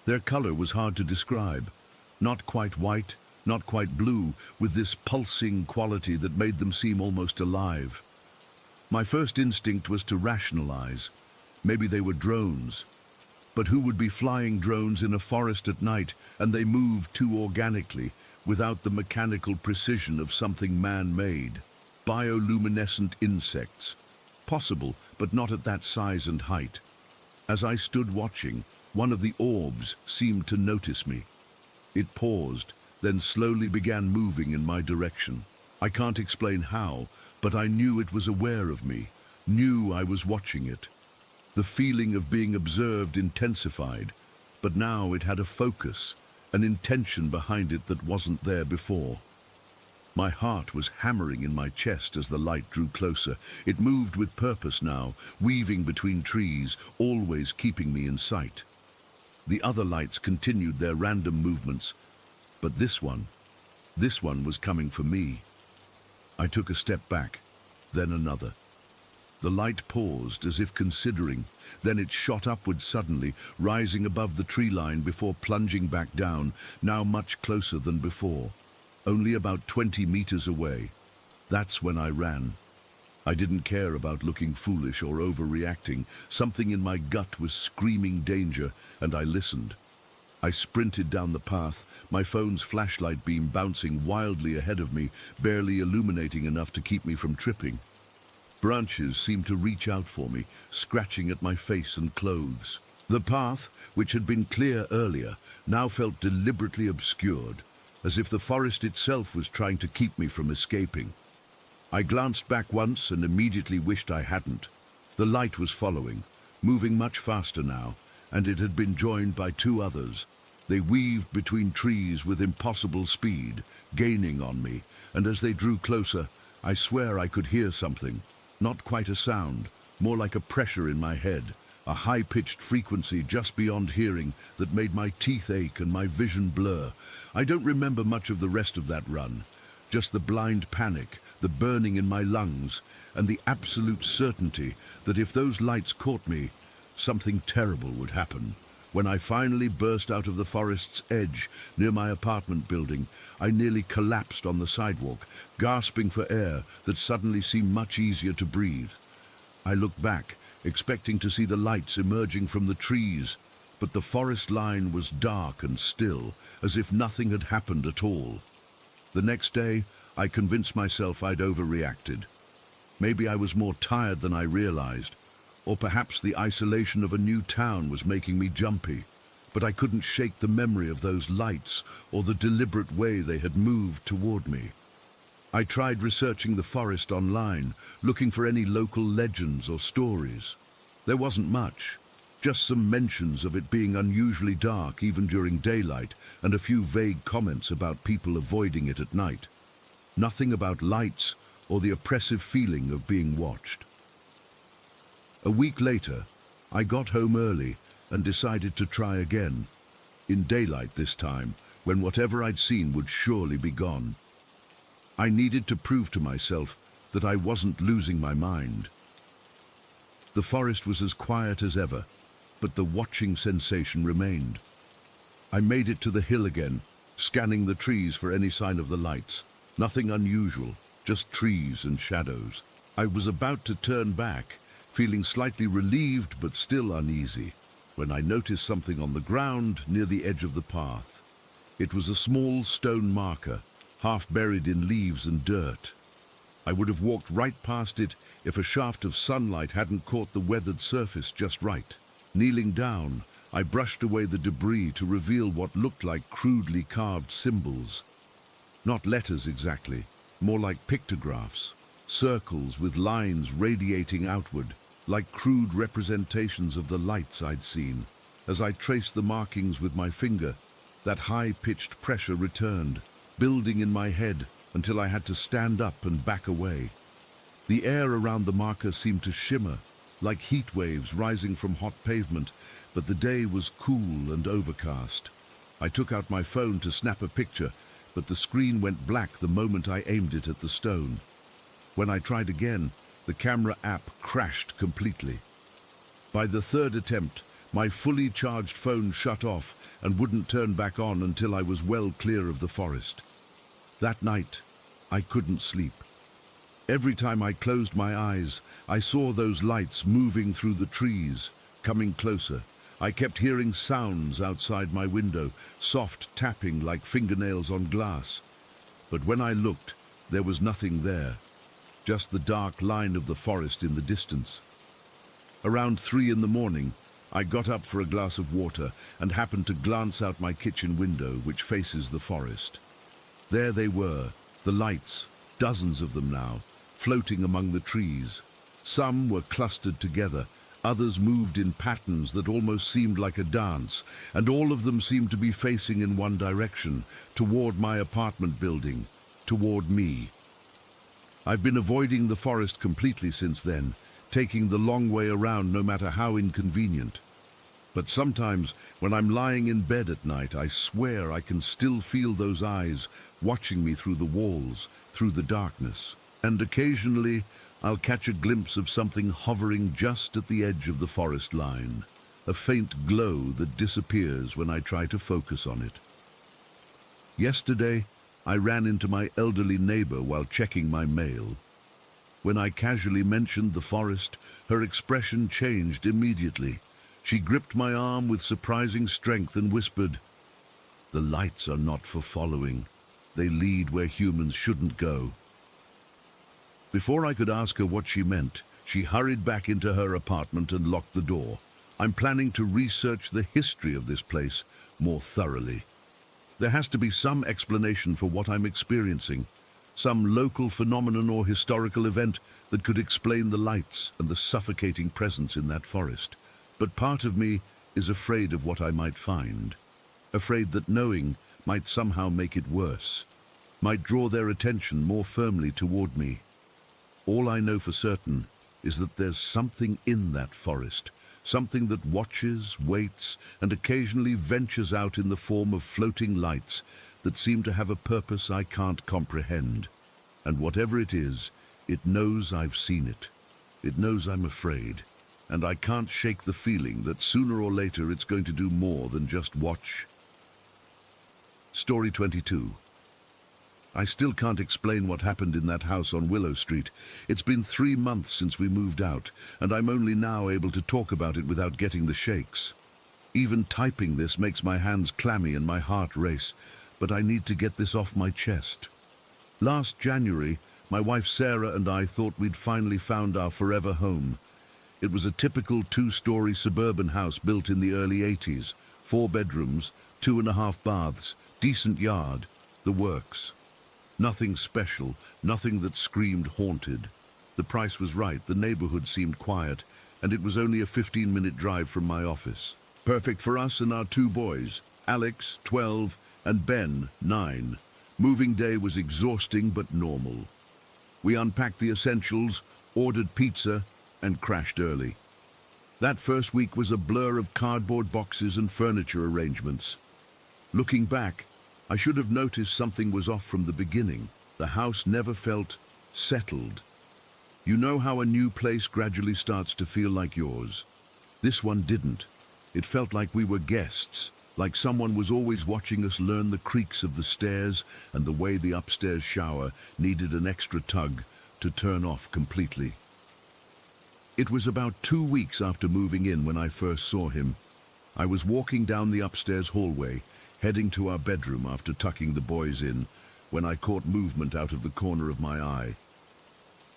Their color was hard to describe, not quite white, not quite blue, with this pulsing quality that made them seem almost alive. My first instinct was to rationalize. Maybe they were drones. But who would be flying drones in a forest at night, and they moved too organically, without the mechanical precision of something man-made? Bioluminescent insects. Possible, but not at that size and height. As I stood watching, one of the orbs seemed to notice me. It paused, then slowly began moving in my direction. I can't explain how, but I knew it was aware of me, knew I was watching it. The feeling of being observed intensified, but now it had a focus, an intention behind it that wasn't there before. My heart was hammering in my chest as the light drew closer. It moved with purpose now, weaving between trees, always keeping me in sight. The other lights continued their random movements, but this one was coming for me. I took a step back, then another. The light paused as if considering, then it shot upward suddenly, rising above the tree line before plunging back down, now much closer than before, only about 20 meters away. That's when I ran. I didn't care about looking foolish or overreacting. Something in my gut was screaming danger, and I listened. I sprinted down the path, my phone's flashlight beam bouncing wildly ahead of me, barely illuminating enough to keep me from tripping. Branches seemed to reach out for me, scratching at my face and clothes. The path, which had been clear earlier, now felt deliberately obscured, as if the forest itself was trying to keep me from escaping. I glanced back once and immediately wished I hadn't. The light was following, moving much faster now, and it had been joined by two others. They weaved between trees with impossible speed, gaining on me, and as they drew closer, I swear I could hear something. Not quite a sound, more like a pressure in my head, a high-pitched frequency just beyond hearing that made my teeth ache and my vision blur. I don't remember much of the rest of that run, just the blind panic, the burning in my lungs, and the absolute certainty that if those lights caught me, something terrible would happen. When I finally burst out of the forest's edge near my apartment building, I nearly collapsed on the sidewalk, gasping for air that suddenly seemed much easier to breathe. I looked back, expecting to see the lights emerging from the trees, but the forest line was dark and still, as if nothing had happened at all. The next day, I convinced myself I'd overreacted. Maybe I was more tired than I realized, or perhaps the isolation of a new town was making me jumpy, but I couldn't shake the memory of those lights or the deliberate way they had moved toward me. I tried researching the forest online, looking for any local legends or stories. There wasn't much, just some mentions of it being unusually dark even during daylight and a few vague comments about people avoiding it at night. Nothing about lights or the oppressive feeling of being watched. A week later, I got home early and decided to try again, in daylight this time, when whatever I'd seen would surely be gone. I needed to prove to myself that I wasn't losing my mind. The forest was as quiet as ever, but the watching sensation remained. I made it to the hill again, scanning the trees for any sign of the lights. Nothing unusual, just trees and shadows. I was about to turn back, feeling slightly relieved but still uneasy, when I noticed something on the ground near the edge of the path. It was a small stone marker, half buried in leaves and dirt. I would have walked right past it if a shaft of sunlight hadn't caught the weathered surface just right. Kneeling down, I brushed away the debris to reveal what looked like crudely carved symbols. Not letters exactly, more like pictographs, circles with lines radiating outward, like crude representations of the lights I'd seen. As I traced the markings with my finger, that high-pitched pressure returned, building in my head until I had to stand up and back away. The air around the marker seemed to shimmer, like heat waves rising from hot pavement, but the day was cool and overcast. I took out my phone to snap a picture, but the screen went black the moment I aimed it at the stone. When I tried again, the camera app crashed completely. By the third attempt, my fully charged phone shut off and wouldn't turn back on until I was well clear of the forest. That night, I couldn't sleep. Every time I closed my eyes, I saw those lights moving through the trees, coming closer. I kept hearing sounds outside my window, soft tapping like fingernails on glass. But when I looked, there was nothing there, just the dark line of the forest in the distance. Around 3 in the morning, I got up for a glass of water and happened to glance out my kitchen window, which faces the forest. There they were, the lights, dozens of them now, floating among the trees. Some were clustered together, others moved in patterns that almost seemed like a dance, and all of them seemed to be facing in one direction, toward my apartment building, toward me. I've been avoiding the forest completely since then, taking the long way around no matter how inconvenient. But sometimes, when I'm lying in bed at night, I swear I can still feel those eyes watching me through the walls, through the darkness. And occasionally, I'll catch a glimpse of something hovering just at the edge of the forest line, a faint glow that disappears when I try to focus on it. Yesterday, I ran into my elderly neighbor while checking my mail. When I casually mentioned the forest, her expression changed immediately. She gripped my arm with surprising strength and whispered, "The lights are not for following. They lead where humans shouldn't go." Before I could ask her what she meant, she hurried back into her apartment and locked the door. I'm planning to research the history of this place more thoroughly. There has to be some explanation for what I'm experiencing. some local phenomenon or historical event that could explain the lights and the suffocating presence in that forest. But part of me is afraid of what I might find, afraid that knowing might somehow make it worse, might draw their attention more firmly toward me. All I know for certain is that there's something in that forest, something that watches, waits, and occasionally ventures out in the form of floating lights that seem to have a purpose I can't comprehend. And whatever it is, it knows I've seen it. It knows I'm afraid, and I can't shake the feeling that sooner or later it's going to do more than just watch. Story 22. I still can't explain what happened in that house on Willow Street. It's been 3 months since we moved out, and I'm only now able to talk about it without getting the shakes. Even typing this makes my hands clammy and my heart race, but I need to get this off my chest. Last January, my wife Sarah and I thought we'd finally found our forever home. It was a typical 2-story suburban house built in the early 80s, 4 bedrooms, 2.5 baths, decent yard, the works. Nothing special, nothing that screamed haunted. The price was right, the neighborhood seemed quiet, and it was only a 15-minute drive from my office. Perfect for us and our 2 boys, Alex, 12, and Ben, 9. Moving day was exhausting but normal. We unpacked the essentials, ordered pizza, and crashed early. That first week was a blur of cardboard boxes and furniture arrangements. Looking back, I should have noticed something was off from the beginning. The house never felt settled. You know how a new place gradually starts to feel like yours? This one didn't. It felt like we were guests, like someone was always watching us learn the creaks of the stairs and the way the upstairs shower needed an extra tug to turn off completely. It was about 2 weeks after moving in when I first saw him. I was walking down the upstairs hallway, heading to our bedroom after tucking the boys in, when I caught movement out of the corner of my eye.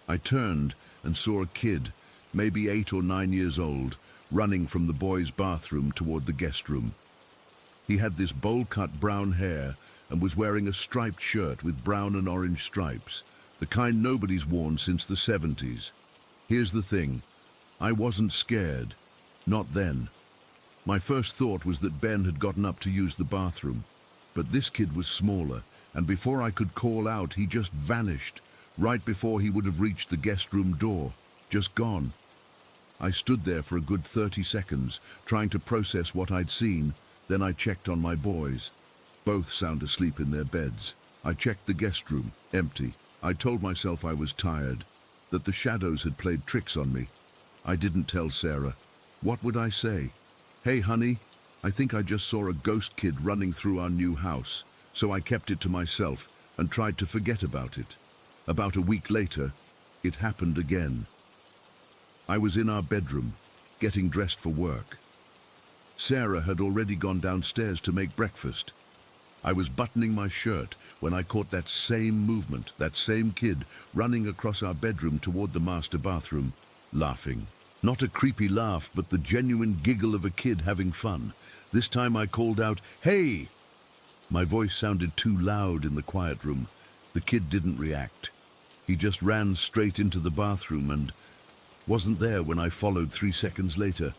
I turned and saw a kid, maybe 8 or 9 years old, running from the boys' bathroom toward the guest room. He had this bowl-cut brown hair and was wearing a striped shirt with brown and orange stripes, the kind nobody's worn since the 70s. Here's the thing, I wasn't scared, not then. My first thought was that Ben had gotten up to use the bathroom, but this kid was smaller, and before I could call out, he just vanished, right before he would have reached the guest room door, just gone. I stood there for a good 30 seconds, trying to process what I'd seen, then I checked on my boys. Both sound asleep in their beds. I checked the guest room, empty. I told myself I was tired, that the shadows had played tricks on me. I didn't tell Sarah. What would I say? Hey, honey, I think I just saw a ghost kid running through our new house, so I kept it to myself and tried to forget about it. About a week later, it happened again. I was in our bedroom, getting dressed for work. Sarah had already gone downstairs to make breakfast. I was buttoning my shirt when I caught that same movement, that same kid running across our bedroom toward the master bathroom, laughing. Not a creepy laugh, but the genuine giggle of a kid having fun. This time I called out, "Hey!" My voice sounded too loud in the quiet room. The kid didn't react. He just ran straight into the bathroom and wasn't there when I followed 3 seconds later.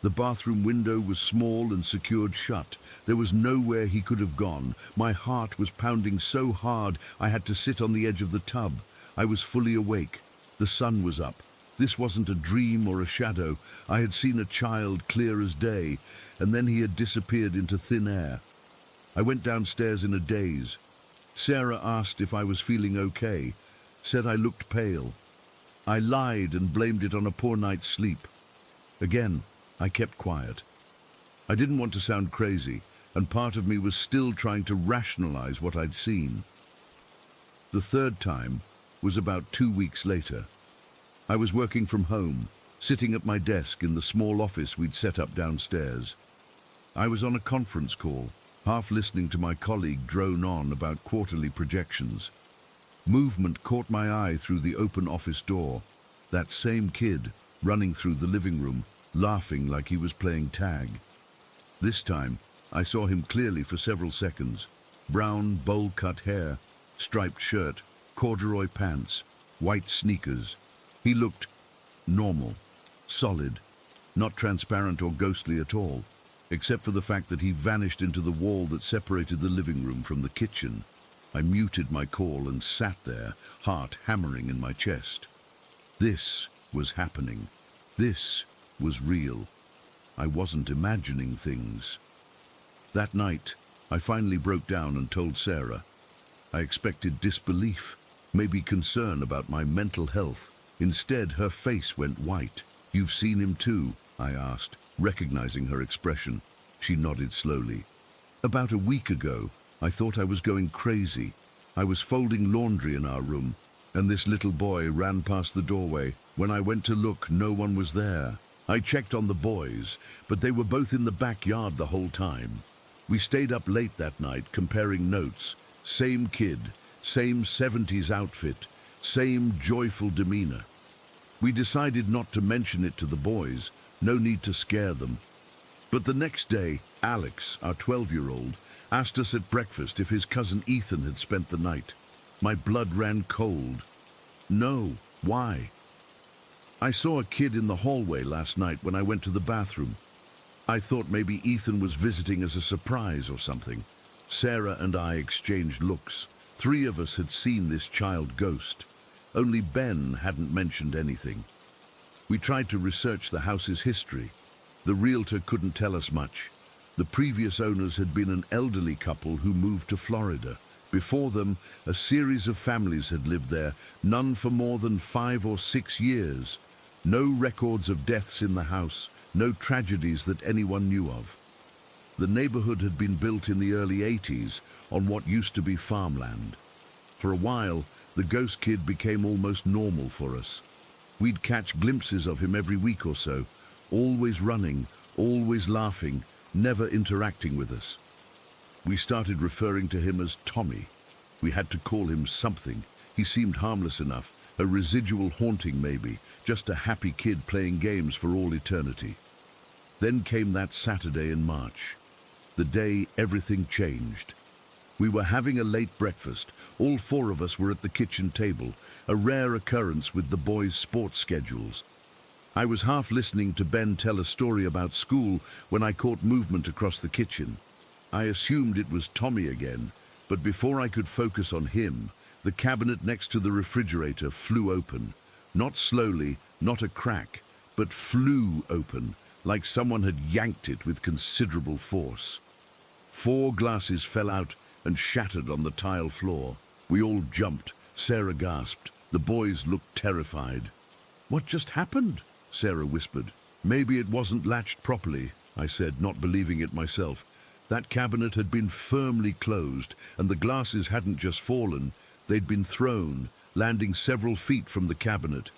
The bathroom window was small and secured shut. There was nowhere he could have gone. My heart was pounding so hard I had to sit on the edge of the tub. I was fully awake. The sun was up. This wasn't a dream or a shadow. I had seen a child clear as day, and then he had disappeared into thin air. I went downstairs in a daze. Sarah asked if I was feeling okay, said I looked pale. I lied and blamed it on a poor night's sleep. Again, I kept quiet. I didn't want to sound crazy, and part of me was still trying to rationalize what I'd seen. The third time was about 2 weeks later. I was working from home, sitting at my desk in the small office we'd set up downstairs. I was on a conference call, half listening to my colleague drone on about quarterly projections. Movement caught my eye through the open office door. That same kid, running through the living room, laughing like he was playing tag. This time, I saw him clearly for several seconds. Brown, bowl-cut hair, striped shirt, corduroy pants, white sneakers. He looked normal, solid, not transparent or ghostly at all, except for the fact that he vanished into the wall that separated the living room from the kitchen. I muted my call and sat there, heart hammering in my chest. This was happening. This was real. I wasn't imagining things. That night, I finally broke down and told Sarah. I expected disbelief, maybe concern about my mental health. Instead, her face went white. "You've seen him too?" I asked, recognizing her expression. She nodded slowly. "About a week ago, I thought I was going crazy. I was folding laundry in our room, and this little boy ran past the doorway. When I went to look, no one was there. I checked on the boys, but they were both in the backyard the whole time. We stayed up late that night comparing notes. Same kid, same 70s outfit, same joyful demeanor. We decided not to mention it to the boys, no need to scare them. But the next day, Alex, our 12-year-old, asked us at breakfast if his cousin Ethan had spent the night. My blood ran cold. No, why? "I saw a kid in the hallway last night when I went to the bathroom. I thought maybe Ethan was visiting as a surprise or something." Sarah and I exchanged looks. 3 of us had seen this child ghost. Only Ben hadn't mentioned anything. We tried to research the house's history. The realtor couldn't tell us much. The previous owners had been an elderly couple who moved to Florida. Before them, a series of families had lived there, none for more than 5 or 6 years. No records of deaths in the house, no tragedies that anyone knew of. The neighborhood had been built in the early 80s on what used to be farmland. For a while, the ghost kid became almost normal for us. We'd catch glimpses of him every week or so, always running, always laughing, never interacting with us. We started referring to him as Tommy. We had to call him something. He seemed harmless enough, a residual haunting maybe, just a happy kid playing games for all eternity. Then came that Saturday in March. The day everything changed. We were having a late breakfast. All 4 of us were at the kitchen table, a rare occurrence with the boys' sports schedules. I was half listening to Ben tell a story about school when I caught movement across the kitchen. I assumed it was Tommy again, but before I could focus on him, the cabinet next to the refrigerator flew open. Not slowly, not a crack, but flew open, like someone had yanked it with considerable force. 4 glasses fell out and shattered on the tile floor. We all jumped. Sarah gasped. The boys looked terrified. "What just happened?" Sarah whispered. "Maybe it wasn't latched properly," I said, not believing it myself. That cabinet had been firmly closed, and the glasses hadn't just fallen. They'd been thrown, landing several feet from the cabinet.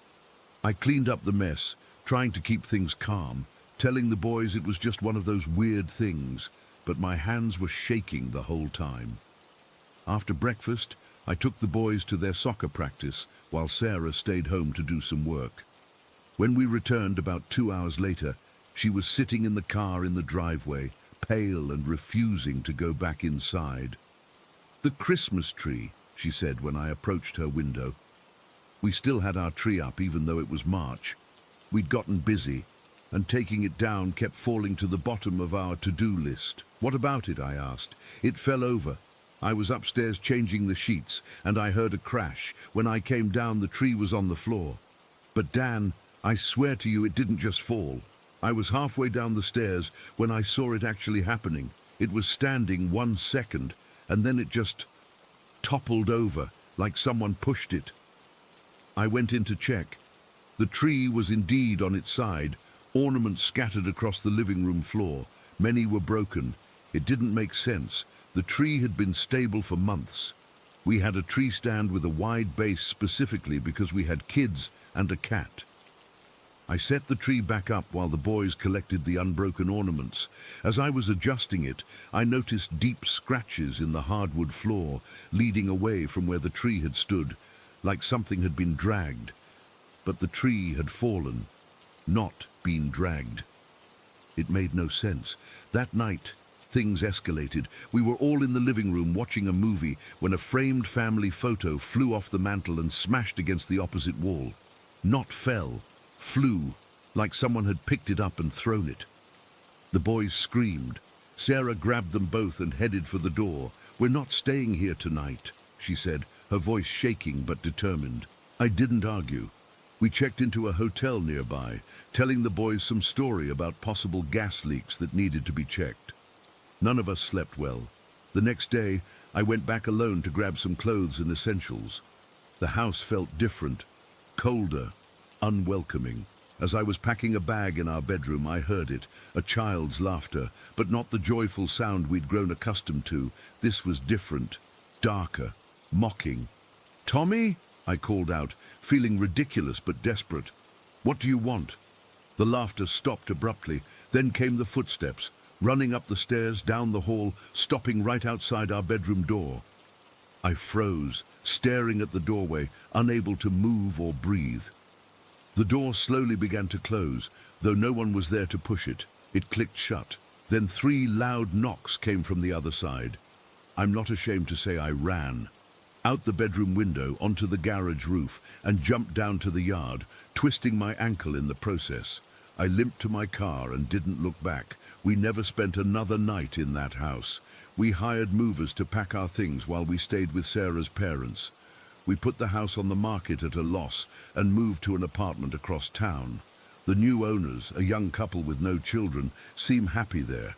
I cleaned up the mess, trying to keep things calm, telling the boys it was just one of those weird things, but my hands were shaking the whole time. After breakfast, I took the boys to their soccer practice while Sarah stayed home to do some work. When we returned about 2 hours later, she was sitting in the car in the driveway, pale and refusing to go back inside. "The Christmas tree," she said when I approached her window. We still had our tree up even though it was March. We'd gotten busy, and taking it down kept falling to the bottom of our to-do list. "What about it?" I asked. "It fell over. I was upstairs changing the sheets, and I heard a crash. When I came down, the tree was on the floor." "But Dan, I swear to you it didn't just fall. I was halfway down the stairs when I saw it actually happening. It was standing 1 second, and then it just toppled over, like someone pushed it." I went in to check. The tree was indeed on its side, ornaments scattered across the living room floor. Many were broken. It didn't make sense. The tree had been stable for months. We had a tree stand with a wide base specifically because we had kids and a cat. I set the tree back up while the boys collected the unbroken ornaments. As I was adjusting it, I noticed deep scratches in the hardwood floor, leading away from where the tree had stood, like something had been dragged. But the tree had fallen, not been dragged. It made no sense. That night, Things escalated. We were all in the living room watching a movie when a framed family photo flew off the mantel and smashed against the opposite wall. Not fell, flew, like someone had picked it up and thrown it. The boys screamed. Sarah grabbed them both and headed for the door. "We're not staying here tonight," she said, her voice shaking but determined. I didn't argue. We checked into a hotel nearby, telling the boys some story about possible gas leaks that needed to be checked. None of us slept well. The next day, I went back alone to grab some clothes and essentials. The house felt different, colder, unwelcoming. As I was packing a bag in our bedroom, I heard it, a child's laughter, but not the joyful sound we'd grown accustomed to. This was different, darker, mocking. "Tommy?" I called out, feeling ridiculous but desperate. "What do you want?" The laughter stopped abruptly. Then came the footsteps, running up the stairs, down the hall, stopping right outside our bedroom door. I froze, staring at the doorway, unable to move or breathe. The door slowly began to close, though no one was there to push it. It clicked shut. Then 3 loud knocks came from the other side. I'm not ashamed to say I ran. Out the bedroom window, onto the garage roof, and jumped down to the yard, twisting my ankle in the process. I limped to my car and didn't look back. We never spent another night in that house. We hired movers to pack our things while we stayed with Sarah's parents. We put the house on the market at a loss and moved to an apartment across town. The new owners, a young couple with no children, seem happy there.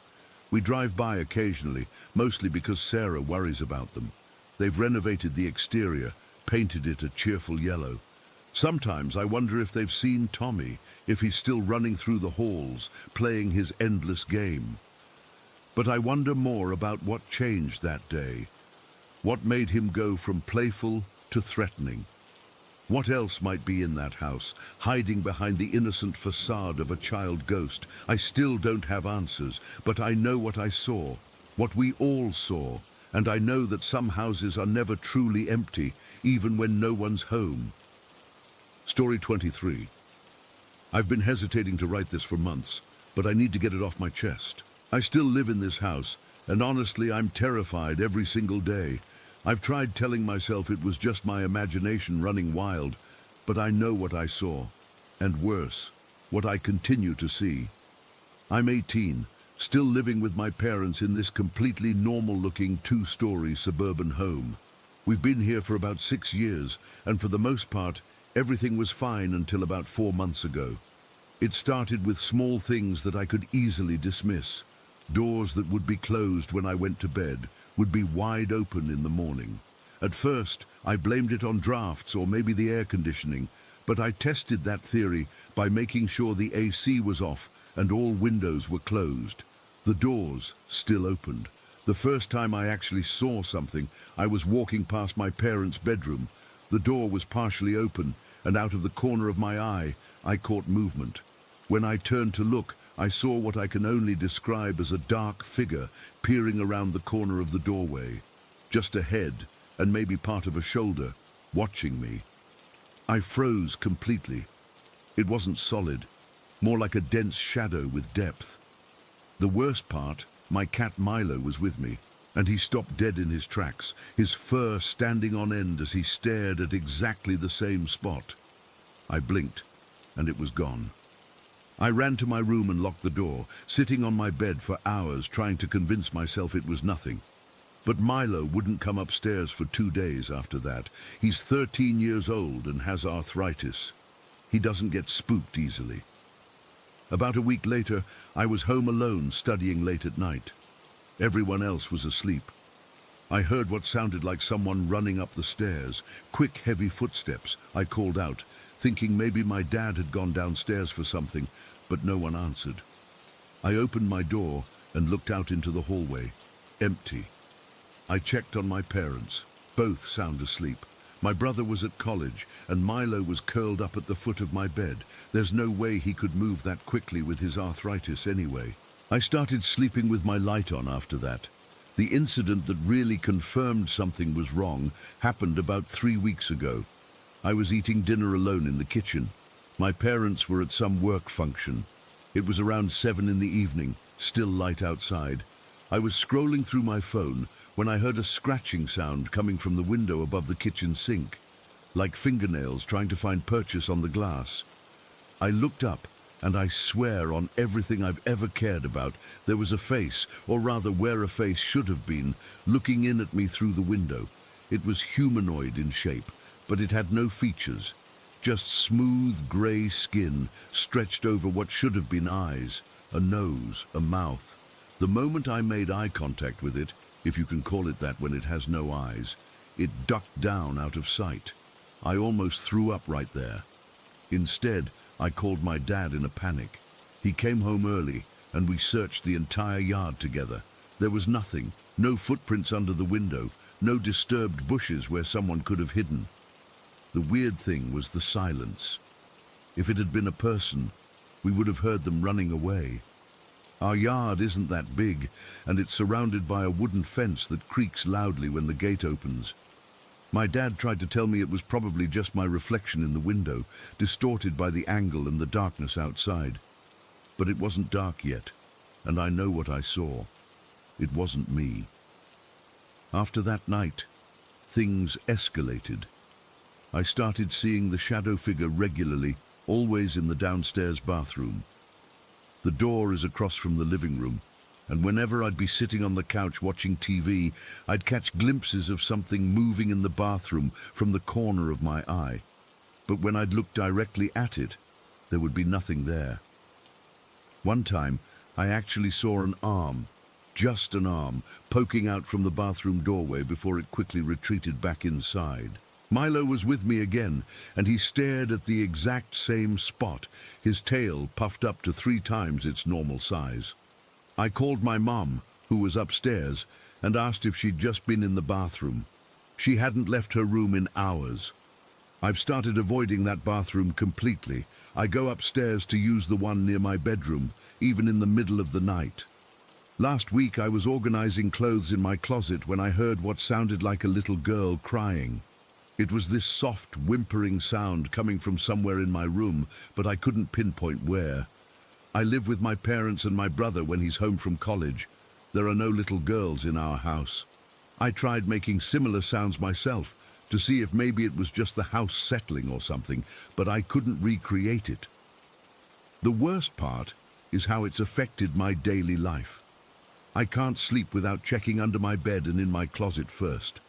We drive by occasionally, mostly because Sarah worries about them. They've renovated the exterior, painted it a cheerful yellow. Sometimes I wonder if they've seen Tommy, if he's still running through the halls, playing his endless game. But I wonder more about what changed that day. What made him go from playful to threatening? What else might be in that house, hiding behind the innocent facade of a child ghost? I still don't have answers, but I know what I saw, what we all saw, and I know that some houses are never truly empty, even when no one's home. Story 23. I've been hesitating to write this for months, but I need to get it off my chest. I still live in this house, and honestly, I'm terrified every single day. I've tried telling myself it was just my imagination running wild, but I know what I saw, and worse, what I continue to see. I'm 18, still living with my parents in this completely normal-looking 2-story suburban home. We've been here for about 6 years, and for the most part, everything was fine until about 4 months ago. It started with small things that I could easily dismiss. Doors that would be closed when I went to bed would be wide open in the morning. At first, I blamed it on drafts or maybe the air conditioning, but I tested that theory by making sure the AC was off and all windows were closed. The doors still opened. The first time I actually saw something, I was walking past my parents' bedroom. The door was partially open, and out of the corner of my eye, I caught movement. When I turned to look, I saw what I can only describe as a dark figure peering around the corner of the doorway. Just a head, and maybe part of a shoulder, watching me. I froze completely. It wasn't solid, more like a dense shadow with depth. The worst part, my cat Milo was with me, and he stopped dead in his tracks, his fur standing on end as he stared at exactly the same spot. I blinked, and it was gone. I ran to my room and locked the door, sitting on my bed for hours trying to convince myself it was nothing. But Milo wouldn't come upstairs for 2 days after that. He's 13 years old and has arthritis. He doesn't get spooked easily. About a week later, I was home alone studying late at night. Everyone else was asleep. I heard what sounded like someone running up the stairs. Quick, heavy footsteps. I called out, thinking maybe my dad had gone downstairs for something, but no one answered. I opened my door and looked out into the hallway. Empty. I checked on my parents. Both sound asleep. My brother was at college, and Milo was curled up at the foot of my bed. There's no way he could move that quickly with his arthritis anyway. I started sleeping with my light on after that. The incident that really confirmed something was wrong happened about 3 weeks ago. I was eating dinner alone in the kitchen. My parents were at some work function. It was around 7 in the evening, still light outside. I was scrolling through my phone when I heard a scratching sound coming from the window above the kitchen sink, like fingernails trying to find purchase on the glass. I looked up, and I swear on everything I've ever cared about, there was a face, or rather where a face should have been, looking in at me through the window. It was humanoid in shape, but it had no features, just smooth grey skin stretched over what should have been eyes, a nose, a mouth. The moment I made eye contact with it, if you can call it that when it has no eyes, it ducked down out of sight. I almost threw up right there. Instead, I called my dad in a panic. He came home early, and we searched the entire yard together. There was nothing, no footprints under the window, no disturbed bushes where someone could have hidden. The weird thing was the silence. If it had been a person, we would have heard them running away. Our yard isn't that big, and it's surrounded by a wooden fence that creaks loudly when the gate opens. My dad tried to tell me it was probably just my reflection in the window, distorted by the angle and the darkness outside. But it wasn't dark yet, and I know what I saw. It wasn't me. After that night, things escalated. I started seeing the shadow figure regularly, always in the downstairs bathroom. The door is across from the living room, and whenever I'd be sitting on the couch watching TV, I'd catch glimpses of something moving in the bathroom from the corner of my eye. But when I'd look directly at it, there would be nothing there. One time, I actually saw an arm, just an arm, poking out from the bathroom doorway before it quickly retreated back inside. Milo was with me again, and he stared at the exact same spot, his tail puffed up to 3 times its normal size. I called my mom, who was upstairs, and asked if she'd just been in the bathroom. She hadn't left her room in hours. I've started avoiding that bathroom completely. I go upstairs to use the one near my bedroom, even in the middle of the night. Last week I was organizing clothes in my closet when I heard what sounded like a little girl crying. It was this soft, whimpering sound coming from somewhere in my room, but I couldn't pinpoint where. I live with my parents and my brother when he's home from college. There are no little girls in our house. I tried making similar sounds myself to see if maybe it was just the house settling or something, but I couldn't recreate it. The worst part is how it's affected my daily life. I can't sleep without checking under my bed and in my closet first.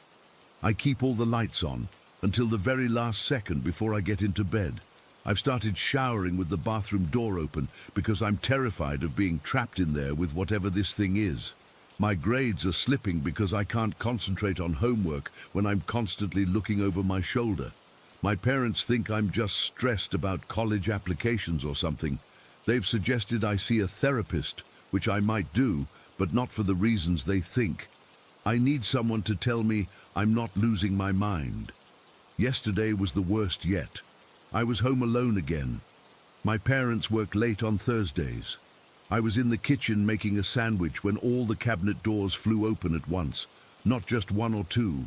I keep all the lights on until the very last second before I get into bed. I've started showering with the bathroom door open because I'm terrified of being trapped in there with whatever this thing is. My grades are slipping because I can't concentrate on homework when I'm constantly looking over my shoulder. My parents think I'm just stressed about college applications or something. They've suggested I see a therapist, which I might do, but not for the reasons they think. I need someone to tell me I'm not losing my mind. Yesterday was the worst yet. I was home alone again. My parents work late on Thursdays. I was in the kitchen making a sandwich when all the cabinet doors flew open at once. Not just one or two,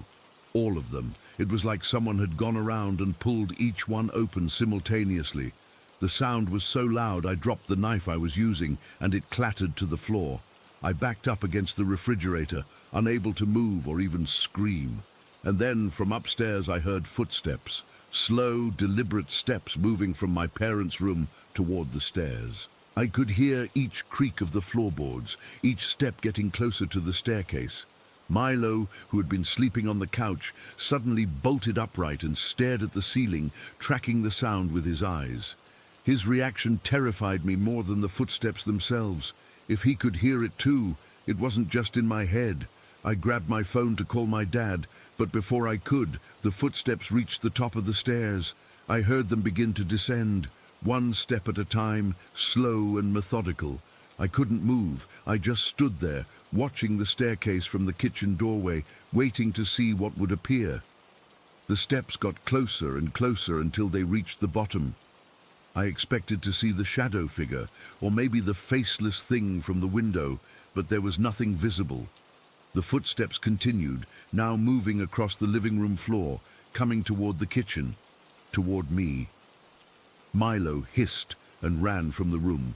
all of them. It was like someone had gone around and pulled each one open simultaneously. The sound was so loud I dropped the knife I was using and it clattered to the floor. I backed up against the refrigerator, unable to move or even scream. And then from upstairs I heard footsteps, slow, deliberate steps moving from my parents' room toward the stairs. I could hear each creak of the floorboards, each step getting closer to the staircase. Milo, who had been sleeping on the couch, suddenly bolted upright and stared at the ceiling, tracking the sound with his eyes. His reaction terrified me more than the footsteps themselves. If he could hear it too, it wasn't just in my head. I grabbed my phone to call my dad, but before I could, the footsteps reached the top of the stairs. I heard them begin to descend, one step at a time, slow and methodical. I couldn't move. I just stood there, watching the staircase from the kitchen doorway, waiting to see what would appear. The steps got closer and closer until they reached the bottom. I expected to see the shadow figure, or maybe the faceless thing from the window, but there was nothing visible. The footsteps continued, now moving across the living room floor, coming toward the kitchen, toward me. Milo hissed and ran from the room.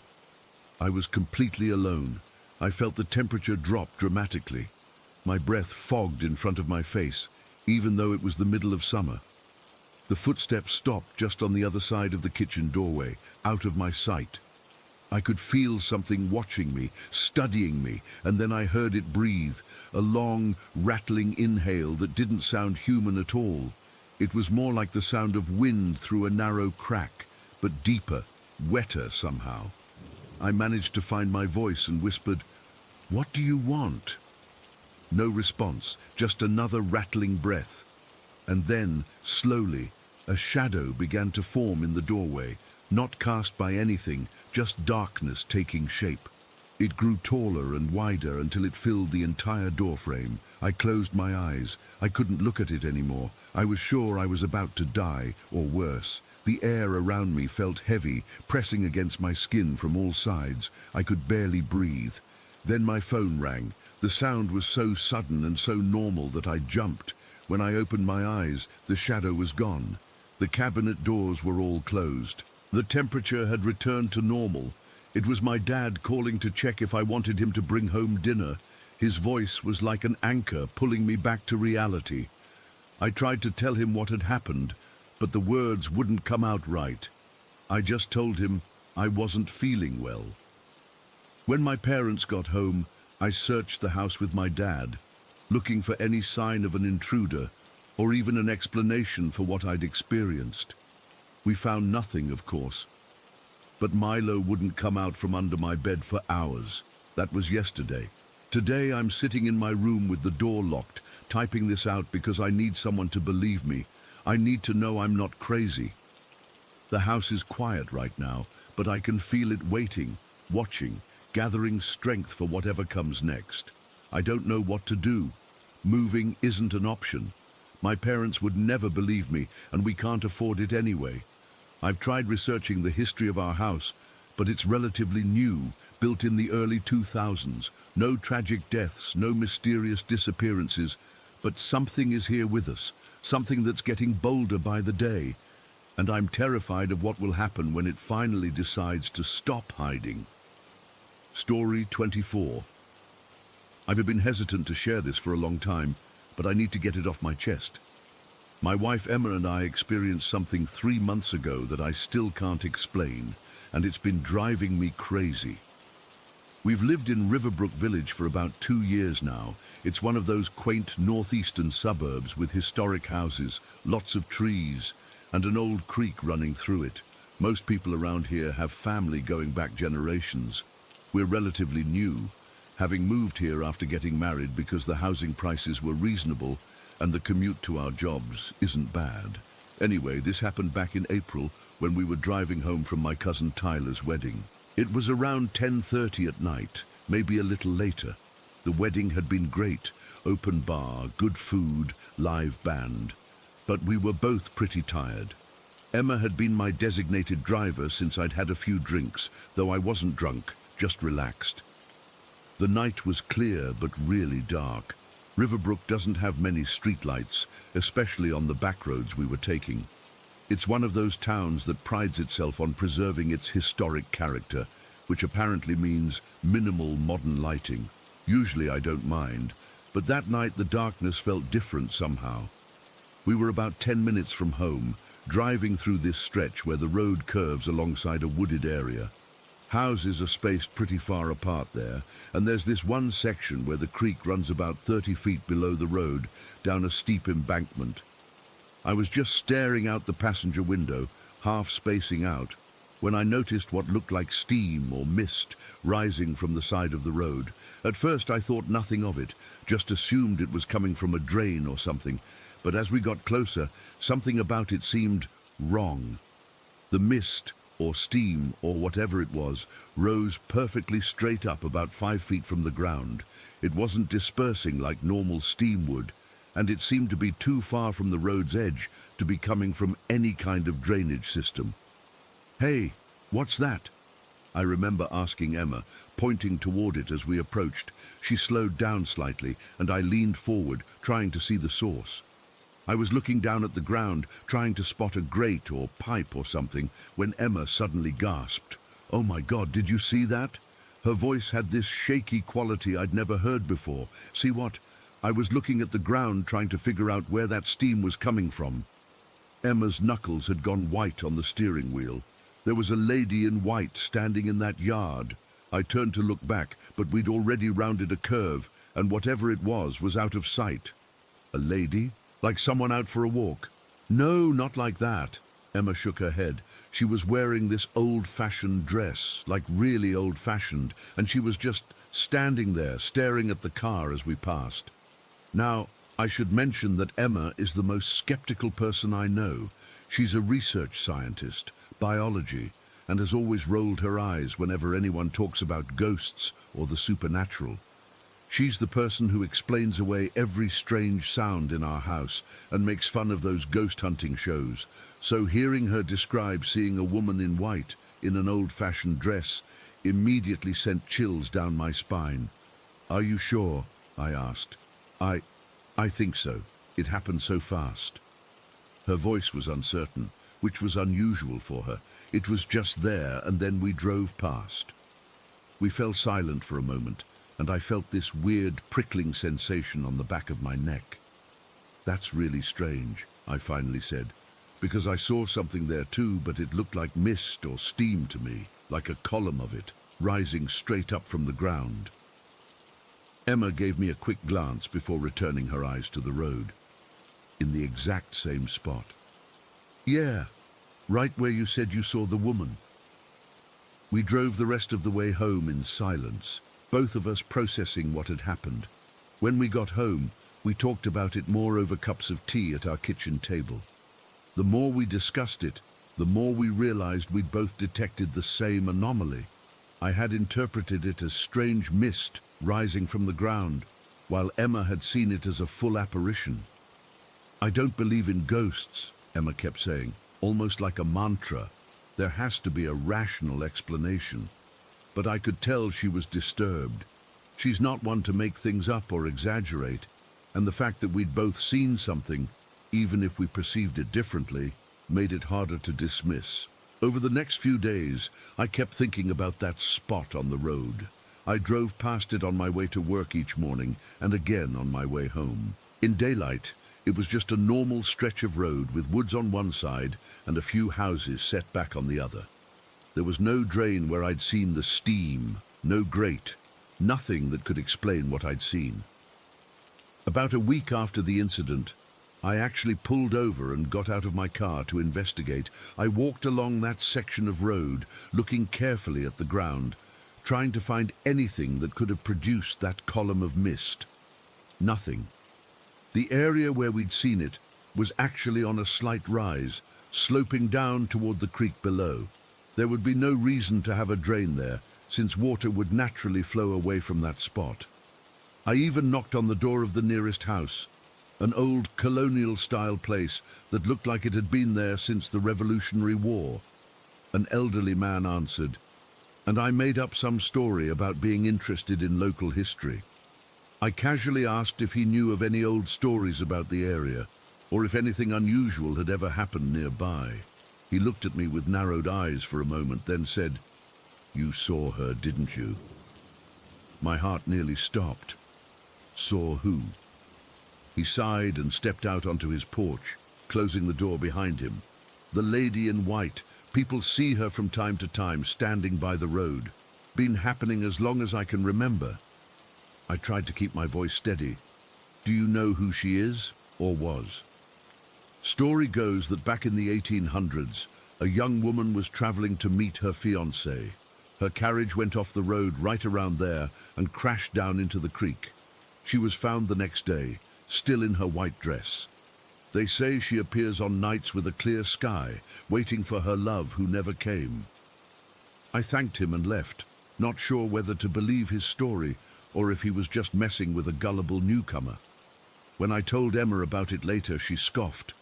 I was completely alone. I felt the temperature drop dramatically. My breath fogged in front of my face, even though it was the middle of summer. The footsteps stopped just on the other side of the kitchen doorway, out of my sight. I could feel something watching me, studying me, and then I heard it breathe, a long, rattling inhale that didn't sound human at all. It was more like the sound of wind through a narrow crack, but deeper, wetter somehow. I managed to find my voice and whispered, "What do you want?" No response, just another rattling breath. And then, slowly, a shadow began to form in the doorway, not cast by anything, just darkness taking shape. It grew taller and wider until it filled the entire doorframe. I closed my eyes. I couldn't look at it anymore. I was sure I was about to die, or worse. The air around me felt heavy, pressing against my skin from all sides. I could barely breathe. Then my phone rang. The sound was so sudden and so normal that I jumped. When I opened my eyes, the shadow was gone. The cabinet doors were all closed. The temperature had returned to normal. It was my dad calling to check if I wanted him to bring home dinner. His voice was like an anchor pulling me back to reality. I tried to tell him what had happened, but the words wouldn't come out right. I just told him I wasn't feeling well. When my parents got home, I searched the house with my dad, looking for any sign of an intruder or even an explanation for what I'd experienced. We found nothing, of course. But Milo wouldn't come out from under my bed for hours. That was yesterday. Today I'm sitting in my room with the door locked, typing this out because I need someone to believe me. I need to know I'm not crazy. The house is quiet right now, but I can feel it waiting, watching, gathering strength for whatever comes next. I don't know what to do. Moving isn't an option. My parents would never believe me, and we can't afford it anyway. I've tried researching the history of our house, but it's relatively new, built in the early 2000s. No tragic deaths, no mysterious disappearances, but something is here with us, something that's getting bolder by the day. And I'm terrified of what will happen when it finally decides to stop hiding. Story 24. I've been hesitant to share this for a long time, but I need to get it off my chest. My wife Emma and I experienced something 3 months ago that I still can't explain, and it's been driving me crazy. We've lived in Riverbrook Village for about 2 years now. It's one of those quaint northeastern suburbs with historic houses, lots of trees, and an old creek running through it. Most people around here have family going back generations. We're relatively new, having moved here after getting married because the housing prices were reasonable and the commute to our jobs isn't bad. Anyway, this happened back in April when we were driving home from my cousin Tyler's wedding. It was around 10:30 at night, maybe a little later. The wedding had been great, open bar, good food, live band. But we were both pretty tired. Emma had been my designated driver since I'd had a few drinks, though I wasn't drunk, just relaxed. The night was clear but really dark. Riverbrook doesn't have many streetlights, especially on the back roads we were taking. It's one of those towns that prides itself on preserving its historic character, which apparently means minimal modern lighting. Usually I don't mind, but that night the darkness felt different somehow. We were about 10 minutes from home, driving through this stretch where the road curves alongside a wooded area. Houses are spaced pretty far apart there, and there's this one section where the creek runs about 30 feet below the road down a steep embankment. I was just staring out the passenger window, half spacing out, when I noticed what looked like steam or mist rising from the side of the road. At first I thought nothing of it, just assumed it was coming from a drain or something, but as we got closer, something about it seemed wrong. The mist, or steam, or whatever it was, rose perfectly straight up about 5 feet from the ground. It wasn't dispersing like normal steam would, and it seemed to be too far from the road's edge to be coming from any kind of drainage system. "Hey, what's that?" I remember asking Emma, pointing toward it as we approached. She slowed down slightly, and I leaned forward, trying to see the source. I was looking down at the ground, trying to spot a grate or pipe or something, when Emma suddenly gasped. "Oh my God, did you see that?" Her voice had this shaky quality I'd never heard before. See what? I was looking at the ground trying to figure out where that steam was coming from. Emma's knuckles had gone white on the steering wheel. There was a lady in white standing in that yard. I turned to look back, but we'd already rounded a curve, and whatever it was out of sight. A lady? Like someone out for a walk? No, not like that. Emma shook her head. She was wearing this old-fashioned dress, like really old-fashioned, and she was just standing there, staring at the car as we passed. Now, I should mention that Emma is the most skeptical person I know. She's a research scientist, biology, and has always rolled her eyes whenever anyone talks about ghosts or the supernatural. She's the person who explains away every strange sound in our house and makes fun of those ghost hunting shows. So hearing her describe seeing a woman in white in an old-fashioned dress immediately sent chills down my spine. "Are you sure?" I asked. I think so. It happened so fast." Her voice was uncertain, which was unusual for her. It was just there, and then we drove past. We fell silent for a moment, and I felt this weird prickling sensation on the back of my neck. "That's really strange," I finally said, "because I saw something there too, but it looked like mist or steam to me, like a column of it, rising straight up from the ground." Emma gave me a quick glance before returning her eyes to the road. "In the exact same spot." "Yeah, right where you said you saw the woman." We drove the rest of the way home in silence, both of us processing what had happened. When we got home, we talked about it more over cups of tea at our kitchen table. The more we discussed it, the more we realized we'd both detected the same anomaly. I had interpreted it as strange mist rising from the ground, while Emma had seen it as a full apparition. "I don't believe in ghosts," Emma kept saying, almost like a mantra. There has to be a rational explanation. But I could tell she was disturbed. She's not one to make things up or exaggerate, and the fact that we'd both seen something, even if we perceived it differently, made it harder to dismiss. Over the next few days, I kept thinking about that spot on the road. I drove past it on my way to work each morning, and again on my way home. In daylight, it was just a normal stretch of road with woods on one side and a few houses set back on the other. There was no drain where I'd seen the steam, no grate, nothing that could explain what I'd seen. About a week after the incident, I actually pulled over and got out of my car to investigate. I walked along that section of road, looking carefully at the ground, trying to find anything that could have produced that column of mist. Nothing. The area where we'd seen it was actually on a slight rise, sloping down toward the creek below. There would be no reason to have a drain there, since water would naturally flow away from that spot. I even knocked on the door of the nearest house, an old colonial-style place that looked like it had been there since the Revolutionary War. An elderly man answered, and I made up some story about being interested in local history. I casually asked if he knew of any old stories about the area, or if anything unusual had ever happened nearby. He looked at me with narrowed eyes for a moment, then said, "You saw her, didn't you?" My heart nearly stopped. Saw who? He sighed and stepped out onto his porch, closing the door behind him. "The lady in white. People see her from time to time, standing by the road. Been happening as long as I can remember." I tried to keep my voice steady. "Do you know who she is, or was?" Story goes that back in the 1800s, a young woman was traveling to meet her fiancé. Her carriage went off the road right around there and crashed down into the creek. She was found the next day, still in her white dress. They say she appears on nights with a clear sky, waiting for her love who never came. I thanked him and left, not sure whether to believe his story or if he was just messing with a gullible newcomer. When I told Emma about it later, she scoffed.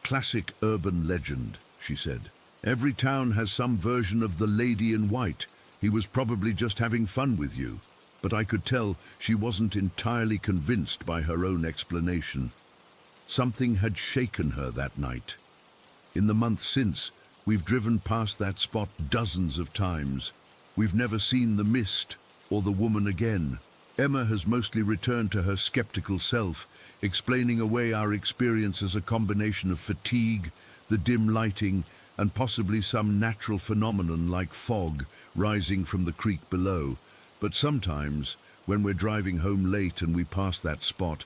"Classic urban legend," she said. "Every town has some version of the lady in white. He was probably just having fun with you." But I could tell she wasn't entirely convinced by her own explanation. Something had shaken her that night. In the months since, we've driven past that spot dozens of times. We've never seen the mist or the woman again. Emma has mostly returned to her skeptical self, explaining away our experience as a combination of fatigue, the dim lighting, and possibly some natural phenomenon like fog rising from the creek below. But sometimes, when we're driving home late and we pass that spot,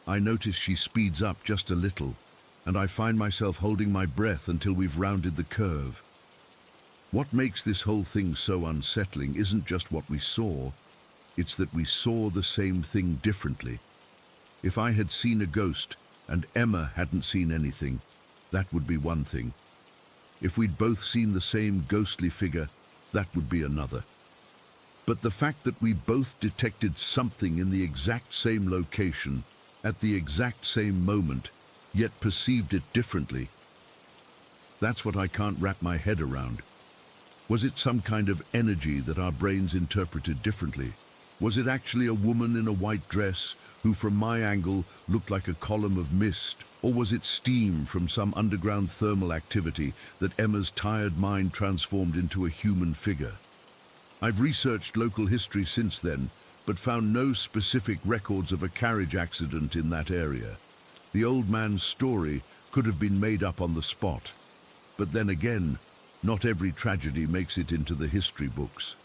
I notice she speeds up just a little, and I find myself holding my breath until we've rounded the curve. What makes this whole thing so unsettling isn't just what we saw, it's that we saw the same thing differently. If I had seen a ghost and Emma hadn't seen anything, that would be one thing. If we'd both seen the same ghostly figure, that would be another. But the fact that we both detected something in the exact same location, at the exact same moment, yet perceived it differently, that's what I can't wrap my head around. Was it some kind of energy that our brains interpreted differently? Was it actually a woman in a white dress who, from my angle, looked like a column of mist? Or was it steam from some underground thermal activity that Emma's tired mind transformed into a human figure? I've researched local history since then, but found no specific records of a carriage accident in that area. The old man's story could have been made up on the spot. But then again, not every tragedy makes it into the history books.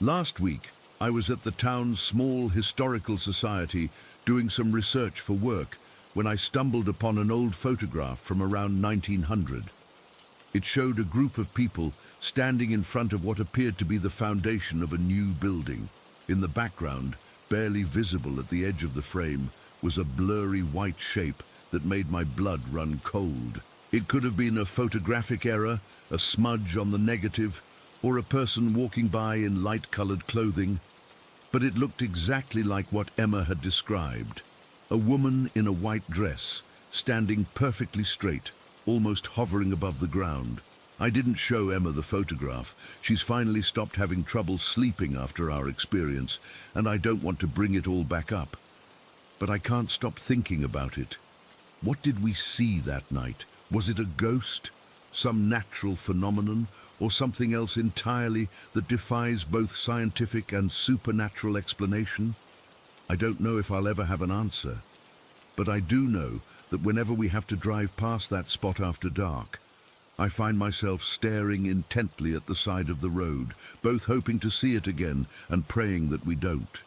Last week, I was at the town's small historical society doing some research for work when I stumbled upon an old photograph from around 1900. It showed a group of people standing in front of what appeared to be the foundation of a new building. In the background, barely visible at the edge of the frame, was a blurry white shape that made my blood run cold. It could have been a photographic error, a smudge on the negative, or a person walking by in light-colored clothing, but it looked exactly like what Emma had described. A woman in a white dress, standing perfectly straight, almost hovering above the ground. I didn't show Emma the photograph. She's finally stopped having trouble sleeping after our experience, and I don't want to bring it all back up. But I can't stop thinking about it. What did we see that night? Was it a ghost, some natural phenomenon, or something else entirely that defies both scientific and supernatural explanation? I don't know if I'll ever have an answer, but I do know that whenever we have to drive past that spot after dark, I find myself staring intently at the side of the road, both hoping to see it again and praying that we don't.